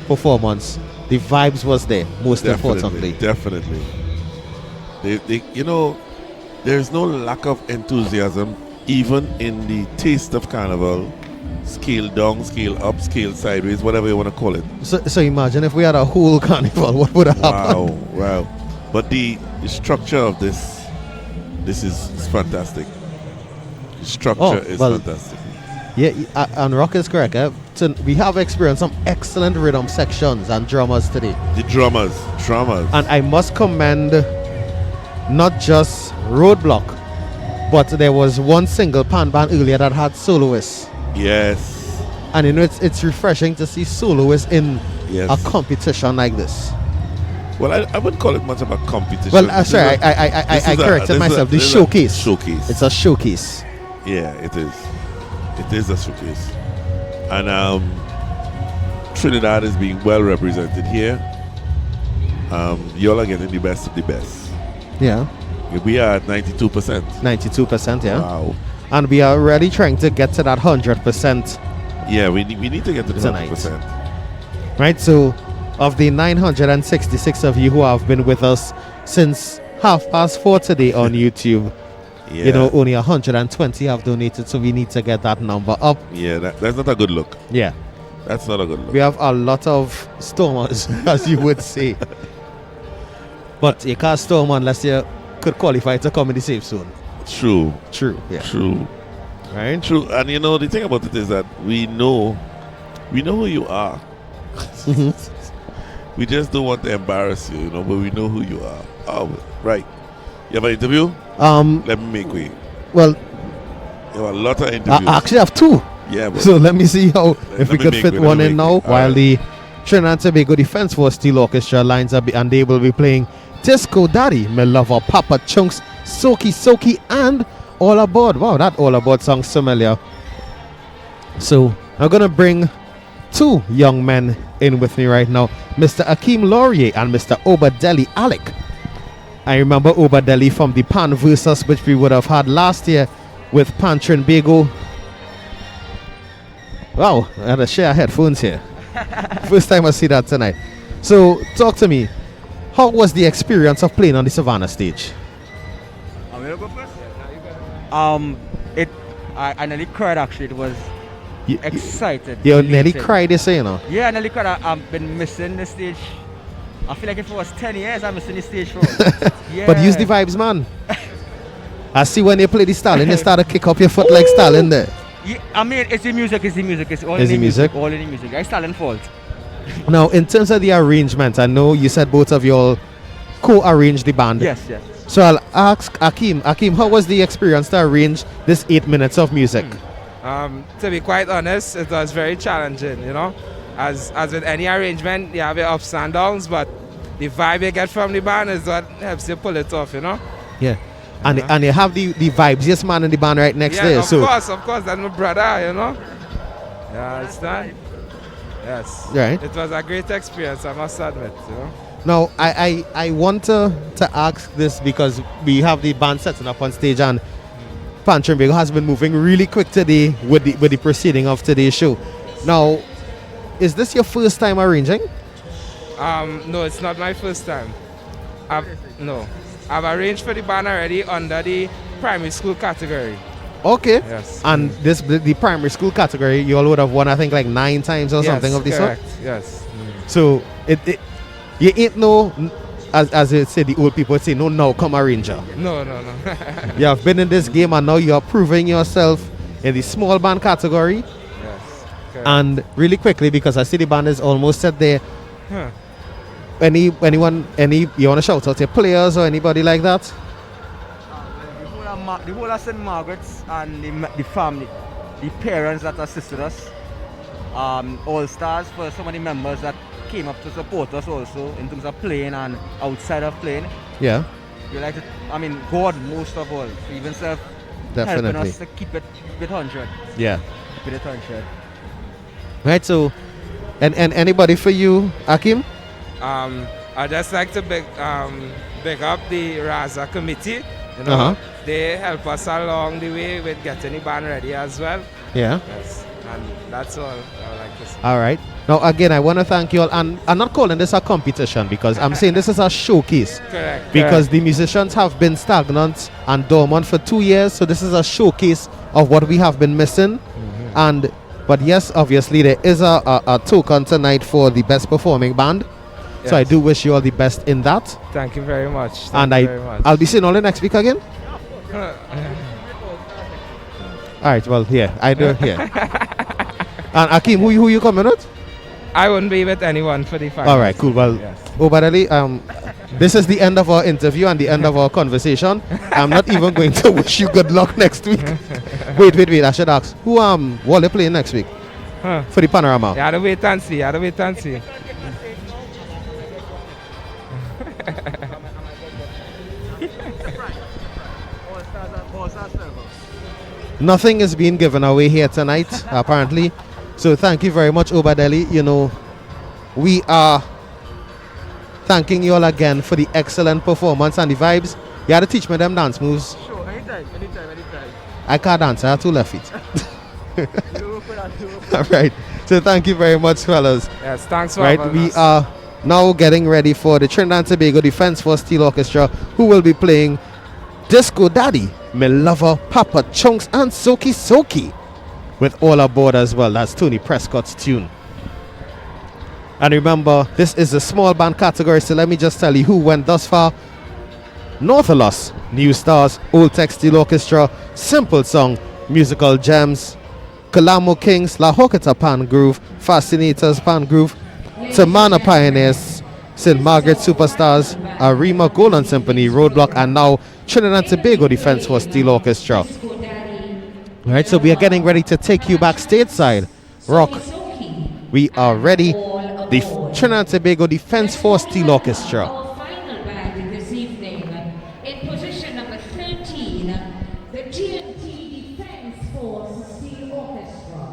performance, the vibes was there, most importantly. Definitely. They, you know, there's no lack of enthusiasm even in the taste of Carnival. Scale down, scale up, scale sideways, whatever you want to call it. So imagine if we had a whole Carnival, what would have happened? Wow. But the structure of this is fantastic. The structure is fantastic. Yeah, and Rock is correct. So we have experienced some excellent rhythm sections and drummers today. The drummers. And I must commend not just Roadblock, but there was one single pan band earlier that had soloists. Yes. And you know, it's refreshing to see soloists in a competition like this. Well, I wouldn't call it much of a competition. Well, sorry, I corrected myself. The showcase. Showcase. It's a showcase. Yeah, it is. It is a showcase. And Trinidad is being well represented here. Y'all are getting the best of the best. Yeah. We are at 92%. 92%, yeah. Wow. And we are really trying to get to that 100%. Yeah, we need to get to the 100%. Right, so of the 966 of you who have been with us since 4:30 today on YouTube, you know, only 120 have donated, so we need to get that number up. Yeah, that's not a good look. Yeah. That's not a good look. We have a lot of stormers, as you would say. But you can't storm unless you could qualify to come in the safe zone. True. Yeah. True. Right? True. And you know, the thing about it is that we know who you are. We just don't want to embarrass you, you know, but we know who you are. Oh, right. You have an interview? Let me make way. Well, you have a lot of interviews. I actually have two. Yeah. But So let me see if we could fit one in now while the Trinidad and Tobago Defense Force Steel Orchestra lines up, and they will be playing Disco Daddy, Me Lover, Papa Chunks, Soaky Soaky, and All Aboard. Wow, that All Aboard sounds familiar. So I'm going to bring two young men in with me right now, Mr. Akeem Laurier and Mr. Obadeli Alec. I remember Obadeli from the Pan Versus, which we would have had last year with Pan Trinbago. Wow, I had to share headphones here. First time I see that tonight. So talk to me. How was the experience of playing on the Savannah stage? I'm gonna go first. I nearly cried actually. It was excited. You nearly cried, you say, you know? Yeah, I nearly cried. I've been missing the stage. I feel like if it was 10 years, I'm missing the stage for. Yeah. But use the vibes, man. I see when you play the Stalin, you start to kick up your foot like Stalin there. Yeah, I mean, it's the music. It's all Is in the music? All in the music. It's Stalin fault. Now, in terms of the arrangement, I know you said both of you all co-arranged the band. Yes. So I'll ask Akeem. Akeem, how was the experience to arrange this 8 minutes of music? To be quite honest, it was very challenging, you know. As with any arrangement, you have your ups and downs, but the vibe you get from the band is what helps you pull it off, you know. Yeah. And you have the vibes, yes man in the band right next there. Of course, that's my brother, you know. Yeah, it's done. Yes. Right. It was a great experience, I must admit, you know. Now, I want to ask this because we have the band setting up on stage, and Pan Trinbago has been moving really quick today with the proceeding of today's show. Now, is this your first time arranging? No, it's not my first time. I've arranged for the band already under the primary school category. Okay. Yes. And the primary school category, you all would have won, I think, like 9 times or something of the sort. Yes. So you ain't no, as they say, the old people would say, no now come arranger. No. You have been in this game and now you're proving yourself in the small band category. Yes. Correct. And really quickly, because I see the band is almost set there. anyone, you want to shout out your players or anybody like that? The whole of St. Margaret's and the family, the parents that assisted us, All-Stars for so many members that came up to support us also in terms of playing and outside of playing. Yeah. You like to, God most of all, for even self helping us to keep it 100. Yeah. Keep it 100. Right, so, and anybody for you, Akim? I'd just like to big up the Raza committee. You know, they help us along the way with getting the band ready as well. Yeah. Yes, and that's all I would like to say. All right. Now, again, I want to thank you all. And I'm not calling this a competition because I'm saying this is a showcase. Correct. Because the musicians have been stagnant and dormant for 2 years. So this is a showcase of what we have been missing. But yes, obviously, there is a token tonight for the best performing band. Yes. So I do wish you all the best in that. Thank you very much. I'll be seeing all you next week again. All right, well, I do. And Akim, who you coming with? I wouldn't be with anyone for the final. All right, cool. Well, Obadali, this is the end of our interview and the end of our conversation. I'm not even going to wish you good luck next week. Wait, I should ask. Who what are playing next week? For the Panorama? Yeah, I'll wait and see. Nothing is being given away here tonight, apparently. So thank you very much, Obadeli. You know, we are thanking you all again for the excellent performance and the vibes. You had to teach me them dance moves. Sure, anytime. I can't dance, I have 2 left feet. All right. So thank you very much, fellas. Yes, thanks for having us. We are now getting ready for the Trinidad and Tobago Defense Force Steel Orchestra, who will be playing Disco Daddy, Me Lover, Papa Chunks, and Soki Soki, with all aboard as well. That's Tony Prescott's tune. And remember, this is a small band category, so let me just tell you who went thus far. Northalos, New Stars, Old Tex Steel Orchestra, Simple Song, Musical Gems, Kalamo Kings, La Hoketa Pan Groove, Fascinators Pan Groove, Tamana Pioneers, St. Margaret Superstars, Arima Golden Symphony, Roadblock, and now Trinidad and Tobago Defense Force Steel Orchestra. Alright, so we are getting ready to take you back stateside. Rock, we are ready. The Trinidad and Tobago Defense Force Steel Orchestra. In position number 13, the TNT Defense Force Steel Orchestra.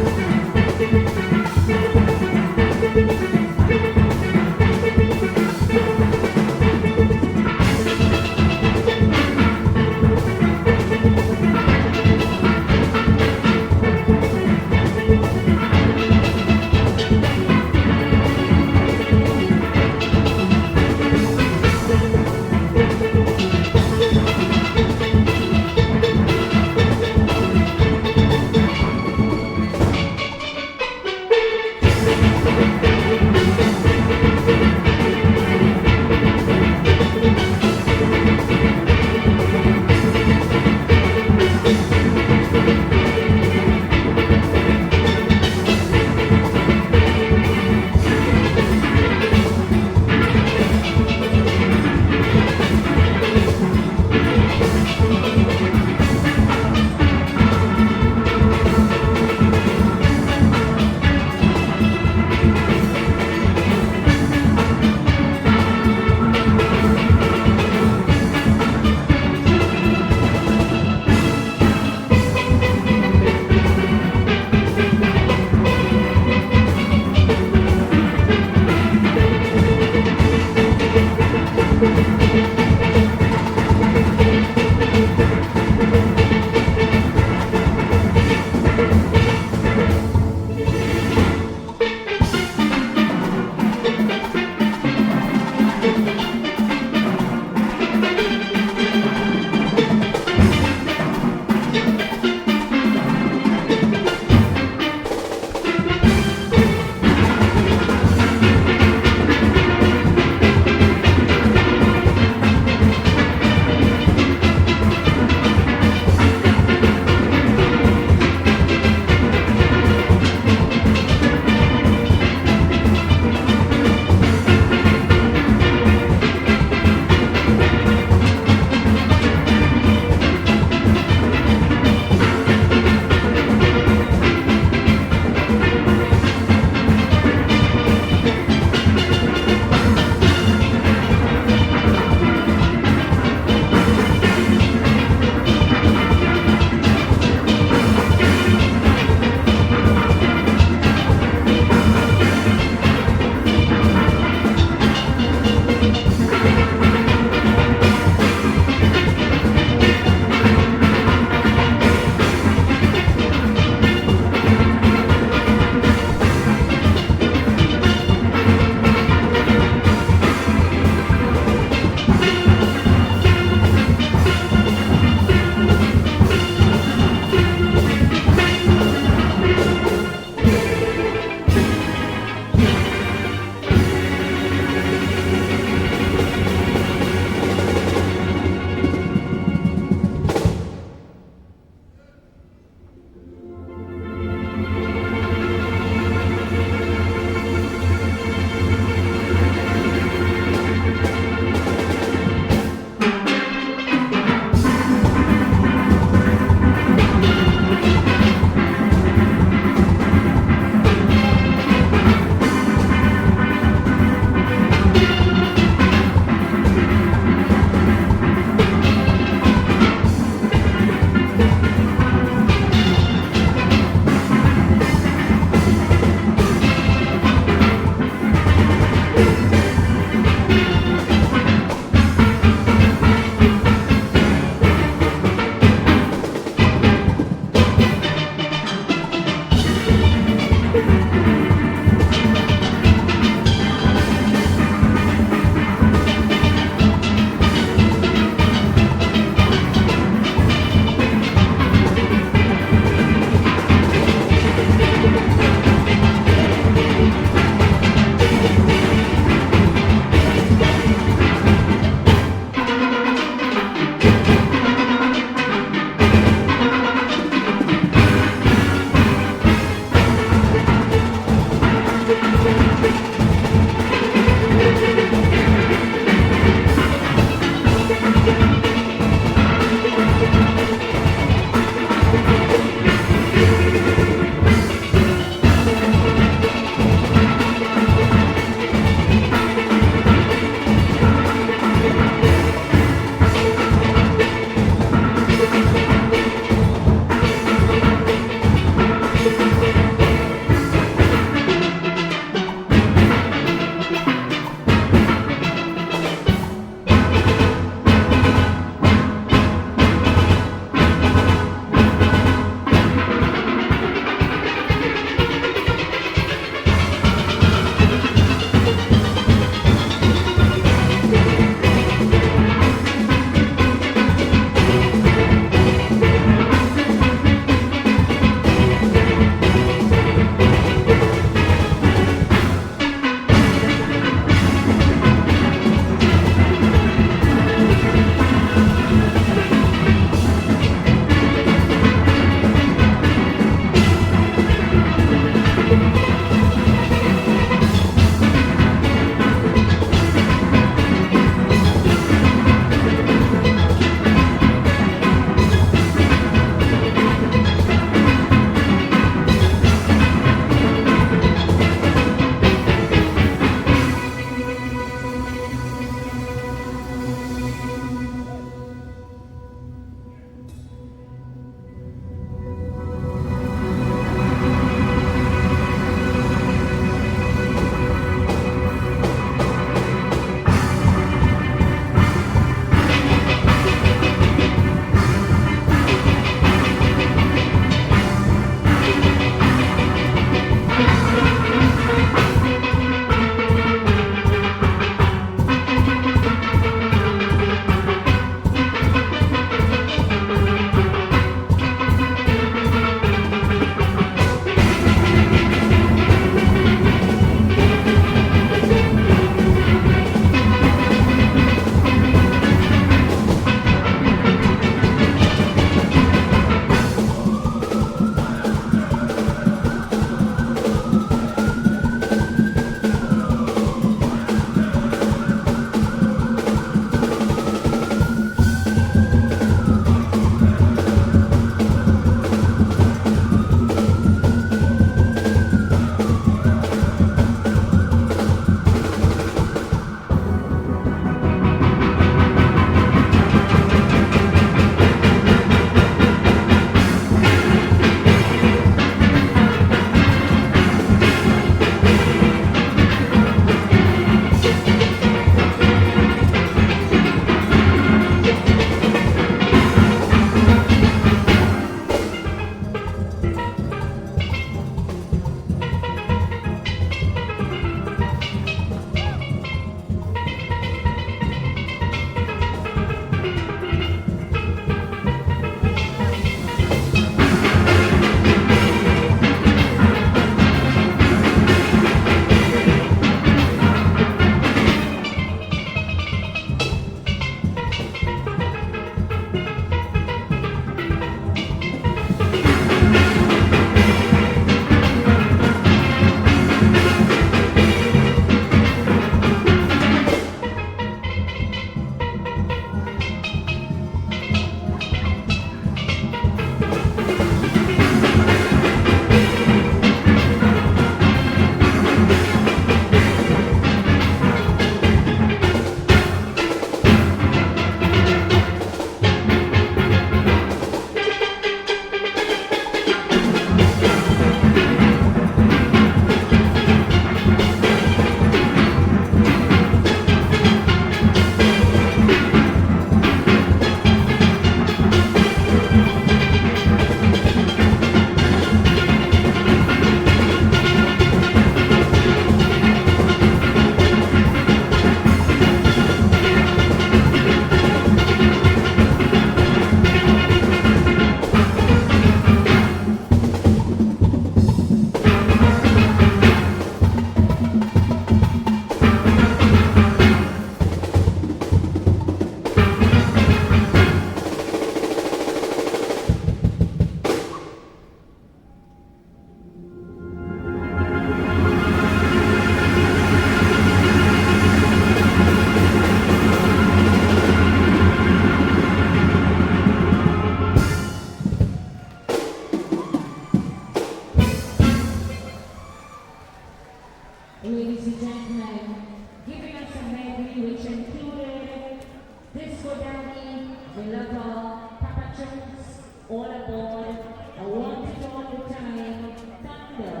board. I want it all the time. Thunder,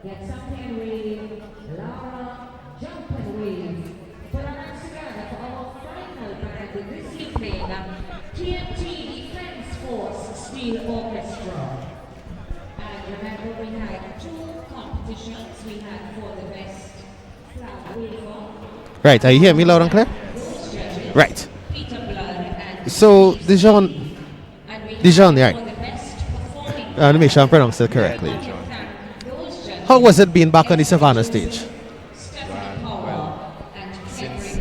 get something and wave. Laura, jump and wave. Put our hands together for our final band this evening. TNT Defense Force Steel Orchestra. And remember, we had 2 competitions. We had for the best flag waver. Right, are you hearing me loud and clear? Right. So, Dijon, right. Let me make sure I pronounce it correctly. How was it being back on the Savannah stage? Since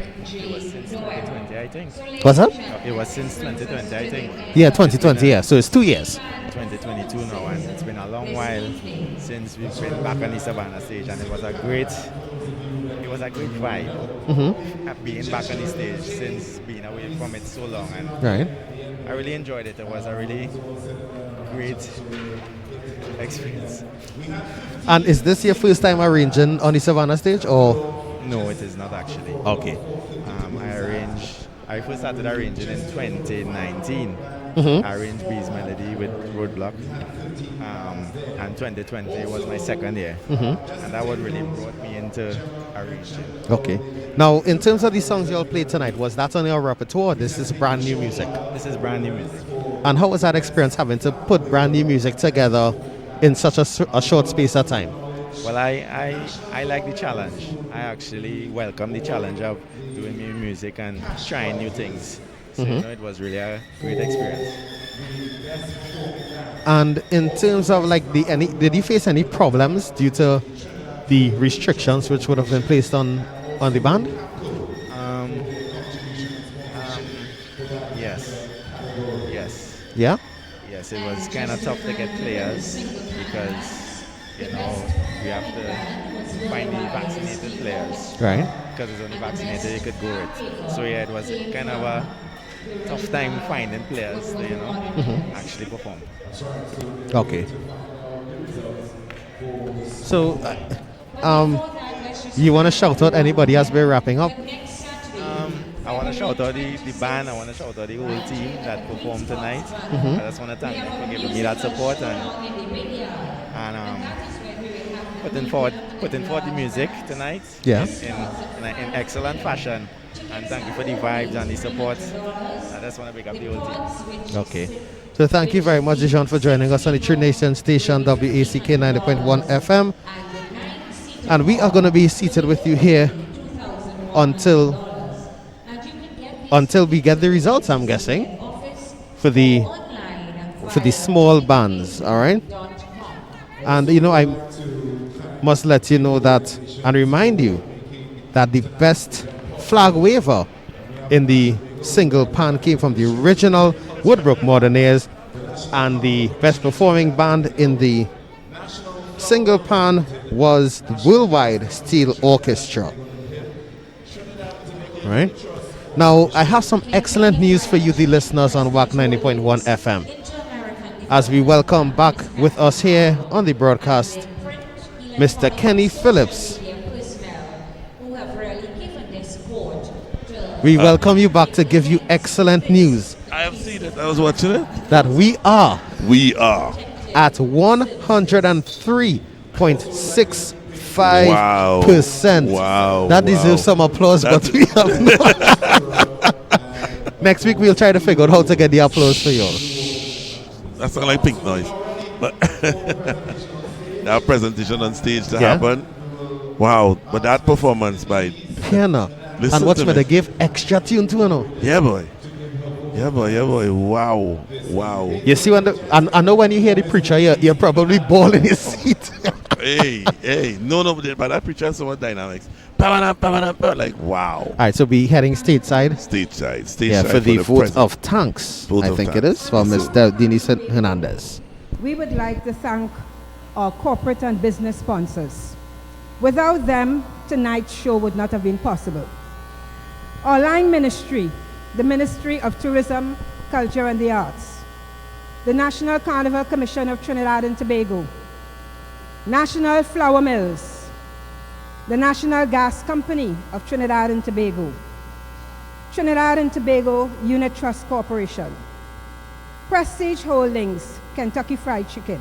2020, I think. What's that? It was since 2020, I think. Yeah, 2020, yeah. So it's 2 years. 2022 now, and it's been a long while since we've been back on the Savannah stage, and it was a great vibe being back on the stage since being away from it so long, and right. I really enjoyed it. It was a really great experience. And is this your first time arranging on the Savannah stage, or? No, it is not actually. Okay. I first started arranging in 2019. I arranged Bees Melody with Roadblock, and 2020 was my second year, and that what really brought me into arranging. Okay. Now, in terms of the songs you all played tonight, was that on your repertoire? This is brand new music. This is brand new music. And how was that experience having to put brand new music together in such a short space of time? Well, I like the challenge. I actually welcome the challenge of doing new music and trying new things. So it was really a great experience. And in terms of like did you face any problems due to the restrictions which would have been placed on the band? Yes. Yeah? Yes, it was kind of tough to get players because, we have to find the vaccinated players. Right. Because it's only vaccinated you could go with. So yeah, it was kind of a tough time finding players to, actually perform. Okay. So, you want to shout out anybody as we're wrapping up? I want to shout out the band. I want to shout out the whole team that performed tonight. I just want to thank them for giving me that support and putting forward the music tonight. Yeah. In excellent fashion. And thank you for the vibes and the support. I just want to pick up the whole team. Okay. So thank you very much, Dijon, for joining us on the True Nation station, WACK 90.1 FM. And we are going to be seated with you here until we get the results, I'm guessing, for the small bands, all right? And, I must let you know that and remind you that the best flag waver in the single pan came from the original Woodbrook Modernists, and the best performing band in the single pan was the Worldwide Steel Orchestra. Right? Now, I have some excellent news for you, the listeners on WAC 90.1 FM. As we welcome back with us here on the broadcast, Mr. Kenny Phillips. We welcome you back to give you excellent news. I have seen it. I was watching it. That we are at 103.65%. Wow. That deserves some applause, but we have no. Next week we'll try to figure out how to get the applause for you all. That sounds like pink noise. But that presentation on stage to happen. Wow. But that performance by piano. And what's when they give extra tune to it? Yeah, boy. Wow. You see, I know when you hear the preacher, you're probably bawling in your seat. hey. No, but that preacher has so much dynamics. Like, wow. All right, so we heading stateside. Stateside for the vote of thanks, I think it is, for Mr. Dennis Hernandez. We would like to thank our corporate and business sponsors. Without them, tonight's show would not have been possible. Our line ministry, the Ministry of Tourism, Culture and the Arts, the National Carnival Commission of Trinidad and Tobago, National Flour Mills, the National Gas Company of Trinidad and Tobago, Trinidad and Tobago Unit Trust Corporation, Prestige Holdings, Kentucky Fried Chicken,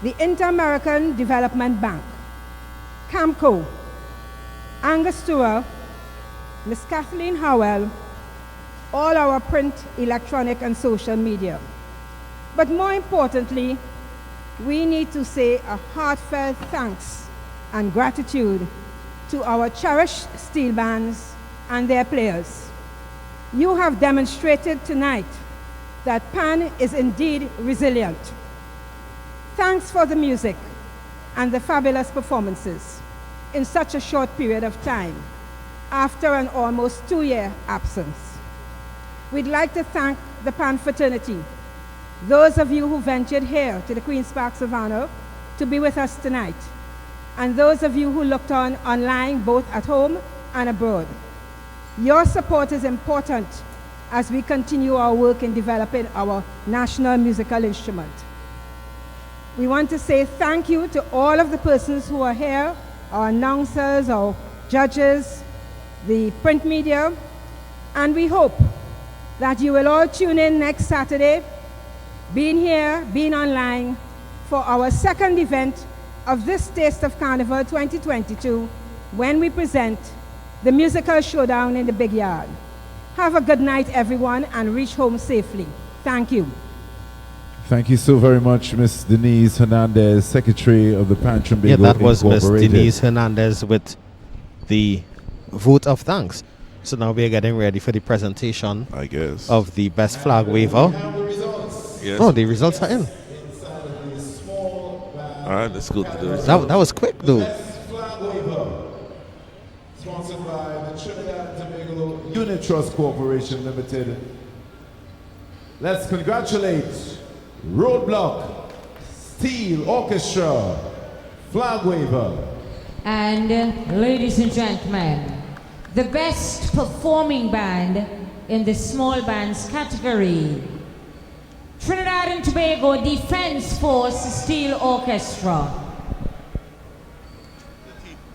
the Inter-American Development Bank, Camco, Angostura, Miss Kathleen Howell, all our print, electronic, and social media. But more importantly, we need to say a heartfelt thanks and gratitude to our cherished steel bands and their players. You have demonstrated tonight that Pan is indeed resilient. Thanks for the music and the fabulous performances in such a short period of time after an almost 2-year absence. We'd like to thank the Pan fraternity, those of you who ventured here to the Queen's Park Savannah to be with us tonight, and those of you who looked on online both at home and abroad. Your support is important as we continue our work in developing our national musical instrument. We want to say thank you to all of the persons who are here, our announcers, our judges, the print media, and we hope that you will all tune in next Saturday, being here, being online, for our second event of this Taste of Carnival 2022, when we present the musical showdown in the big yard. Have a good night, everyone, and reach home safely. Thank you. Thank you so very much, Miss Denise Hernandez, Secretary of the Pan Trimbago Yeah, that was Miss Incorporated. Denise Hernandez with the vote of thanks. So now we are getting ready for the presentation, I guess, of the best flag waver. Yes. Oh, the results are in. All right, let's go to the results. That was quick, though. Sponsored by the Trinidad and Tobago Unit Trust Corporation Limited. Let's congratulate Roadblock, Steel Orchestra, Flag Waver. And ladies and gentlemen, the best performing band in the small bands category, Trinidad and Tobago Defense Force Steel Orchestra.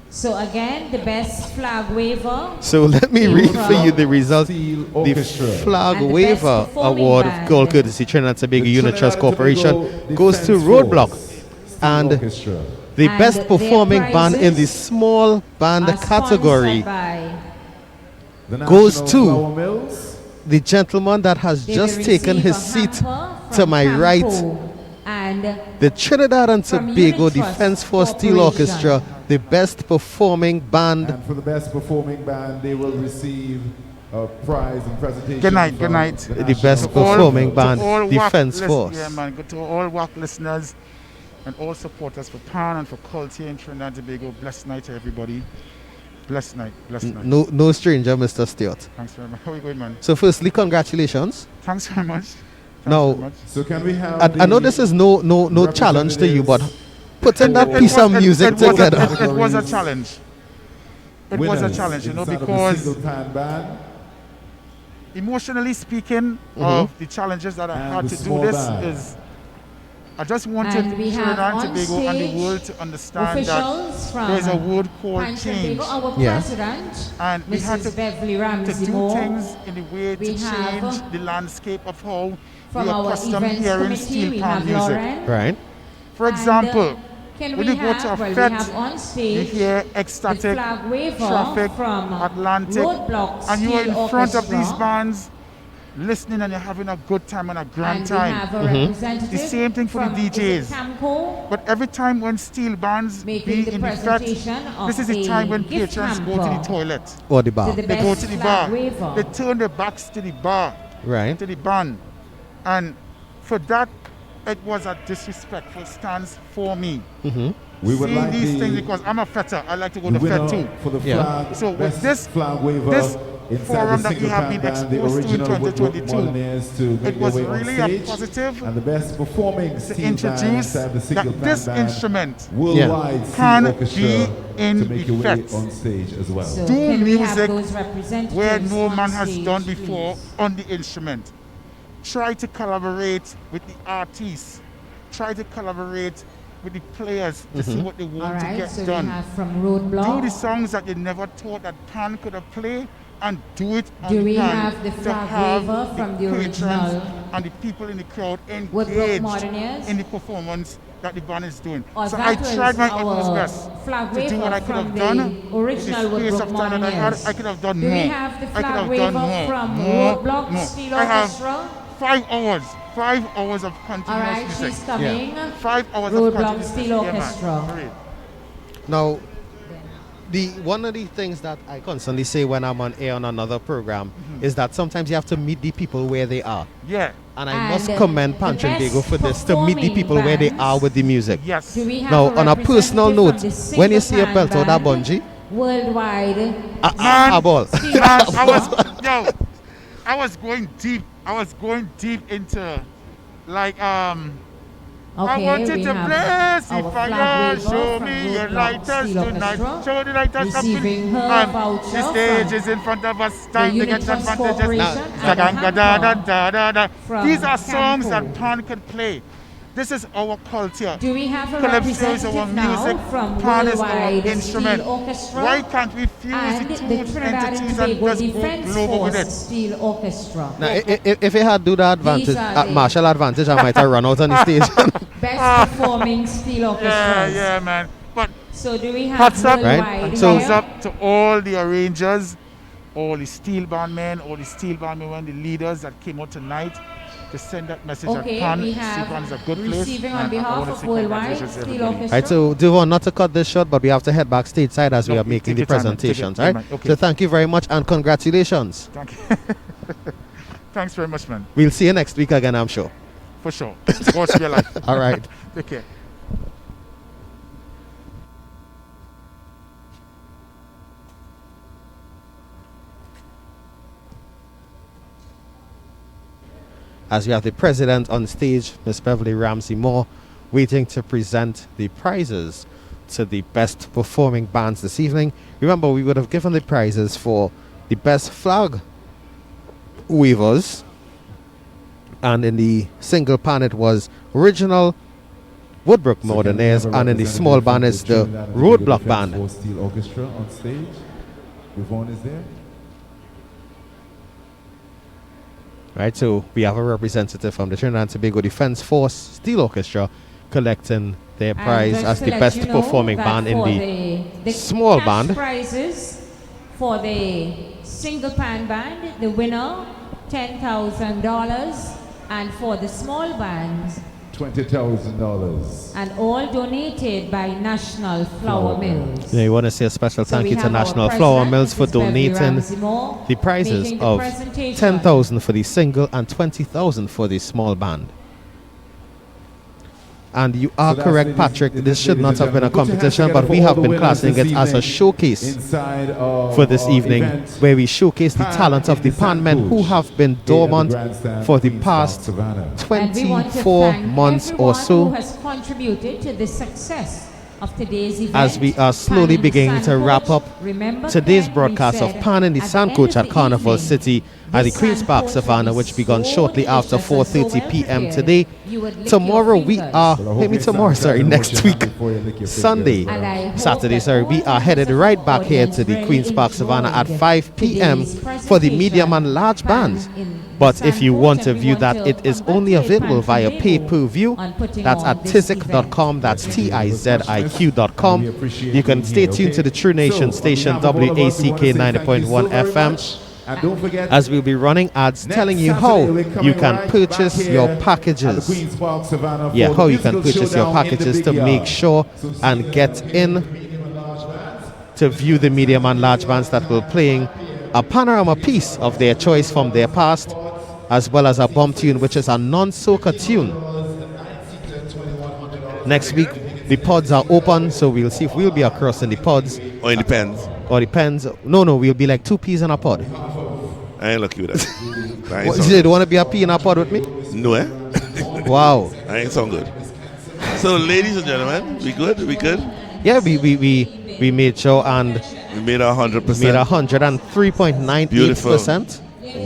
So again, the best flag waver. So let me read for you the results. The Flag And the Waver best performing Award of band. Gold Courtesy Trinidad and Tobago The Unit Trinidad Trust and Tobago Corporation goes to Defense Roadblock. Force And Orchestra. the And best their performing band in the prizes small band are category sponsored by The goes National Flour to Mills. the gentleman that has They just will taken receive his a seat hamper to from my Camco right. and The Trinidad and from Tobago Unit Trust Defense Force Steel Corporation. Orchestra, the best performing band. And for the best performing band, they will receive a prize and presentation. Good night, from good night. The best performing band, Defense Force. Yeah, man. Good to all WAC listeners and all supporters for Pan and for culture in Trinidad and Tobago. Blessed night to everybody. Blessed night, blessed night. No stranger, Mr. Stewart. Thanks very much. How are you going, man? So firstly, congratulations. Thanks very much. Now, So can we have I know this is no challenge to you, but putting that piece of music together. It was a challenge. It was a challenge, you know, inside of the because single pan band emotionally speaking, Mhm. of the challenges that I And had the to do small this band. is I just wanted And we have Trinidad and on Tobago and the stage world to understand officials that from there's a word called Pan change. Tobago, our Yeah. president, And we had Mrs. to, Beverly to Ramsey do Moore. things in the way to We have change the landscape of how from we are our accustomed events hearing committee, steel we pan have music. Lauren. Right. For And, example, can when we you go to a have, well, we fete, have on you stage hear the ecstatic flag waver traffic, from Atlantic, Roadblock and you are Steel in front of Orchestra. these bands listening and you're having a good time and a grand And time. we have a representative The same thing for the from, is it DJs. Camco? But every time when steel bands Making be the in the fete, presentation of this is the a time when gift patrons go to the hamper toilet. Or the bar. to the They go best to the flag bar. waver. They turn their backs to the bar, Right. to the band. And for that, it was a disrespectful stance for me. Mhm. We would Seeing like these the- things because I'm a fetter. I like to go the to fete winner too. for the Yeah. flag, So with best this flag waver this inside forum the that we single have pan been band, the exposed to in original Woodbrook 2022, Modernists to make it was their way on really a stage, positive and the best performing to steel band introduce inside the single that pan this band instrument worldwide steel can orchestra be in to make the your way fete. on stage as well. So Do can we have music those representatives where no on man has stage, done before please? on the instrument. Try to collaborate with the artists. Try to collaborate with the players to see what they All want to right, get so done. we have from Do Roadblock. the songs that you never thought that Pan could have played. and do it on Do the we pan have the to flag have waver from the patrons original and the people in the crowd Woodbrook engaged Modernists? in the performance that the band is doing. Or So that I was tried my our utmost best flag to do what I waver could have from the done. In the original space Woodbrook of time that I had, Modernists. I could have done Do more. we have the I could flag have waver done more. from more, Roadblock more. Steel I have Orchestra? 5 hours of continuous All right, music. she's coming. 5 hours of Roadblock continuous Steel music. Orchestra. Yeah, man. Now, one of the things that I constantly say when I'm on air on another program is that sometimes you have to meet the people where they are. Yeah. And I And must commend Pan Trinbago for this, to meet the people where they are with the music. Yes. Do we have Now, a on a personal note, representative from when you the see a belt out that Steelband bungee, worldwide, a ball. I was going deep. I was going deep into like I Okay, wanted we to have bless our if flag I waver show from me your Roadblock lighters Steel tonight. Orchestra, Show the lighters receiving her something. voucher The stage from is in front of us. the Time to Unit get Trust advantages. Corporation and a from These are songs Campo. that Pan can play. This is our culture. Do we have a Calypso is our representative now music. from Pan is our Worldwide instrument. Steel Orchestra Why can't we fuse and the the two Trinidad and entities and Tobago just go Defense global with Force it? Steel Orchestra? Now, if it had do the advantage, are the- martial advantage, I might have run out on the stage. Best performing steel orchestras. Yeah, man. But so do we have hats up, worldwide So- hats up to all the arrangers, all the steel band men, all the steel band women, the leaders that came out tonight to send that message Okay, that Pan we Steel have Band is a good place. receiving on and I behalf wanna of say Worldwide congratulations to Steel everybody. Orchestra. Right, so Devon, not to cut this short, but we have to head backstage side as we No, are making take the your time, man. Take presentations, your right? time, man. Okay. So thank you very much and congratulations. Thank you. Thanks very much, man. We'll see you next week again, I'm sure. For sure. God be alive. All right. Take care. As we have the president on stage, Miss Beverly Ramsey Moore, waiting to present the prizes to the best performing bands this evening. Remember, we would have given the prizes for the best flag weavers, and in the single pan it was original Woodbrook Modernists, and in the small band it's the Roadblock Band. Steel Orchestra on stage. Yvonne is there. Right, so we have a representative from the Trinidad and Tobago Defense Force Steel Orchestra collecting their prize just as to the let best you know performing that band in for the small cash band. prizes for the single pan band, the winner $10,000, and for the small bands, $20,000. and all donated by National Flour Mills. Yeah, you want to say a special So thank we you to have our National Flour president, Mills for Mrs. Beverly donating Ramsey Moore, the prizes making the of presentation. $10,000 for the single and $20,000 for the small band. And you are So that's correct, ladies- Patrick. This should ladies not and have been a gentlemen, put your hands competition, together but we for all have the been winners classing this it as a evening showcase inside of for this our evening, event, where we showcase the Pan talent of In the De pan men who Sancouche, have been here at the dormant grandstand, for the Queen's Park, past Savannah. And we want to 24 thank months or everyone so. who has contributed to the success of today's event. As we are slowly Pan In De beginning to wrap Sancouche. up Remember today's that we broadcast of said Pan In De at the end Sancouche of at the Carnival evening, City at the this Queen's Park Sancouche Savannah, will be which began so shortly after delicious and so 4:30 well p.m. prepared, today. you would lick your Tomorrow we fingers. are, Well, I hope maybe next tomorrow, time sorry, you next wash your week, hands before you lick your Sunday, fingers, And I hope Saturday, that sorry, all we are members headed of right the back here to the audience Queen's Park really Savannah at enjoyed 5 p.m. today's for the medium presentation. and large Pan bands. in But De if you Sancouche, want to and we view want that, to it is only congratulate available Pan via Tobago pay-per-view. on putting That's on at this tizic.com. That's tiziq.com. You can stay tuned to the True Nation station WACK 90.1 FM. And don't forget, as we'll be running ads telling you how you can purchase your packages. Yeah, how you can purchase your packages to make sure and get in to view the medium and large bands that will playing a panorama piece of their choice from their past, as well as a bomb tune, which is a non-soca tune. Next week, the pods are open, so we'll see if we'll be across in the pods. Or it depends. Or depends. No, we'll be like 2 peas in a pod. I ain't lucky with that. I ain't What, sound you don't want to be a pea in a pod with me? No, eh? Wow. I ain't sound good. So, ladies and gentlemen, we good? We good? Yeah, we made sure, and we made 100%. Made 103.98%.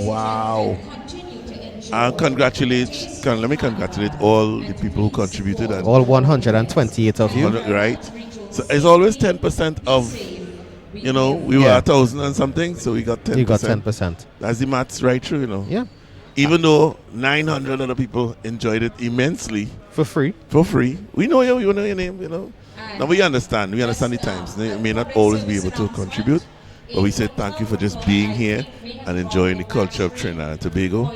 Wow. And let me congratulate all the people who contributed. And all 128 of you. Right. So it's always 10% of You know, we were 1,000 and something, so we got 10%. You got 10%. That's the maths right through, you know. Yeah. Even though 900 other people enjoyed it immensely. For free. For free. We know you, we know your name, you know. Now we understand the times. They may not always be able to contribute, but we say thank you for just being here and enjoying the culture of Trinidad and Tobago.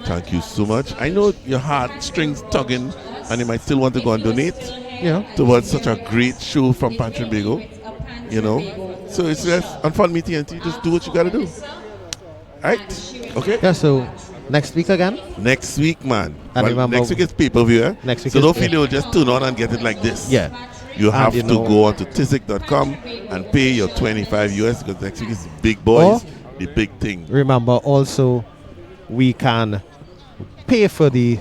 Thank you so much. I know your heartstrings tugging and you might still want to go and donate towards such a great show from Pan Trinbago, you know. So it's just on Fun Me TNT, just do what you got to do. Right? Okay? Yeah, so next week again? Next week, man. And Well, next week is pay-per-view, eh? Next week so is don't feel you'll just tune on and get it like this. Yeah. You have you to know, go on to tizic.com and pay your 25 US because next week is the big boys, the big thing. Remember also, we can pay for the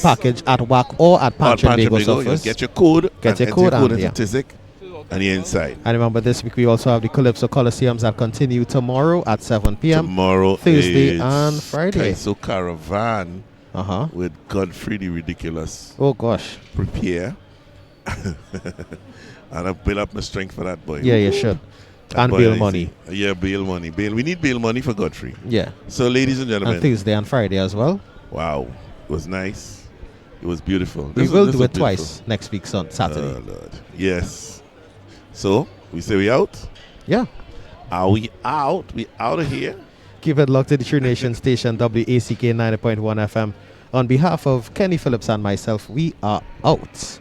package at WAC or at Pan Trinbago's office. Get your code. Get your code into and Tizic and you're inside. And remember, this week we also have the Calypso Coliseums that continue tomorrow at 7 p.m. Tomorrow Thursday is and Friday. So Caravan with Godfrey the Ridiculous. Oh gosh. Prepare. And I build up my strength for that boy. Yeah, you should. And bail money. Yeah, bail money. We need bail money for Godfrey. Yeah. So ladies and gentlemen. And Thursday and Friday as well. Wow. It was nice. It was beautiful. We will do it twice next week on Saturday. Oh, Lord. Yes. So, we say we out? Yeah. Are we out? We out of here? Keep it locked to the True Nation station, WACK 90.1 FM. On behalf of Kenny Phillips and myself, we are out.